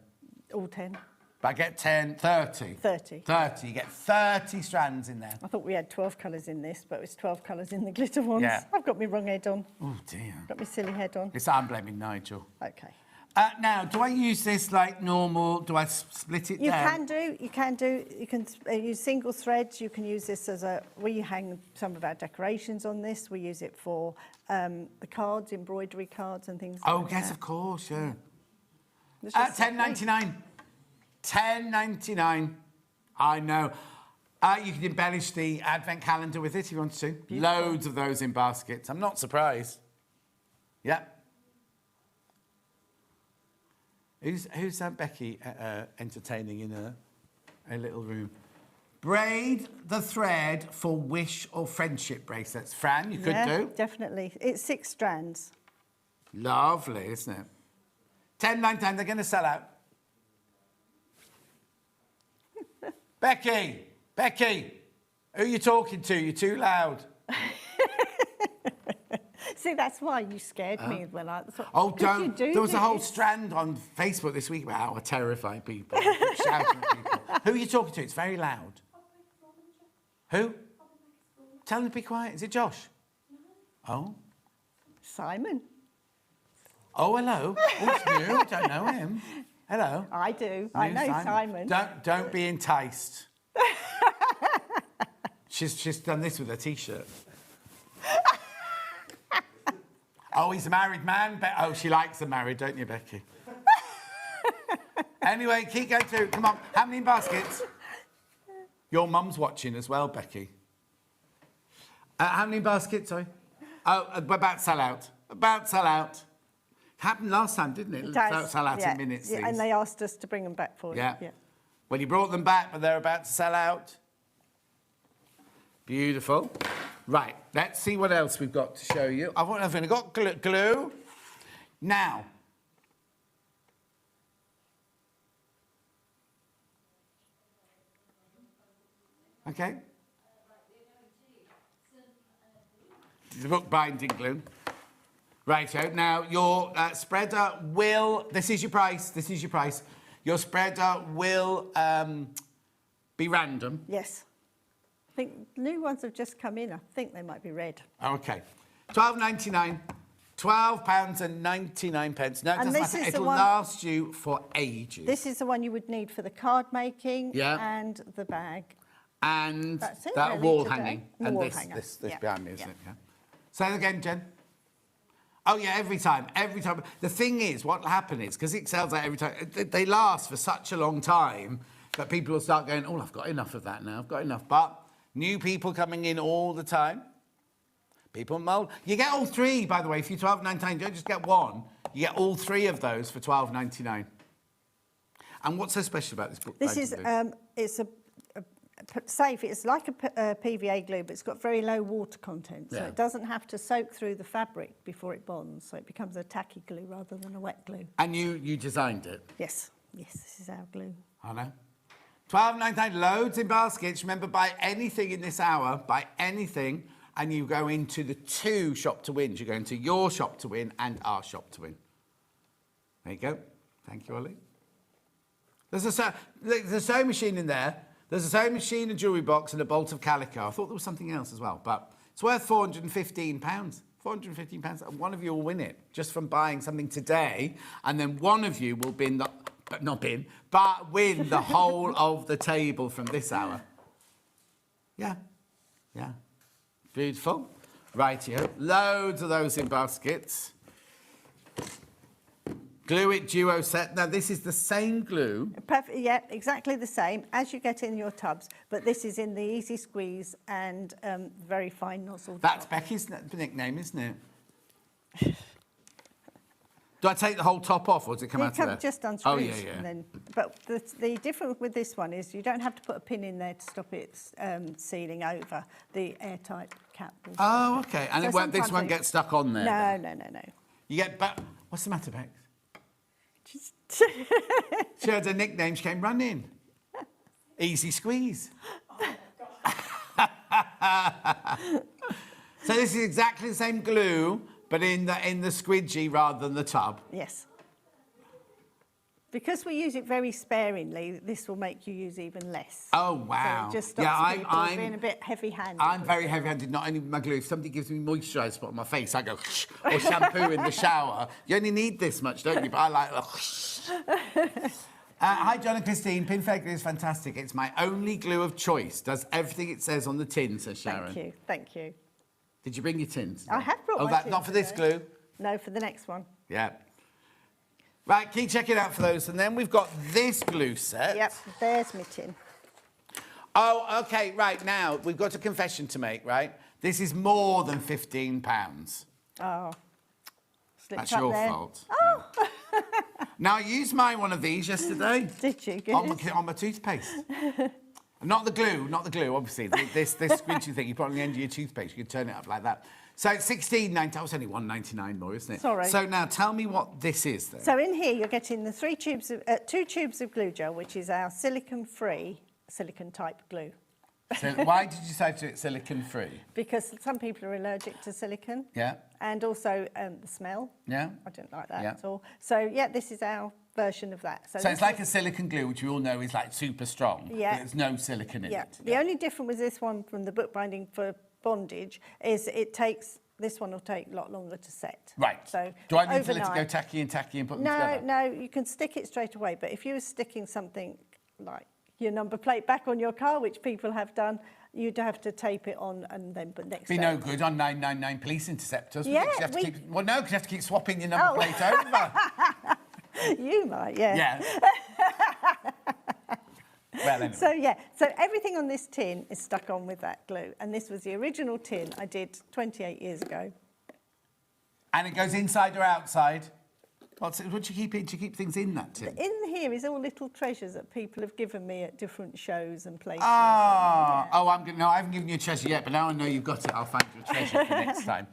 All 10. But I get 10, 30. 30. 30. You get 30 strands in there. I thought we had 12 colours in this, but it's 12 colours in the glitter ones. Yeah. I've got my wrong head on. Oh, dear. Got my silly head on. I'm blaming Nigel. Okay. Now, do I use this like normal? Do I split it down? You can use single threads. You can use this as we hang some of our decorations on this. We use it for the cards, embroidery cards and things like that. Oh, yes, of course, yeah. $10.99. $10.99. I know. You can embellish the advent calendar with it if you want to. Beautiful. Loads of those in baskets. I'm not surprised. Yeah. Who's Becky entertaining in a little room? Braid the thread for wish or friendship bracelets. Fran, you could do. Definitely. It's 6 strands. Lovely, isn't it? $10.99. They're going to sell out. Becky, who are you talking to? You're too loud. See, that's why you scared me when I thought. Oh, don't. There was a whole strand on Facebook this week about how I terrify people. Shouting at people. Who are you talking to? It's very loud. Who? Tell them to be quiet. Is it Josh? Oh. Simon. Oh, hello. Oh, it's new. I don't know him. Hello. I do. I know Simon. Don't be enticed. She's done this with her T-shirt. Oh, he's a married man. Oh, she likes them married, don't you, Becky? Anyway, keep going through. Come on. How many baskets? Your mum's watching as well, Becky. How many baskets, sorry? Oh, about sell out. About sell out. Happened last time, didn't it? Sell out in minutes. Yeah, and they asked us to bring them back for you. Yeah. Well, you brought them back, but they're about to sell out. Beautiful. Right, let's see what else we've got to show you. I've only got glue. Now. Okay. The book binding glue. Righto. Now, your spreader will... This is your price. Your spreader will be random. Yes. I think new ones have just come in. I think they might be red. OK. £12.99. £12.99. No, it doesn't matter. It'll last you for ages. This is the one you would need for the card making and the bag. And that's it, that really, wall today. hanging. The and wall this hanger. This behind me, isn't it? Yeah. Say it again, Jen. Oh, yeah, every time. The thing is, what will happen is, because it sells out every time, they last for such a long time that people will start going, oh, I've got enough of that now. I've got enough. But new people coming in all the time. People mould. You get all 3, by the way. If you're $12.99, you don't just get 1. You get all 3 of those for $12.99. And what's so special about this book? This is, it's safe. It's like a PVA glue, but it's got very low water content, so it doesn't have to soak through the fabric before it bonds, so it becomes a tacky glue rather than a wet glue. And you designed it? Yes, this is our glue. I know. $12.99, loads in baskets. Remember, buy anything in this hour, buy anything, and you go into the 2 shop to wins. You go into your shop to win and our shop to win. There you go. Thank you, Ollie. There's a sewing machine in there. There's a sewing machine, a jewellery box, and a bolt of calico. I thought there was something else as well, but it's worth £415. £415, and one of you will win it just from buying something today, and then one of you will win the whole of the table from this hour. Yeah. Beautiful. Rightio. Loads of those in baskets. Glue It Duo set. Now, this is the same glue. Perfect, yeah, exactly the same as you get in your tubs, but this is in the easy squeeze and very fine nozzle. That's Becky's nickname, isn't it? Do I take the whole top off, or does it come out of there? Just unscrews. Oh, yeah. And then, but the difference with this one is you don't have to put a pin in there to stop it sealing over the airtight cap. Oh, okay. And So this won't get stuck on there? No. You get what's the matter, Bex? She had a nickname. She came running. Easy squeeze. So this is exactly the same glue, but in the squidgy rather than the tub. Yes. Because we use it very sparingly, this will make you use even less. Oh, wow. So it just stops people being a bit heavy-handed. I'm very heavy-handed, not only with my glue. If somebody gives me moisturiser spot on my face, I go, or shampoo in the shower. You only need this much, don't you? But I like, hi, John and Christine. Pinfed glue is fantastic. It's my only glue of choice. Does everything it says on the tin, says Sharon. Thank you. Did you bring your tins? I have brought my tins. Not for this glue? No, for the next one. Yeah. Right, keep checking out for those. And then we've got this glue set. Yep, there's my tin. Oh, OK, right, now, we've got a confession to make, right? This is more than £15. Oh. That's your fault. Oh. Now, I used one of these yesterday. Did you? Good. On my toothpaste. Not the glue, obviously. This squidgy thing you put on the end of your toothpaste, you can turn it up like that. So it's $16.90. It's only $1.99 more, isn't it? Sorry. So now tell me what this is then. So in here you're getting the 2 tubes of glue gel, which is our silicon-free, silicon-type glue. So why did you say it's silicon-free? Because some people are allergic to silicon. Yeah. And also the smell. Yeah. I don't like that at all. So, yeah, this is our version of that. So it's like a silicon glue, which we all know is like super strong. Yeah. But there's no silicon in it. The only difference with this one from the bookbinding for bondage is this one will take a lot longer to set. Right. So do I need overnight, to let it go tacky and put them together? No, you can stick it straight away. But if you were sticking something like your number plate back on your car, which people have done, you'd have to tape it on and then put next Be no good on 999 police interceptors. Yeah, because you have to keep swapping your number plate over. You might, yeah. Yeah. Well, anyway. So everything on this tin is stuck on with that glue. And this was the original tin I did 28 years ago. And it goes inside or outside? What do you keep in? Do you keep things in that tin? In here is all little treasures that people have given me at different shows and places. I haven't given you a treasure yet, but now I know you've got it, I'll find you a treasure for next time.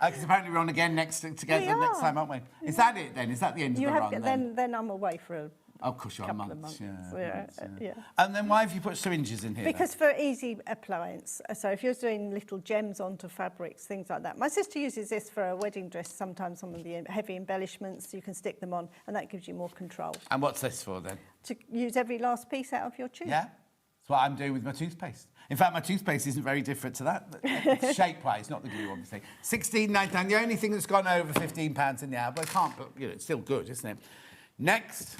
Because apparently we're on again together next time, aren't we? Is that it then? Is that the end of the run then I'm away for a of course, you're couple months. of months. Yeah. And then why have you put syringes in here? Because for easy appliance. So if you're doing little gems onto fabrics, things like that. My sister uses this for a wedding dress, sometimes some of the heavy embellishments, you can stick them on, and that gives you more control. And what's this for then? To use every last piece out of your tube. Yeah, that's what I'm doing with my toothpaste. In fact, my toothpaste isn't very different to that. Shape-wise, not the glue, obviously. $16.99, the only thing that's gone over £15 in the hour, but I can't, but it's still good, isn't it? Next.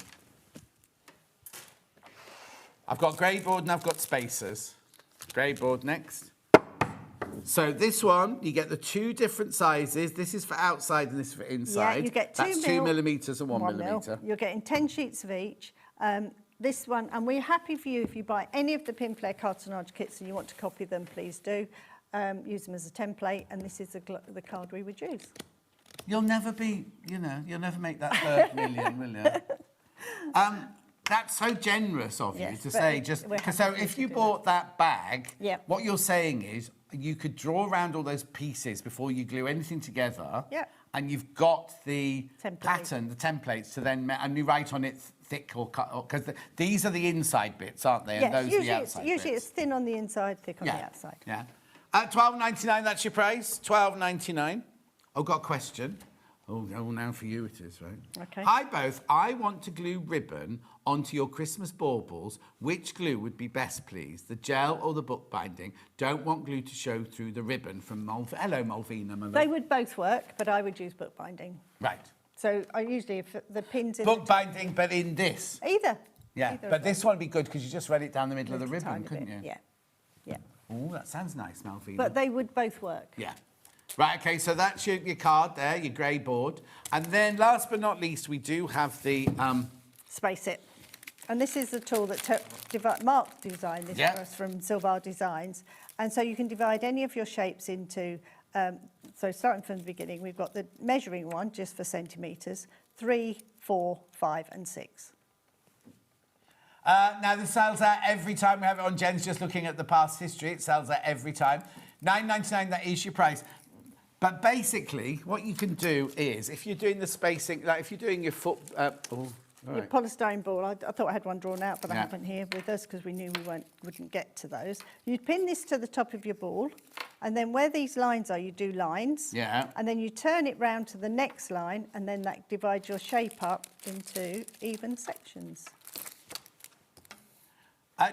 I've got grey board and I've got spacers. Grey board next. So this one, you get the 2 different sizes. This is for outside and this is for inside. Yeah, you get 2 That's 2 millimetres and 1 millimetre. You're getting 10 sheets of each. This one, and we're happy for you if you buy any of the pin flare cartonnage kits and you want to copy them, please do. Use them as a template, and this is the card we would use. You'll never be, you'll never make that 3rd million, will you? That's so generous of you to say just... So if you bought that bag, what you're saying is you could draw around all those pieces before you glue anything together, and you've got the pattern, the templates, to then... And you write on it thick or cut... Because these are the inside bits, aren't they? And those are the outside usually bits. it's thin on the inside, thick on the outside. Yeah. $12.99, that's your price? $12.99. Oh, got a question. Oh, now for you it is, right? Okay. Hi, both. I want to glue ribbon onto your Christmas baubles. Which glue would be best, please? The gel or the bookbinding? Don't want glue to show through the ribbon from Malvina. Hello, Malvina, my love. They would both work, but I would use bookbinding. Right. So I usually, if the pins in bookbinding, but in this? Either. Yeah, Either but this one would be good because you just read it down the middle of the ribbon, couldn't you? Yeah. Yeah. Oh, that sounds nice, Malvina. But they would both work. Yeah. Right, OK, so that's your card there, your grey board. And then, last but not least, we do have the... Space It. And this is the tool that Mark designed this for us from Silvar Designs. And so you can divide any of your shapes into... so starting from the beginning, we've got the measuring one, just for centimetres, 3, 4, 5 and 6. Now, this sells out every time we have it on. Jen's just looking at the past history. It sells out every time. $9.99, that is your price. But basically, what you can do is, if you're doing the spacing, like if you're doing your foot... Your polystyrene ball, I thought I had one drawn out, but I haven't here with us because we knew we wouldn't get to those. You'd pin this to the top of your ball, and then where these lines are, you do lines. Yeah. And then you turn it round to the next line, and then that divides your shape up into even sections.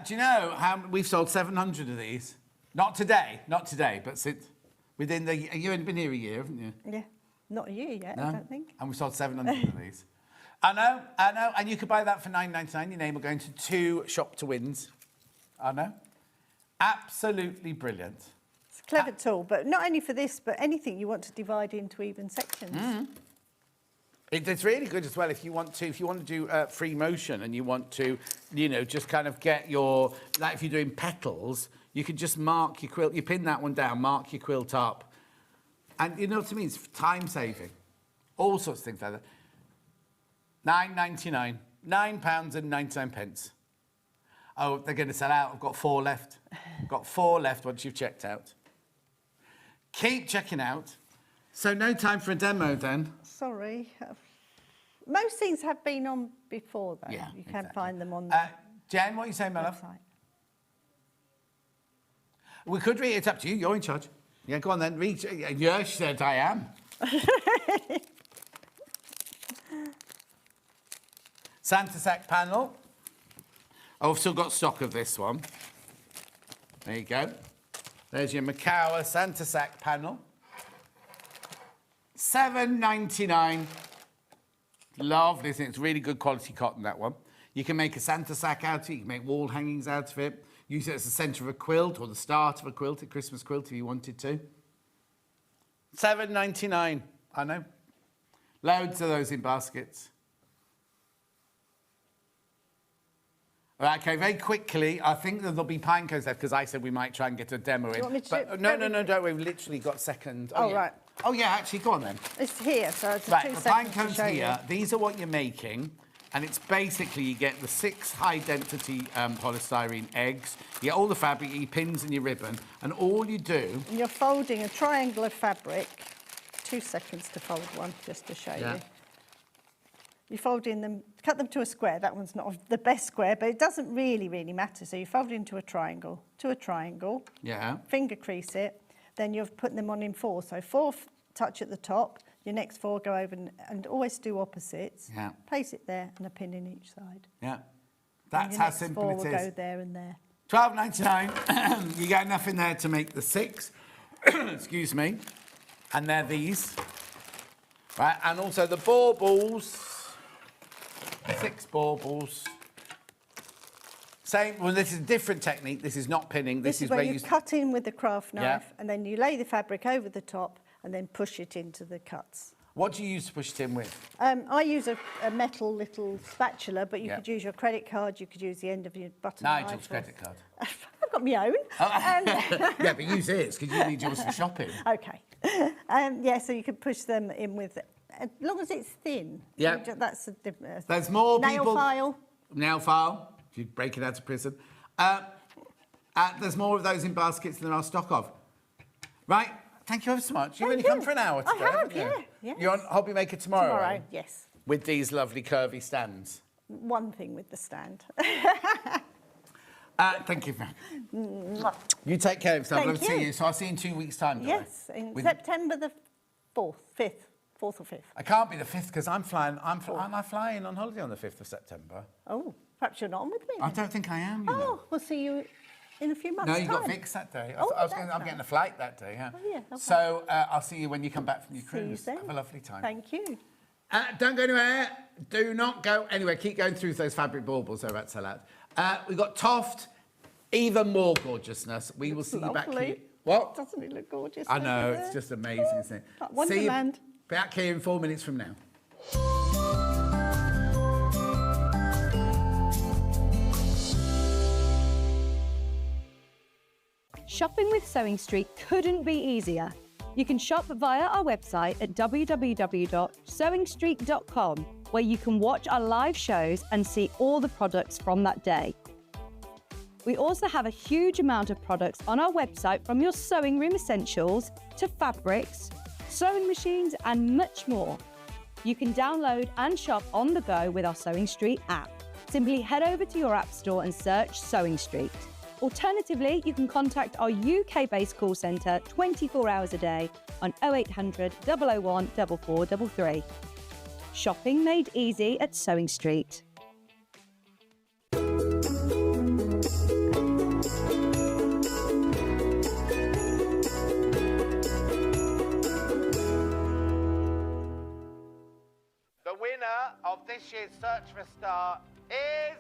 Do you know how we've sold 700 of these? Not today, but since within the... You've only been here a year, haven't you? Yeah. Not a year yet, No? I don't think. And we sold 700 of these. I know. And you could buy that for $9.99. Your name will go into 2 shop to wins. I know. Absolutely brilliant. It's a clever tool, but not only for this, but anything you want to divide into even sections. It's really good as well if you want to do free motion and you want to, just kind of get your, like if you're doing petals, you can just mark your quilt, you pin that one down, mark your quilt up. And you know what I mean? It's time saving. All sorts of things like that. £9.99. £9.99. Oh, they're going to sell out. I've got 4 left. Got 4 left once you've checked out. Keep checking out. So no time for a demo then? Sorry. Most things have been on before, though. Yeah, you can exactly. find them on the Jen, what are you saying, my love? website. We could read it. It's up to you. You're in charge. Yeah, go on then. Read. Yeah, she said I am. Santa sack panel. Oh, I've still got stock of this one. There you go. There's your Macawa Santa sack panel. $7.99. Lovely thing. It's really good quality cotton, that one. You can make a Santa sack out of it. You can make wall hangings out of it. Use it as the centre of a quilt or the start of a quilt, a Christmas quilt if you wanted to. $7.99. I know. Loads of those in baskets. Right, okay, very quickly, I think that there'll be pine cones left because I said we might try and get a demo in. Do you want me to But, no, don't worry. We've literally got second. Oh, yeah. right. Oh, yeah, actually, go on then. It's here, so it's Right, 2 the seconds pine to cones show here, these are what you're making. And it's basically, you get the 6 high-density polystyrene eggs. You get all the fabric, your pins and your ribbon. And all you do... And you're folding a triangle of fabric. 2 seconds to fold one, just to show you. You fold in them, cut them to a square. That one's not the best square, but it doesn't really matter. So you fold it into a triangle, Yeah. finger crease it, then you're putting them on in 4. So 4 touch at the top, your next 4 go over and always do opposites. Yeah. Place it there and a pin in each side. Yeah. And That's your how next simple 4 it will is. go there and there. $12.99. You get enough in there to make the 6. Excuse me. And they're these. Right, and also the baubles. 6 baubles. Same, well, this is a different technique. This is not pinning. This is where you cut in with the craft knife and then you lay the fabric over the top and then push it into the cuts. What do you use to push it in with? I use a metal little spatula, but you could use your credit card, you could use the end of your butter knife. Nigel's credit card. I've got my own. Yeah, but use his, because you need yours for shopping. Okay. Yeah, so you could push them in with, as long as it's thin. Yeah. That's a different... There's more nail people... file. Nail file, if you break it out of prison. There's more of those in baskets than there are stock of. Right, thank you ever so much. You've only come for an hour today, haven't you? yeah. You're on Hobby Maker tomorrow, Tomorrow, eh? yes. With these lovely curvy stands. One thing with the stand. Thank you. You take care of yourself. Thank Love to see you. you. So I'll see you in 2 weeks' time. Yes, in September the 4th or 5th. I can't be the 5th because I'm flying. I'm flying on holiday on the 5th of September. Oh, perhaps you're not on with me. I don't think I am. You know. Oh, we'll see you in a few months' No, you got time. fixed that day. Oh, I'm getting a flight that day. Yeah. Oh, yeah, okay. So I'll see you when you come back from your See you cruise. soon. Have a lovely time. Thank you. Don't go anywhere. Do not go anywhere. Keep going through those fabric baubles. They're about to sell out. We've got Toft. Even more gorgeousness. We will see you back here. What? Doesn't it look gorgeous? I know, over it's there? just amazing, isn't it? Like See you Wonderland. back here in 4 minutes from now. Shopping with Sewing Street couldn't be easier. You can shop via our website at www.sewingstreet.com, where you can watch our live shows and see all the products from that day. We also have a huge amount of products on our website, from your sewing room essentials to fabrics, sewing machines and much more. You can download and shop on the go with our Sewing Street app. Simply head over to your app store and search Sewing Street. Alternatively, you can contact our UK-based call centre 24 hours a day on 0800 001 4433. Shopping made easy at Sewing Street. The winner of this year's Search for a Star is...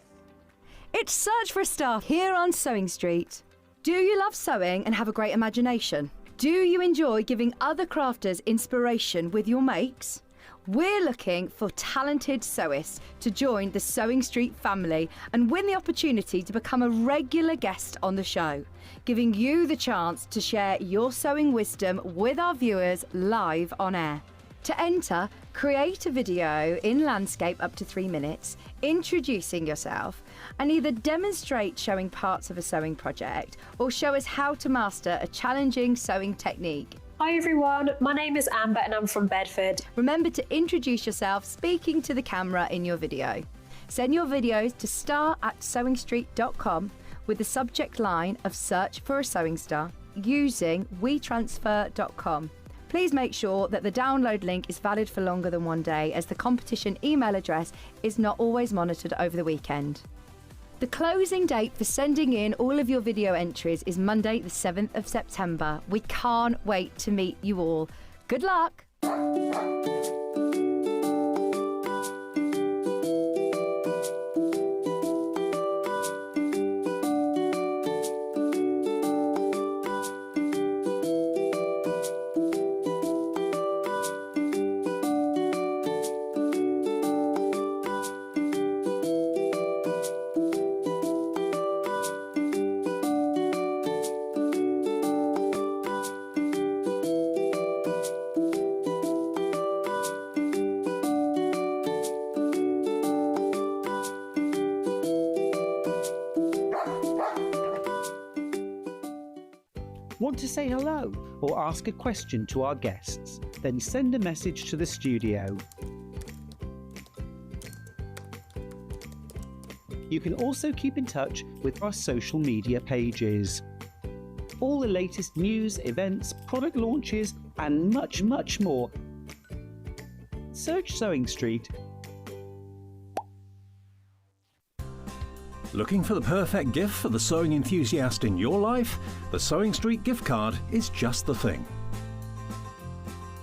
It's Search for a Star here on Sewing Street. Do you love sewing and have a great imagination? Do you enjoy giving other crafters inspiration with your makes? We're looking for talented sewists to join the Sewing Street family and win the opportunity to become a regular guest on the show, giving you the chance to share your sewing wisdom with our viewers live on air. To enter, create a video in landscape up to 3 minutes, introducing yourself, and either demonstrate showing parts of a sewing project or show us how to master a challenging sewing technique. Hi everyone, my name is Amber and I'm from Bedford. Remember to introduce yourself speaking to the camera in your video. Send your videos to star@sewingstreet.com with the subject line of Search for a Sewing Star using wetransfer.com. Please make sure that the download link is valid for longer than 1 day, as the competition email address is not always monitored over the weekend. The closing date for sending in all of your video entries is Monday the 7th of September. We can't wait to meet you all. Good luck! Want to say hello or ask a question to our guests? Then send a message to the studio. You can also keep in touch with our social media pages. All the latest news, events, product launches and much, much more. Search Sewing Street. Looking for the perfect gift for the sewing enthusiast in your life? The Sewing Street gift card is just the thing.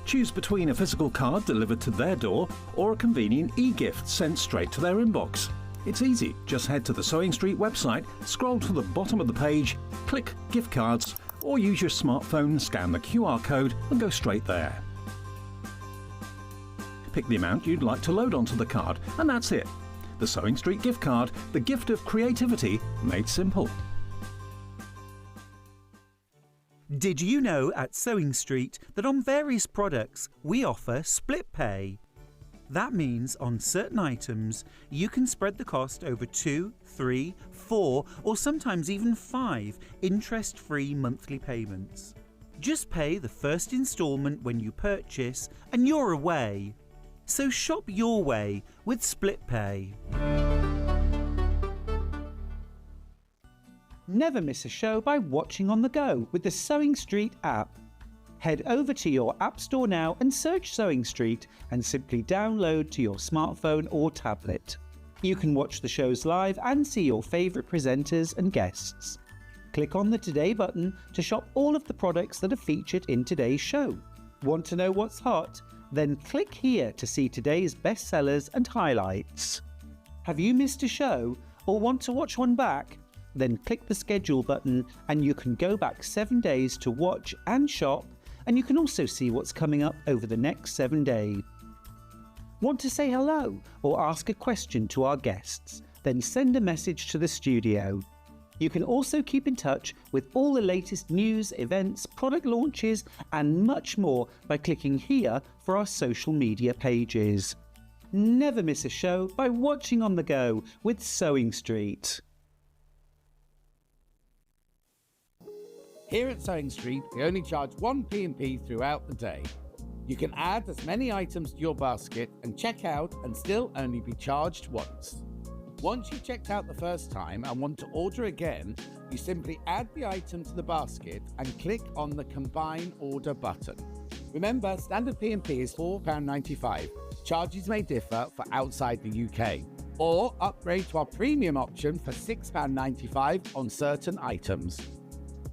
Choose between a physical card delivered to their door or a convenient e-gift sent straight to their inbox. It's easy. Just head to the Sewing Street website, scroll to the bottom of the page, click Gift Cards, or use your smartphone, scan the QR code and go straight there. Pick the amount you'd like to load onto the card, and that's it. The Sewing Street gift card, the gift of creativity made simple. Did you know at Sewing Street that on various products we offer split pay? That means on certain items you can spread the cost over 2, 3, 4 or sometimes even 5 interest-free monthly payments. Just pay the first instalment when you purchase and you're away. So shop your way with split pay. Never miss a show by watching on the go with the Sewing Street app. Head over to your app store now and search Sewing Street and simply download to your smartphone or tablet. You can watch the shows live and see your favourite presenters and guests. Click on the Today button to shop all of the products that are featured in today's show. Want to know what's hot? Then click here to see today's bestsellers and highlights. Have you missed a show or want to watch one back? Then click the schedule button and you can go back 7 days to watch and shop, and you can also see what's coming up over the next 7 days. Want to say hello or ask a question to our guests? Then send a message to the studio. You can also keep in touch with all the latest news, events, product launches, and much more by clicking here for our social media pages. Never miss a show by watching on the go with Sewing Street. Here at Sewing Street, we only charge 1 P&P throughout the day. You can add as many items to your basket and check out and still only be charged once. Once you've checked out the first time and want to order again, you simply add the item to the basket and click on the Combine Order button. Remember, standard P&P is £4.95. Charges may differ for outside the UK. Or upgrade to our premium option for £6.95 on certain items.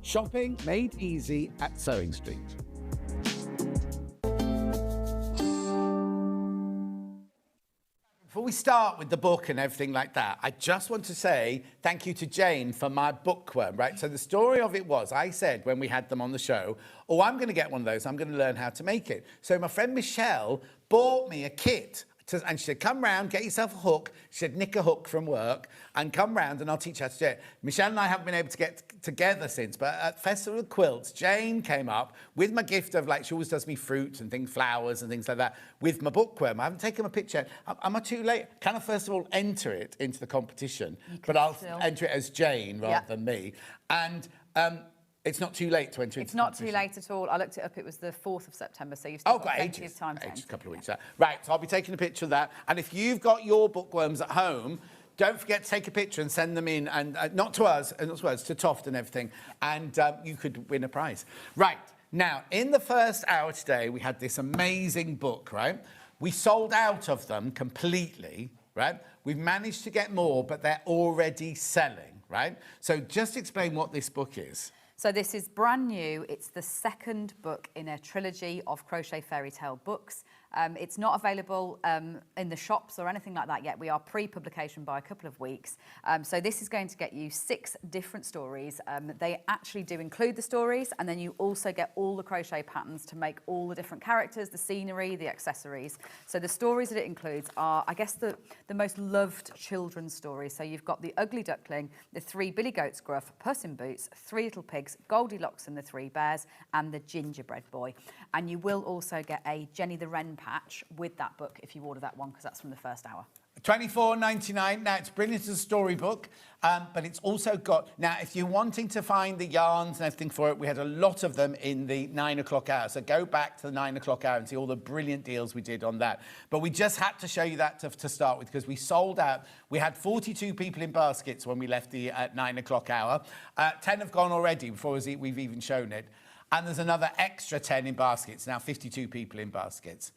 Shopping made easy at Sewing Street. Before we start with the book and everything like that, I just want to say thank you to Jane for my bookworm, right? So the story of it was, I said when we had them on the show, oh, I'm going to get one of those. I'm going to learn how to make it. So my friend Michelle bought me a kit. And she said, come round, get yourself a hook. She said, nick a hook from work and come round and I'll teach you how to do it. Michelle and I haven't been able to get together since, but at Festival of Quilts, Jane came up with my gift of, like, she always does me fruits and things, flowers and things like that, with my bookworm. I haven't taken a picture. Am I too late? Can I first of all enter it into the competition? But I'll enter it as Jane rather than me. And it's not too late to enter into the competition. It's not too late at all. I looked it up. It was the 4th of September, so you've still got plenty of time. A couple of weeks. Right, so I'll be taking a picture of that. And if you've got your bookworms at home, don't forget to take a picture and send them in, and not to us, to Toft and everything, and you could win a prize. Right, now, in the first hour today, we had this amazing book, right? We sold out of them completely, right? We've managed to get more, but they're already selling, right? So just explain what this book is. So this is brand new. It's the second book in a trilogy of crochet fairy tale books. It's not available in the shops or anything like that yet. We are pre-publication by a couple of weeks. So this is going to get you 6 different stories. They actually do include the stories, and then you also get all the crochet patterns to make all the different characters, the scenery, the accessories. So the stories that it includes are, I guess, the most loved children's stories. So you've got the Ugly Duckling, the 3 Billy Goats Gruff, Puss in Boots, 3 Little Pigs, Goldilocks and the 3 Bears, and the Gingerbread Boy. And you will also get a Jenny the Wren patch with that book if you order that one, because that's from the first hour. $24.99. Now, it's brilliant as a storybook, but it's also got... Now, if you're wanting to find the yarns and everything for it, we had a lot of them in the 9 o'clock hour. So go back to the 9 o'clock hour and see all the brilliant deals we did on that. But we just had to show you that to start with, because we sold out. We had 42 people in baskets when we left the 9 o'clock hour. 10 have gone already before we've even shown it. And there's another extra 10 in baskets. Now 52 people in baskets.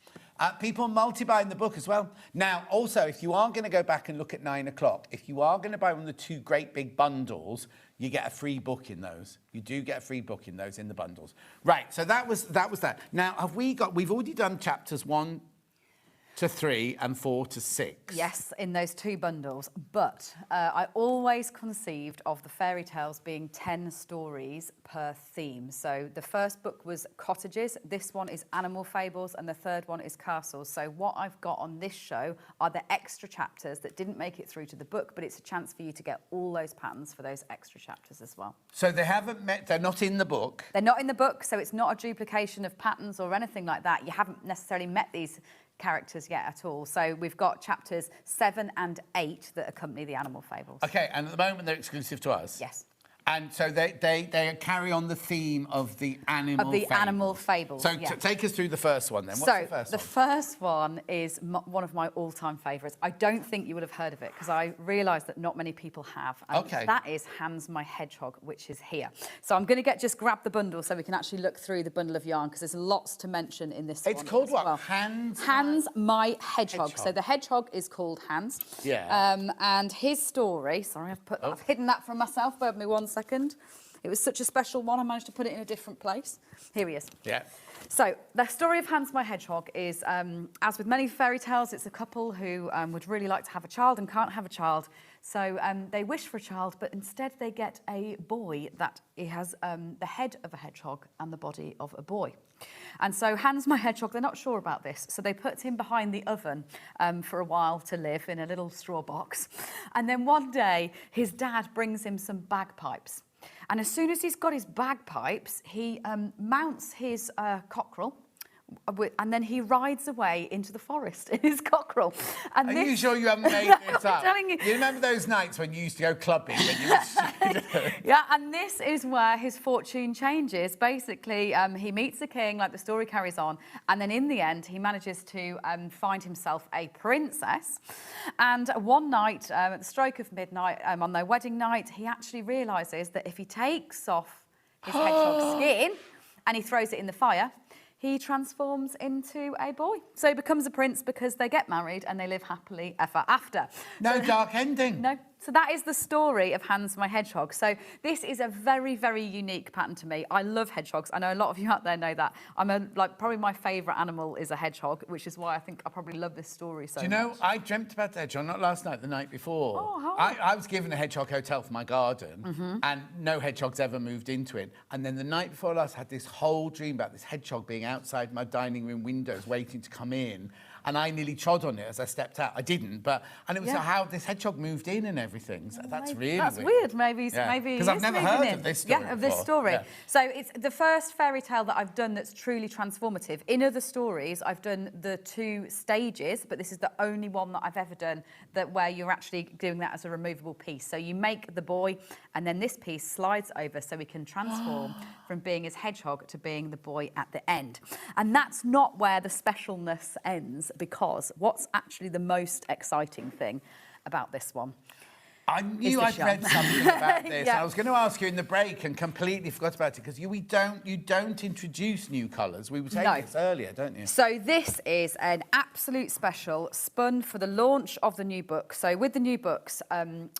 People multi-buying the book as well. Now, also, if you are going to go back and look at 9 o'clock, if you are going to buy one of the 2 great big bundles, you get a free book in those. You do get a free book in those, in the bundles. Right, so that was that. Now, we've already done chapters 1 to 3 and 4 to 6. Yes, in those 2 bundles. But I always conceived of the fairy tales being 10 stories per theme. So the first book was cottages, this one is animal fables, and the third one is castles. So what I've got on this show are the extra chapters that didn't make it through to the book, but it's a chance for you to get all those patterns for those extra chapters as well. So they haven't met, they're not in the book? They're not in the book, so it's not a duplication of patterns or anything like that. You haven't necessarily met these characters yet at all. So we've got chapters 7 and 8 that accompany the animal fables. Okay, and at the moment they're exclusive to us? Yes. And so they carry on the theme of the animal fables. Animal fables. So yeah. Take us through the first one then. What's the first one is one of my all-time favourites. I don't think you would have heard of it because I realised that not many people have. And that is Hans my Hedgehog, which is here. So I'm going to just grab the bundle so we can actually look through the bundle of yarn because there's lots to mention in this one. It's called what? Well. Hans my Hedgehog. So the hedgehog is called Hans. Yeah. And his story, sorry, I've hidden that from myself, bear with me one second, It was such a special one, I managed to put it in a different place. Here he is. Yeah. So, the story of Hans my Hedgehog is, as with many fairy tales, it's a couple who would really like to have a child and can't have a child. So they wish for a child, but instead they get a boy that he has the head of a hedgehog and the body of a boy. And so Hans my Hedgehog, they're not sure about this, so they put him behind the oven for a while to live in a little straw box. And then one day, his dad brings him some bagpipes. And as soon as he's got his bagpipes, he mounts his cockerel, and then he rides away into the forest in his cockerel. And Are you sure you haven't made this up? Telling you remember those nights when you used to go clubbing? When you were Yeah, and this is where his fortune changes. Basically, he meets the king, like the story carries on, and then in the end, he manages to find himself a princess. And one night, at the stroke of midnight, on their wedding night, he actually realises that if he takes off his hedgehog skin and he throws it in the fire, he transforms into a boy. So he becomes a prince because they get married and they live happily ever after. No dark ending. No. So that is the story of Hans my Hedgehog. So this is a very, very unique pattern to me. I love hedgehogs. I know a lot of you out there know that. Probably my favourite animal is a hedgehog, which is why I think I probably love this story so much. Do you know, I dreamt about the hedgehog, not last night, the night before. Oh, how? I was given a hedgehog hotel for my garden, and no hedgehogs ever moved into it. And then the night before last, I had this whole dream about this hedgehog being outside my dining room windows, waiting to come in. And I nearly trod on it as I stepped out. I didn't, and it was how this hedgehog moved in and everything. So that's really That's weird. Maybe because I've never heard of this story. Yeah, of this story. Yeah. So it's the first fairy tale that I've done that's truly transformative. In other stories, I've done the 2 stages, but this is the only one that I've ever done where you're actually doing that as a removable piece. So you make the boy, and then this piece slides over so he can transform from being his hedgehog to being the boy at the end. And that's not where the specialness ends, because what's actually the most exciting thing about this one? I knew I'd read something about this. Yeah. I was going to ask you in the break and completely forgot about it because you don't introduce new colours. We were saying this earlier, don't you? So this is an absolute special spun for the launch of the new book. So with the new books,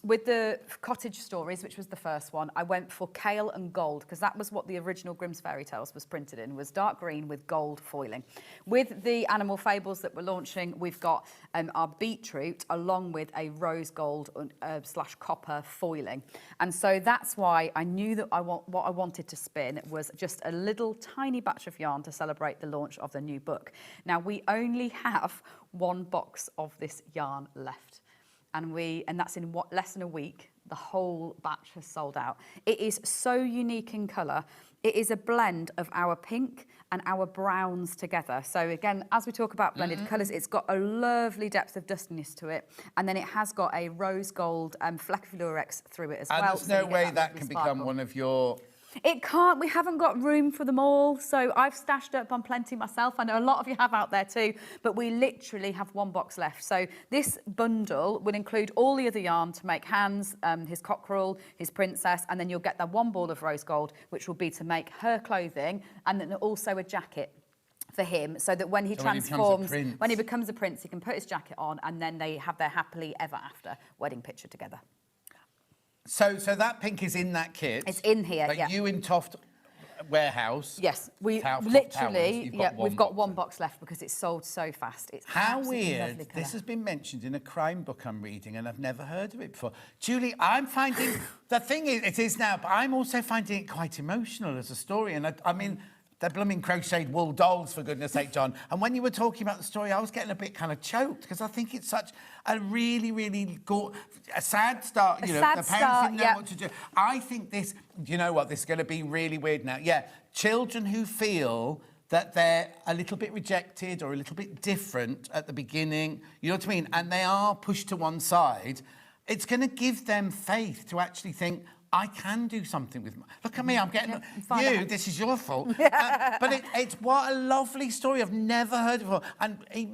with the Cottage Stories, which was the first one, I went for kale and gold because that was what the original Grimm's Fairy Tales was printed in, was dark green with gold foiling. With the Animal Fables that we're launching, we've got our beetroot along with a rose gold / copper foiling. And so that's why I knew that what I wanted to spin was just a little tiny batch of yarn to celebrate the launch of the new book. Now, we only have 1 box of this yarn left. And that's in less than a week. The whole batch has sold out. It is so unique in colour. It is a blend of our pink and our browns together. So again, as we talk about blended colours, it's got a lovely depth of dustiness to it. And then it has got a rose gold fleck of lurex through it as well. And there's no way that can become one of your... It can't. We haven't got room for them all. So I've stashed up on plenty myself. I know a lot of you have out there too, but we literally have 1 box left. So this bundle will include all the other yarn to make Hans, his cockerel, his princess, and then you'll get that 1 ball of rose gold, which will be to make her clothing, and then also a jacket for him, so that when he transforms, when he becomes a prince, he can put his jacket on, and then they have their happily ever after wedding picture together. So that pink is in that kit. It's in here, but you in Toft warehouse. Yes, we Toft literally, Towers, we've got 1 box left because it's sold so fast. It's how absolutely weird. lovely colour. This has been mentioned in a crime book I'm reading, and I've never heard of it before. Julie, I'm finding the thing is, it is now, but I'm also finding it quite emotional as a story. And I mean, they're blooming crocheted wool dolls, for goodness sake, John. And when you were talking about the story, I was getting a bit kind of choked because I think it's such a really, really a sad start. The parents didn't know what to do. I think this, you know what, this is going to be really weird now. Yeah, children who feel that they're a little bit rejected or a little bit different at the beginning, you know what I mean? And they are pushed to one side, it's going to give them faith to actually think, I can do something with look at me, I'm getting this is your fault. But it's what a lovely story. I've never heard it before. And he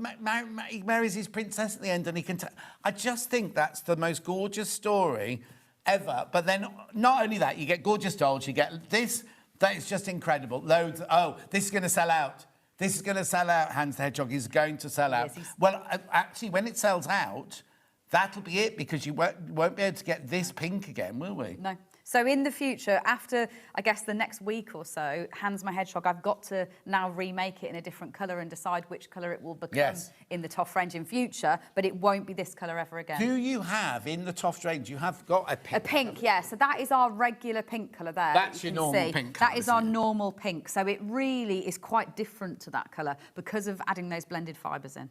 marries his princess at the end, and he can I just think that's the most gorgeous story ever. But then not only that, you get gorgeous dolls, you get this, that is just incredible. Loads, this is going to sell out. This is going to sell out. Hans the Hedgehog is going to sell out. Well, actually, when it sells out, that'll be it, because you won't be able to get this pink again, will we? No. So in the future, after, I guess, the next week or so, Hans my Hedgehog, I've got to now remake it in a different colour and decide which colour it will become in the Toff range in future, but it won't be this colour ever again. Do you have, in the Toff range, you have got a pink? A pink, yeah. So that is our regular pink colour there. That's your normal pink colour, That is our normal pink. So it really is quite different to that colour because of adding those blended fibres in.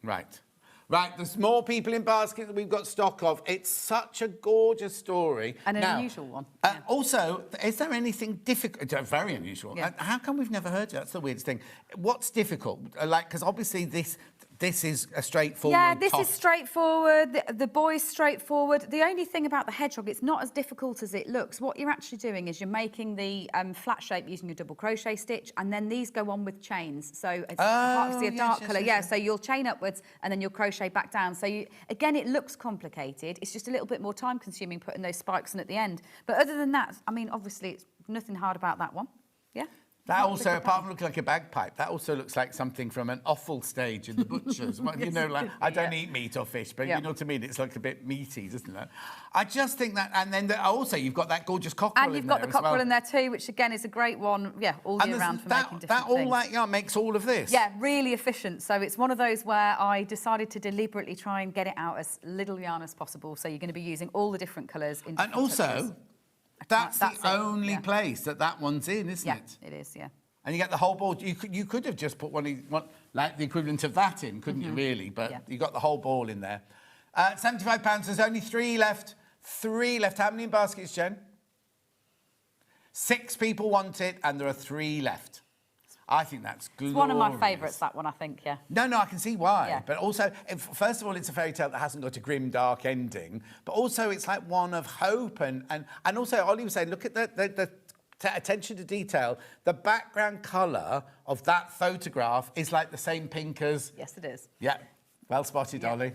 Right. Right, there's more people in basket that we've got stock of. It's such a gorgeous story. And an unusual one. Also, is there anything difficult? Very unusual. Yeah. How come we've never heard it? That's the weirdest thing. What's difficult? Like, because obviously this is a straightforward. Yeah, this is straightforward. The boy's straightforward. The only thing about the hedgehog, it's not as difficult as it looks. What you're actually doing is you're making the flat shape using a double crochet stitch, and then these go on with chains. So it's obviously a dark colour. Yeah, so you'll chain upwards and then you'll crochet back down. So again, it looks complicated. It's just a little bit more time consuming putting those spikes in at the end. But other than that, I mean, obviously, it's nothing hard about that one. Yeah. That also, apart from looking like a bagpipe, that also looks like something from an offal stage in the butchers. You know, like, I don't eat meat or fish, but you know what I mean? It's like a bit meaty, doesn't it? I just think that, and then also you've got that gorgeous cockerel in there. And you've got the cockerel in there too, which again is a great one, all year round for making different things. All that yarn makes all of this? Yeah, really efficient. So it's one of those where I decided to deliberately try and get it out as little yarn as possible. So you're going to be using all the different colours in different touches. That's the only place that one's in, isn't it? Yeah, it is, yeah. And you get the whole ball. You could have just put one like the equivalent of that in, couldn't you, really? But you got the whole ball in there. £75, there's only 3 left. 3 left. How many in baskets, Jen? 6 people want it, and there are 3 left. I think that's glorious. It's one of my favourites, that one, I think, yeah. No, I can see why. Yeah. But also, first of all, it's a fairy tale that hasn't got a grim, dark ending. But also, it's like one of hope. And also, Ollie was saying, look at the attention to detail. The background colour of that photograph is like the same pink as... Yes, it is. Yeah. Well spotted, Ollie.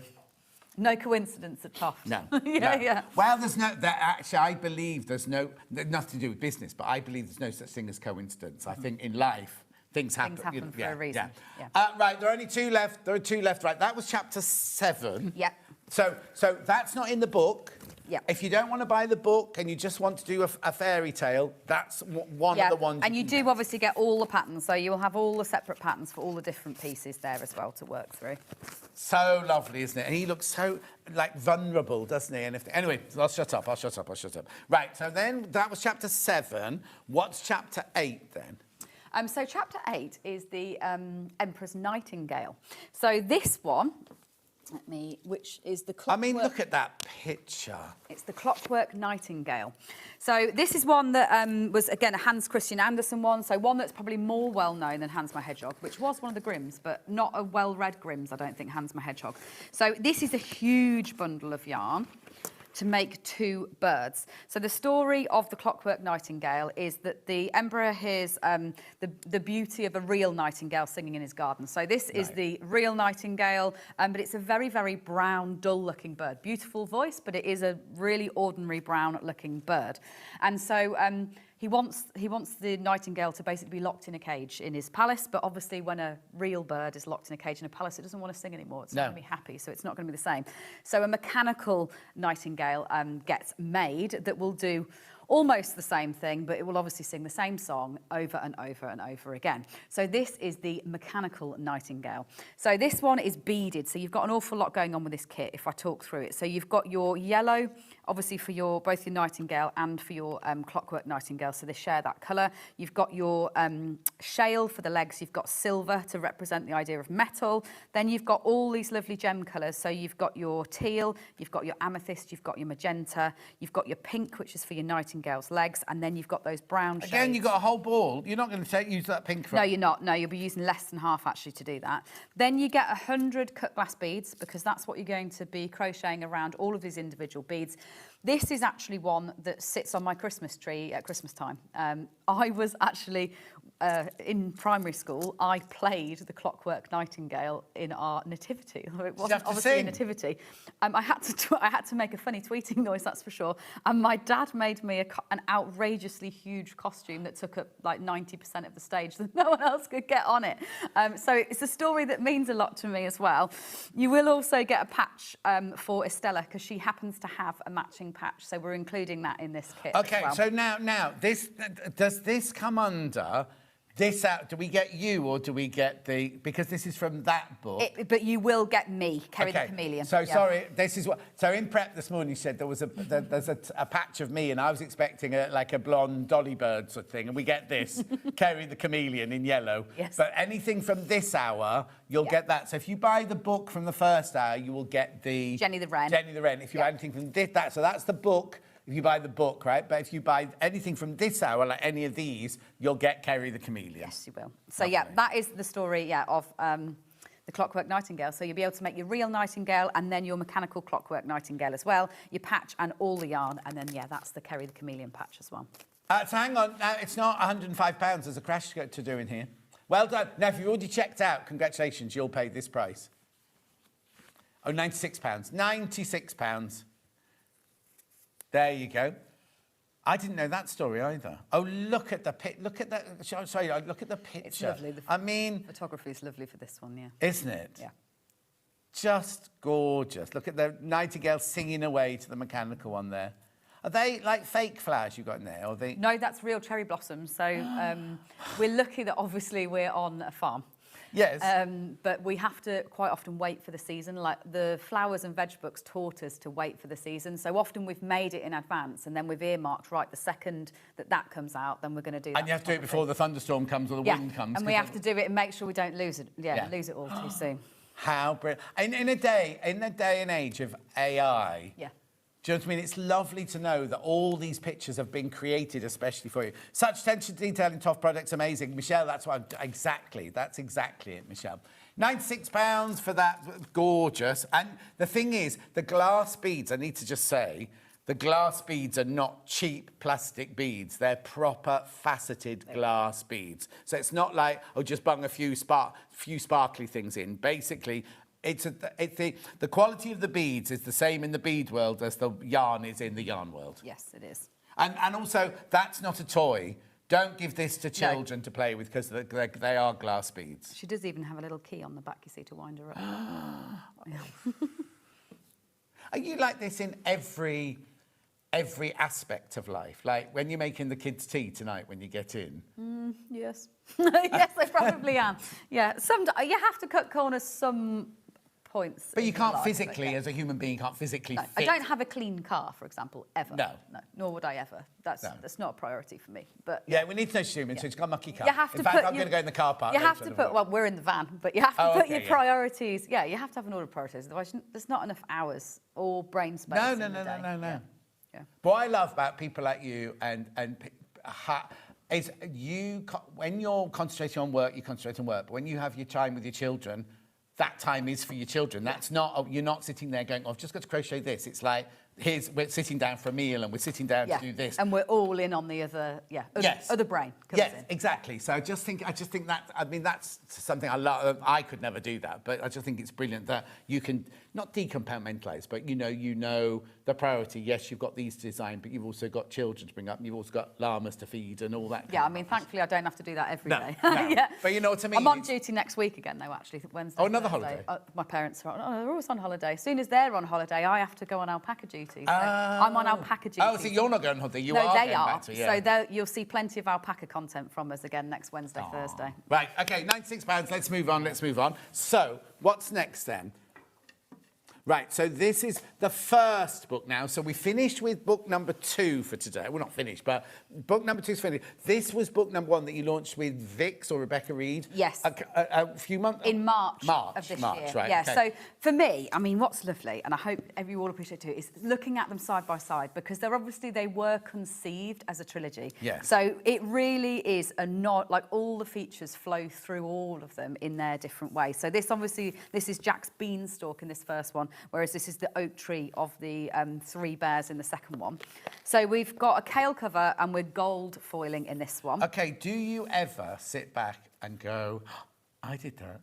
No coincidence at Toff. No. Yeah. Well, actually, I believe there's nothing to do with business, but I believe there's no such thing as coincidence. I think in life, things happen. Things happen for a reason. Yeah. Right, there are only 2 left. There are 2 left, right. That was chapter 7. Yeah. So that's not in the book. Yeah. If you don't want to buy the book and you just want to do a fairy tale, that's one of the ones. And you do obviously get all the patterns, so you will have all the separate patterns for all the different pieces there as well to work through. So lovely, isn't it? And he looks so, like, vulnerable, doesn't he? And anyway, I'll shut up. Right, so then that was chapter 7. What's chapter 8 then? So chapter 8 is the Emperor's Nightingale. So this one... which is the clockwork... I mean, look at that picture. It's the Clockwork Nightingale. So this is one that was, again, a Hans Christian Andersen one, so one that's probably more well-known than Hans my Hedgehog, which was one of the Grimms, but not a well-read Grimms, I don't think, Hans my Hedgehog. So this is a huge bundle of yarn to make 2 birds. So the story of the Clockwork Nightingale is that the emperor hears the beauty of a real nightingale singing in his garden. So this is the real nightingale, but it's a very, very brown, dull-looking bird. Beautiful voice, but it is a really ordinary brown-looking bird. And so he wants the nightingale to basically be locked in a cage in his palace, but obviously when a real bird is locked in a cage in a palace, it doesn't want to sing anymore. It's not going to be happy, so it's not going to be the same. So a mechanical nightingale gets made that will do almost the same thing, but it will obviously sing the same song over and over and over again. So this is the mechanical nightingale. So this one is beaded, so you've got an awful lot going on with this kit if I talk through it. So you've got your yellow, obviously for both your nightingale and for your clockwork nightingale, so they share that colour. You've got your shale for the legs, you've got silver to represent the idea of metal. Then you've got all these lovely gem colours, so you've got your teal, you've got your amethyst, you've got your magenta, you've got your pink, which is for your nightingale's legs, and then you've got those brown shades. Again, you've got a whole ball. You're not going to use that pink. No, you're not. No, you'll be using less than half actually to do that. Then you get 100 cut glass beads, because that's what you're going to be crocheting around all of these individual beads. This is actually one that sits on my Christmas tree at Christmas time. I was actually in primary school, I played the Clockwork Nightingale in our nativity. It wasn't obviously a nativity. I had to make a funny tweeting noise, that's for sure. And my dad made me an outrageously huge costume that took up like 90% of the stage, that no one else could get on it. So it's a story that means a lot to me as well. You will also get a patch for Estella, because she happens to have a matching patch. So we're including that in this kit. Okay, as well. so now does this come under this out? Do we get you, or do we get the, because this is from that book? But you will get me, Kerry the Chameleon. So sorry, this is what. So in prep this morning, you said there's a patch of me, and I was expecting like a blonde Dolly Bird sort of thing, and we get this, Kerry the Chameleon in yellow. Yes. But anything from this hour, you'll get that. So if you buy the book from the first hour, you will get the Jenny the Wren. Jenny the Wren. If you buy anything from this, so that's the book. If you buy the book, right? But if you buy anything from this hour, like any of these, you'll get Kerry the Chameleon. Yes, you will. So yeah, that is the story, of the Clockwork Nightingale. So you'll be able to make your real nightingale and then your mechanical Clockwork Nightingale as well, your patch and all the yarn, and then that's the Kerry the Chameleon patch as well. So hang on, it's not £105. There's a crash to do in here. Well done. Now, if you've already checked out, congratulations, you'll pay this price. Oh, £96. £96. There you go. I didn't know that story either. Oh, look at the look at that. Sorry, look at the picture. It's lovely. I mean, photography is lovely for this one, yeah. Isn't it? Yeah. Just gorgeous. Look at the nightingale singing away to the mechanical one there. Are they like fake flowers you got in there? Or they? No, that's real cherry blossoms. So we're lucky that obviously we're on a farm. Yes. But we have to quite often wait for the season. Like the flowers and veg books taught us to wait for the season. So often we've made it in advance and then we've earmarked, right, the second that comes out, then we're going to do that. And you have to do it before the thunderstorm comes or the wind comes. And we have to do it and make sure we don't lose it. Lose it all too soon. How brilliant. In the day and age of AI, do you know what I mean? It's lovely to know that all these pictures have been created especially for you. Such attention to detail in Toff products, amazing. Michelle, that's exactly it, Michelle. £96 for that, gorgeous. And the thing is, the glass beads, I need to just say, the glass beads are not cheap plastic beads. They're proper faceted glass beads. So it's not like, just bung a few sparkly things in. Basically, the quality of the beads is the same in the bead world as the yarn is in the yarn world. Yes, it is. And also, that's not a toy. Don't give this to children to play with because they are glass beads. She does even have a little key on the back, you see, to wind her up. Are you like this in every aspect of life? Like when you're making the kids' tea tonight when you get in? Yes. Yes, I probably am. Yeah, you have to cut corners some points. But you can't physically, as a human being, fit. I don't have a clean car, for example, ever. No. Nor would I ever. That's not a priority for me. But yeah, we need to know Schumann, so she's got a mucky car. You have to in fact, I'm going to go in the car park. You have to put, well, we're in the van, but you have to put your priorities. Yeah, you have to have an order of priorities. Otherwise, there's not enough hours or brain space. No. Yeah. What I love about people like you is when you're concentrating on work, you concentrate on work. But when you have your time with your children, that time is for your children. That's not, you're not sitting there going, I've just got to crochet this. It's like, we're sitting down for a meal and we're sitting down to do this. And we're all in on the other, other brain. Yes, exactly. So I just think that, I mean, that's something I love. I could never do that, but I just think it's brilliant that you can not decompartmentalize, but you know the priority. Yes, you've got these to design, but you've also got children to bring up and you've also got llamas to feed and all that. Yeah, I mean, thankfully I don't have to do that every day. No. But you know what I mean? I'm on duty next week again, though, actually, Wednesday. Oh, another holiday? My parents are they're always on holiday. As soon as they're on holiday, I have to go on alpaca duty. So I'm on alpaca duty. Oh, so you're not going on holiday, no, are they going are. Back to, So you'll see plenty of alpaca content from us again next Wednesday, Thursday. Right, OK, £96, let's move on. So, what's next then? Right, so this is the first book now. So we finished with book number 2 for today. Well, not finished, but book number 2 is finished. This was book number 1 that you launched with Vix or Rebecca Reed. Yes. A few months... In March of this year. Right, yeah, okay. So for me, I mean, what's lovely, and I hope you all appreciate it too, is looking at them side by side, because they were conceived as a trilogy. Yes. So it really is like all the features flow through all of them in their different ways. So this is Jack's beanstalk in this first one. whereas this is the oak tree of the 3 bears in the second one. So we've got a kale cover and we're gold foiling in this one. Okay, do you ever sit back and go, I did that?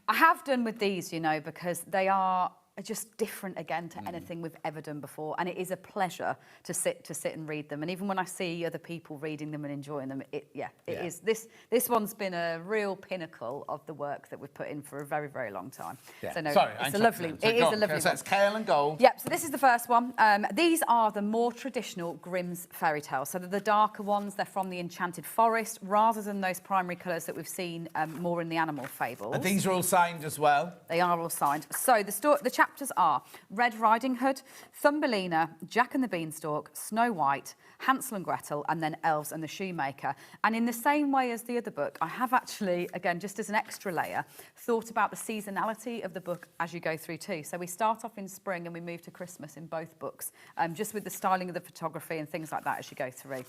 I have done with these, you know, because they are just different again to anything we've ever done before, and it is a pleasure to sit and read them. And even when I see other people reading them and enjoying them, it is. This one's been a real pinnacle of the work that we've put in for a very, very long time. Yeah. So no, Sorry, it's a lovely. It is a lovely. So that's kale and gold. Yep. So this is the first one. These are the more traditional Grimm's fairy tales. So they're the darker ones. They're from the Enchanted Forest, rather than those primary colours that we've seen more in the animal fables. And these are all signed as well. They are all signed. So the chapters are Red Riding Hood, Thumbelina, Jack and the Beanstalk, Snow White, Hansel and Gretel, and then Elves and the Shoemaker. And in the same way as the other book, I have actually, again, just as an extra layer, thought about the seasonality of the book as you go through too. So we start off in spring and we move to Christmas in both books, just with the styling of the photography and things like that as you go through.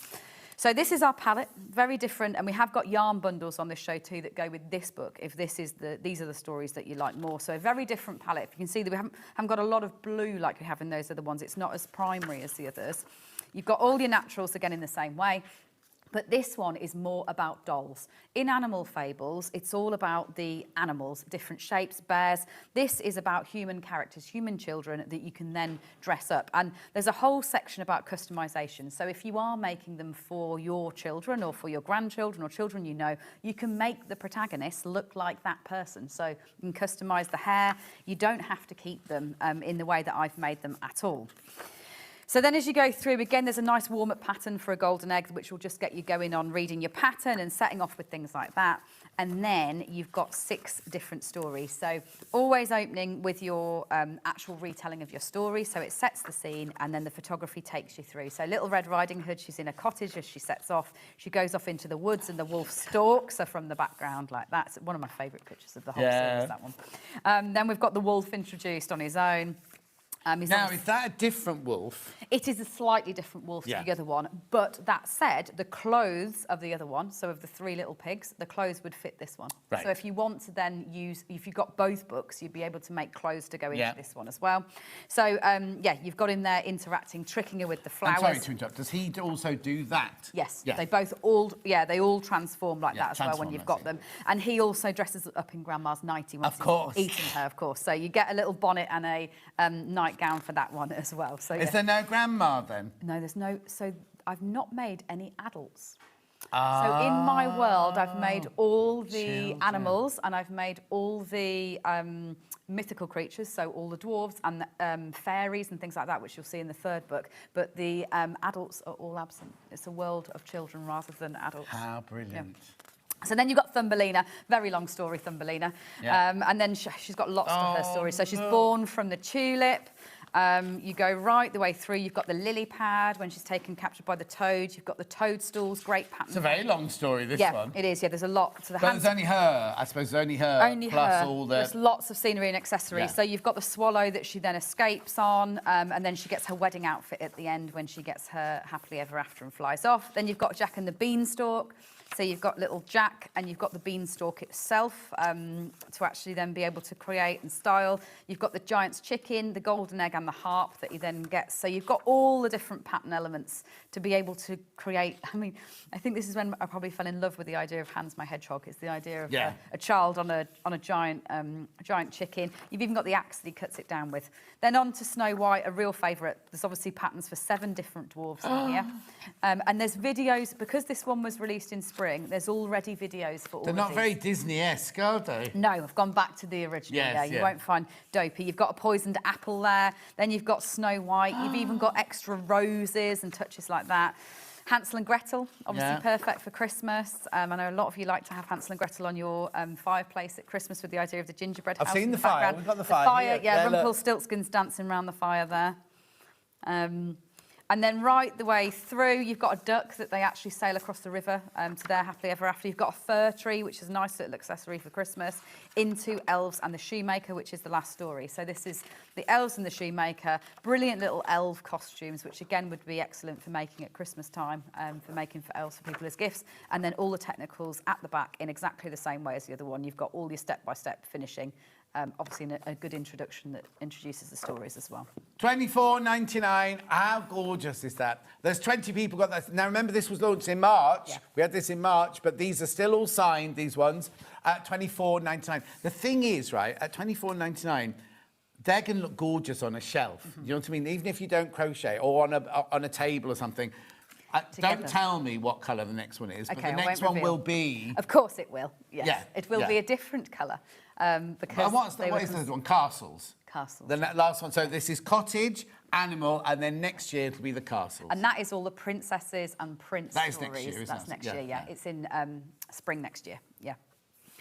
So this is our palette, very different, and we have got yarn bundles on this show too that go with this book, if these are the stories that you like more. So a very different palette. If you can see that we haven't got a lot of blue like we have in those other ones. It's not as primary as the others. You've got all your naturals again in the same way. But this one is more about dolls. In animal fables, it's all about the animals, different shapes, bears. This is about human characters, human children that you can then dress up. And there's a whole section about customization. So if you are making them for your children or for your grandchildren or children you know, you can make the protagonists look like that person. So you can customize the hair. You don't have to keep them in the way that I've made them at all. So then as you go through, again, there's a nice warm-up pattern for a golden egg, which will just get you going on reading your pattern and setting off with things like that. And then you've got 6 different stories. So always opening with your actual retelling of your story. So it sets the scene and then the photography takes you through. So Little Red Riding Hood, she's in a cottage as she sets off. She goes off into the woods and the wolf stalks her from the background like that. It's one of my favourite pictures of the whole series, that one. Then we've got the wolf introduced on his own. Now, is that a different wolf? It is a slightly different wolf to the other one. But that said, the clothes of the other one, so of the 3 little pigs, the clothes would fit this one. Right. So if you want to then use, if you've got both books, you'd be able to make clothes to go into this one as well. So, you've got him there interacting, tricking her with the flowers. I'm sorry to interrupt. Does he also do that? Yes. Yeah. They both all, they all transform like that as well when you've got them. And he also dresses up in Grandma's nightie when he's eating her, of course. So you get a little bonnet and a nightgown for that one as well. So is there no grandma then? No, there's no. So I've not made any adults. So in my world, I've made all the animals and I've made all the mythical creatures, so all the dwarves and the, fairies and things like that, which you'll see in the 3rd book. But the adults are all absent. It's a world of children rather than adults. How brilliant. Yeah. So then you've got Thumbelina, very long story, Thumbelina. Yeah. And then she's got lots to her story. So she's born from the tulip. You go right the way through. You've got the lily pad when she's captured by the toads. You've got the toadstools, great pattern. It's a very long story, this one. Yeah, it is. Yeah, there's a lot to the But there's only her. I suppose there's only her. Only plus her. all the... There's lots of scenery and accessories. Yeah. So you've got the swallow that she then escapes on, and then she gets her wedding outfit at the end when she gets her happily ever after and flies off. Then you've got Jack and the Beanstalk. So you've got little Jack and you've got the beanstalk itself to actually then be able to create and style. You've got the giant's chicken, the golden egg and the harp that he then gets. So you've got all the different pattern elements to be able to create. I mean, I think this is when I probably fell in love with the idea of Hans my Hedgehog. It's the idea of a child on a giant chicken. You've even got the axe that he cuts it down with. Then on to Snow White, a real favourite. There's obviously patterns for 7 different dwarves in here. And there's videos, because this one was released in spring, there's already videos for all of these. They're not very Disney-esque, are they? No, I've gone back to the original. Yes, you won't find Dopey. You've got a poisoned apple there. Then you've got Snow White. You've even got extra roses and touches like that. Hansel and Gretel, obviously perfect for Christmas. I know a lot of you like to have Hansel and Gretel on your fireplace at Christmas with the idea of the gingerbread house. I've seen the fire. We've got the fire. Rumpelstiltskin's dancing around the fire there. And then right the way through, you've got a duck that they actually sail across the river to their happily ever after. You've got a fir tree, which is a nice little accessory for Christmas, into Elves and the Shoemaker, which is the last story. So this is the Elves and the Shoemaker, brilliant little elf costumes, which again would be excellent for making at Christmas time, for making for elves for people as gifts. And then all the technicals at the back in exactly the same way as the other one. You've got all your step-by-step finishing obviously a good introduction that introduces the stories as well. £24.99. How gorgeous is that? There's 20 people got that. Now, remember, this was launched in March. Yeah. We had this in March, but these are still all signed, these ones, at £24.99. The thing is, right, at £24.99, they're going to look gorgeous on a shelf. You know what I mean? Even if you don't crochet or on a table or something. Don't tell me what colour the next one is, but the next one will be... Of course it will, yes. Yeah, it will be a different colour. Because what is the one? Castles. Castles. The last one. So this is cottage, animal, and then next year it'll be the castles. And that is all the princesses and prince that stories. Next year, That's next year, yeah. It's in spring next year, yeah.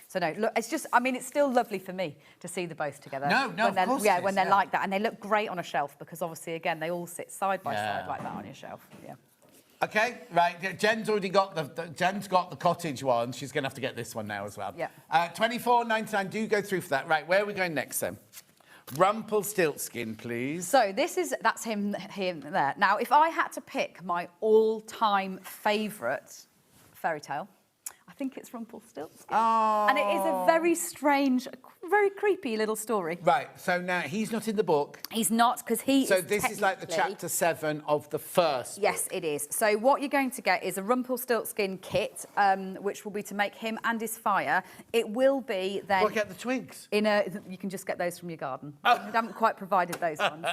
So no, look, it's just, I mean, it's still lovely for me to see the both together. No, of course it is, when they're like that. And they look great on a shelf because obviously, again, they all sit side by side like that on your shelf, yeah. Okay, right. Jen's already got Jen's got the cottage one. She's going to have to get this one now as well. Yeah. £24.99. Do go through for that. Right, where are we going next then? Rumpelstiltskin, please. So that's him there. Now, if I had to pick my all-time favourite fairy tale, I think it's Rumpelstiltskin. Oh. And it is a very strange, very creepy little story. Right, so now he's not in the book. He's not, because he So this is like the chapter 7 of the first book. Yes, it is. So what you're going to get is a Rumpelstiltskin kit, which will be to make him and his fire. It will be then... Well, get the twigs. You can just get those from your garden. Oh. We haven't quite provided those ones.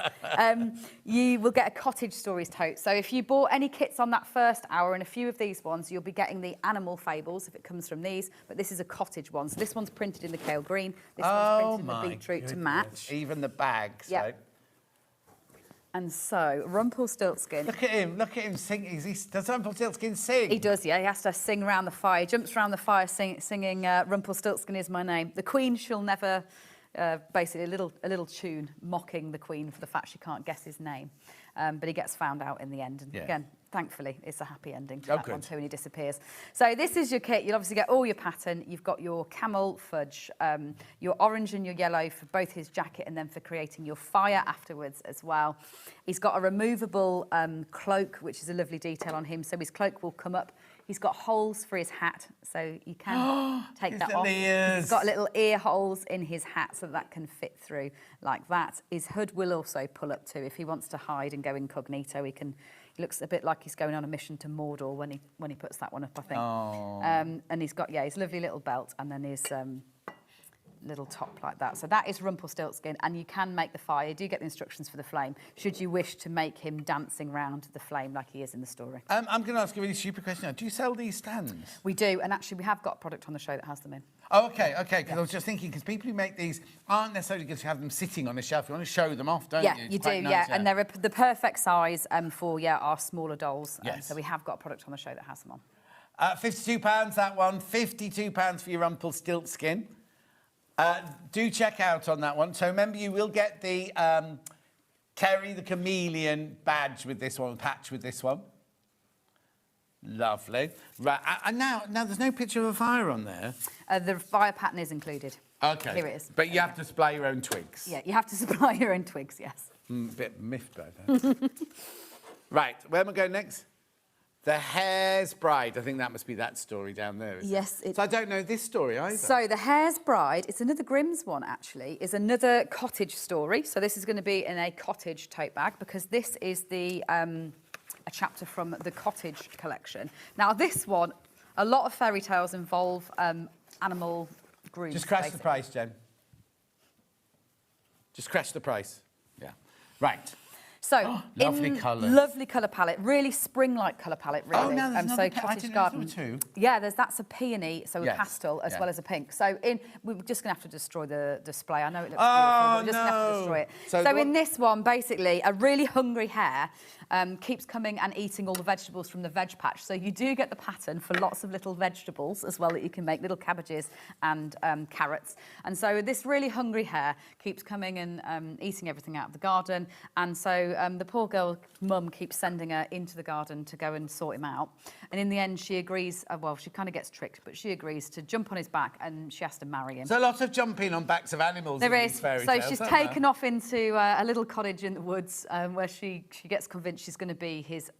You will get a Cottage Stories tote. So if you bought any kits on that first hour and a few of these ones, you'll be getting the Animal Fables, if it comes from these, but this is a cottage one. So this one's printed in the kale green. This one's printed in the beetroot to match. Even the bags. Yep. Right? And so, Rumpelstiltskin... Look at him sing. Does Rumpelstiltskin sing? He does, yeah. He has to sing around the fire. He jumps around the fire singing Rumpelstiltskin is my name. The Queen shall never... basically, a little tune mocking the Queen for the fact she can't guess his name. But he gets found out in the end. And again, thankfully, it's a happy ending to that one too, and he disappears. So this is your kit. You'll obviously get all your pattern. You've got your camel fudge, your orange and your yellow for both his jacket and then for creating your fire afterwards as well. He's got a removable cloak, which is a lovely detail on him. So his cloak will come up. He's got holes for his hat, so you can take that off. He's got little ear holes in his hat so that can fit through like that. His hood will also pull up too. If he wants to hide and go incognito, he can. He looks a bit like he's going on a mission to Mordor when he puts that one up, I think. Oh. And he's got, his lovely little belt and then his little top like that. So that is Rumpelstiltskin, and you can make the fire. You do get the instructions for the flame, should you wish to make him dancing round the flame like he is in the story. I'm going to ask you a really stupid question now. Do you sell these stands? We do, and actually we have got a product on the show that has them in. Oh, okay, because I was just thinking, because people who make these aren't necessarily going to have them sitting on a shelf. You want to show them off, don't you? Yeah, you do, nice, and they're the perfect size for, our smaller dolls. Yes. So we have got a product on the show that has them on. £52, that one. £52 for your Rumpelstiltskin. Do check out on that one. So remember, you will get the Kerry the Chameleon badge with this one, patch with this one. Lovely. Right, and now there's no picture of a fire on there. The fire pattern is included. Okay. Here it is. But you have to supply your own twigs. Yeah, you have to supply your own twigs, yes. Bit miffed by that. Right, where am I going next? The Hare's Bride. I think that must be that story down there. Yes. So I don't know this story either. So The Hare's Bride, it's another Grimm's one actually, is another cottage story. So this is going to be in a cottage tote bag because this is the a chapter from the Cottage collection. Now this one, a lot of fairy tales involve animal grooms. Just crash the price, Jen. Just crash the price. Yeah. Right. So, lovely colours. Lovely colour palette, really spring-like colour palette, really. Oh, no, there's another Cottage Garden. Too. Yeah, that's a peony, so yes. a pastel as well as a pink. So we're just going to have to destroy the display. I know it looks beautiful, but we're just going to have to destroy it. So in this one, basically, a really hungry hare keeps coming and eating all the vegetables from the veg patch. So you do get the pattern for lots of little vegetables as well that you can make, little cabbages and carrots. And so this really hungry hare keeps coming and eating everything out of the garden. And so the poor girl's mum keeps sending her into the garden to go and sort him out. And in the end, she agrees, she kind of gets tricked, but she agrees to jump on his back and she has to marry him. So a lot of jumping on backs of animals. There in is. These fairy So tales, she's taken off into a little cottage in the woods where she gets convinced she's going to be his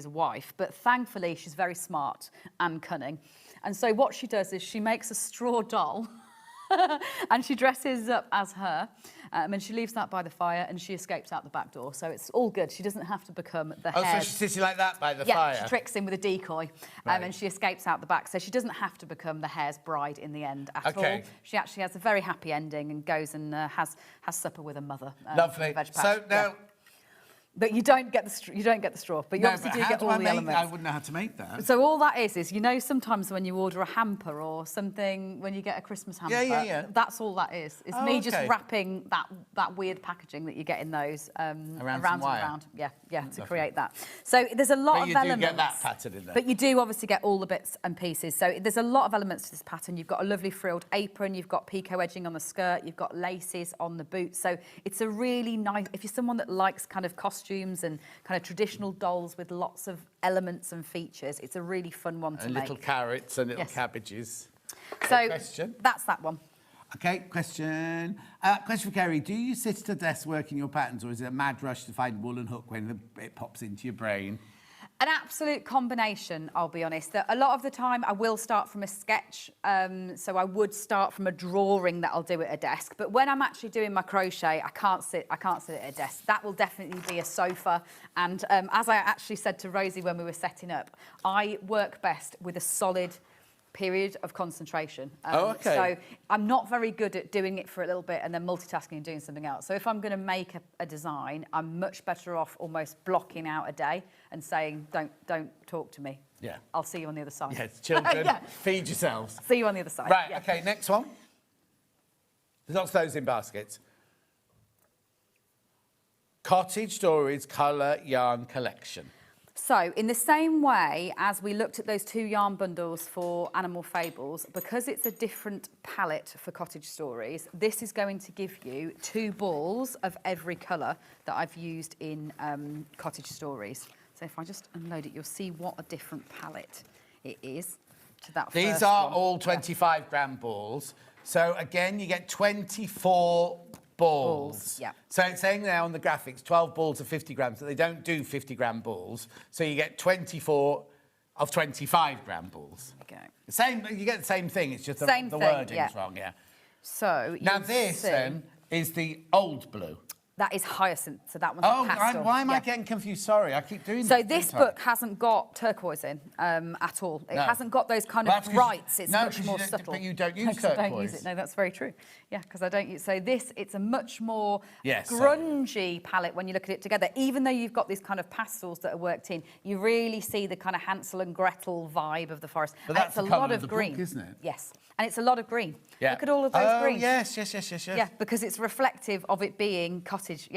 wife. But thankfully, she's very smart and cunning. And so what she does is she makes a straw doll and she dresses up as her. And she leaves that by the fire and she escapes out the back door. So it's all good. She doesn't have to become the Oh, hare's... so she's sitting like that by the fire? Yeah, she tricks him with a decoy and she escapes out the back. So she doesn't have to become the hare's bride in the end at all. She actually has a very happy ending and goes and has supper with her mother. Lovely. So now... But you don't get the straw, but you obviously do get all the elements. I wouldn't know how to make that. So all that is you know sometimes when you order a hamper or something, when you get a Christmas hamper, that's all that is. It's me just wrapping that weird packaging that you get in those around and around. Yeah, to create that. So there's a lot of elements. But you do get that pattern in there. But you do obviously get all the bits and pieces. So there's a lot of elements to this pattern. You've got a lovely frilled apron, you've got picot edging on the skirt, you've got laces on the boots. So it's a really nice, if you're someone that likes kind of costumes and kind of traditional dolls with lots of elements and features, it's a really fun one to make. And little carrots and little cabbages. So question? That's that one. Okay, question. Question for Kerry. Do you sit at a desk working your patterns, or is it a mad rush to find wool and hook when it pops into your brain? An absolute combination, I'll be honest. A lot of the time I will start from a sketch, so I would start from a drawing that I'll do at a desk. But when I'm actually doing my crochet, I can't sit at a desk. That will definitely be a sofa. And as I actually said to Rosie when we were setting up, I work best with a solid period of concentration. So I'm not very good at doing it for a little bit and then multitasking and doing something else. So if I'm going to make a design, I'm much better off almost blocking out a day and saying, don't talk to me. Yeah. I'll see you on the other side. Yes, children, feed yourselves. See you on the other side. Right, okay, next one. There's lots of those in baskets. Cottage Stories Colour Yarn Collection. So, in the same way as we looked at those 2 yarn bundles for Animal Fables, because it's a different palette for Cottage Stories, this is going to give you 2 balls of every colour that I've used in Cottage Stories. So if I just unload it, you'll see what a different palette it is to that These first are one. all 25-gram balls. So, again, you get 24 balls. Yeah. So it's saying there on the graphics, 12 balls of 50 grams, but they don't do 50-gram balls. So you get 24 of 25-gram balls. Okay. You get the same thing, it's just the wording's wrong, yeah. So now this, then, is the old blue. That is hyacinth, so that one's a pastel. Why am I getting confused? Sorry, I keep doing So this book hasn't got turquoise in at all. It hasn't got those kind of brights. It's much more subtle. But you don't use turquoise. turquoise. I don't use it. No, that's very true. Yeah, because I don't use... So this, it's a much more Yes, grungy palette when you look at it together. Even though you've got these kind of pastels that are worked in, you really see the kind of Hansel and Gretel vibe of the forest. But that's the a lot lot of of green, book, isn't it? Yes. And it's a lot of green. Yeah. Look at all of those greens. Yes. Yeah, because it's reflective of it being cottage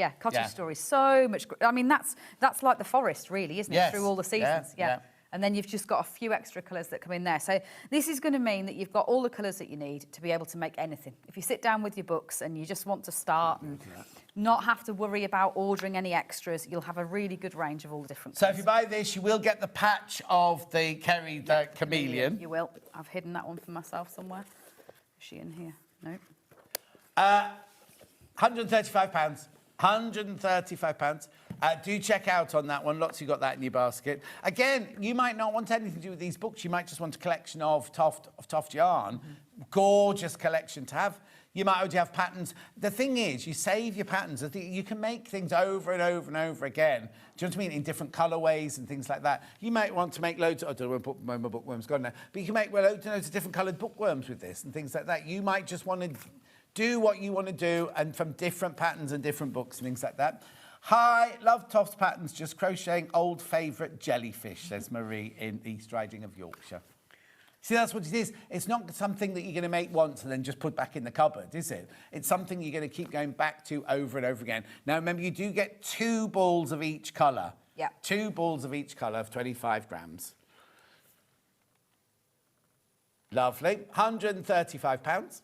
stories. So much. I mean, that's like the forest, really, isn't it? Yes. Through all the seasons. Yeah. And then you've just got a few extra colours that come in there. So this is going to mean that you've got all the colours that you need to be able to make anything. If you sit down with your books and you just want to start and not have to worry about ordering any extras, you'll have a really good range of all the different colours. So if you buy this, you will get the patch of the Kerry the chameleon. You will. I've hidden that one for myself somewhere. Is she in here? No. £135. £135. Do check out on that one. Lots of you got that in your basket. Again, you might not want anything to do with these books. You might just want a collection of Toft yarn. Gorgeous collection to have. You might already have patterns. The thing is, you save your patterns. You can make things over and over and over again. Do you know what I mean? In different colourways and things like that. You might want to make loads of... I don't know where my bookworm's gone now. But you can make loads of different coloured bookworms with this and things like that. You might just want to do what you want to do and from different patterns and different books and things like that. Hi, love Toft's patterns, just crocheting old favourite jellyfish, says Marie in East Riding of Yorkshire. See, that's what it is. It's not something that you're going to make once and then just put back in the cupboard, is it? It's something you're going to keep going back to over and over again. Now, remember, you do get 2 balls of each colour. Yeah. 2 balls of each colour of 25 grams. Lovely. £135.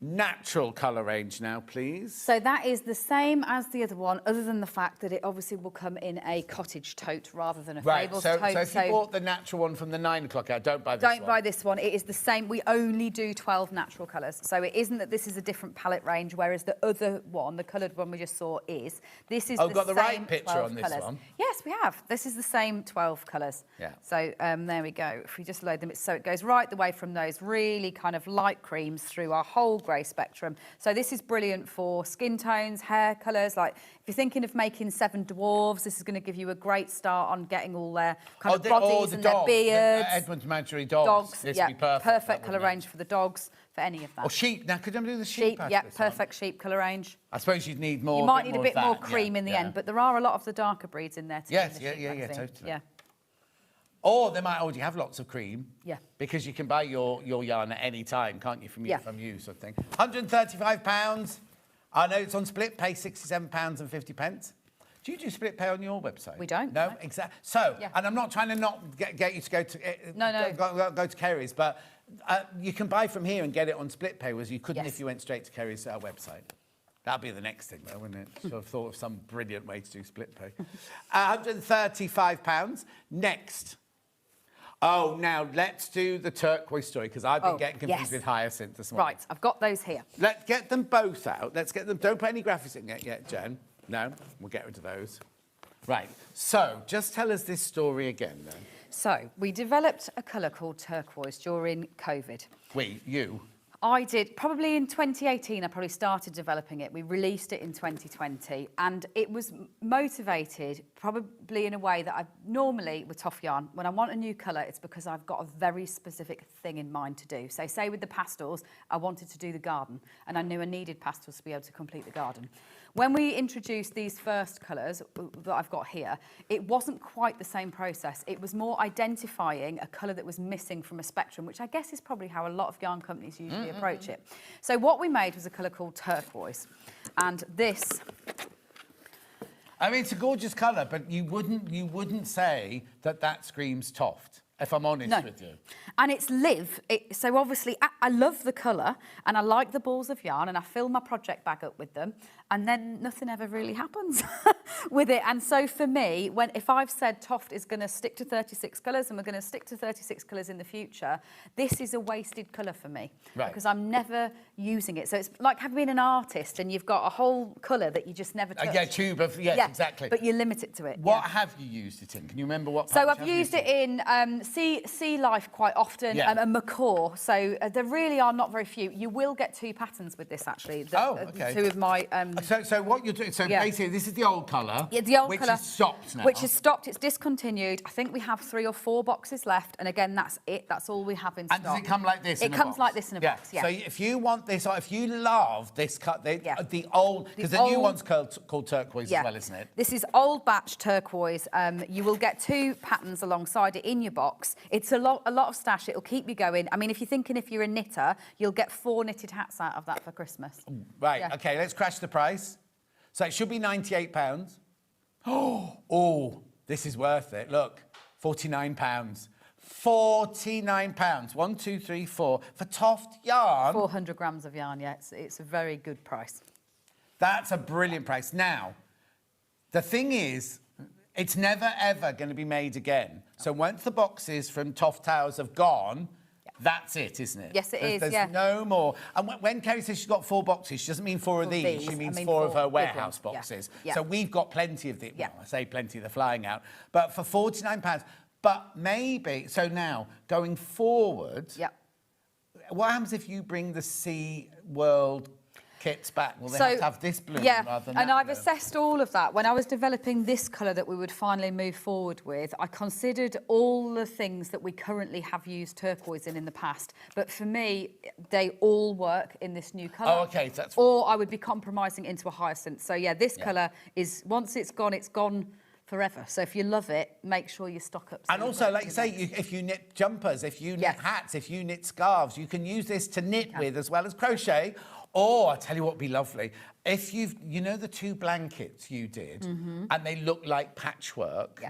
natural colour range now, please. So that is the same as the other one, other than the fact that it obviously will come in a cottage tote rather than a Fables tote. So if you bought the natural one from the 9 o'clock hour, don't buy this one. Don't buy this one. It is the same. We only do 12 natural colours. So it isn't that this is a different palette range, whereas the other one, the coloured one we just saw, is. This is the got the same right picture 12 on this colours. one. Yes, we have. This is the same 12 colours. Yeah. So there we go. If we just load them, so it goes right the way from those really kind of light creams through our whole grey spectrum. So this is brilliant for skin tones, hair colours. Like if you're thinking of making 7 dwarves, this is going to give you a great start on getting all their kind of bodies and their beards. Edmund's Imaginary dogs. This would be perfect. Perfect colour range for the dogs, for any of that. Or sheep. Now, could I do the sheep? Perfect sheep colour range. I suppose you'd need more. You might need a bit of more that, cream in the end, but there are a lot of the darker breeds in there too. Yes, in the sheep magazine. totally. Yeah. Or they might already have lots of cream. Yeah. Because you can buy your yarn at any time, can't you, from you sort of thing. £135. I know it's on split pay, £67.50. Do you do split pay on your website? We don't. No, exactly. So, and I'm not trying to not get you to go to go to Kerry's, but you can buy from here and get it on split pay, whereas you couldn't if you went straight to Kerry's website. That'd be the next thing, though, wouldn't it? Should have thought of some brilliant way to do split pay. £135. Next. Oh, now let's do the turquoise story, because I've been getting confused with Hyacinth this morning. Right, I've got those here. Let's get them both out. Let's get them. Don't put any graphics in yet, Jen. No, we'll get rid of those. Right, so just tell us this story again, then. So, we developed a colour called turquoise during COVID. You? I did, probably in 2018, I probably started developing it. We released it in 2020, and it was motivated probably in a way that I normally, with Toff Yarn, when I want a new colour, it's because I've got a very specific thing in mind to do. So say with the pastels, I wanted to do the garden, and I knew I needed pastels to be able to complete the garden. When we introduced these first colours that I've got here, it wasn't quite the same process. It was more identifying a colour that was missing from a spectrum, which I guess is probably how a lot of yarn companies usually approach it. So what we made was a colour called turquoise. And this... I mean, it's a gorgeous colour, but you wouldn't say that screams Toft, if I'm honest with you. And it's live. So obviously, I love the colour, and I like the balls of yarn, and I fill my project bag up with them, and then nothing ever really happens with it. And so for me, if I've said Toft is going to stick to 36 colours, and we're going to stick to 36 colours in the future, this is a wasted colour for me. Right. Because I'm never using it. So it's like having been an artist, and you've got a whole colour that you just never touch. Tube of, exactly. But you limit it to it. What have you used it in? Can you remember what? So I've used it in sea life quite often, and macaw. So there really are not very few. You will get 2 patterns with this, actually. Okay. 2 of my... So what you're doing... So basically, this is the old colour. Yeah, the old colour. Which is stopped now. Which has stopped. It's discontinued. I think we have 3 or 4 boxes left. And again, that's it. That's all we have in stock. And does it come like this It comes like this in a box, So if you want this, or if you love this cut, the old... Because the new one's called turquoise as well, isn't it? This is old batch turquoise. You will get 2 patterns alongside it in your box. It's a lot of stash. It'll keep you going. I mean, if you're thinking if you're a knitter, you'll get 4 knitted hats out of that for Christmas. Right, OK, let's crash the price. So it should be £98. Oh, this is worth it. Look, £49. £49. 1, 2, 3, 4 for Toft yarn. 400 grams of yarn, yeah. It's a very good price. That's a brilliant price. Now, the thing is, it's never, ever going to be made again. So once the boxes from Toft Towers have gone, that's it, isn't it? Yes, it is, There's no more. And when Kerry says she's got 4 boxes, she doesn't mean 4 of these. She means 4 of her warehouse boxes. Yeah. So we've got plenty of the... Well, I say plenty, they're flying out. But for £49... But maybe... So now, going forward... What happens if you bring the Sea World kits back? Will they have to have this blue rather than and that I've blue? assessed all of that. When I was developing this colour that we would finally move forward with, I considered all the things that we currently have used turquoise in the past. But for me, they all work in this new colour. Oh, OK. So that's... Or I would be compromising into a hyacinth. So, this colour is, once it's gone forever. So if you love it, make sure you stock up. And also, like you say, if you knit jumpers, if you knit hats, if you knit scarves, you can use this to knit with as well as crochet. Or, I tell you what would be lovely, if you know the 2 blankets you did, and they look like patchwork,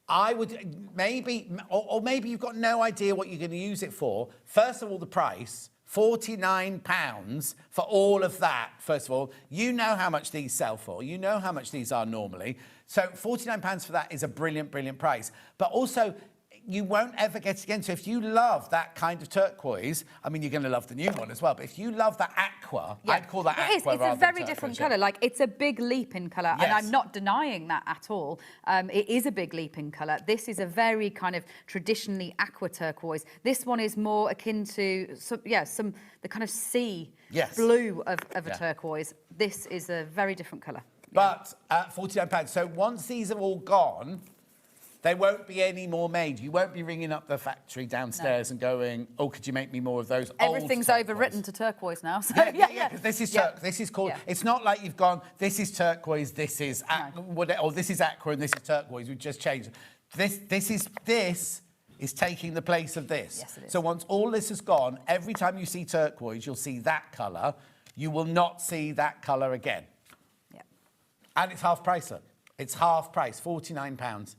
I would maybe, or maybe you've got no idea what you're going to use it for. First of all, the price, £49 for all of that, first of all. You know how much these sell for. You know how much these are normally. So £49 for that is a brilliant, brilliant price. But also, you won't ever get it again. So if you love that kind of turquoise, I mean, you're going to love the new one as well. But if you love that aqua, I'd call that aqua. It's a very different colour. Like, it's a big leap in colour, and I'm not denying that at all. It is a big leap in colour. This is a very kind of traditionally aqua turquoise. This one is more akin to the kind of sea blue of a turquoise. This is a very different colour. But £49. So once these are all gone, there won't be any more made. You won't be ringing up the factory downstairs and going, "Oh, could you make me more of those?" Everything's overwritten to turquoise now. So because this is this is called. It's not like you've gone. This is turquoise. This is or this is aqua and this is turquoise. We've just changed. This is taking the place of this. Yes, it is. So once all this is gone, every time you see turquoise, you'll see that colour. You will not see that colour again. Yeah. And it's half price. Look, it's half price. £49.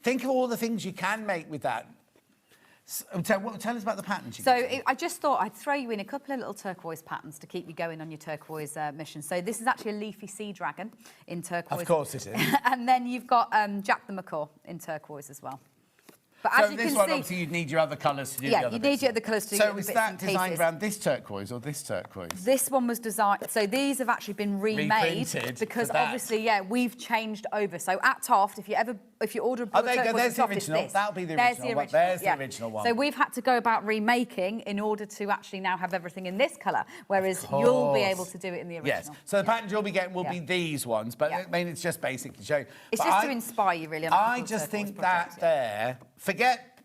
Think of all the things you can make with that. Tell us about the patterns. I just thought I'd throw you in a couple of little turquoise patterns to keep you going on your turquoise mission. So this is actually a leafy sea dragon in turquoise. Of course it is. And then you've got Jack the Macaw in turquoise as well. But so as you this can one, see, obviously, you'd need your other colours to do the other you need your other colours to do the So is bits that and designed pieces. around this turquoise or this turquoise? This one was designed, so these have actually been remade Reprinted because for that. obviously, we've changed over. So at Toft, if you order a there you go, there's the original. That'll be the original one. There's the original one. So we've had to go about remaking in order to actually now have everything in this colour, whereas you'll be able to do it in the original. Yes. So the patterns you'll be getting will be these ones, but I mean, it's just basically showing. It's just to inspire you, really. I just think that there, forget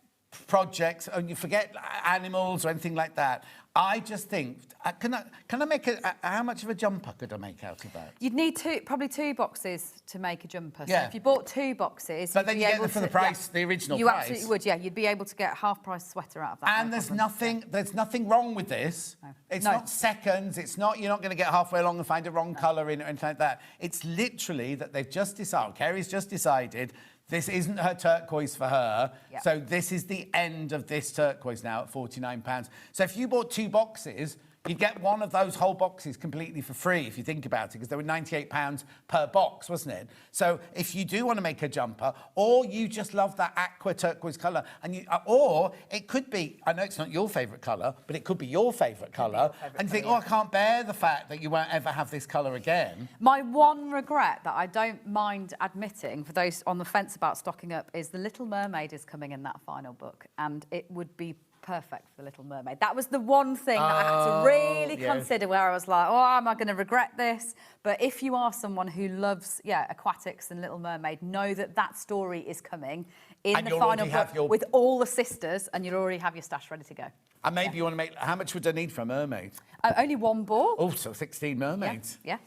projects and you forget animals or anything like that. I just think, can I make how much of a jumper could I make out of that? You'd need probably two boxes to make a jumper. So Yeah. if you bought two boxes, But then you get them for the price, the original you price. absolutely would, You'd be able to get a half-price sweater out of that. And there's nothing wrong with this. No. It's No. not seconds. It's not, you're not going to get halfway along and find a wrong colour in it or anything like that. It's literally that they've just decided, Kerry's just decided, this isn't her turquoise for her. Yep. So this is the end of this turquoise now at £49. So if you bought 2 boxes, you'd get one of those whole boxes completely for free, if you think about it, because they were £98 per box, wasn't it? So if you do want to make a jumper, or you just love that aqua turquoise colour, and or it could be, I know it's not your favourite colour, but it could be your favourite colour, and you think, I can't bear the fact that you won't ever have this colour again. My one regret that I don't mind admitting, for those on the fence about stocking up, is The Little Mermaid is coming in that final book, and it would be perfect for The Little Mermaid. That was the one thing that I had to really consider, where I was like, am I going to regret this? But if you are someone who loves, aquatics and Little Mermaid, know that that story is coming in the final book with all the sisters, and you'll already have your stash ready to go. And maybe you want to make, how much would I need for a mermaid? Only one ball. Oh, so 16 mermaids. Yeah.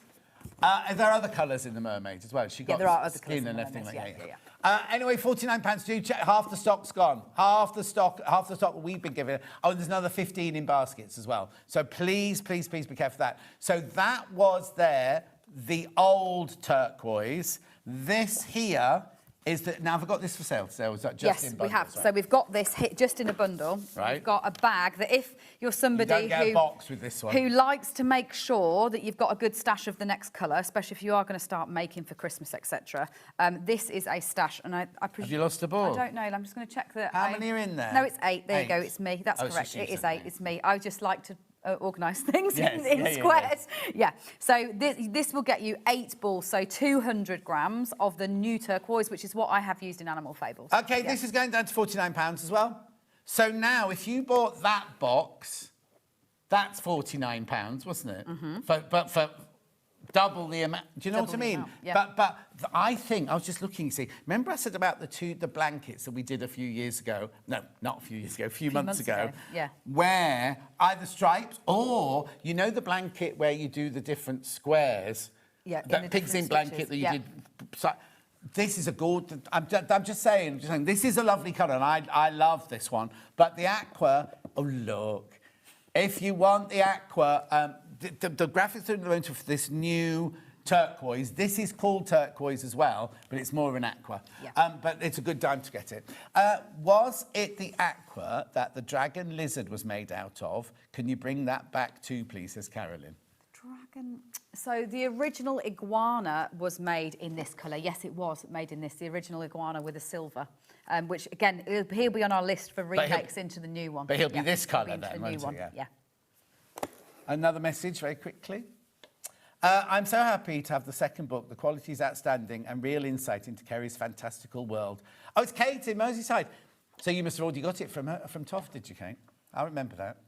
Are there other colours in the mermaids as well? She got there are other skin colours and in the everything like mermaids, that. Anyway, £49. Do check. Half the stock's gone. Half the stock we've been given. Oh, and there's another 15 in baskets as well. So please, please, please be careful of that. So that was the old turquoise. This here is that, now have I got this for sale today, or is that just in bundles? Yes, we have. Right? So we've got this just in a bundle. Right. We've got a bag that if you're somebody you don't get a box with this one. who likes to make sure that you've got a good stash of the next colour, especially if you are going to start making for Christmas, etc. This is a stash, and I presume... Have you lost a ball? I don't know. I'm just going to check that. How many are in there? No, it's 8. There 8. you go. It's me. That's correct. It is 8. Me. It's me. I just like to organise things Yes, in squares. Yeah. So this will get you 8 balls, so 200 grams of the new turquoise, which is what I have used in Animal Fables. OK, this is going down to £49 as well. So now, if you bought that box, that's £49, wasn't it? Mm-hmm. But for double the amount. Do you know what I mean? Yeah. But I think, I was just looking, see, remember I said about the blankets that we did a few years ago? No, not a few years ago, a few months ago. Yeah. Where either stripes or, you know the blanket where you do the different squares? Yeah, that pigs in blanket that you did. So, this is a good, I'm just saying, this is a lovely colour, and I love this one. But the aqua, oh, look. If you want the aqua, the graphics are going to for this new turquoise. This is called turquoise as well, but it's more of an aqua. Yeah. But it's a good time to get it. Was it the aqua that the dragon lizard was made out of? Can you bring that back too, please, says Carolyn. Dragon. So the original iguana was made in this colour. Yes, it was made in this. The original iguana with a silver, which again he'll be on our list for remakes into the new one. But he'll be this colour then, won't he? Yeah. Another message very quickly. I'm so happy to have the second book. The quality is outstanding and real insight into Kerry's fantastical world. Oh, it's Kate in Merseyside. So you must have already got it from Toft, did you, Kate? I remember that.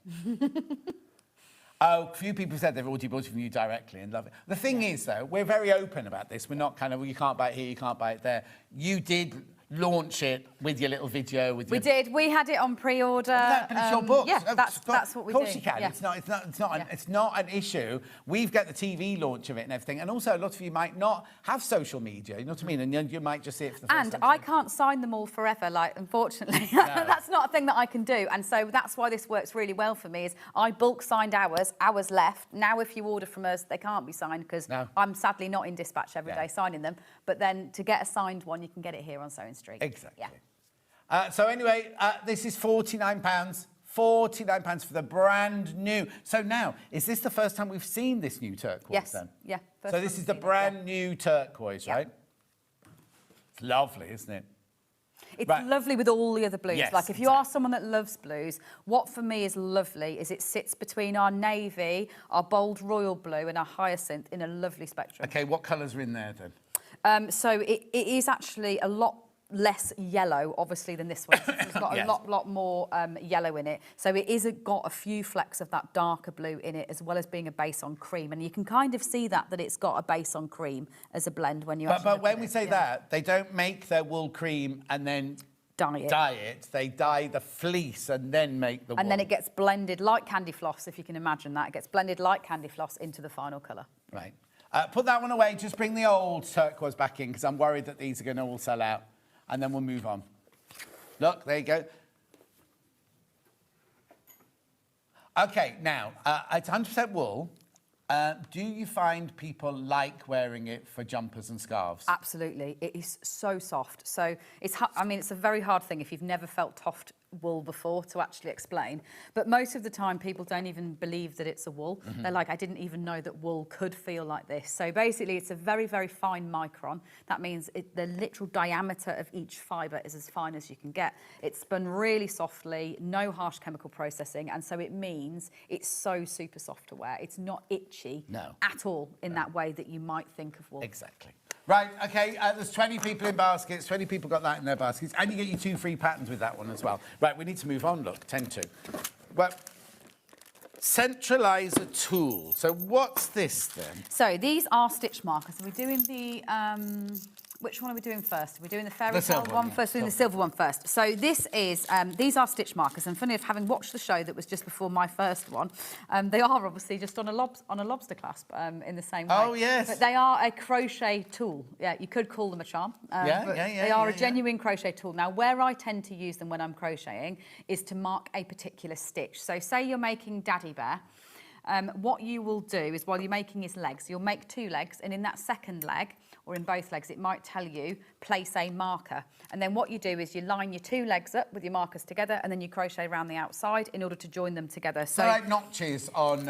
Oh, a few people said they've already bought it from you directly and love it. The thing is, though, we're very open about this. We're not kind of, well, you can't buy it here, you can't buy it there. You did launch it with your little video. We did. We had it on pre-order. But it's your book. Yeah, that's what we do. Of course you can. Yeah. It's not an issue. We've got the TV launch of it and everything. And also, a lot of you might not have social media. You know what I mean? And you might just see it for the first time. And I can't sign them all forever. Like, unfortunately, that's not a thing that I can do. And so that's why this works really well for me. Is I bulk signed hours left. Now, if you order from us, they can't be signed because I'm sadly not in dispatch every day signing them. But then to get a signed one, you can get it here on Sewing Street. Exactly. Yeah. So anyway, this is £49. £49 for the brand new. So now, is this the first time we've seen this new turquoise? Yes. Then? Yeah. So this is the brand new turquoise, right? It's lovely, isn't it? It's lovely with all the other blues. Yes, like if you are someone that loves blues, what for me is lovely is it sits between our navy, our bold royal blue and our hyacinth in a lovely spectrum. Okay, what colours are in there then? So it is actually a lot less yellow, obviously, than this one. It's got a lot more yellow in it. So it is got a few flecks of that darker blue in it, as well as being a base on cream. And you can kind of see that it's got a base on cream as a blend when you. But when we say that, they don't make their wool cream and then dye it. They dye the fleece and then make the wool. And then it gets blended like candy floss, if you can imagine that. It gets blended like candy floss into the final colour. Right. Put that one away. Just bring the old turquoise back in because I'm worried that these are going to all sell out. And then we'll move on. Look, there you go. OK, now, it's 100% wool. Do you find people like wearing it for jumpers and scarves? Absolutely. It is so soft. So it's a very hard thing if you've never felt Toft wool before to actually explain. But most of the time, people don't even believe that it's a wool. Mm-hmm. They're like, I didn't even know that wool could feel like this. So basically, it's a very, very fine micron. That means the literal diameter of each fibre is as fine as you can get. It's spun really softly, no harsh chemical processing. And so it means it's so super soft to wear. It's not itchy at all in that way that you might think of wool. Exactly. Right, OK, there's 20 people in baskets. 20 people got that in their baskets. And you get your 2 free patterns with that one as well. Right, we need to move on, look, 10-2. Well, centralizer tool. So what's this then? So these are stitch markers. Are we doing the... which one are we doing first? Are we doing the fairy tale one first? We're doing the silver one first. So this is, these are stitch markers. And funny enough, having watched the show that was just before my first one, they are obviously just on a lobster clasp in the same way. Oh, yes. But they are a crochet tool. Yeah, you could call them a charm. They are a genuine crochet tool. Now, where I tend to use them when I'm crocheting is to mark a particular stitch. So say you're making Daddy Bear. What you will do is while you're making his legs, you'll make 2 legs, and in that second leg, or in both legs, it might tell you, place a marker. And then what you do is you line your 2 legs up with your markers together, and then you crochet around the outside in order to join them together. So like notches on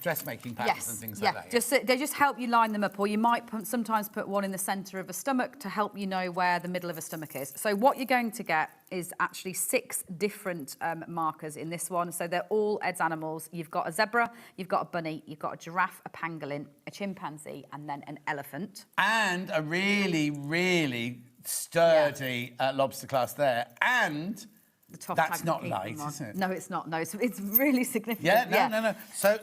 dressmaking patterns and things like that. They just help you line them up, or you might sometimes put one in the centre of a stomach to help you know where the middle of a stomach is. So what you're going to get is actually 6 different markers in this one. So they're all Ed's animals. You've got a zebra, you've got a bunny, you've got a giraffe, a pangolin, a chimpanzee, and then an elephant. And a really, really sturdy lobster clasp there. And that's not light, is it? No, it's not. No, it's really significant. Yeah, no. So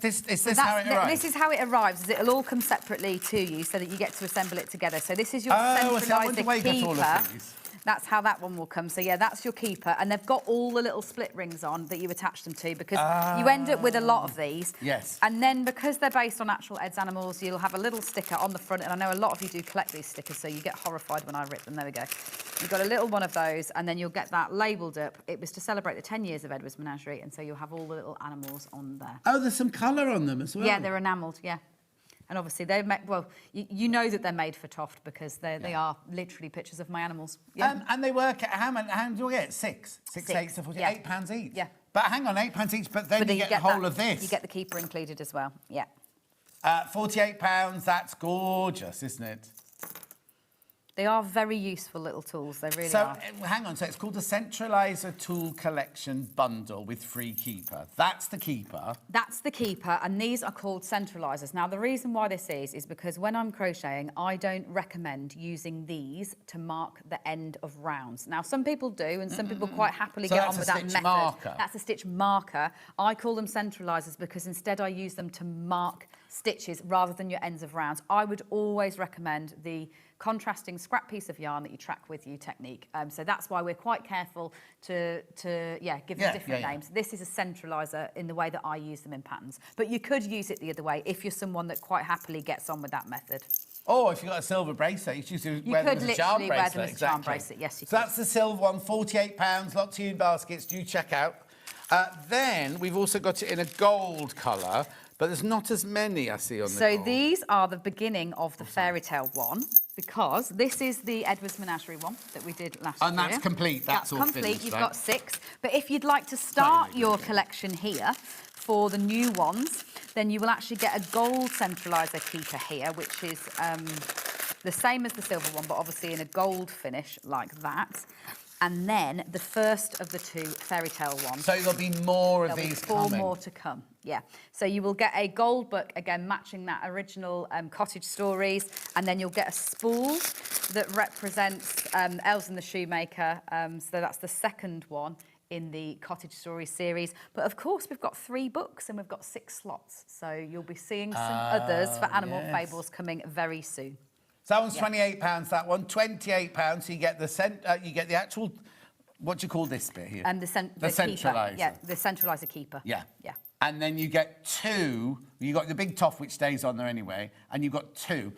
is this how it arrives? This is how it arrives. Is it'll all come separately to you so that you get to assemble it together. So this is your centralizer keeper. That's how that one will come. So, yeah, that's your keeper. And they've got all the little split rings on that you attach them to because you end up with a lot of these. Yes. And then because they're based on actual Ed's animals, you'll have a little sticker on the front. And I know a lot of you do collect these stickers, so you get horrified when I rip them. There we go. You've got a little one of those, and then you'll get that labelled up. It was to celebrate the 10 years of Edward's Menagerie, and so you'll have all the little animals on there. Oh, there's some colour on them as well. Yeah, they're enamelled, yeah. And obviously they're well, you know that they're made for Toft because they are literally pictures of my animals. Yeah. And they work at how do you get? Six eighths of £48 each. Yeah. But hang on, £8 each. But then you get the whole of this. You get the keeper included as well. Yeah. £48. That's gorgeous, isn't it? They are very useful little tools. They really are. So hang on. So it's called the Centralizer Tool Collection Bundle with free keeper. That's the keeper. That's the keeper, and these are called centralisers. Now, the reason why this is because when I'm crocheting, I don't recommend using these to mark the end of rounds. Now, some people do, and some people quite happily get on with that method. Marker. That's a stitch marker. I call them centralisers because instead I use them to mark stitches rather than your ends of rounds. I would always recommend the contrasting scrap piece of yarn that you track with you technique. So that's why we're quite careful to give them different names. This is a centraliser in the way that I use them in patterns. But you could use it the other way if you're someone that quite happily gets on with that method. Or if you've got a silver bracelet, you choose to wear them as a charm bracelet. Wear them as a charm bracelet, yes, you so could. that's the silver one, £48, lots of you in baskets, do check out. Then we've also got it in a gold colour, but there's not as many I see on the gold. So these are the beginning of the fairy tale one, because this is the Edward's Menagerie one that we did last year. And that's complete, that's all complete. finished, You've right? got 6. But if you'd like to start your collection here for the new ones, then you will actually get a gold centraliser keeper here, which is the same as the silver one, but obviously in a gold finish like that. And then the first of the 2 fairy tale ones. So there'll be more of these coming. 4 more to come, yeah. So you will get a gold book, again, matching that original cottage stories, and then you'll get a spool that represents Elves and the Shoemaker. So that's the second one in the cottage story series. But of course, we've got 3 books and we've got 6 slots. So you'll be seeing some others for Animal Fables coming very soon. So that one's £28, that one, £28, so you get the actual, what do you call this bit here? The centraliser. Keeper. Yeah, the centraliser keeper. Yeah. Yeah. And then you get 2, you got the big Toff, which stays on there anyway, and you've got 2.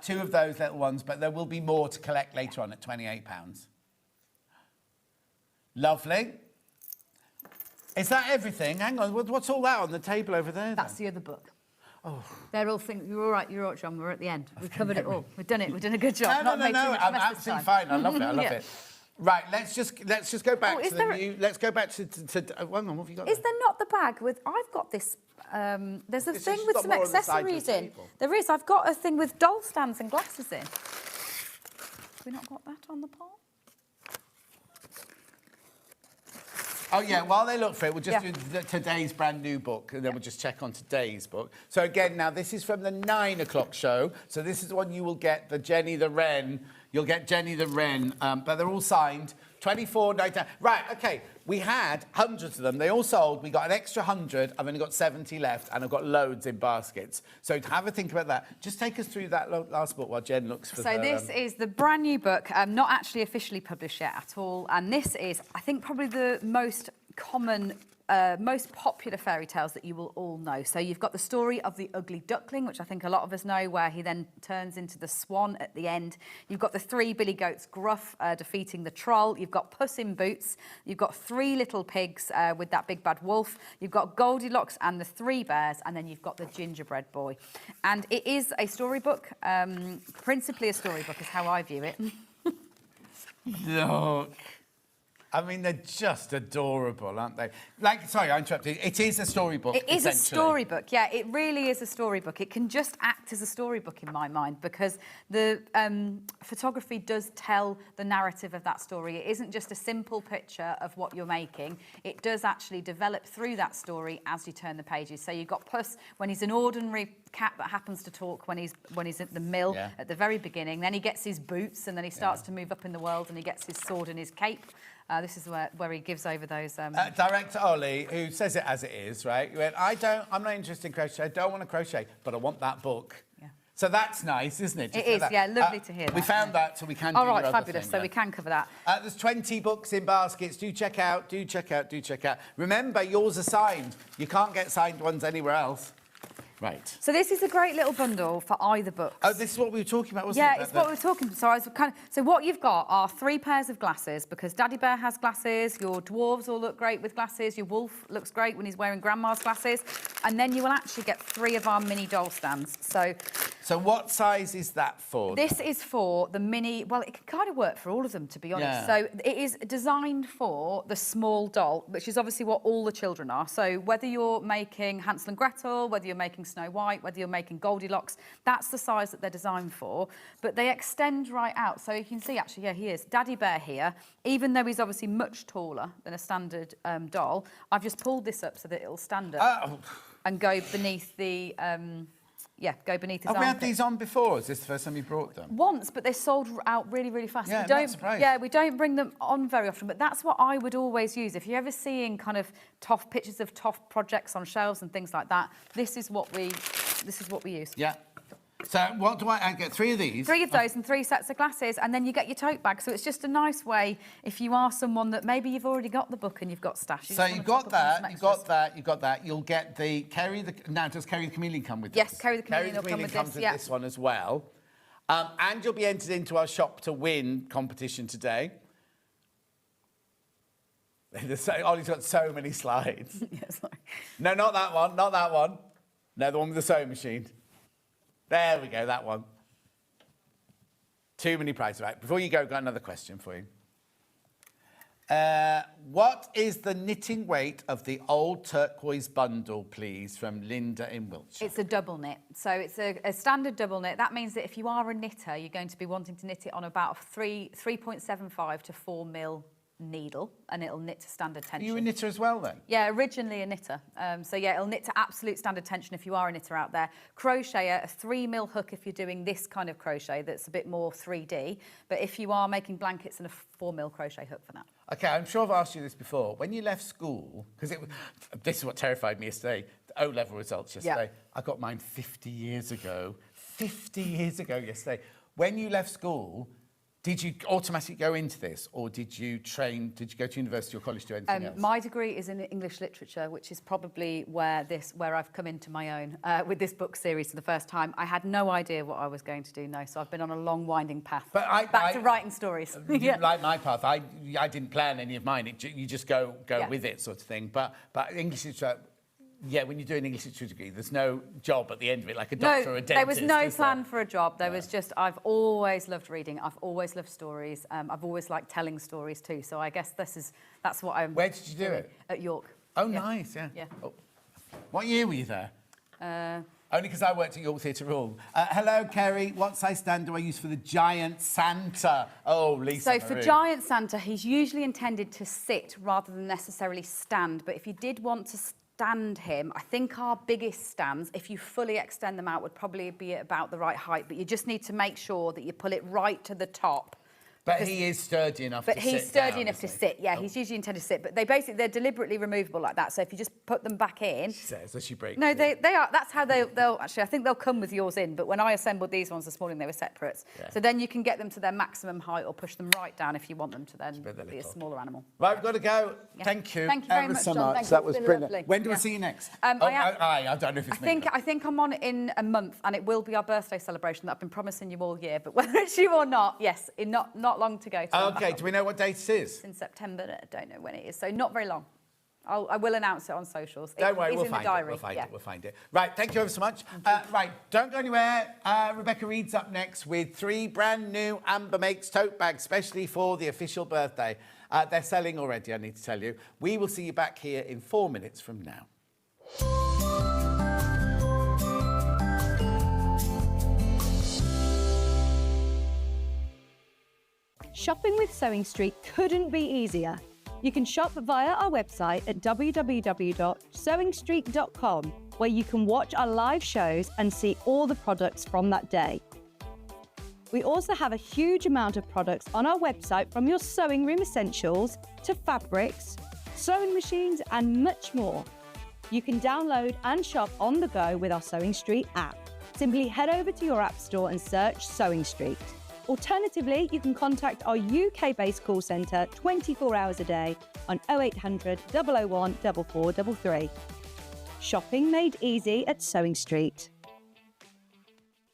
2 of those little ones, but there will be more to collect later on at £28. Lovely. Is that everything? Hang on, what's all that on the table over there? That's the other book. Oh. They're all things. You're all right, John. We're at the end. We've covered it all. We've done it. We've done a good job. No. I'm absolutely fine. I love it. I love it. Right, let's just go back to the new. Let's go back to one more. What have you got? Is there not the bag with? I've got this. There's a thing with some accessories in. There is. I've got a thing with doll stands and glasses in. Have we not got that on the pot? Oh, yeah, while they look for it, we'll just do today's brand new book, and then we'll just check on today's book. So, again, now, this is from the 9 o'clock show. So this is one you will get, the Jenny the Wren. You'll get Jenny the Wren, but they're all signed. 24.99. Right, OK, we had hundreds of them. They all sold. We got an extra 100. I've only got 70 left, and I've got loads in baskets. So have a think about that. Just take us through that last book while Jen looks for So this is the brand new book, not actually officially published yet at all. And this is, I think, probably the most common, most popular fairy tales that you will all know. So you've got the story of the ugly duckling, which I think a lot of us know, where he then turns into the swan at the end. You've got the 3 billy goats, Gruff defeating the troll. You've got Puss in Boots. You've got 3 little pigs with that big bad wolf. You've got Goldilocks and the 3 bears, and then you've got the gingerbread boy. And it is a storybook, principally a storybook is how I view it. Look. I mean, they're just adorable, aren't they? Sorry, I interrupted. It is a storybook. It is a storybook, yeah. It really is a storybook. It can just act as a storybook in my mind because the photography does tell the narrative of that story. It isn't just a simple picture of what you're making. It does actually develop through that story as you turn the pages. So you've got Puss when he's an ordinary cat that happens to talk when he's at the mill at the very beginning. Then he gets his boots and then he starts to move up in the world and he gets his sword and his cape. This is where he gives over those... Director Ollie, who says it as it is, right? He went, I'm not interested in crochet. I don't want to crochet, but I want that book. Yeah. So that's nice, isn't it? It is, yeah. Lovely to hear that. We found that, so we can do all right, your other fabulous. thing, so we can cover that. There's 20 books in baskets. Do check out, do check out, do check out. Remember, yours are signed. You can't get signed ones anywhere else. Right. So this is a great little bundle for either books. Oh, this is what we were talking about, wasn't it? Yeah, it's what we were talking about. So I was so what you've got are 3 pairs of glasses, because Daddy Bear has glasses, your dwarves all look great with glasses, your wolf looks great when he's wearing Grandma's glasses, and then you will actually get 3 of our mini doll stands. So what size is that for? This is for the mini, well, it can kind of work for all of them, to be honest. Yeah. So it is designed for the small doll, which is obviously what all the children are. So whether you're making Hansel and Gretel, whether you're making Snow White, whether you're making Goldilocks, that's the size that they're designed for. But they extend right out. So you can see, actually, yeah, he is. Daddy Bear here, even though he's obviously much taller than a standard doll, I've just pulled this up so that it'll stand up and go beneath the... go beneath his Have we had armpit. these on before? Is this the first time you brought them? Once, but they sold out really, really fast. Yeah, I'm not surprised. We don't bring them on very often, but that's what I would always use. If you're ever seeing kind of pictures of tough projects on shelves and things like that, this is what we use. Yeah. So what do I get? 3 of these? 3 of those and 3 sets of glasses, and then you get your tote bag. So it's just a nice way if you are someone that maybe you've already got the book and you've got stash. So you've got that, you've got that, you've got that. You'll get the now does Carry the Chameleon come with this? Yes, Carry the Chameleon will come with comes this. with this one as well. And you'll be entered into our Shop to Win competition today. Ollie's got so many slides. Yes. No, not that one, not that one. No, the one with the sewing machine. There we go, that one. Too many prizes. Right, before you go, I've got another question for you. What is the knitting weight of the old turquoise bundle, please, from Linda in Wiltshire? It's a double knit. So it's a standard double knit. That means that if you are a knitter, you're going to be wanting to knit it on about 3.75 to 4 mil needle, and it'll knit to standard tension. Are you a knitter as well, then? Yeah, originally a knitter. So yeah, it'll knit to absolute standard tension if you are a knitter out there. Crocheter, a 3 mil hook if you're doing this kind of crochet that's a bit more 3D. But if you are making blankets, and a 4 mil crochet hook for that. OK, I'm sure I've asked you this before. When you left school, because this is what terrified me yesterday, the O-level results yesterday. I got mine 50 years ago. 50 years ago yesterday. When you left school, did you automatically go into this, or did you go to university or college to do anything else? My degree is in English literature, which is probably where I've come into my own with this book series for the first time. I had no idea what I was going to do now, so I've been on a long, winding path back to writing stories. Yeah. Like my path, I didn't plan any of mine. You just go with it, sort of thing. But English literature. Yeah, when you're doing English literature degree, there's no job at the end of it, like a doctor or a dentist. There was no plan for a job. There was just, I've always loved reading. I've always loved stories. I've always liked telling stories too. So I guess that's what I'm... Where did you do it? At York. Oh, yeah. Nice, yeah. Yeah. Oh. What year were you there? Only because I worked at York Theatre Hall. Hello, Kerry. What size stand do I use for the giant Santa? Oh, Lisa So for giant Santa, he's usually intended to sit rather than necessarily stand. But if you did want to stand him, I think our biggest stands, if you fully extend them out, would probably be at about the right height, but you just need to make sure that you pull it right to the top. But he is sturdy enough to sit. But he's sturdy enough to sit, yeah. He's usually intended to sit, but they're deliberately removable like that, so if you just put them back in... She says, as she breaks No, they are, that's how they'll... Actually, I think they'll come with yours in, but when I assembled these ones this morning, they were separates. Yeah. So then you can get them to their maximum height or push them right down if you want them to then be a smaller animal. Right, we've got to go. Yeah. Thank you. Thank you very much, so John. much. Thank That you. was It's been brilliant. lovely. When do I see you next? I don't know if it's me. I think I'm on in a month, and it will be our birthday celebration that I've been promising you all year. But whether it's you or not, yes, in not long to go. Okay, do we know what date it is? It's in September. I don't know when it is, so not very long. I will announce it on socials. Don't worry, it's we'll in the find diary. it. We'll find it. Right, thank you ever so much. Right, don't go anywhere. Rebecca Reed's up next with 3 brand new Amber Makes tote bags, especially for the official birthday. They're selling already, I need to tell you. We will see you back here in 4 minutes from now. Shopping with Sewing Street couldn't be easier. You can shop via our website at www.sewingstreet.com, where you can watch our live shows and see all the products from that day. We also have a huge amount of products on our website, from your sewing room essentials to fabrics, sewing machines and much more. You can download and shop on the go with our Sewing Street app. Simply head over to your app store and search Sewing Street. Alternatively, you can contact our UK-based call centre 24 hours a day on 0800 001 4433. Shopping made easy at Sewing Street.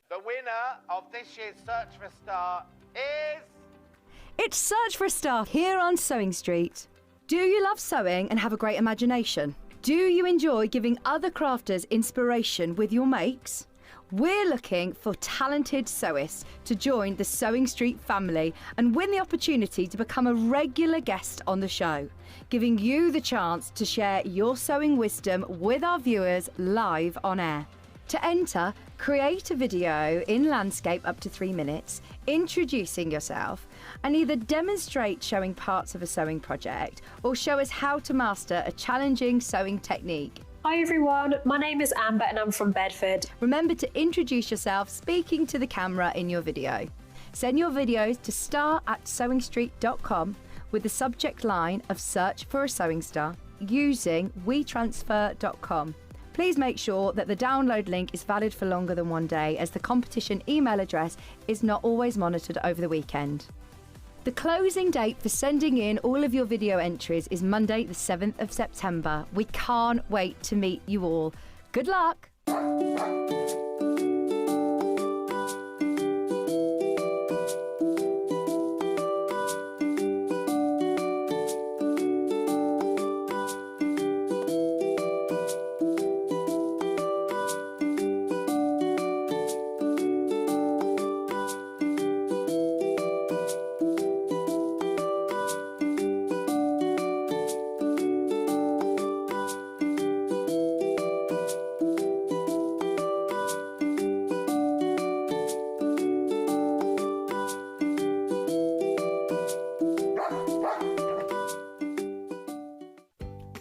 The winner of this year's Search for a Star is... It's Search for a Star here on Sewing Street. Do you love sewing and have a great imagination? Do you enjoy giving other crafters inspiration with your makes? We're looking for talented sewists to join the Sewing Street family and win the opportunity to become a regular guest on the show, giving you the chance to share your sewing wisdom with our viewers live on air. To enter, create a video in landscape up to 3 minutes, introducing yourself, and either demonstrate showing parts of a sewing project or show us how to master a challenging sewing technique. Hi everyone, my name is Amber and I'm from Bedford. Remember to introduce yourself speaking to the camera in your video. Send your videos to star@sewingstreet.com with the subject line of Search for a Sewing Star using wetransfer.com. Please make sure that the download link is valid for longer than 1 day, as the competition email address is not always monitored over the weekend. The closing date for sending in all of your video entries is Monday the 7th of September. We can't wait to meet you all. Good luck!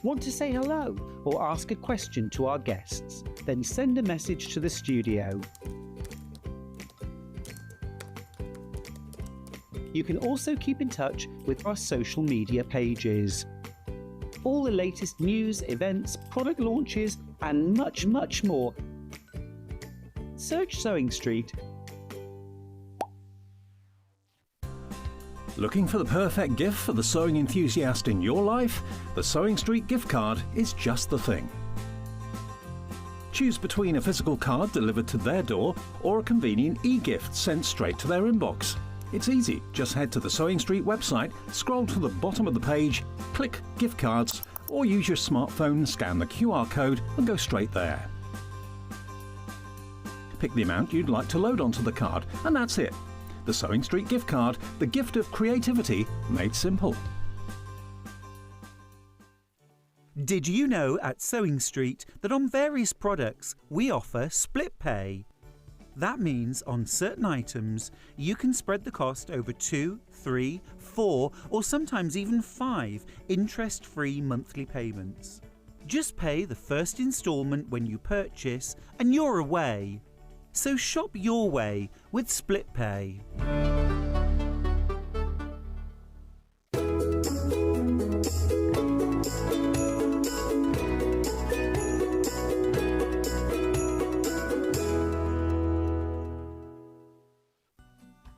Want to say hello or ask a question to our guests? Then send a message to the studio. You can also keep in touch with our social media pages. All the latest news, events, product launches, and much, much more. Search Sewing Street. Looking for the perfect gift for the sewing enthusiast in your life? The Sewing Street gift card is just the thing. Choose between a physical card delivered to their door or a convenient e-gift sent straight to their inbox. It's easy. Just head to the Sewing Street website, scroll to the bottom of the page, click Gift Cards, or use your smartphone, scan the QR code and go straight there. Pick the amount you'd like to load onto the card, and that's it. The Sewing Street gift card, the gift of creativity made simple. Did you know at Sewing Street that on various products we offer split pay? That means on certain items you can spread the cost over 2, 3, 4 or sometimes even 5 interest-free monthly payments. Just pay the first instalment when you purchase and you're away. So shop your way with split pay.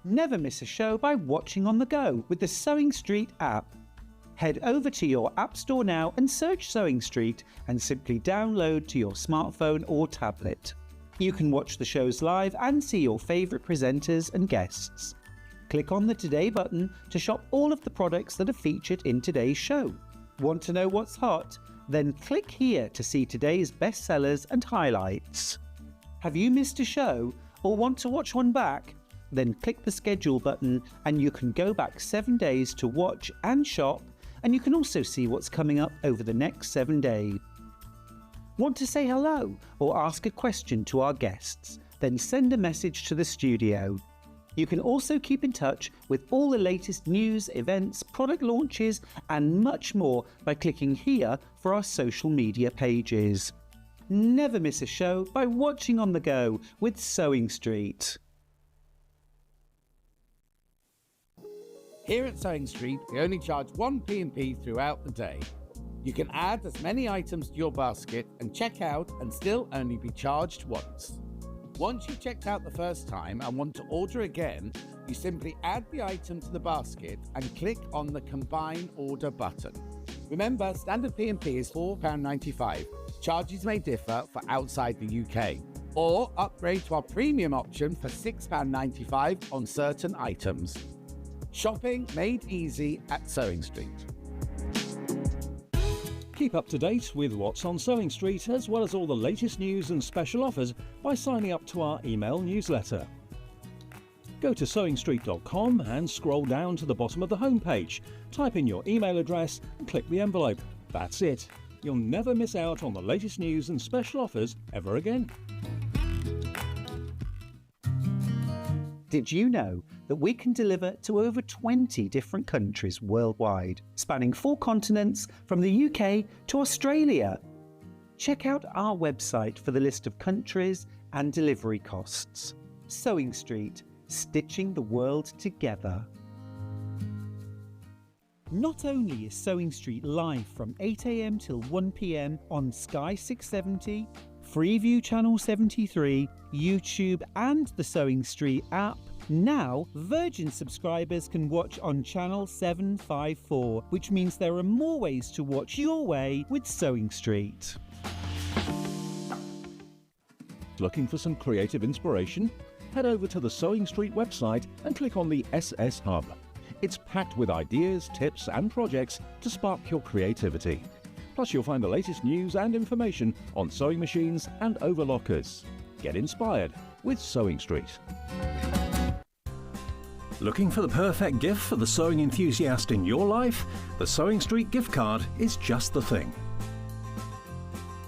Never miss a show by watching on the go with the Sewing Street app. Head over to your App Store now and search Sewing Street and simply download to your smartphone or tablet. You can watch the shows live and see your favourite presenters and guests. Click on the Today button to shop all of the products that are featured in today's show. Want to know what's hot? Then click here to see today's bestsellers and highlights. Have you missed a show or want to watch one back? Then click the schedule button and you can go back 7 days to watch and shop, and you can also see what's coming up over the next 7 days. Want to say hello or ask a question to our guests? Then send a message to the studio. You can also keep in touch with all the latest news, events, product launches, and much more by clicking here for our social media pages. Never miss a show by watching on the go with Sewing Street. Here at Sewing Street, we only charge 1 P&P throughout the day. You can add as many items to your basket and check out and still only be charged once. Once you've checked out the first time and want to order again, you simply add the item to the basket and click on the Combine Order button. Remember, standard P&P is £4.95. Charges may differ for outside the UK. Or upgrade to our premium option for £6.95 on certain items. Shopping made easy at Sewing Street. Keep up to date with what's on Sewing Street, as well as all the latest news and special offers by signing up to our email newsletter. Go to sewingstreet.com and scroll down to the bottom of the homepage. Type in your email address and click the envelope. That's it. You'll never miss out on the latest news and special offers ever again. Did you know that we can deliver to over 20 different countries worldwide, spanning 4 continents from the UK to Australia? Check out our website for the list of countries and delivery costs. Sewing Street, stitching the world together. Not only is Sewing Street live from 8 AM till 1 PM on Sky 670, Freeview Channel 73, YouTube and the Sewing Street app, now Virgin subscribers can watch on Channel 754, which means there are more ways to watch your way with Sewing Street. Looking for some creative inspiration? Head over to the Sewing Street website and click on the SS Hub. It's packed with ideas, tips and projects to spark your creativity. Plus you'll find the latest news and information on sewing machines and overlockers. Get inspired with Sewing Street. Looking for the perfect gift for the sewing enthusiast in your life? The Sewing Street gift card is just the thing.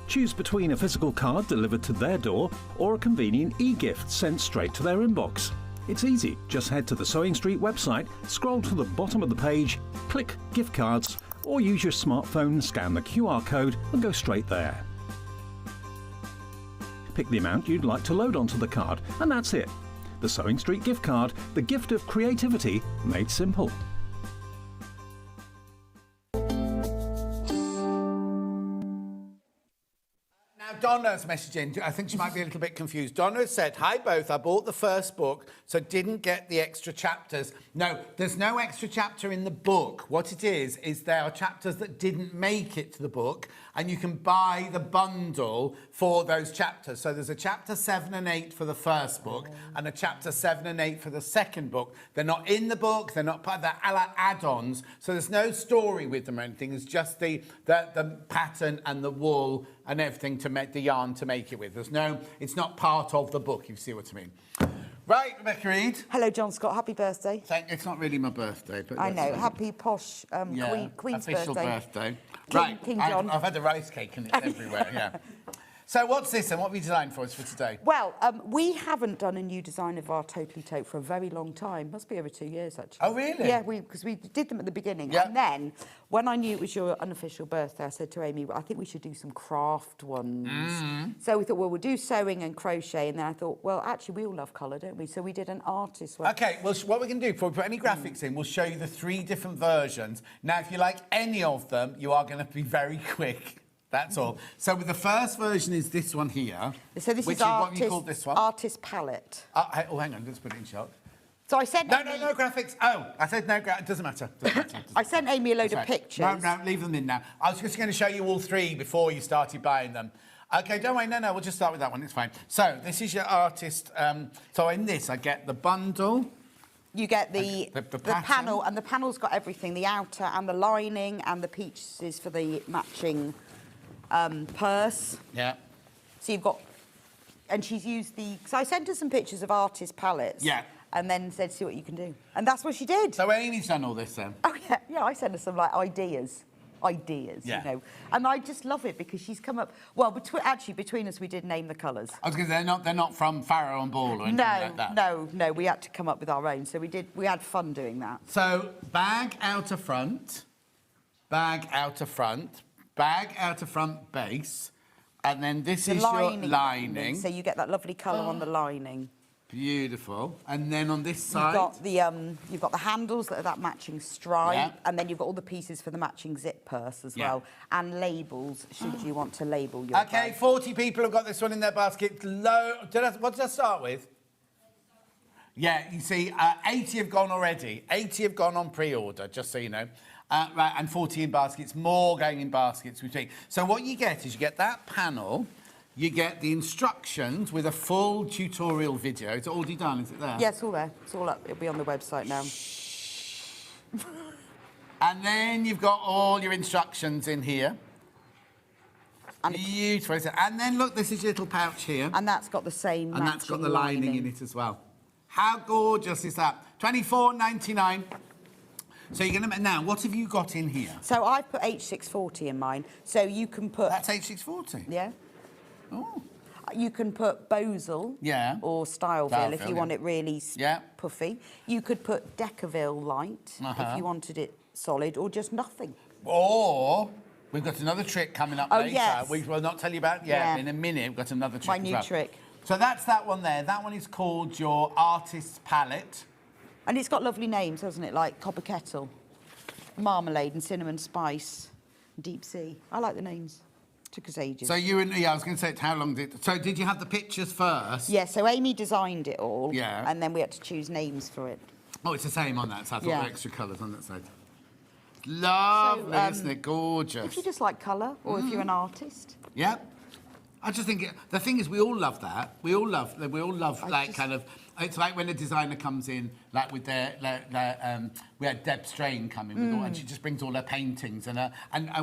Choose between a physical card delivered to their door or a convenient e-gift sent straight to their inbox. It's easy. Just head to the Sewing Street website, scroll to the bottom of the page, click Gift Cards, or use your smartphone, scan the QR code and go straight there. Pick the amount you'd like to load onto the card, and that's it. The Sewing Street gift card, the gift of creativity made simple. Donna's messaging. I think she might be a little bit confused. Donna has said, hi both, I bought the first book, so didn't get the extra chapters. No, there's no extra chapter in the book. What it is there are chapters that didn't make it to the book, and you can buy the bundle for those chapters. So there's a chapter 7 and 8 for the first book, and a chapter 7 and 8 for the second book. They're not in the book, they're not part of the add-ons, so there's no story with them or anything. It's just the pattern and the wool and everything to make the yarn to make it with. There's no, it's not part of the book, if you see what I mean. Right, Rebecca Reid. Hello, John Scott. Happy birthday. It's not really my birthday, but I know. Happy posh Queen's official birthday. Right, King John. I've had the rice cake and it's everywhere. Yeah. So what's this and what have you designed for us for today? Well, we haven't done a new design of our Totally Tote for a very long time. Must be over 2 years, actually. Oh, really? Yeah, because we did them at the beginning. Yeah. And then, when I knew it was your unofficial birthday, I said to Amy, I think we should do some craft ones. So we thought, well, we'll do sewing and crochet. And then I thought, well, actually, we all love colour, don't we? So we did an artist one. OK, well, what we can do, before we put any graphics in, we'll show you the 3 different versions. Now, if you like any of them, you are going to be very quick. That's all. So the first version is this one here. So this which is what have you called this one? Artist Palette. Oh, hang on, let's put it in shot. So I sent No graphics. Oh, I said no graphics. It doesn't matter. I sent Amy a load of pictures. No, leave them in now. I was just going to show you all 3 before you started buying them. OK, don't worry. No, we'll just start with that one. It's fine. So this is your artist. So in this, I get the bundle. You get the panel, and the panel's got everything, the outer and the lining and the pieces for the matching purse. Yeah. So you've got... And she's used the... So I sent her some pictures of artist palettes. Yeah. And then said, see what you can do. And that's what she did. So Amy's done all this then? Oh, yeah. Yeah, I sent her some, ideas, yeah. you know. And I just love it because she's come up... Well, between us, we did name the colours. I was going to say, they're not from Farrow and Ball or anything like that? No, we had to come up with our own. So we had fun doing that. So, bag outer front, bag outer front, bag outer front base, and then this is your lining. So you get that lovely colour on the lining. Beautiful. And then on this side... You've got the handles that are that matching stripe, and then you've got all the pieces for the matching zip purse as well, and labels, should you want to label your OK, bag. 40 people have got this one in their basket. What did I start with? Yeah, you see, 80 have gone already. 80 have gone on pre-order, just so you know. Right, and 40 in baskets, more going in baskets. So what you get is you get that panel, you get the instructions with a full tutorial video. It's already done, is it there? Yeah, it's all there. It's all up. It'll be on the website now. And then you've got all your instructions in here. And beautiful. And then look, this is your little pouch here. And that's got the same And that's got the lining in it as well. How gorgeous is that? $24.99. So you're going to... Now, what have you got in here? So I've put H640 in mine. So you can put... That's H640? Yeah. Oh. You can put Bosal or Styleville if you want it really puffy. You could put Decaville light if you wanted it solid, or just nothing. Or we've got another trick coming up later. Yes. We will not tell you about yet. In a minute, we've got another trick. My new trick. So that's that one there. That one is called your Artist's Palette. And it's got lovely names, hasn't it? Like Copper Kettle, Marmalade and Cinnamon Spice, Deep Sea. I like the names. Took us ages. So you and... Yeah, I was going to say, how long did... So did you have the pictures first? Yeah, so Amy designed it all. Yeah. And then we had to choose names for it. Oh, it's the same on that side. I've got extra colours on that side. Lovely, isn't it? Gorgeous. If you just like colour, or if you're an artist. Yeah. I just think... the thing is, we all love that. We all love kind of... It's like when a designer comes in, like with their we had Deb Strain come in, and she just brings all her paintings. And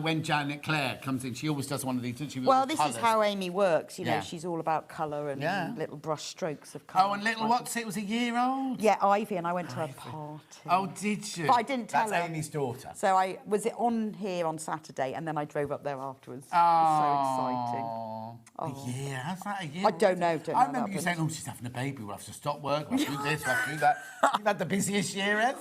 when Janet Clare comes in, she always does one of these, doesn't she? Well, this is how Amy works. You know, she's all about colour and little brush strokes of colour. Oh, and little what's it? Was a year old. Yeah, Ivy, and I went to her party. Oh, did you? But I didn't tell her. That's Amy's daughter. So I was it on here on Saturday, and then I drove up there afterwards. It was so exciting. A year? How's that a year? I don't know. I remember you saying, "Oh, she's having a baby. We'll have to stop work. We'll have to do this. We'll have to do that." You've had the busiest year ever.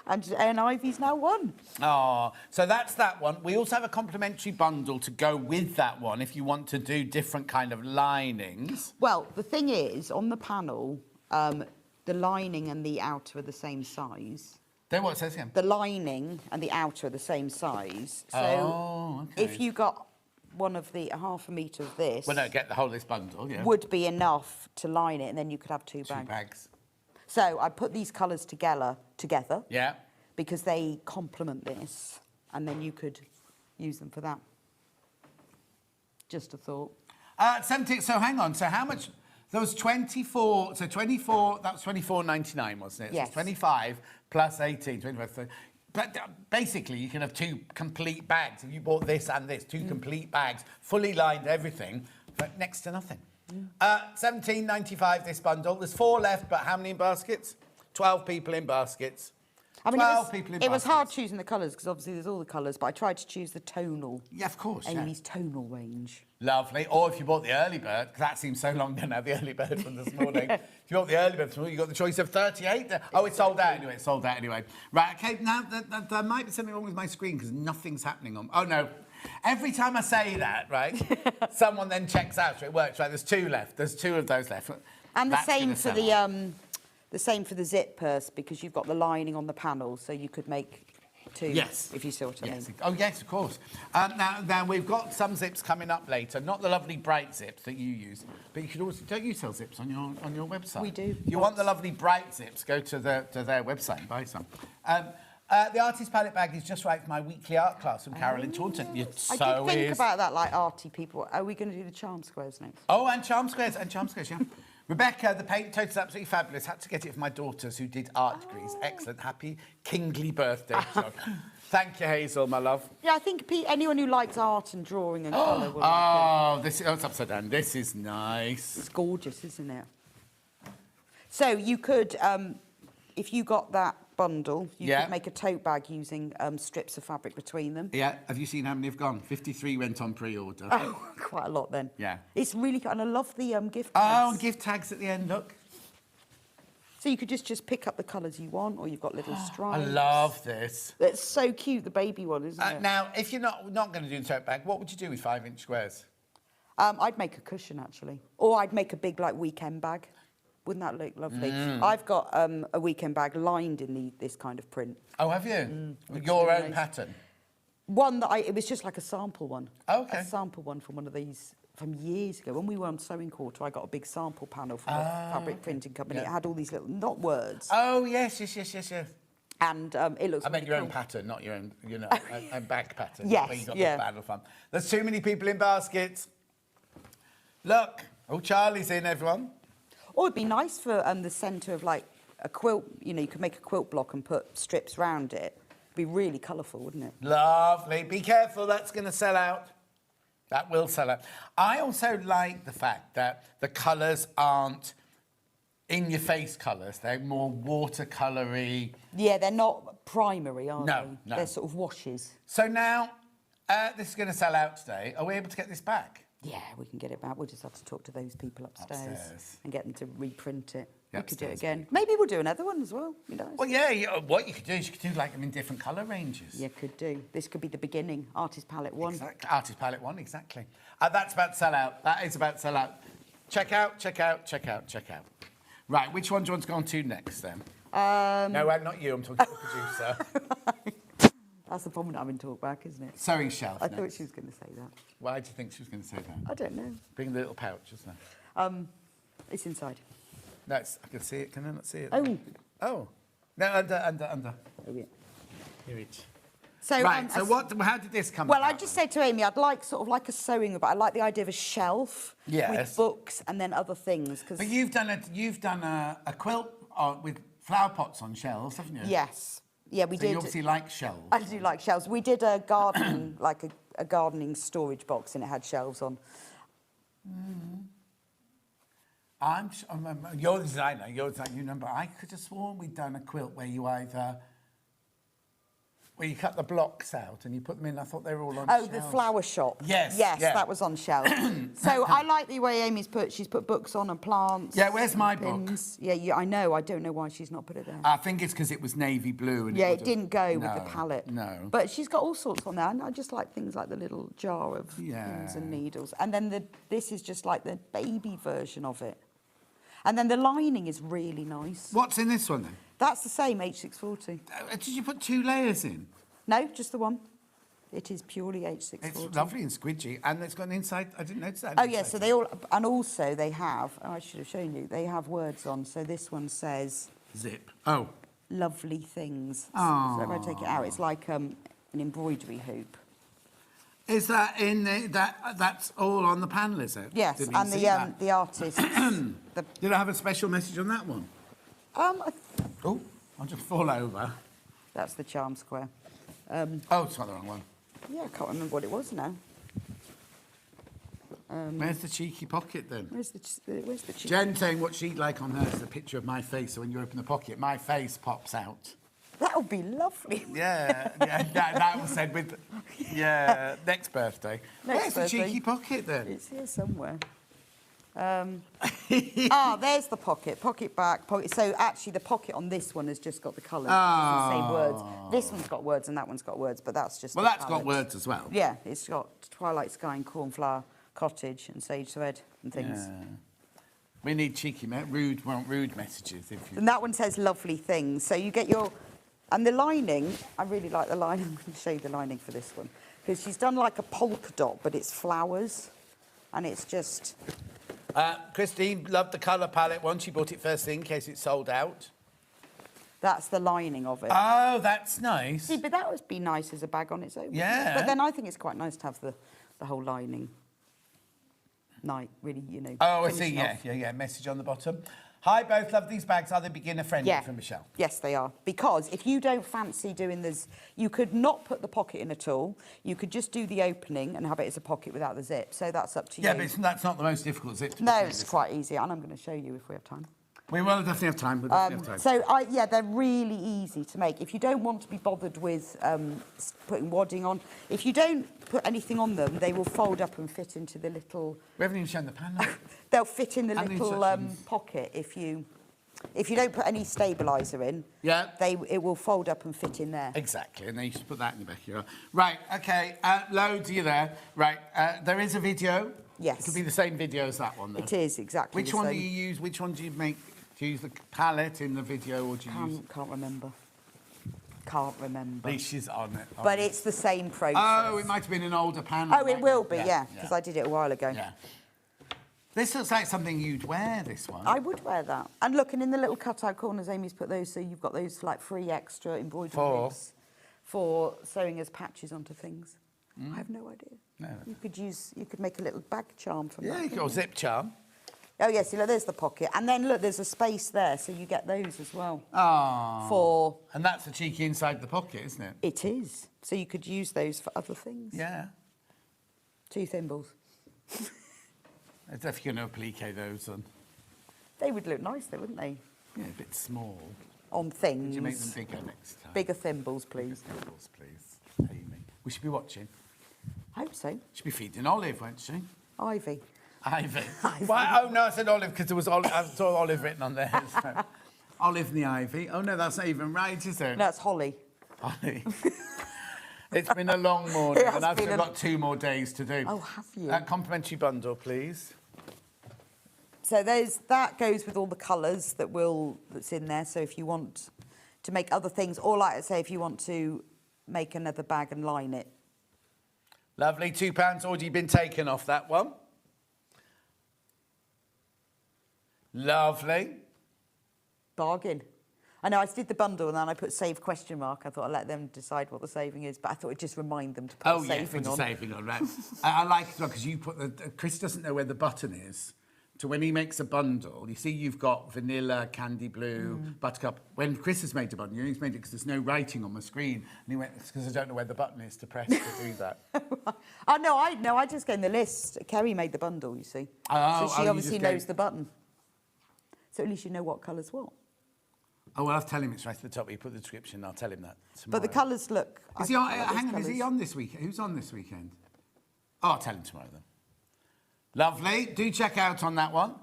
I know. And Ivy's now won. Oh, so that's that one. We also have a complimentary bundle to go with that one if you want to do different kind of linings. Well, the thing is, on the panel, the lining and the outer are the same size. Then what it says here? The lining and the outer are the same size. So if you got one of the half a metre of this... Well, no, get the whole of this bundle, yeah. ...would be enough to line it, and then you could have two bags. So I put these colours together. Yeah. Because they complement this, and then you could use them for that. Just a thought. 70, so hang on, so how much... There was 24, so 24, that was $24.99, wasn't it? Yes. So 25 plus 18, 25, 30. But basically, you can have two complete bags. If you bought this and this, two complete bags, fully lined everything, but next to nothing. $17.95 this bundle. There's 4 left, but how many in baskets? 12 people in baskets. I mean, 12 people in it was baskets. hard choosing the colours, because obviously there's all the colours, but I tried to choose the tonal. Yeah, of course, Amy's tonal range. Lovely. Or if you bought the early bird, because that seems so long to have the early bird from this morning. If you bought the early bird from this morning, you got the choice of 38. Oh, it's sold out anyway. It's sold out anyway. Right, okay, now there might be something wrong with my screen because nothing's happening on... Oh, no. Every time I say that, right, someone then checks out, so it works. Right, there's 2 left. There's 2 of those left. And the same for the same for the zip purse, because you've got the lining on the panel, so you could make 2. Yes. If you see what I mean. Oh, yes, of course. Now, we've got some zips coming up later. Not the lovely bright zips that you use, but you could also... Don't you sell zips on your website? We do. If you want the lovely bright zips, go to their website and buy some. The Artist Palette bag is just right for my weekly art class from Carolyn Taunton. I did think about that, like arty people. Are we going to do the charm squares next? Oh, and charm squares, yeah. Rebecca, the paint tote is absolutely fabulous. Had to get it for my daughters who did art degrees. Excellent. Happy kingly birthday. Thank you, Hazel, my love. Yeah, I think anyone who likes art and drawing and colour will like it. It's upside down. This is nice. It's gorgeous, isn't it? So you could, if you got that bundle, you could make a tote bag using strips of fabric between them. Yeah. Have you seen how many have gone? 53 went on pre-order. Oh, quite a lot then. Yeah. It's really, and I love the gift tags. Oh, and gift tags at the end, look. So you could just pick up the colours you want, or you've got little stripes. I love this. That's so cute, the baby one, isn't it? Now, if you're not going to do the tote bag, what would you do with 5-inch squares? I'd make a cushion, actually. Or I'd make a big, like, weekend bag. Wouldn't that look lovely? I've got a weekend bag lined in this kind of print. Oh, have you? Your own pattern? One that it was just like a sample one. Oh, okay. A sample one from one of these from years ago. When we were on Sewing Quarter, I got a big sample panel from a fabric printing company. It had all these little, not words. Oh, yes. And it looks. I meant really your cool. own pattern, not your own, own bag pattern. Yes, Where you got yeah. the battle fun. There's too many people in baskets. Look. Oh, Charlie's in, everyone. Or it'd be nice for the centre of like a quilt. You could make a quilt block and put strips round it. It'd be really colourful, wouldn't it? Lovely. Be careful, that's going to sell out. That will sell out. I also like the fact that the colours aren't in-your-face colours. They're more watercolour-y. Yeah, they're not primary, are they? No. They're sort of washes. So now, this is going to sell out today. Are we able to get this back? Yeah, we can get it back. We'll just have to talk to those people upstairs. And get them to reprint it. We could do it again. Maybe we'll do another one as well. Well, yeah, what you could do is you could do like them in different colour ranges. Yeah, could do. This could be the beginning. Artist palette 1. Exactly. Artist palette 1, exactly. That's about to sell out. That is about to sell out. Check out, check out, check out, check out. Right, which one do you want to go on to next then? No, not you. I'm talking to the producer. That's the problem having talk back, isn't it? Sewing shelf. I thought she was going to say that. Why do you think she was going to say that? I don't know. Bring the little pouch, isn't it? It's inside. No, I can see it. Can I not see it? Oh. Oh. No, under. Oh, yeah. Here it. So, right, so how did this come Well, about? I just said to Amy, I'd like sort of like a sewing, but I like the idea of a shelf with books and then other things. But you've done a quilt with flower pots on shelves, haven't you? Yes. Yeah, we did. You obviously like shelves. I do like shelves. We did a garden, like a gardening storage box, and it had shelves on. You're the designer. You remember? I could have sworn we'd done a quilt where you cut the blocks out and you put them in. I thought they were all on shelves. Oh, the flower shop. Yes. Yes, yeah. that was on shelves. So I like the way she's put books on and plants. Yeah, where's my pins. book? Yeah, I know. I don't know why she's not put it there. I think it's because it was navy blue. And it didn't go with the palette. No. But she's got all sorts on there. And I just like things like the little jar of pins and needles. And then this is just like the baby version of it. And then the lining is really nice. What's in this one then? That's the same, H640. Did you put 2 layers in? No, just the one. It is purely H640. It's lovely and squidgy, and it's got an inside. I didn't notice that. Oh yeah, so they all, and also they have. Oh, I should have shown you. They have words on. So this one says. Zip. Oh. Lovely things. Oh. So if I take it out, it's like an embroidery hoop. Is that in that's all on the panel, is it? Yes, and the artist. Did I have a special message on that one? Oh, I'll just fall over. That's the charm square. Oh, it's not the wrong one. Yeah, I can't remember what it was now. Where's the cheeky pocket then? Where's the cheeky? Jen saying what she'd like on hers is a picture of my face, so when you open the pocket, my face pops out. That would be lovely. Yeah, that was said with, next birthday. Where's the cheeky pocket then? It's here somewhere. There's the pocket back, pocket. So actually the pocket on this one has just got the colours. It doesn't say words. This one's got words and that one's got words, but that's just. Well, that's got words as well. Yeah, it's got Twilight Sky and Cornflower Cottage and Sage Thread and things. Yeah. We need cheeky, rude messages. And that one says lovely things. So you get your, and the lining. I really like the lining. I'm going to show you the lining for this one because she's done like a polka dot, but it's flowers, and it's just. Christine loved the colour palette one. She bought it first thing in case it sold out. That's the lining of it. Oh, that's nice. See, but that would be nice as a bag on its own. Yeah. But then I think it's quite nice to have the whole lining. Really, Oh, I see, yeah. Message on the bottom. Hi, both. Love these bags. Are they beginner-friendly from Michelle? Yes, they are. Because if you don't fancy doing this, you could not put the pocket in at all. You could just do the opening and have it as a pocket without the zip. So that's up to you. Yeah, but that's not the most difficult zip to No, it's quite easy. And I'm going to show you if we have time. We will definitely have time. We'll definitely have time. So, they're really easy to make. If you don't want to be bothered with putting wadding on, if you don't put anything on them, they will fold up and fit into the little... We haven't even shown the panel. They'll fit in the little pocket if you don't put any stabiliser in. Yeah. It will fold up and fit in there. Exactly, and then you just put that in the back here. Right, OK, loads of you there. Right, there is a video. Yes. It could be the same video as that one, though. It is, exactly Which one do you use? Which one do you make? Do you use the palette in the video, or do you use... Can't remember. Can't remember. Leash is on it. But it's the same process. Oh, it might have been an older panel. Oh, it will be, yeah, because I did it a while ago. Yeah. This looks like something you'd wear, this one. I would wear that. And look, and in the little cut-out corners, Amy's put those, so you've got those like free extra embroidery bits for sewing as patches onto things. I have no idea. No. You could make a little bag charm from that. Yeah, you could, or zip charm. Oh, yes, look, there's the pocket. And then, look, there's a space there, so you get those as well. Oh. And that's the cheeky inside the pocket, isn't it? It is. So you could use those for other things. Yeah. 2 thimbles. If you're going to applique those on. They would look nice, though, wouldn't they? Yeah, a bit small. On things. Could you make them bigger next time? Bigger thimbles, please. Bigger thimbles, please. Amy. We should be watching. I hope so. She'd be feeding Olive, won't she? Ivy. Ivy. Why? Oh, no, I said Olive because there was Olive, I saw Olive written on there. So. Olive and the Ivy. Oh, no, that's not even right, is it? No, it's Holly. Holly. It's been a long morning, and I've still got 2 more days to do. Oh, have you? That complimentary bundle, please. So that goes with all the colours that's in there. So if you want to make other things, or like I say, if you want to make another bag and line it. Lovely. £2 already been taken off that one. Lovely. Bargain. I know, I did the bundle and then I put save question mark. I thought I'd let them decide what the saving is, but I thought I'd just remind them to put saving on. Saving on, right. I like it as well because you put Chris doesn't know where the button is. So when he makes a bundle, you see you've got vanilla, candy blue, buttercup. When Chris has made a bundle, he's made it because there's no writing on the screen. And he went, it's because I don't know where the button is to press to do that. Oh, no, I just gave him the list. Kerry made the bundle, you see. So she obviously knows the button. So at least you know what colour's what. Oh, well, I'll tell him it's right at the top. You put the description, I'll tell him that tomorrow. But the colours look... Is he on, hang on, is he on this weekend? Who's on this weekend? Oh, I'll tell him tomorrow then. Lovely. Do check out on that one.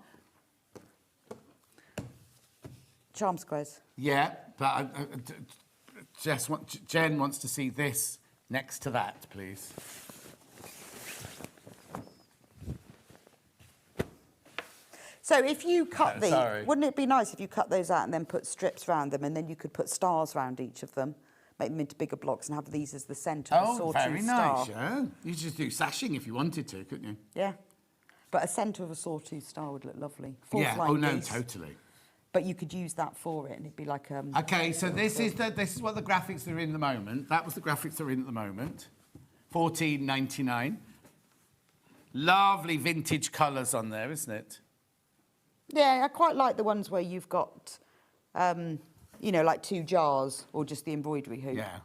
Charm squares. Yeah, but Jen wants to see this next to that, please. So if you cut these, wouldn't it be nice if you cut those out and then put strips around them, and then you could put stars around each of them, make them into bigger blocks and have these as the centre of a sawtooth star? Oh, very nice, yeah. You could just do sashing if you wanted to, couldn't you? Yeah. But a centre of a sawtooth star would look lovely. Yeah, oh no, totally. But you could use that for it, and it'd be like Okay, so this is what the graphics are in at the moment. That was the graphics that are in at the moment. $14.99. Lovely vintage colours on there, isn't it? Yeah, I quite like the ones where you've got, you know, like 2 jars, or just the embroidery hoop. Yeah.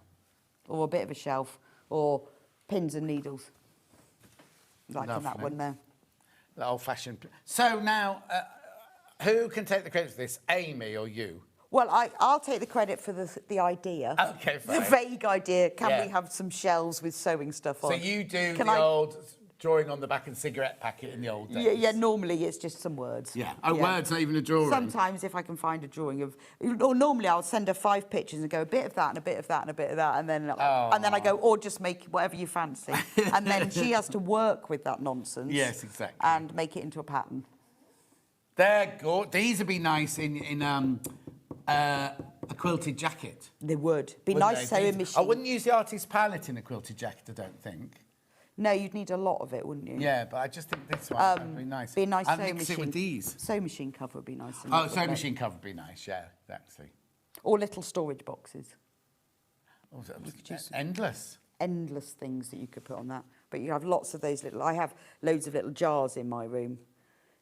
Or a bit of a shelf, or pins and needles. Like in that one there. The old-fashioned. So now, who can take the credit for this, Amy or you? Well, I'll take the credit for the idea. Okay, fine. The vague idea. Can we have some shells with sewing stuff on? So you do old drawing on the back of the cigarette packet in the old days? Yeah, normally it's just some words. Yeah. Oh, words, not even a drawing? Sometimes if I can find a drawing of... Or normally I'll send her 5 pictures and go a bit of that and a bit of that and a bit of that, and then I go, or just make whatever you fancy. And then she has to work with that nonsense. Yes, exactly. And make it into a pattern. They're good. These would be nice in a quilted jacket. They would. Be nice sewing machine. I wouldn't use the artist's palette in a quilted jacket, I don't think. No, you'd need a lot of it, wouldn't you? Yeah, but I just think this one would be nice. Be a nice and sewing mix machine. it with these. Sewing machine cover would be nice. Oh, sewing machine cover would be nice, yeah, exactly. Or little storage boxes. Oh, endless. Endless things that you could put on that. But you have lots of those little... I have loads of little jars in my room.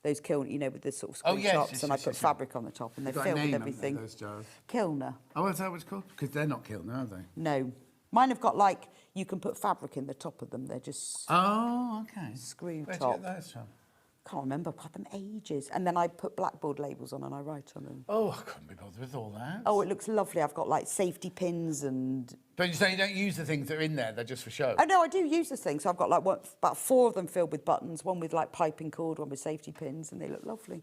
Those kiln, you know, with the sort of screw tops, and I put fabric on the top, and they're filled with everything. Those jars? Kilner. Oh, is that what it's called? Because they're not kilner, are they? No. Mine have got, like, you can put fabric in the top of them. They're just... Oh, okay. Screw Where'd top. you get those from? Can't remember. I've had them ages. And then I put blackboard labels on and I write on them. Oh, I couldn't be bothered with all that. Oh, it looks lovely. I've got, like, safety pins and... But you say you don't use the things that are in there, they're just for show? Oh, no, I do use the things. So I've got, like, about 4 of them filled with buttons, one with, like, piping cord, one with safety pins, and they look lovely.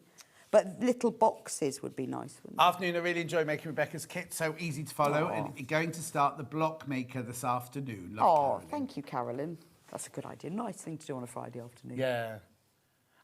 But little boxes would be nice, wouldn't they? Afternoon, I really enjoy making Rebecca's kit. So easy to follow. And going to start the block maker this afternoon. Love thank you, Carolyn. That's a good idea. Nice thing to do on a Friday afternoon. Yeah.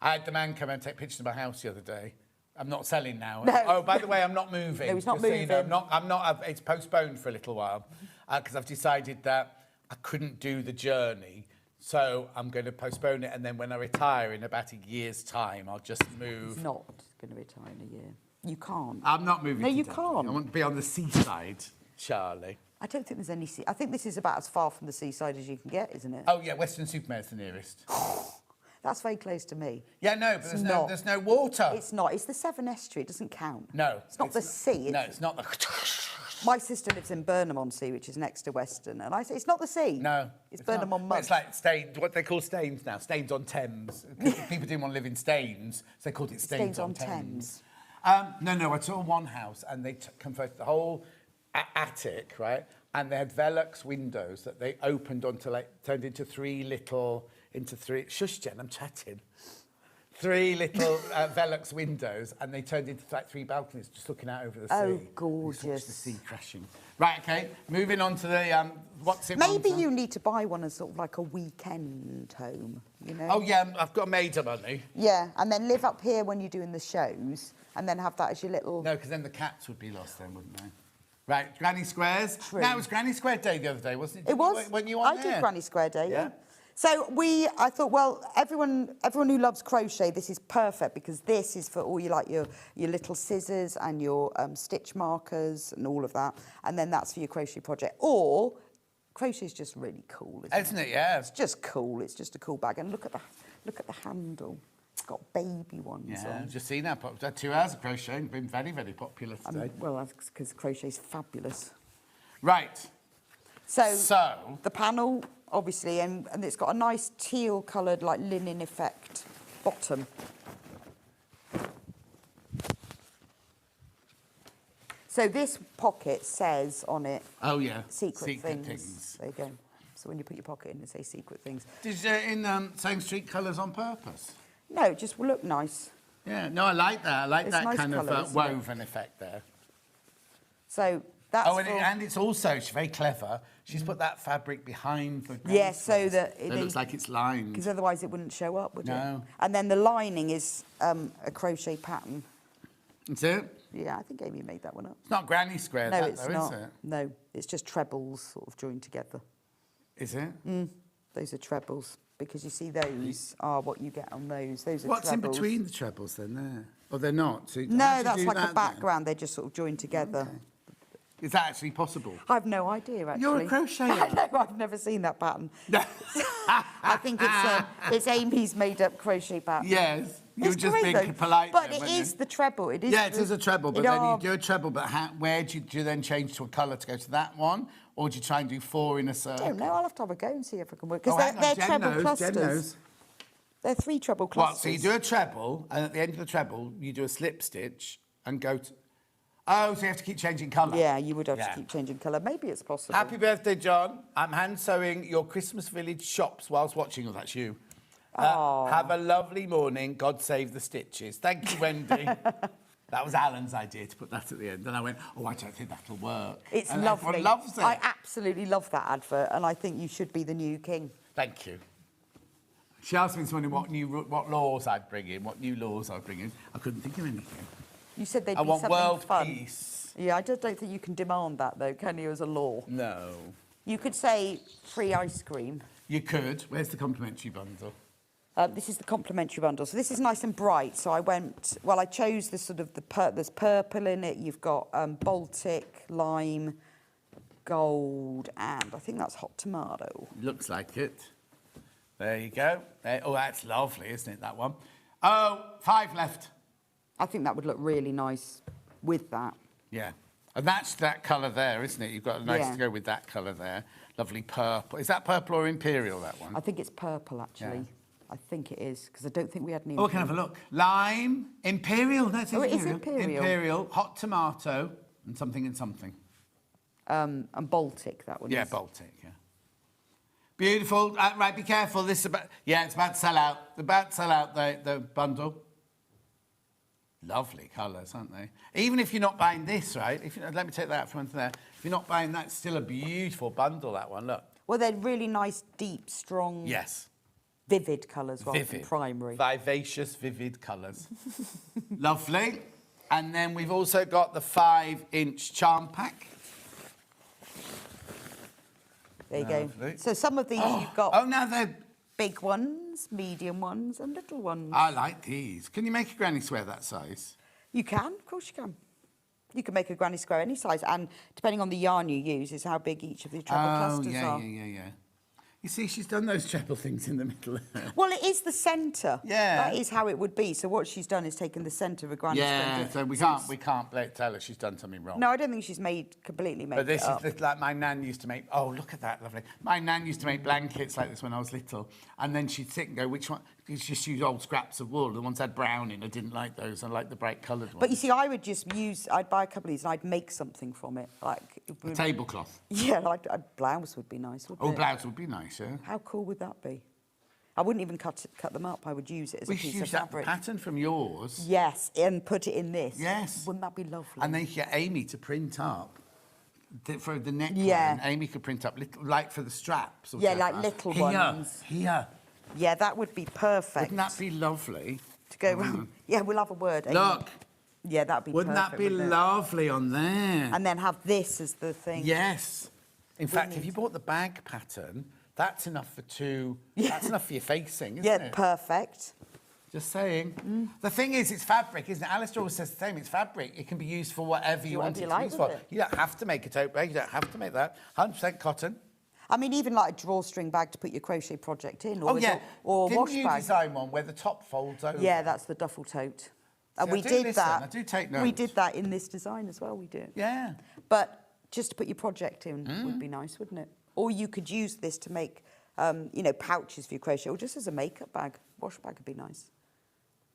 I had the man come and take pictures of my house the other day. I'm not selling now. No. Oh, by the way, I'm not moving. No, he's not Just so moving. you know, I'm not. It's postponed for a little while because I've decided that I couldn't do the journey. So I'm going to postpone it, and then when I retire in about a year's time, I'll just move. He's not going to retire in a year. You can't. I'm not moving. No, to you Devon. can't. I want to be on the seaside, Charlie. I don't think there's any sea. I think this is about as far from the seaside as you can get, isn't it? Oh yeah, Weston-super-Mare's the nearest. That's very close to me. Yeah, no, but there's no water. It's not. It's the Severn Estuary. It doesn't count. No. It's not the sea. No, it's not the... My sister lives in Burnham-on-Sea, which is next to Weston, and I say, it's not the sea. No. It's Burnham-on-Mud. It's like Staines, what they call Staines now, Staines on Thames. People didn't want to live in Staines, so they called it Staines on Thames. No, it's all one house, and they converted the whole attic, right? And they had Velux windows that they opened onto, like, turned into three... Shush, Jen, I'm chatting. 3 little Velux windows, and they turned into like 3 balconies, just looking out over the sea. Oh, gorgeous. Watch the sea crashing. Right, okay. Moving on to the what's it? Maybe you need to buy one as sort of like a weekend home, you know? Oh yeah, I've got maid of money. Yeah, and then live up here when you're doing the shows, and then have that as your little. No, because then the cats would be lost then, wouldn't they? Right, Granny Squares. True. Now it was Granny Square Day the other day, wasn't it? It was. When you were on I there? did Granny Square Day. Yeah. So I thought, well, everyone who loves crochet, this is perfect because this is for all your little scissors and your stitch markers and all of that, and then that's for your crochet project. Or crochet is just really cool, isn't it? Yeah. It's just cool. It's just a cool bag, and look at the handle. It's got baby ones. Yeah, on. I've just seen that. I've had 2 hours of crocheting. Been very, very popular today. Well, that's because crochet's fabulous. Right. So the panel, obviously, and it's got a nice teal-coloured, like linen effect bottom. So this pocket says on it. Oh yeah. Secret things. There you go. So when you put your pocket in, it says secret things. Did you in Sewing Street colours on purpose? No, it just will look nice. Yeah. No, I like that. I like It's that nice kind colour, of isn't it? woven effect there. So that's. Oh, and it's also, she's very clever. She's put that fabric behind the. Yeah, so that it looks like it's lined. Because otherwise it wouldn't show up, would it? No. And then the lining is a crochet pattern. That's it? Yeah, I think Amy made that one up. It's not Granny Square, No, that, it's though, not. is it? No, it's just trebles sort of joined together. Is it? Those are trebles because you see those are what you get on those. Those are What's trebles. in between the trebles then there? Or they're not? So how do No, you that's do like that a background. They're just sort of joined together. Okay. Is that actually possible? I've no idea, actually. You're a crocheter. I know, I've never seen that pattern. I think it's Amy's made-up crochet pattern. Yes. You're It's just great, being though. polite. But then, it weren't is you? the treble. It is. Yeah, it is a treble, but it then you are- do a treble, but where do you then change to a colour to go to that one? Or do you try and do 4 in a circle? I don't know. I'll have to have a go and see if I can work. Because hang on, they're Jen treble knows, clusters. Jen knows. They're 3 treble Well, clusters. so you do a treble, and at the end of the treble, you do a slip stitch and go to... Oh, so you have to keep changing colour? Yeah, you would have Yeah. to keep changing colour. Maybe it's possible. Happy birthday, John. I'm hand sewing your Christmas Village shops whilst watching. Oh, that's you. Have a lovely morning. God save the stitches. Thank you, Wendy. That was Alan's idea to put that at the end. And I went, oh, I don't think that'll work. It's and lovely. Everyone loves it. I absolutely love that advert, and I think you should be the new king. Thank you. She asked me this morning what laws I'd bring in, what new laws I'd bring in. I couldn't think of anything. You said they'd I be want something world fun. peace. Yeah, I just don't think you can demand that, though, can you, as a law? No. You could say free ice cream. You could. Where's the complimentary bundle? This is the complimentary bundle. So this is nice and bright. So I chose the sort of there's purple in it. You've got Baltic, lime, gold, and I think that's hot tomato. Looks like it. There you go. Oh, that's lovely, isn't it, that one? Oh, 5 left. I think that would look really nice with that. Yeah. And that's that colour there, isn't it? You've got a nice Yeah. to go with that colour there. Lovely purple. Is that purple or imperial, that one? I think it's purple, actually. Yeah. I think it is, because I don't think we had any... Oh, I can have a look. Lime, imperial. That's Oh, imperial. it is imperial. Imperial, hot tomato, and something and something. And Baltic, that one Yeah, is. Baltic, yeah. Beautiful. Right, be careful. This is about... Yeah, it's about to sell out. About to sell out the bundle. Lovely colours, aren't they? Even if you're not buying this, right? Let me take that from under there. If you're not buying that, it's still a beautiful bundle, that one. Look. Well, they're really nice, deep, strong... Yes. Vivid colours rather Vivid. than primary. Vivacious, vivid colours. Lovely. And then we've also got the 5-inch charm pack. There you go. Lovely. So some of these you've got... Oh, now big ones, medium ones, and little ones. I like these. Can you make a granny square that size? You can, of course you can. You can make a granny square any size, and depending on the yarn you use is how big each of the treble clusters are. Yeah. You see, she's done those treble things in the middle. Well, it is the centre. Yeah. That is how it would be. So what she's done is taken the centre of a granny square. Yeah, so we can't tell her she's done something wrong. No, I don't think she's completely made But this it up. is like my nan used to make. Oh, look at that, lovely. My nan used to make blankets like this when I was little, and then she'd sit and go, which one? She'd just use old scraps of wool. The ones had brown in. I didn't like those. I like the bright coloured ones. But you see, I would just I'd buy a couple of these and I'd make something from it. Like a tablecloth. Yeah, like a blouse would be nice, wouldn't it? Oh, blouse would be nice, yeah. How cool would that be? I wouldn't even cut them up. I would use it as a piece of use fabric. that pattern from yours. Yes, and put it in this. Yes. Wouldn't that be lovely? And then you get Amy to print up. For the neckline, Yeah. Amy could print up, little, like for the straps. Or Yeah, whatever. like little ones. Here. Yeah, that would be perfect. Wouldn't that be lovely? To go, yeah, we'll have a word. Amy. Look. Yeah, that'd be Wouldn't perfect. that be wouldn't it? lovely on there? And then have this as the thing. Yes. In fact, if you bought the bag pattern, that's enough for two. Yeah. That's enough for your facing, isn't Yeah, it? perfect. Just saying. The thing is, it's fabric, isn't it? Alistair always says the same. It's fabric. It can be used for whatever you want it to be used for. You don't have to make a tote bag. You don't have to make that. 100% cotton. I mean, even like a drawstring bag to put your crochet project in. Or Oh, yeah. Or Didn't wash you bag. design one where the top folds over? Yeah, that's the duffel tote. And See, we I do did listen, that. I do take We notes. did that in this design as well. We do. Yeah. But just to put your project in would be nice, wouldn't it? Or you could use this to make, pouches for your crochet, or just as a makeup bag. Wash bag would be nice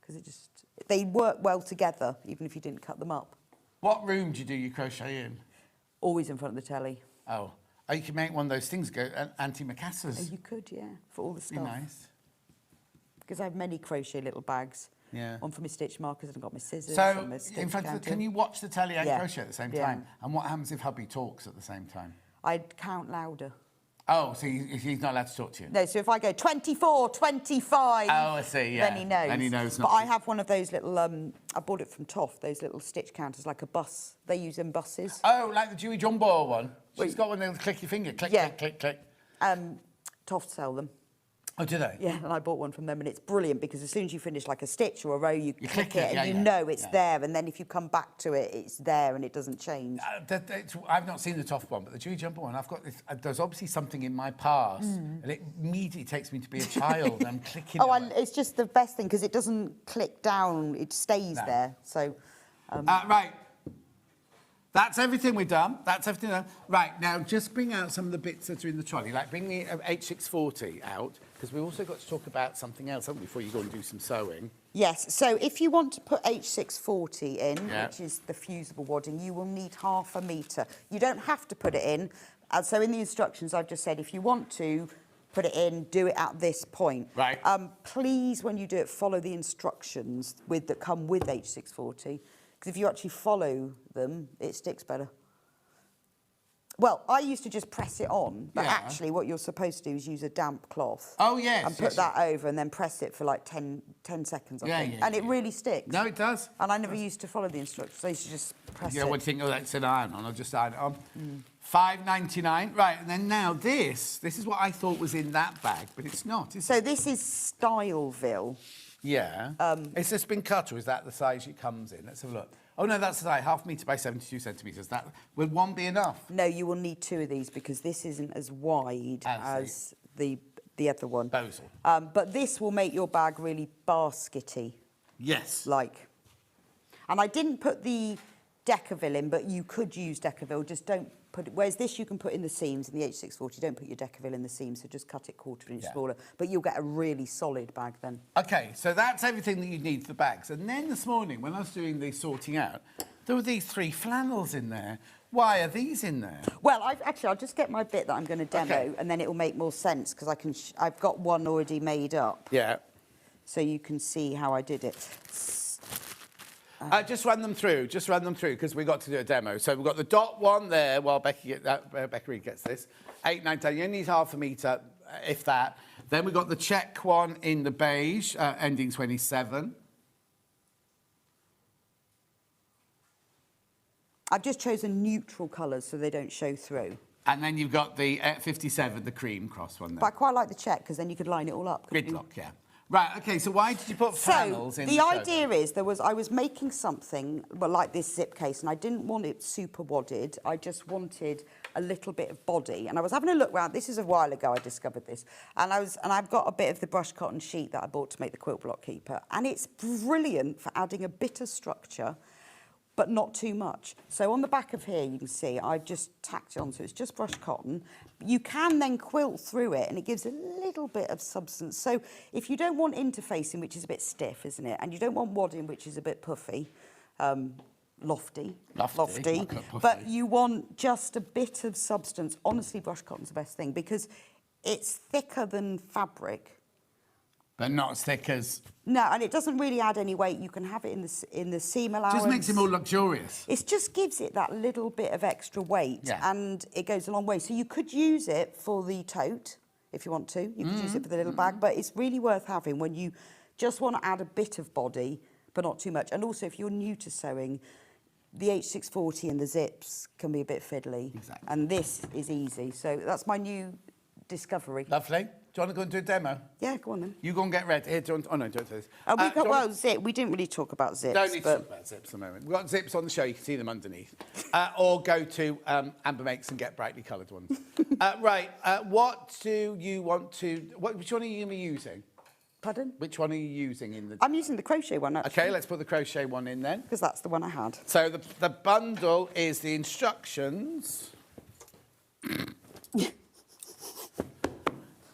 because they work well together, even if you didn't cut them up. What room do you do your crochet in? Always in front of the telly. Oh, you can make one of those things go anti-macassars. Oh, you could, yeah, for all the stuff. Be nice. Because I have many crochet little bags. Yeah. One for my stitch markers, and I've got my scissors. So, and my stitch in fact, counter. can you watch the telly and Yeah. crochet at the same Yeah. time? And what happens if hubby talks at the same time? I'd count louder. Oh, so he's not allowed to talk to you? No, so if I go 24, 25... Oh, I see, yeah. Then he knows. Then he knows But not I to. have one of those little... I bought it from Toff, those little stitch counters, like a bus. They use in buses. Oh, like the Dewey Jumbo one? She's got one that'll click your finger. Click, Yeah. click, click, click. Toff sell them. Oh, do they? Yeah, and I bought one from them, and it's brilliant because as soon as you finish like a stitch or a row, you click it, yeah, and you yeah, know it's yeah. there, and then if you come back to it, it's there and it doesn't change. I've not seen the Toff one, but the Dewey Jumbo one, I've got this. There's obviously something in my past, and it immediately takes me to be a child. I'm clicking. It's just the best thing because it doesn't click down; it stays there. So, right. That's everything we've done. That's everything done. Right, now just bring out some of the bits that are in the trolley. Like bring the H640 out, because we've also got to talk about something else, haven't we, before you go and do some sewing. yes. So if you want to put H640 in, Yeah. which is the fusible wadding, you will need 1/2 metre. You don't have to put it in. So in the instructions, I've just said if you want to put it in, do it at this point. Right. Please, when you do it, follow the instructions that come with H640. Because if you actually follow them, it sticks better. Well, I used to just press it on, but Yeah. actually what you're supposed to do is use a damp cloth. Oh, yes, And put yes, that over and then press it for like 10 seconds, I Yeah, think. yeah, and it yeah. really sticks. No, it does. And I never used to follow the instructions. I used to just press Yeah, it. what do you think? Oh, that's an iron on. I'll just iron it on. $5.99. Right, and then now this is what I thought was in that bag, but it's not, is So it? this is Styleville. Yeah. It's a spin cutter. Is that the size it comes in? Let's have a look. Oh, no, that's the size. 1/2 metre by 72 centimetres. That will one be enough? No, you will need 2 of these because this isn't as wide as the other one. Bozel. But this will make your bag really baskety. Yes. Like. And I didn't put the Decaville in, but you could use Decaville, just don't put it, whereas this you can put in the seams, in the H640, don't put your Decaville in the seams, so just cut it 1/4 inch smaller, but you'll get a really solid bag then. OK, so that's everything that you need for the bags. And then this morning, when I was doing the sorting out, there were these 3 flannels in there. Why are these in there? Well, I'll just get my bit that I'm going to demo, Okay. and then it will make more sense, because I've got one already made up. Yeah. So you can see how I did it. Just run them through, because we've got to do a demo. So we've got the dot one there, while Becky Reed gets this. 8, 9, 10, you only need 1/2 metre, if that. Then we've got the check one in the beige, ending 27. I've just chosen neutral colours so they don't show through. And then you've got the 57, the cream cross one there. But I quite like the check because then you could line it all up. Gridlock, yeah. Right, okay, so why did you put panels in the the idea is I was making something like this zip case, and I didn't want it super wadded. I just wanted a little bit of body. And I was having a look round. This is a while ago I discovered this. And I've got a bit of the brushed cotton sheet that I bought to make the quilt block keeper. And it's brilliant for adding a bit of structure, but not too much. So on the back of here, you can see I just tacked it on, so it's just brushed cotton. You can then quilt through it, and it gives a little bit of substance. So if you don't want interfacing, which is a bit stiff, isn't it? And you don't want wadding, which is a bit puffy, lofty, but you want just a bit of substance. Honestly, brushed cotton's the best thing because it's thicker than fabric. But not as thick as... No, and it doesn't really add any weight. You can have it in the seam allowance. Just makes it more luxurious. It just gives it that little bit of extra weight, and it goes a long way. So you could use it for the tote, if you want to. You could use it for the little bag, but it's really worth having when you just want to add a bit of body, but not too much. And also, if you're new to sewing, the H640 and the zips can be a bit fiddly. Exactly. And this is easy. So that's my new discovery. Lovely. Do you want to go and do a demo? Yeah, go on then. You go and get ready. Here, oh no, don't do this. Zip. We didn't really talk about zips. Don't need to talk about zips at the moment. We've got zips on the show, you can see them underneath. Or go to Amber Makes and get brightly coloured ones. Right, what do you want to... which one are you going to be using? Pardon? Which one are you using in the... I'm using the crochet one, actually. OK, let's put the crochet one in then. Because that's the one I had. So the bundle is the instructions.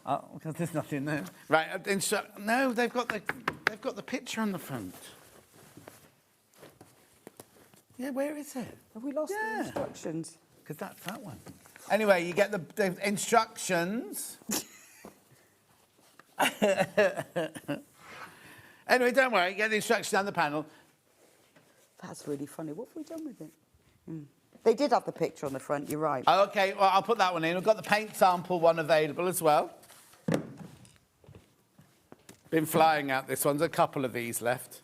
Oh, because there's nothing there. Right, no, they've got the picture on the front. Yeah, where is it? Have we lost the instructions? Because that's that one. Anyway, you get the instructions. Anyway, don't worry, you get the instructions down the panel. That's really funny. What have we done with it? They did have the picture on the front, you're right. OK, well, I'll put that one in. We've got the paint sample one available as well. Been flying out this one. There's a couple of these left.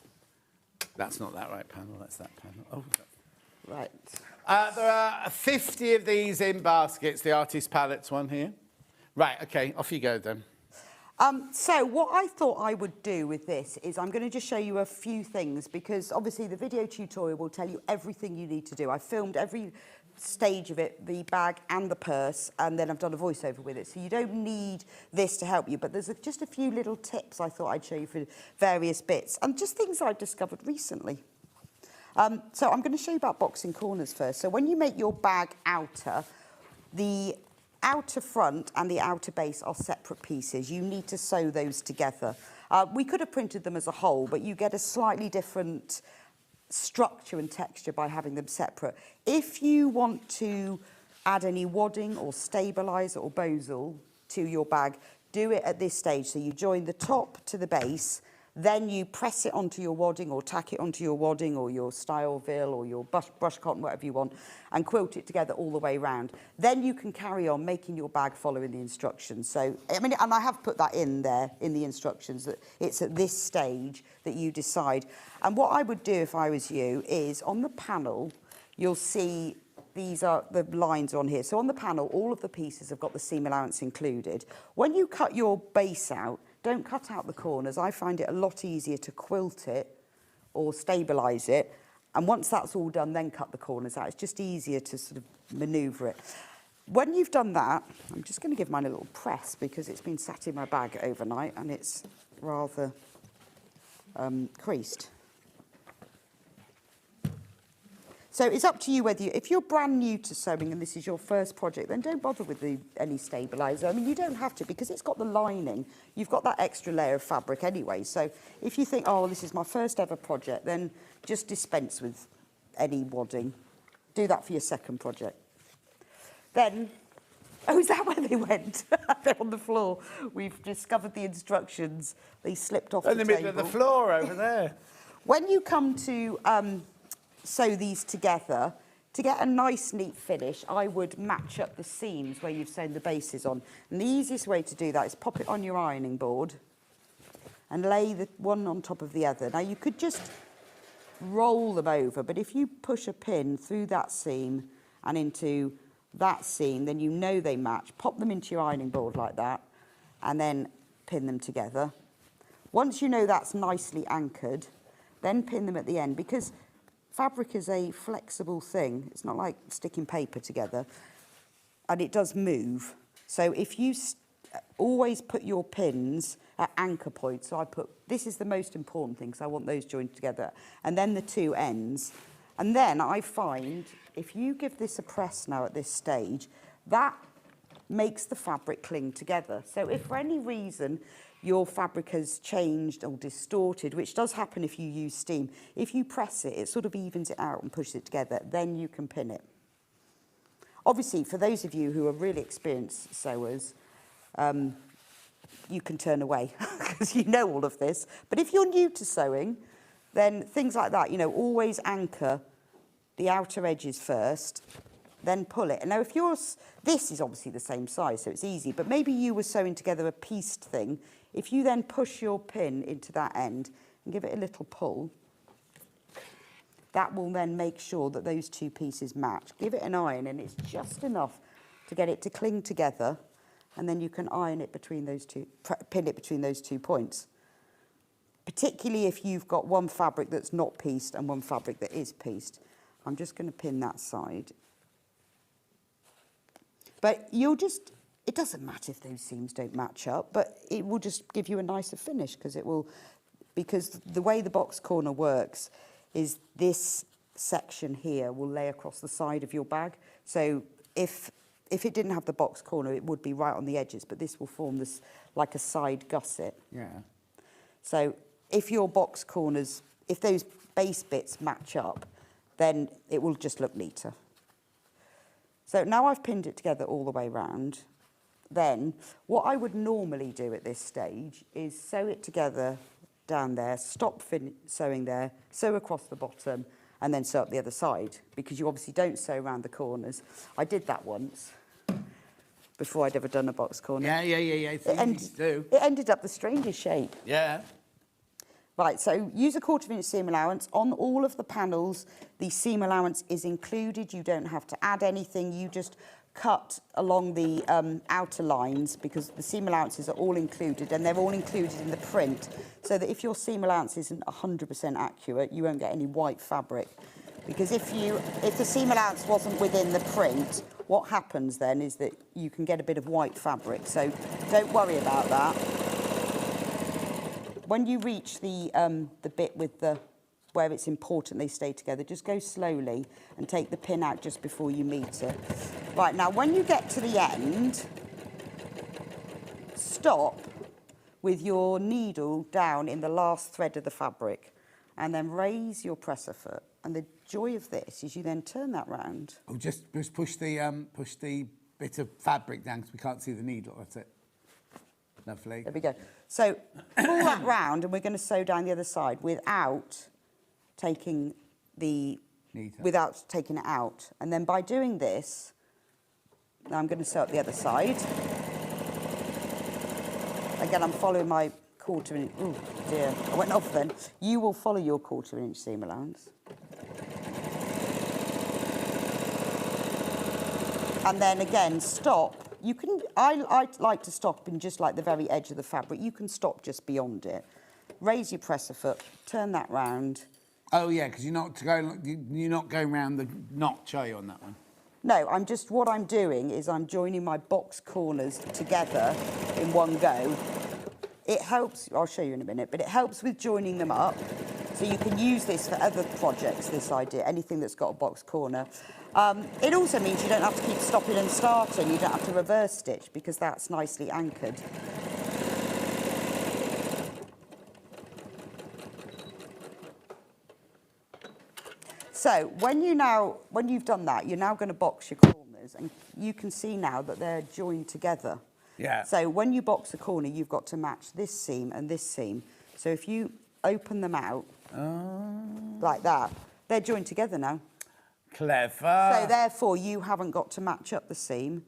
That's not that right panel, that's that panel. Oh, right. There are 50 of these in baskets, the artist palettes one here. Right, OK, off you go then. So what I thought I would do with this is I'm going to just show you a few things because obviously the video tutorial will tell you everything you need to do. I filmed every stage of it, the bag and the purse, and then I've done a voiceover with it. So you don't need this to help you, but there's just a few little tips I thought I'd show you for various bits and just things I've discovered recently. So I'm going to show you about boxing corners first. So when you make your bag outer, the outer front and the outer base are separate pieces. You need to sew those together. We could have printed them as a whole, but you get a slightly different structure and texture by having them separate. If you want to add any wadding or stabiliser or bozal to your bag, do it at this stage. So you join the top to the base, then you press it onto your wadding or tack it onto your wadding or your style vill or your brush cotton, whatever you want, and quilt it together all the way around. Then you can carry on making your bag following the instructions. So, I mean, and I have put that in there in the instructions that it's at this stage that you decide. And what I would do if I was you is on the panel, you'll see these are the lines on here. So on the panel, all of the pieces have got the seam allowance included. When you cut your base out, don't cut out the corners. I find it a lot easier to quilt it or stabilise it. And once that's all done, then cut the corners out. It's just easier to sort of manoeuvre it. When you've done that, I'm just going to give mine a little press because it's been sat in my bag overnight and it's rather creased. So it's up to you whether if you're brand new to sewing and this is your first project, then don't bother with any stabiliser. I mean, you don't have to because it's got the lining. You've got that extra layer of fabric anyway. So if you think, oh, this is my first ever project, then just dispense with any wadding. Do that for your second project. Then, oh, is that where they went? They're on the floor. We've discovered the instructions. They slipped off the table. In the middle of the floor over there. When you come to sew these together, to get a nice neat finish, I would match up the seams where you've sewn the bases on. And the easiest way to do that is pop it on your ironing board and lay the one on top of the other. Now you could just roll them over, but if you push a pin through that seam and into that seam, then you know they match. Pop them into your ironing board like that, and then pin them together. Once you know that's nicely anchored, then pin them at the end, because fabric is a flexible thing. It's not like sticking paper together, and it does move. So if you always put your pins at anchor points, so this is the most important thing, because I want those joined together, and then the two ends. And then I find, if you give this a press now at this stage, that makes the fabric cling together. So if for any reason your fabric has changed or distorted, which does happen if you use steam, if you press it, it sort of evens it out and pushes it together, then you can pin it. Obviously, for those of you who are really experienced sewers, you can turn away because you know all of this. But if you're new to sewing, then things like that, always anchor the outer edges first, then pull it. And now this is obviously the same size, so it's easy, but maybe you were sewing together a pieced thing. If you then push your pin into that end and give it a little pull, that will then make sure that those two pieces match. Give it an iron, and it's just enough to get it to cling together, and then you can iron it between those two, pin it between those 2 points. Particularly if you've got one fabric that's not pieced and one fabric that is pieced. I'm just going to pin that side. But it doesn't matter if those seams don't match up, but it will just give you a nicer finish, because the way the box corner works is this section here will lay across the side of your bag. So if it didn't have the box corner, it would be right on the edges, but this will form this like a side gusset. Yeah. So if your box corners, if those base bits match up, then it will just look neater. So now I've pinned it together all the way round. Then what I would normally do at this stage is sew it together down there, stop sewing there, sew across the bottom, and then sew up the other side, because you obviously don't sew around the corners. I did that once before I'd ever done a box corner. Yeah. It's easy to do. It ended up the strangest shape. Yeah. Right, so use a 1/4 inch seam allowance. On all of the panels, the seam allowance is included. You don't have to add anything. You just cut along the outer lines, because the seam allowances are all included, and they're all included in the print, so that if your seam allowance isn't 100% accurate, you won't get any white fabric. Because if the seam allowance wasn't within the print, what happens then is that you can get a bit of white fabric. So don't worry about that. When you reach the bit with where it's important they stay together, just go slowly and take the pin out just before you meet it. Right, now when you get to the end, stop with your needle down in the last thread of the fabric, and then raise your presser foot. And the joy of this is you then turn that round. Oh, just push the bit of fabric down, because we can't see the needle. That's it. Lovely. There we go. So pull that round, and we're going to sew down the other side without taking it out. And then by doing this, now I'm going to sew up the other side. Again, I'm following my 1/4 inch. Oh dear, I went off then. You will follow your 1/4 inch seam allowance. And then again, stop. You can. I like to stop in just like the very edge of the fabric. You can stop just beyond it. Raise your presser foot. Turn that round. Oh yeah, because you're not going round the notch, are you, on that one? No, what I'm doing is I'm joining my box corners together in one go. It helps, I'll show you in a minute, but it helps with joining them up. So you can use this for other projects, this idea, anything that's got a box corner. It also means you don't have to keep stopping and starting. You don't have to reverse stitch, because that's nicely anchored. So when you've done that, you're now going to box your corners, and you can see now that they're joined together. Yeah. So when you box a corner, you've got to match this seam and this seam. So if you open them out like that, they're joined together now. Clever. So therefore, you haven't got to match up the seam,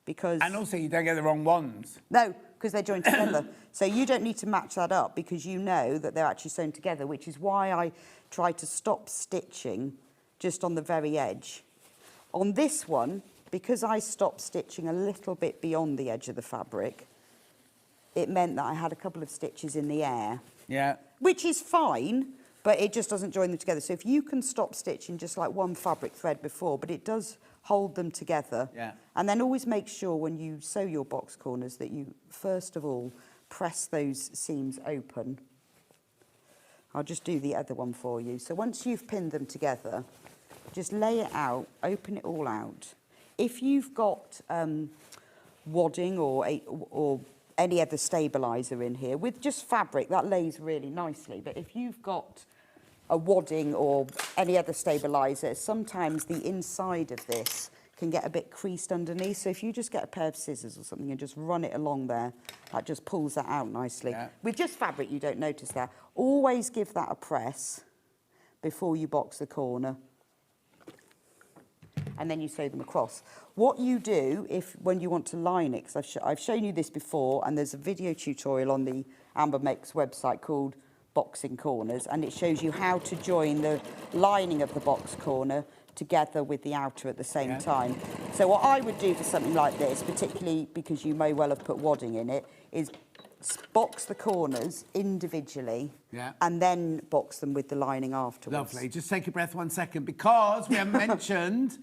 because... And also, you don't get the wrong ones. No, because they're joined together. So you don't need to match that up, because you know that they're actually sewn together, which is why I try to stop stitching just on the very edge. On this one, because I stopped stitching a little bit beyond the edge of the fabric, it meant that I had a couple of stitches in the air. Yeah. Which is fine, but it just doesn't join them together. So if you can stop stitching just like one fabric thread before, but it does hold them together. Yeah. And then always make sure when you sew your box corners that you, first of all, press those seams open. I'll just do the other one for you. So once you've pinned them together, just lay it out, open it all out. If you've got wadding or any other stabiliser in here, with just fabric, that lays really nicely. But if you've got a wadding or any other stabiliser, sometimes the inside of this can get a bit creased underneath. So if you just get a pair of scissors or something and just run it along there, that just pulls that out nicely. Yeah. With just fabric, you don't notice that. Always give that a press before you box the corner. And then you sew them across. What you do when you want to line it, because I've shown you this before, and there's a video tutorial on the Amber Makes website called Boxing Corners, and it shows you how to join the lining of the box corner together with the outer at the same time. So what I would do for something like this, particularly because you may well have put wadding in it, is box the corners individually and then box them with the lining afterwards. Lovely. Just take a breath 1 second, because we haven't mentioned,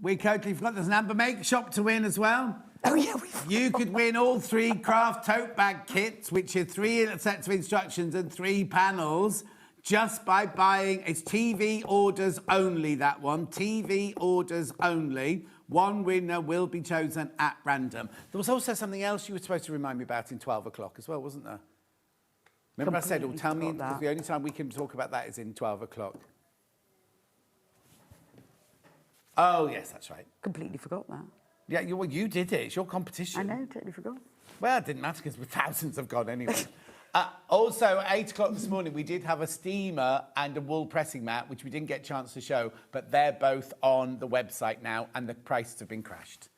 we totally forgot there's an Amber Make shop to win as well. Oh, yeah, you could win all 3 craft tote bag kits, which are 3 sets of instructions and 3 panels, just by buying. It's TV orders only, that one. TV orders only. One winner will be chosen at random. There was also something else you were supposed to remind me about in 12 o'clock as well, wasn't there? Remember I said, tell me, because the only time we can talk about that is in 12 o'clock. Oh, yes, that's right. Completely forgot that. Yeah, you did it. It's your competition. I know, totally forgot. Well, it didn't matter because thousands have gone anyway. Also, at 8 o'clock this morning, we did have a steamer and a wool pressing mat, which we didn't get a chance to show, but they're both on the website now, and the prices have been crashed.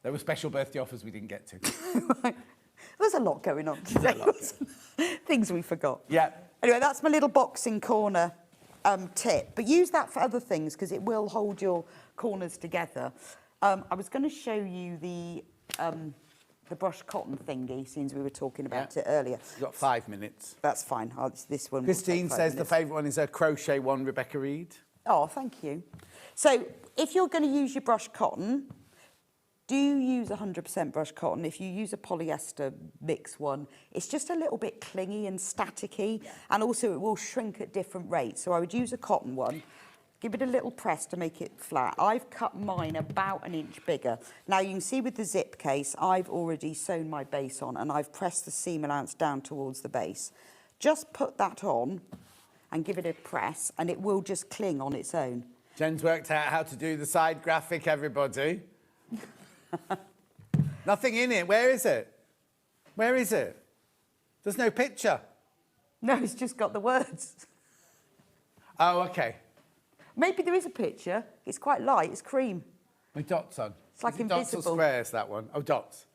There were special birthday offers we didn't get to. There's a lot going on today. Things we forgot. Yeah. Anyway, that's my little boxing corner tip. But use that for other things because it will hold your corners together. I was going to show you the brushed cotton thingy, since we were talking about it earlier. You've got 5 minutes. That's fine. This one. Christine says the favourite one is her crochet one, Rebecca Reed. Oh, thank you. So if you're going to use your brushed cotton, do use 100% brushed cotton. If you use a polyester mix one, it's just a little bit clingy and staticky, and also it will shrink at different rates. So I would use a cotton one. Give it a little press to make it flat. I've cut mine about 1 inch bigger. Now you can see with the zip case, I've already sewn my base on and I've pressed the seam allowance down towards the base. Just put that on and give it a press and it will just cling on its own. Jen's worked out how to do the side graphic, everybody. Nothing in it. Where is it? Where is it? There's no picture. No, it's just got the words. Oh, okay. Maybe there is a picture. It's quite light. It's cream. With dots on. It's like invisible. Dots or squares, that one? Oh, dots.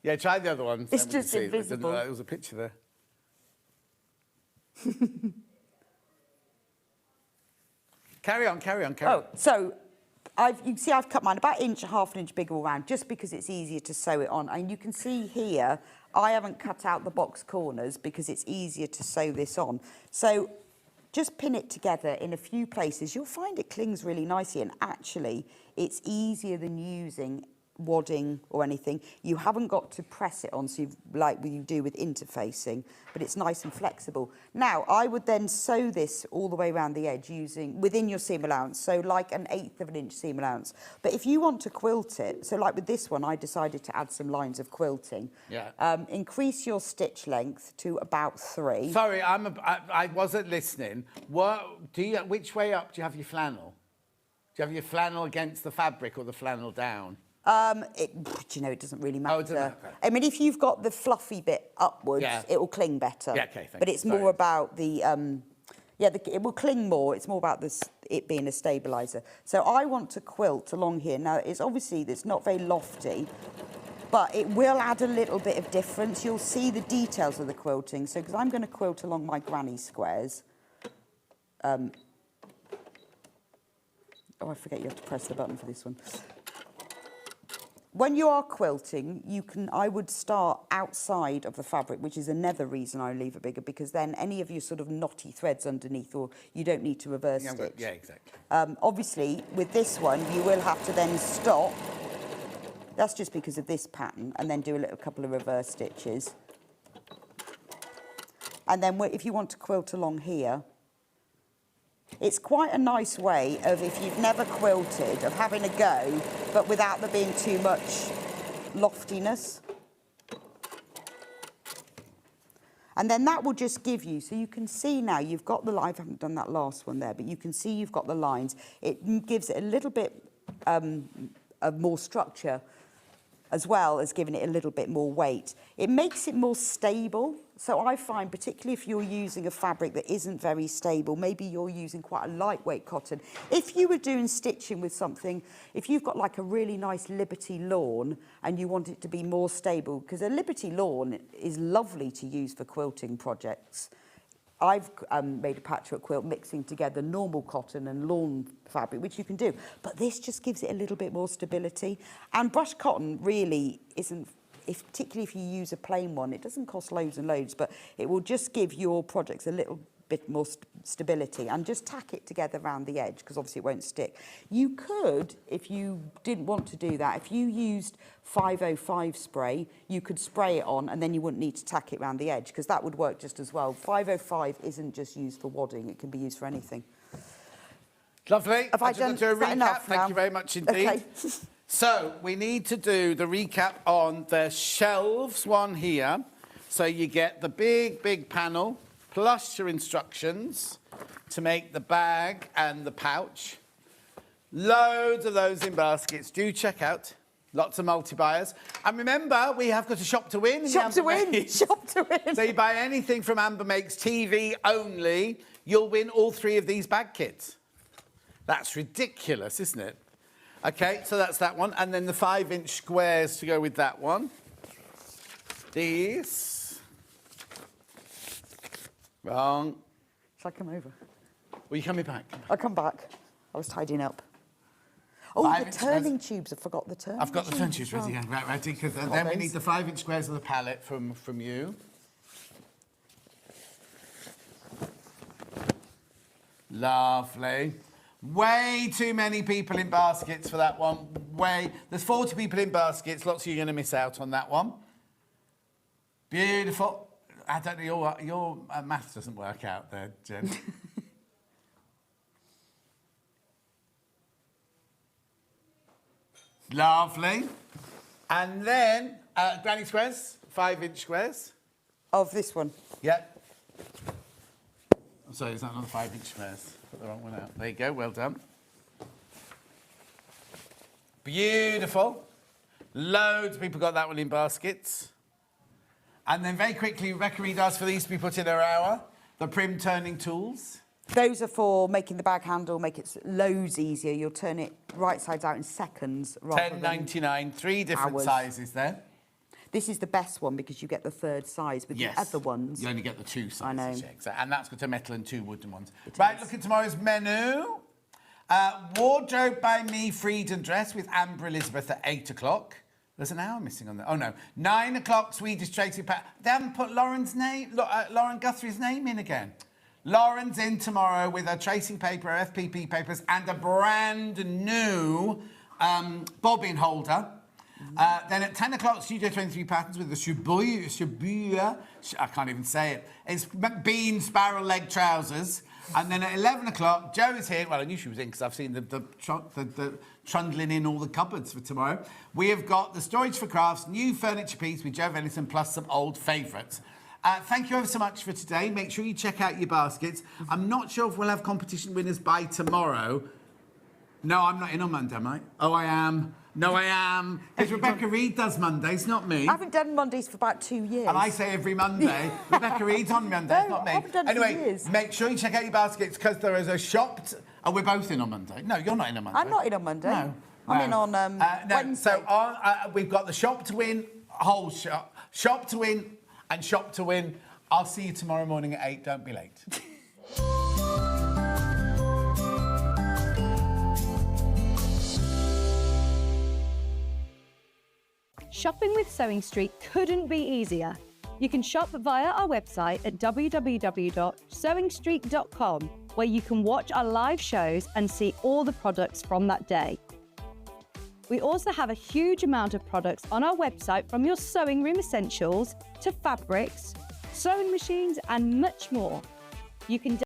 Yeah, try the other one. It's just invisible. There was a picture there. Carry on. Oh, so you can see I've cut mine about 1 inch, half an inch bigger all round, just because it's easier to sew it on. And you can see here, I haven't cut out the box corners because it's easier to sew this on. So just pin it together in a few places. You'll find it clings really nicely, and actually it's easier than using wadding or anything. You haven't got to press it on like you do with interfacing, but it's nice and flexible. Now, I would then sew this all the way around the edge using, within your seam allowance, so like 1/8 of an inch seam allowance. But if you want to quilt it, so like with this one, I decided to add some lines of quilting. Yeah. Increase your stitch length to about 3. Sorry, I wasn't listening. Which way up do you have your flannel? Do you have your flannel against the fabric or the flannel down? It doesn't really matter. Oh, it doesn't matter. I mean, if you've got the fluffy bit upwards, it will cling better. Yeah, okay, thank But you. it's more about the, it will cling more. It's more about it being a stabiliser. So I want to quilt along here. Now, it's not very lofty, but it will add a little bit of difference. You'll see the details of the quilting. So, because I'm going to quilt along my granny squares. Oh, I forget you have to press the button for this one. when you are quilting, I would start outside of the fabric, which is another reason I leave it bigger, because then any of your sort of knotty threads underneath, or you don't need to reverse stitch. Yeah, exactly. Obviously, with this one, you will have to then stop. That's just because of this pattern, and then do a couple of reverse stitches. And then if you want to quilt along here, it's quite a nice way of, if you've never quilted, of having a go, but without there being too much loftiness. And then that will just give you, so you can see now you've got the, I haven't done that last one there, but you can see you've got the lines. It gives it a little bit of more structure, as well as giving it a little bit more weight. It makes it more stable. So I find, particularly if you're using a fabric that isn't very stable, maybe you're using quite a lightweight cotton. If you were doing stitching with something, if you've got like a really nice Liberty lawn and you want it to be more stable, because a Liberty lawn is lovely to use for quilting projects. I've made a patchwork quilt mixing together normal cotton and lawn fabric, which you can do. But this just gives it a little bit more stability. And brushed cotton really isn't, particularly if you use a plain one, it doesn't cost loads and loads, but it will just give your projects a little bit more stability, and just tack it together around the edge, because obviously it won't stick. You could, if you didn't want to do that, if you used 505 spray, you could spray it on and then you wouldn't need to tack it around the edge, because that would work just as well. 505 isn't just used for wadding, it can be used for anything. Lovely. Have I done, do a recap? Thank you very much indeed. Okay. So we need to do the recap on the shelves one here. So you get the big panel, plus your instructions to make the bag and the pouch. Loads of those in baskets. Do check out. Lots of multi-buyers. And remember, we have got a shop to win. Shop to win. Shop to win. So you buy anything from Amber Makes TV only, you'll win all 3 of these bag kits. That's ridiculous, isn't it? Okay, so that's that one. And then the 5-inch squares to go with that one. These. Wrong. Shall I come over? Well, you coming back? I'll come back. I was tidying up. Oh, the turning tubes. I forgot the turning tubes. I've got the turning tubes ready. Yeah, right, ready. Because then we need the 5-inch squares of the palette from you. Lovely. Way too many people in baskets for that one. There's 40 people in baskets. Lots of you are going to miss out on that one. Beautiful. I don't know, your maths doesn't work out there, Jen. Lovely. And then granny squares, 5-inch squares. Of this one? Yep. I'm sorry, is that another 5-inch squares? Put the wrong one out. There you go, well done. Beautiful. Loads of people got that one in baskets. And then very quickly, Rebecca Reid asked for these to be put in her hour. The prim turning tools. Those are for making the bag handle, make it loads easier. You'll turn it right sides out in seconds. £10.99, 3 different sizes there. This is the best one because you get the 3rd size. With the other ones, you only get the 2 sizes. I know. Yeah, exactly. And that's got a metal and 2 wooden ones. Right, look at tomorrow's menu. Wardrobe by me, Freedom dress with Amber Elizabeth at 8 o'clock. There's an hour missing on that. Oh, no. 9 o'clock, Swedish tracing pattern. They haven't put Lauren's name, Lauren Guthrie's name in again. Lauren's in tomorrow with her tracing paper, her FPP papers, and a brand new bobbin holder. Then at 10 o'clock, Studio 23 patterns with the Shibuya, I can't even say it. It's McBean spiral leg trousers. And then at 11 o'clock, Jo is here. Well, I knew she was in because I've seen the trundling in all the cupboards for tomorrow. We have got the Storage for Crafts, new furniture piece with Jo Venison, plus some old favourites. Thank you ever so much for today. Make sure you check out your baskets. I'm not sure if we'll have competition winners by tomorrow. No, I'm not in on Monday, am I? Oh, I am. No, I am. Because Rebecca Reid does Mondays, not me. I haven't done Mondays for about 2 years. And I say every Monday. Rebecca Reid's on Mondays, not me. I haven't done it for years. Make sure you check out your baskets because there is a shop. Oh, we're both in on Monday. No, you're not in on Monday. I'm not in on Monday. No. I'm in on Wednesday. So we've got the shop to win, whole shop to win, and shop to win. I'll see you tomorrow morning at 8. Don't be late. Shopping with Sewing Street couldn't be easier. You can shop via our website at www.sewingstreet.com, where you can watch our live shows and see all the products from that day. We also have a huge amount of products on our website, from your sewing room essentials to fabrics, sewing machines and much more. You can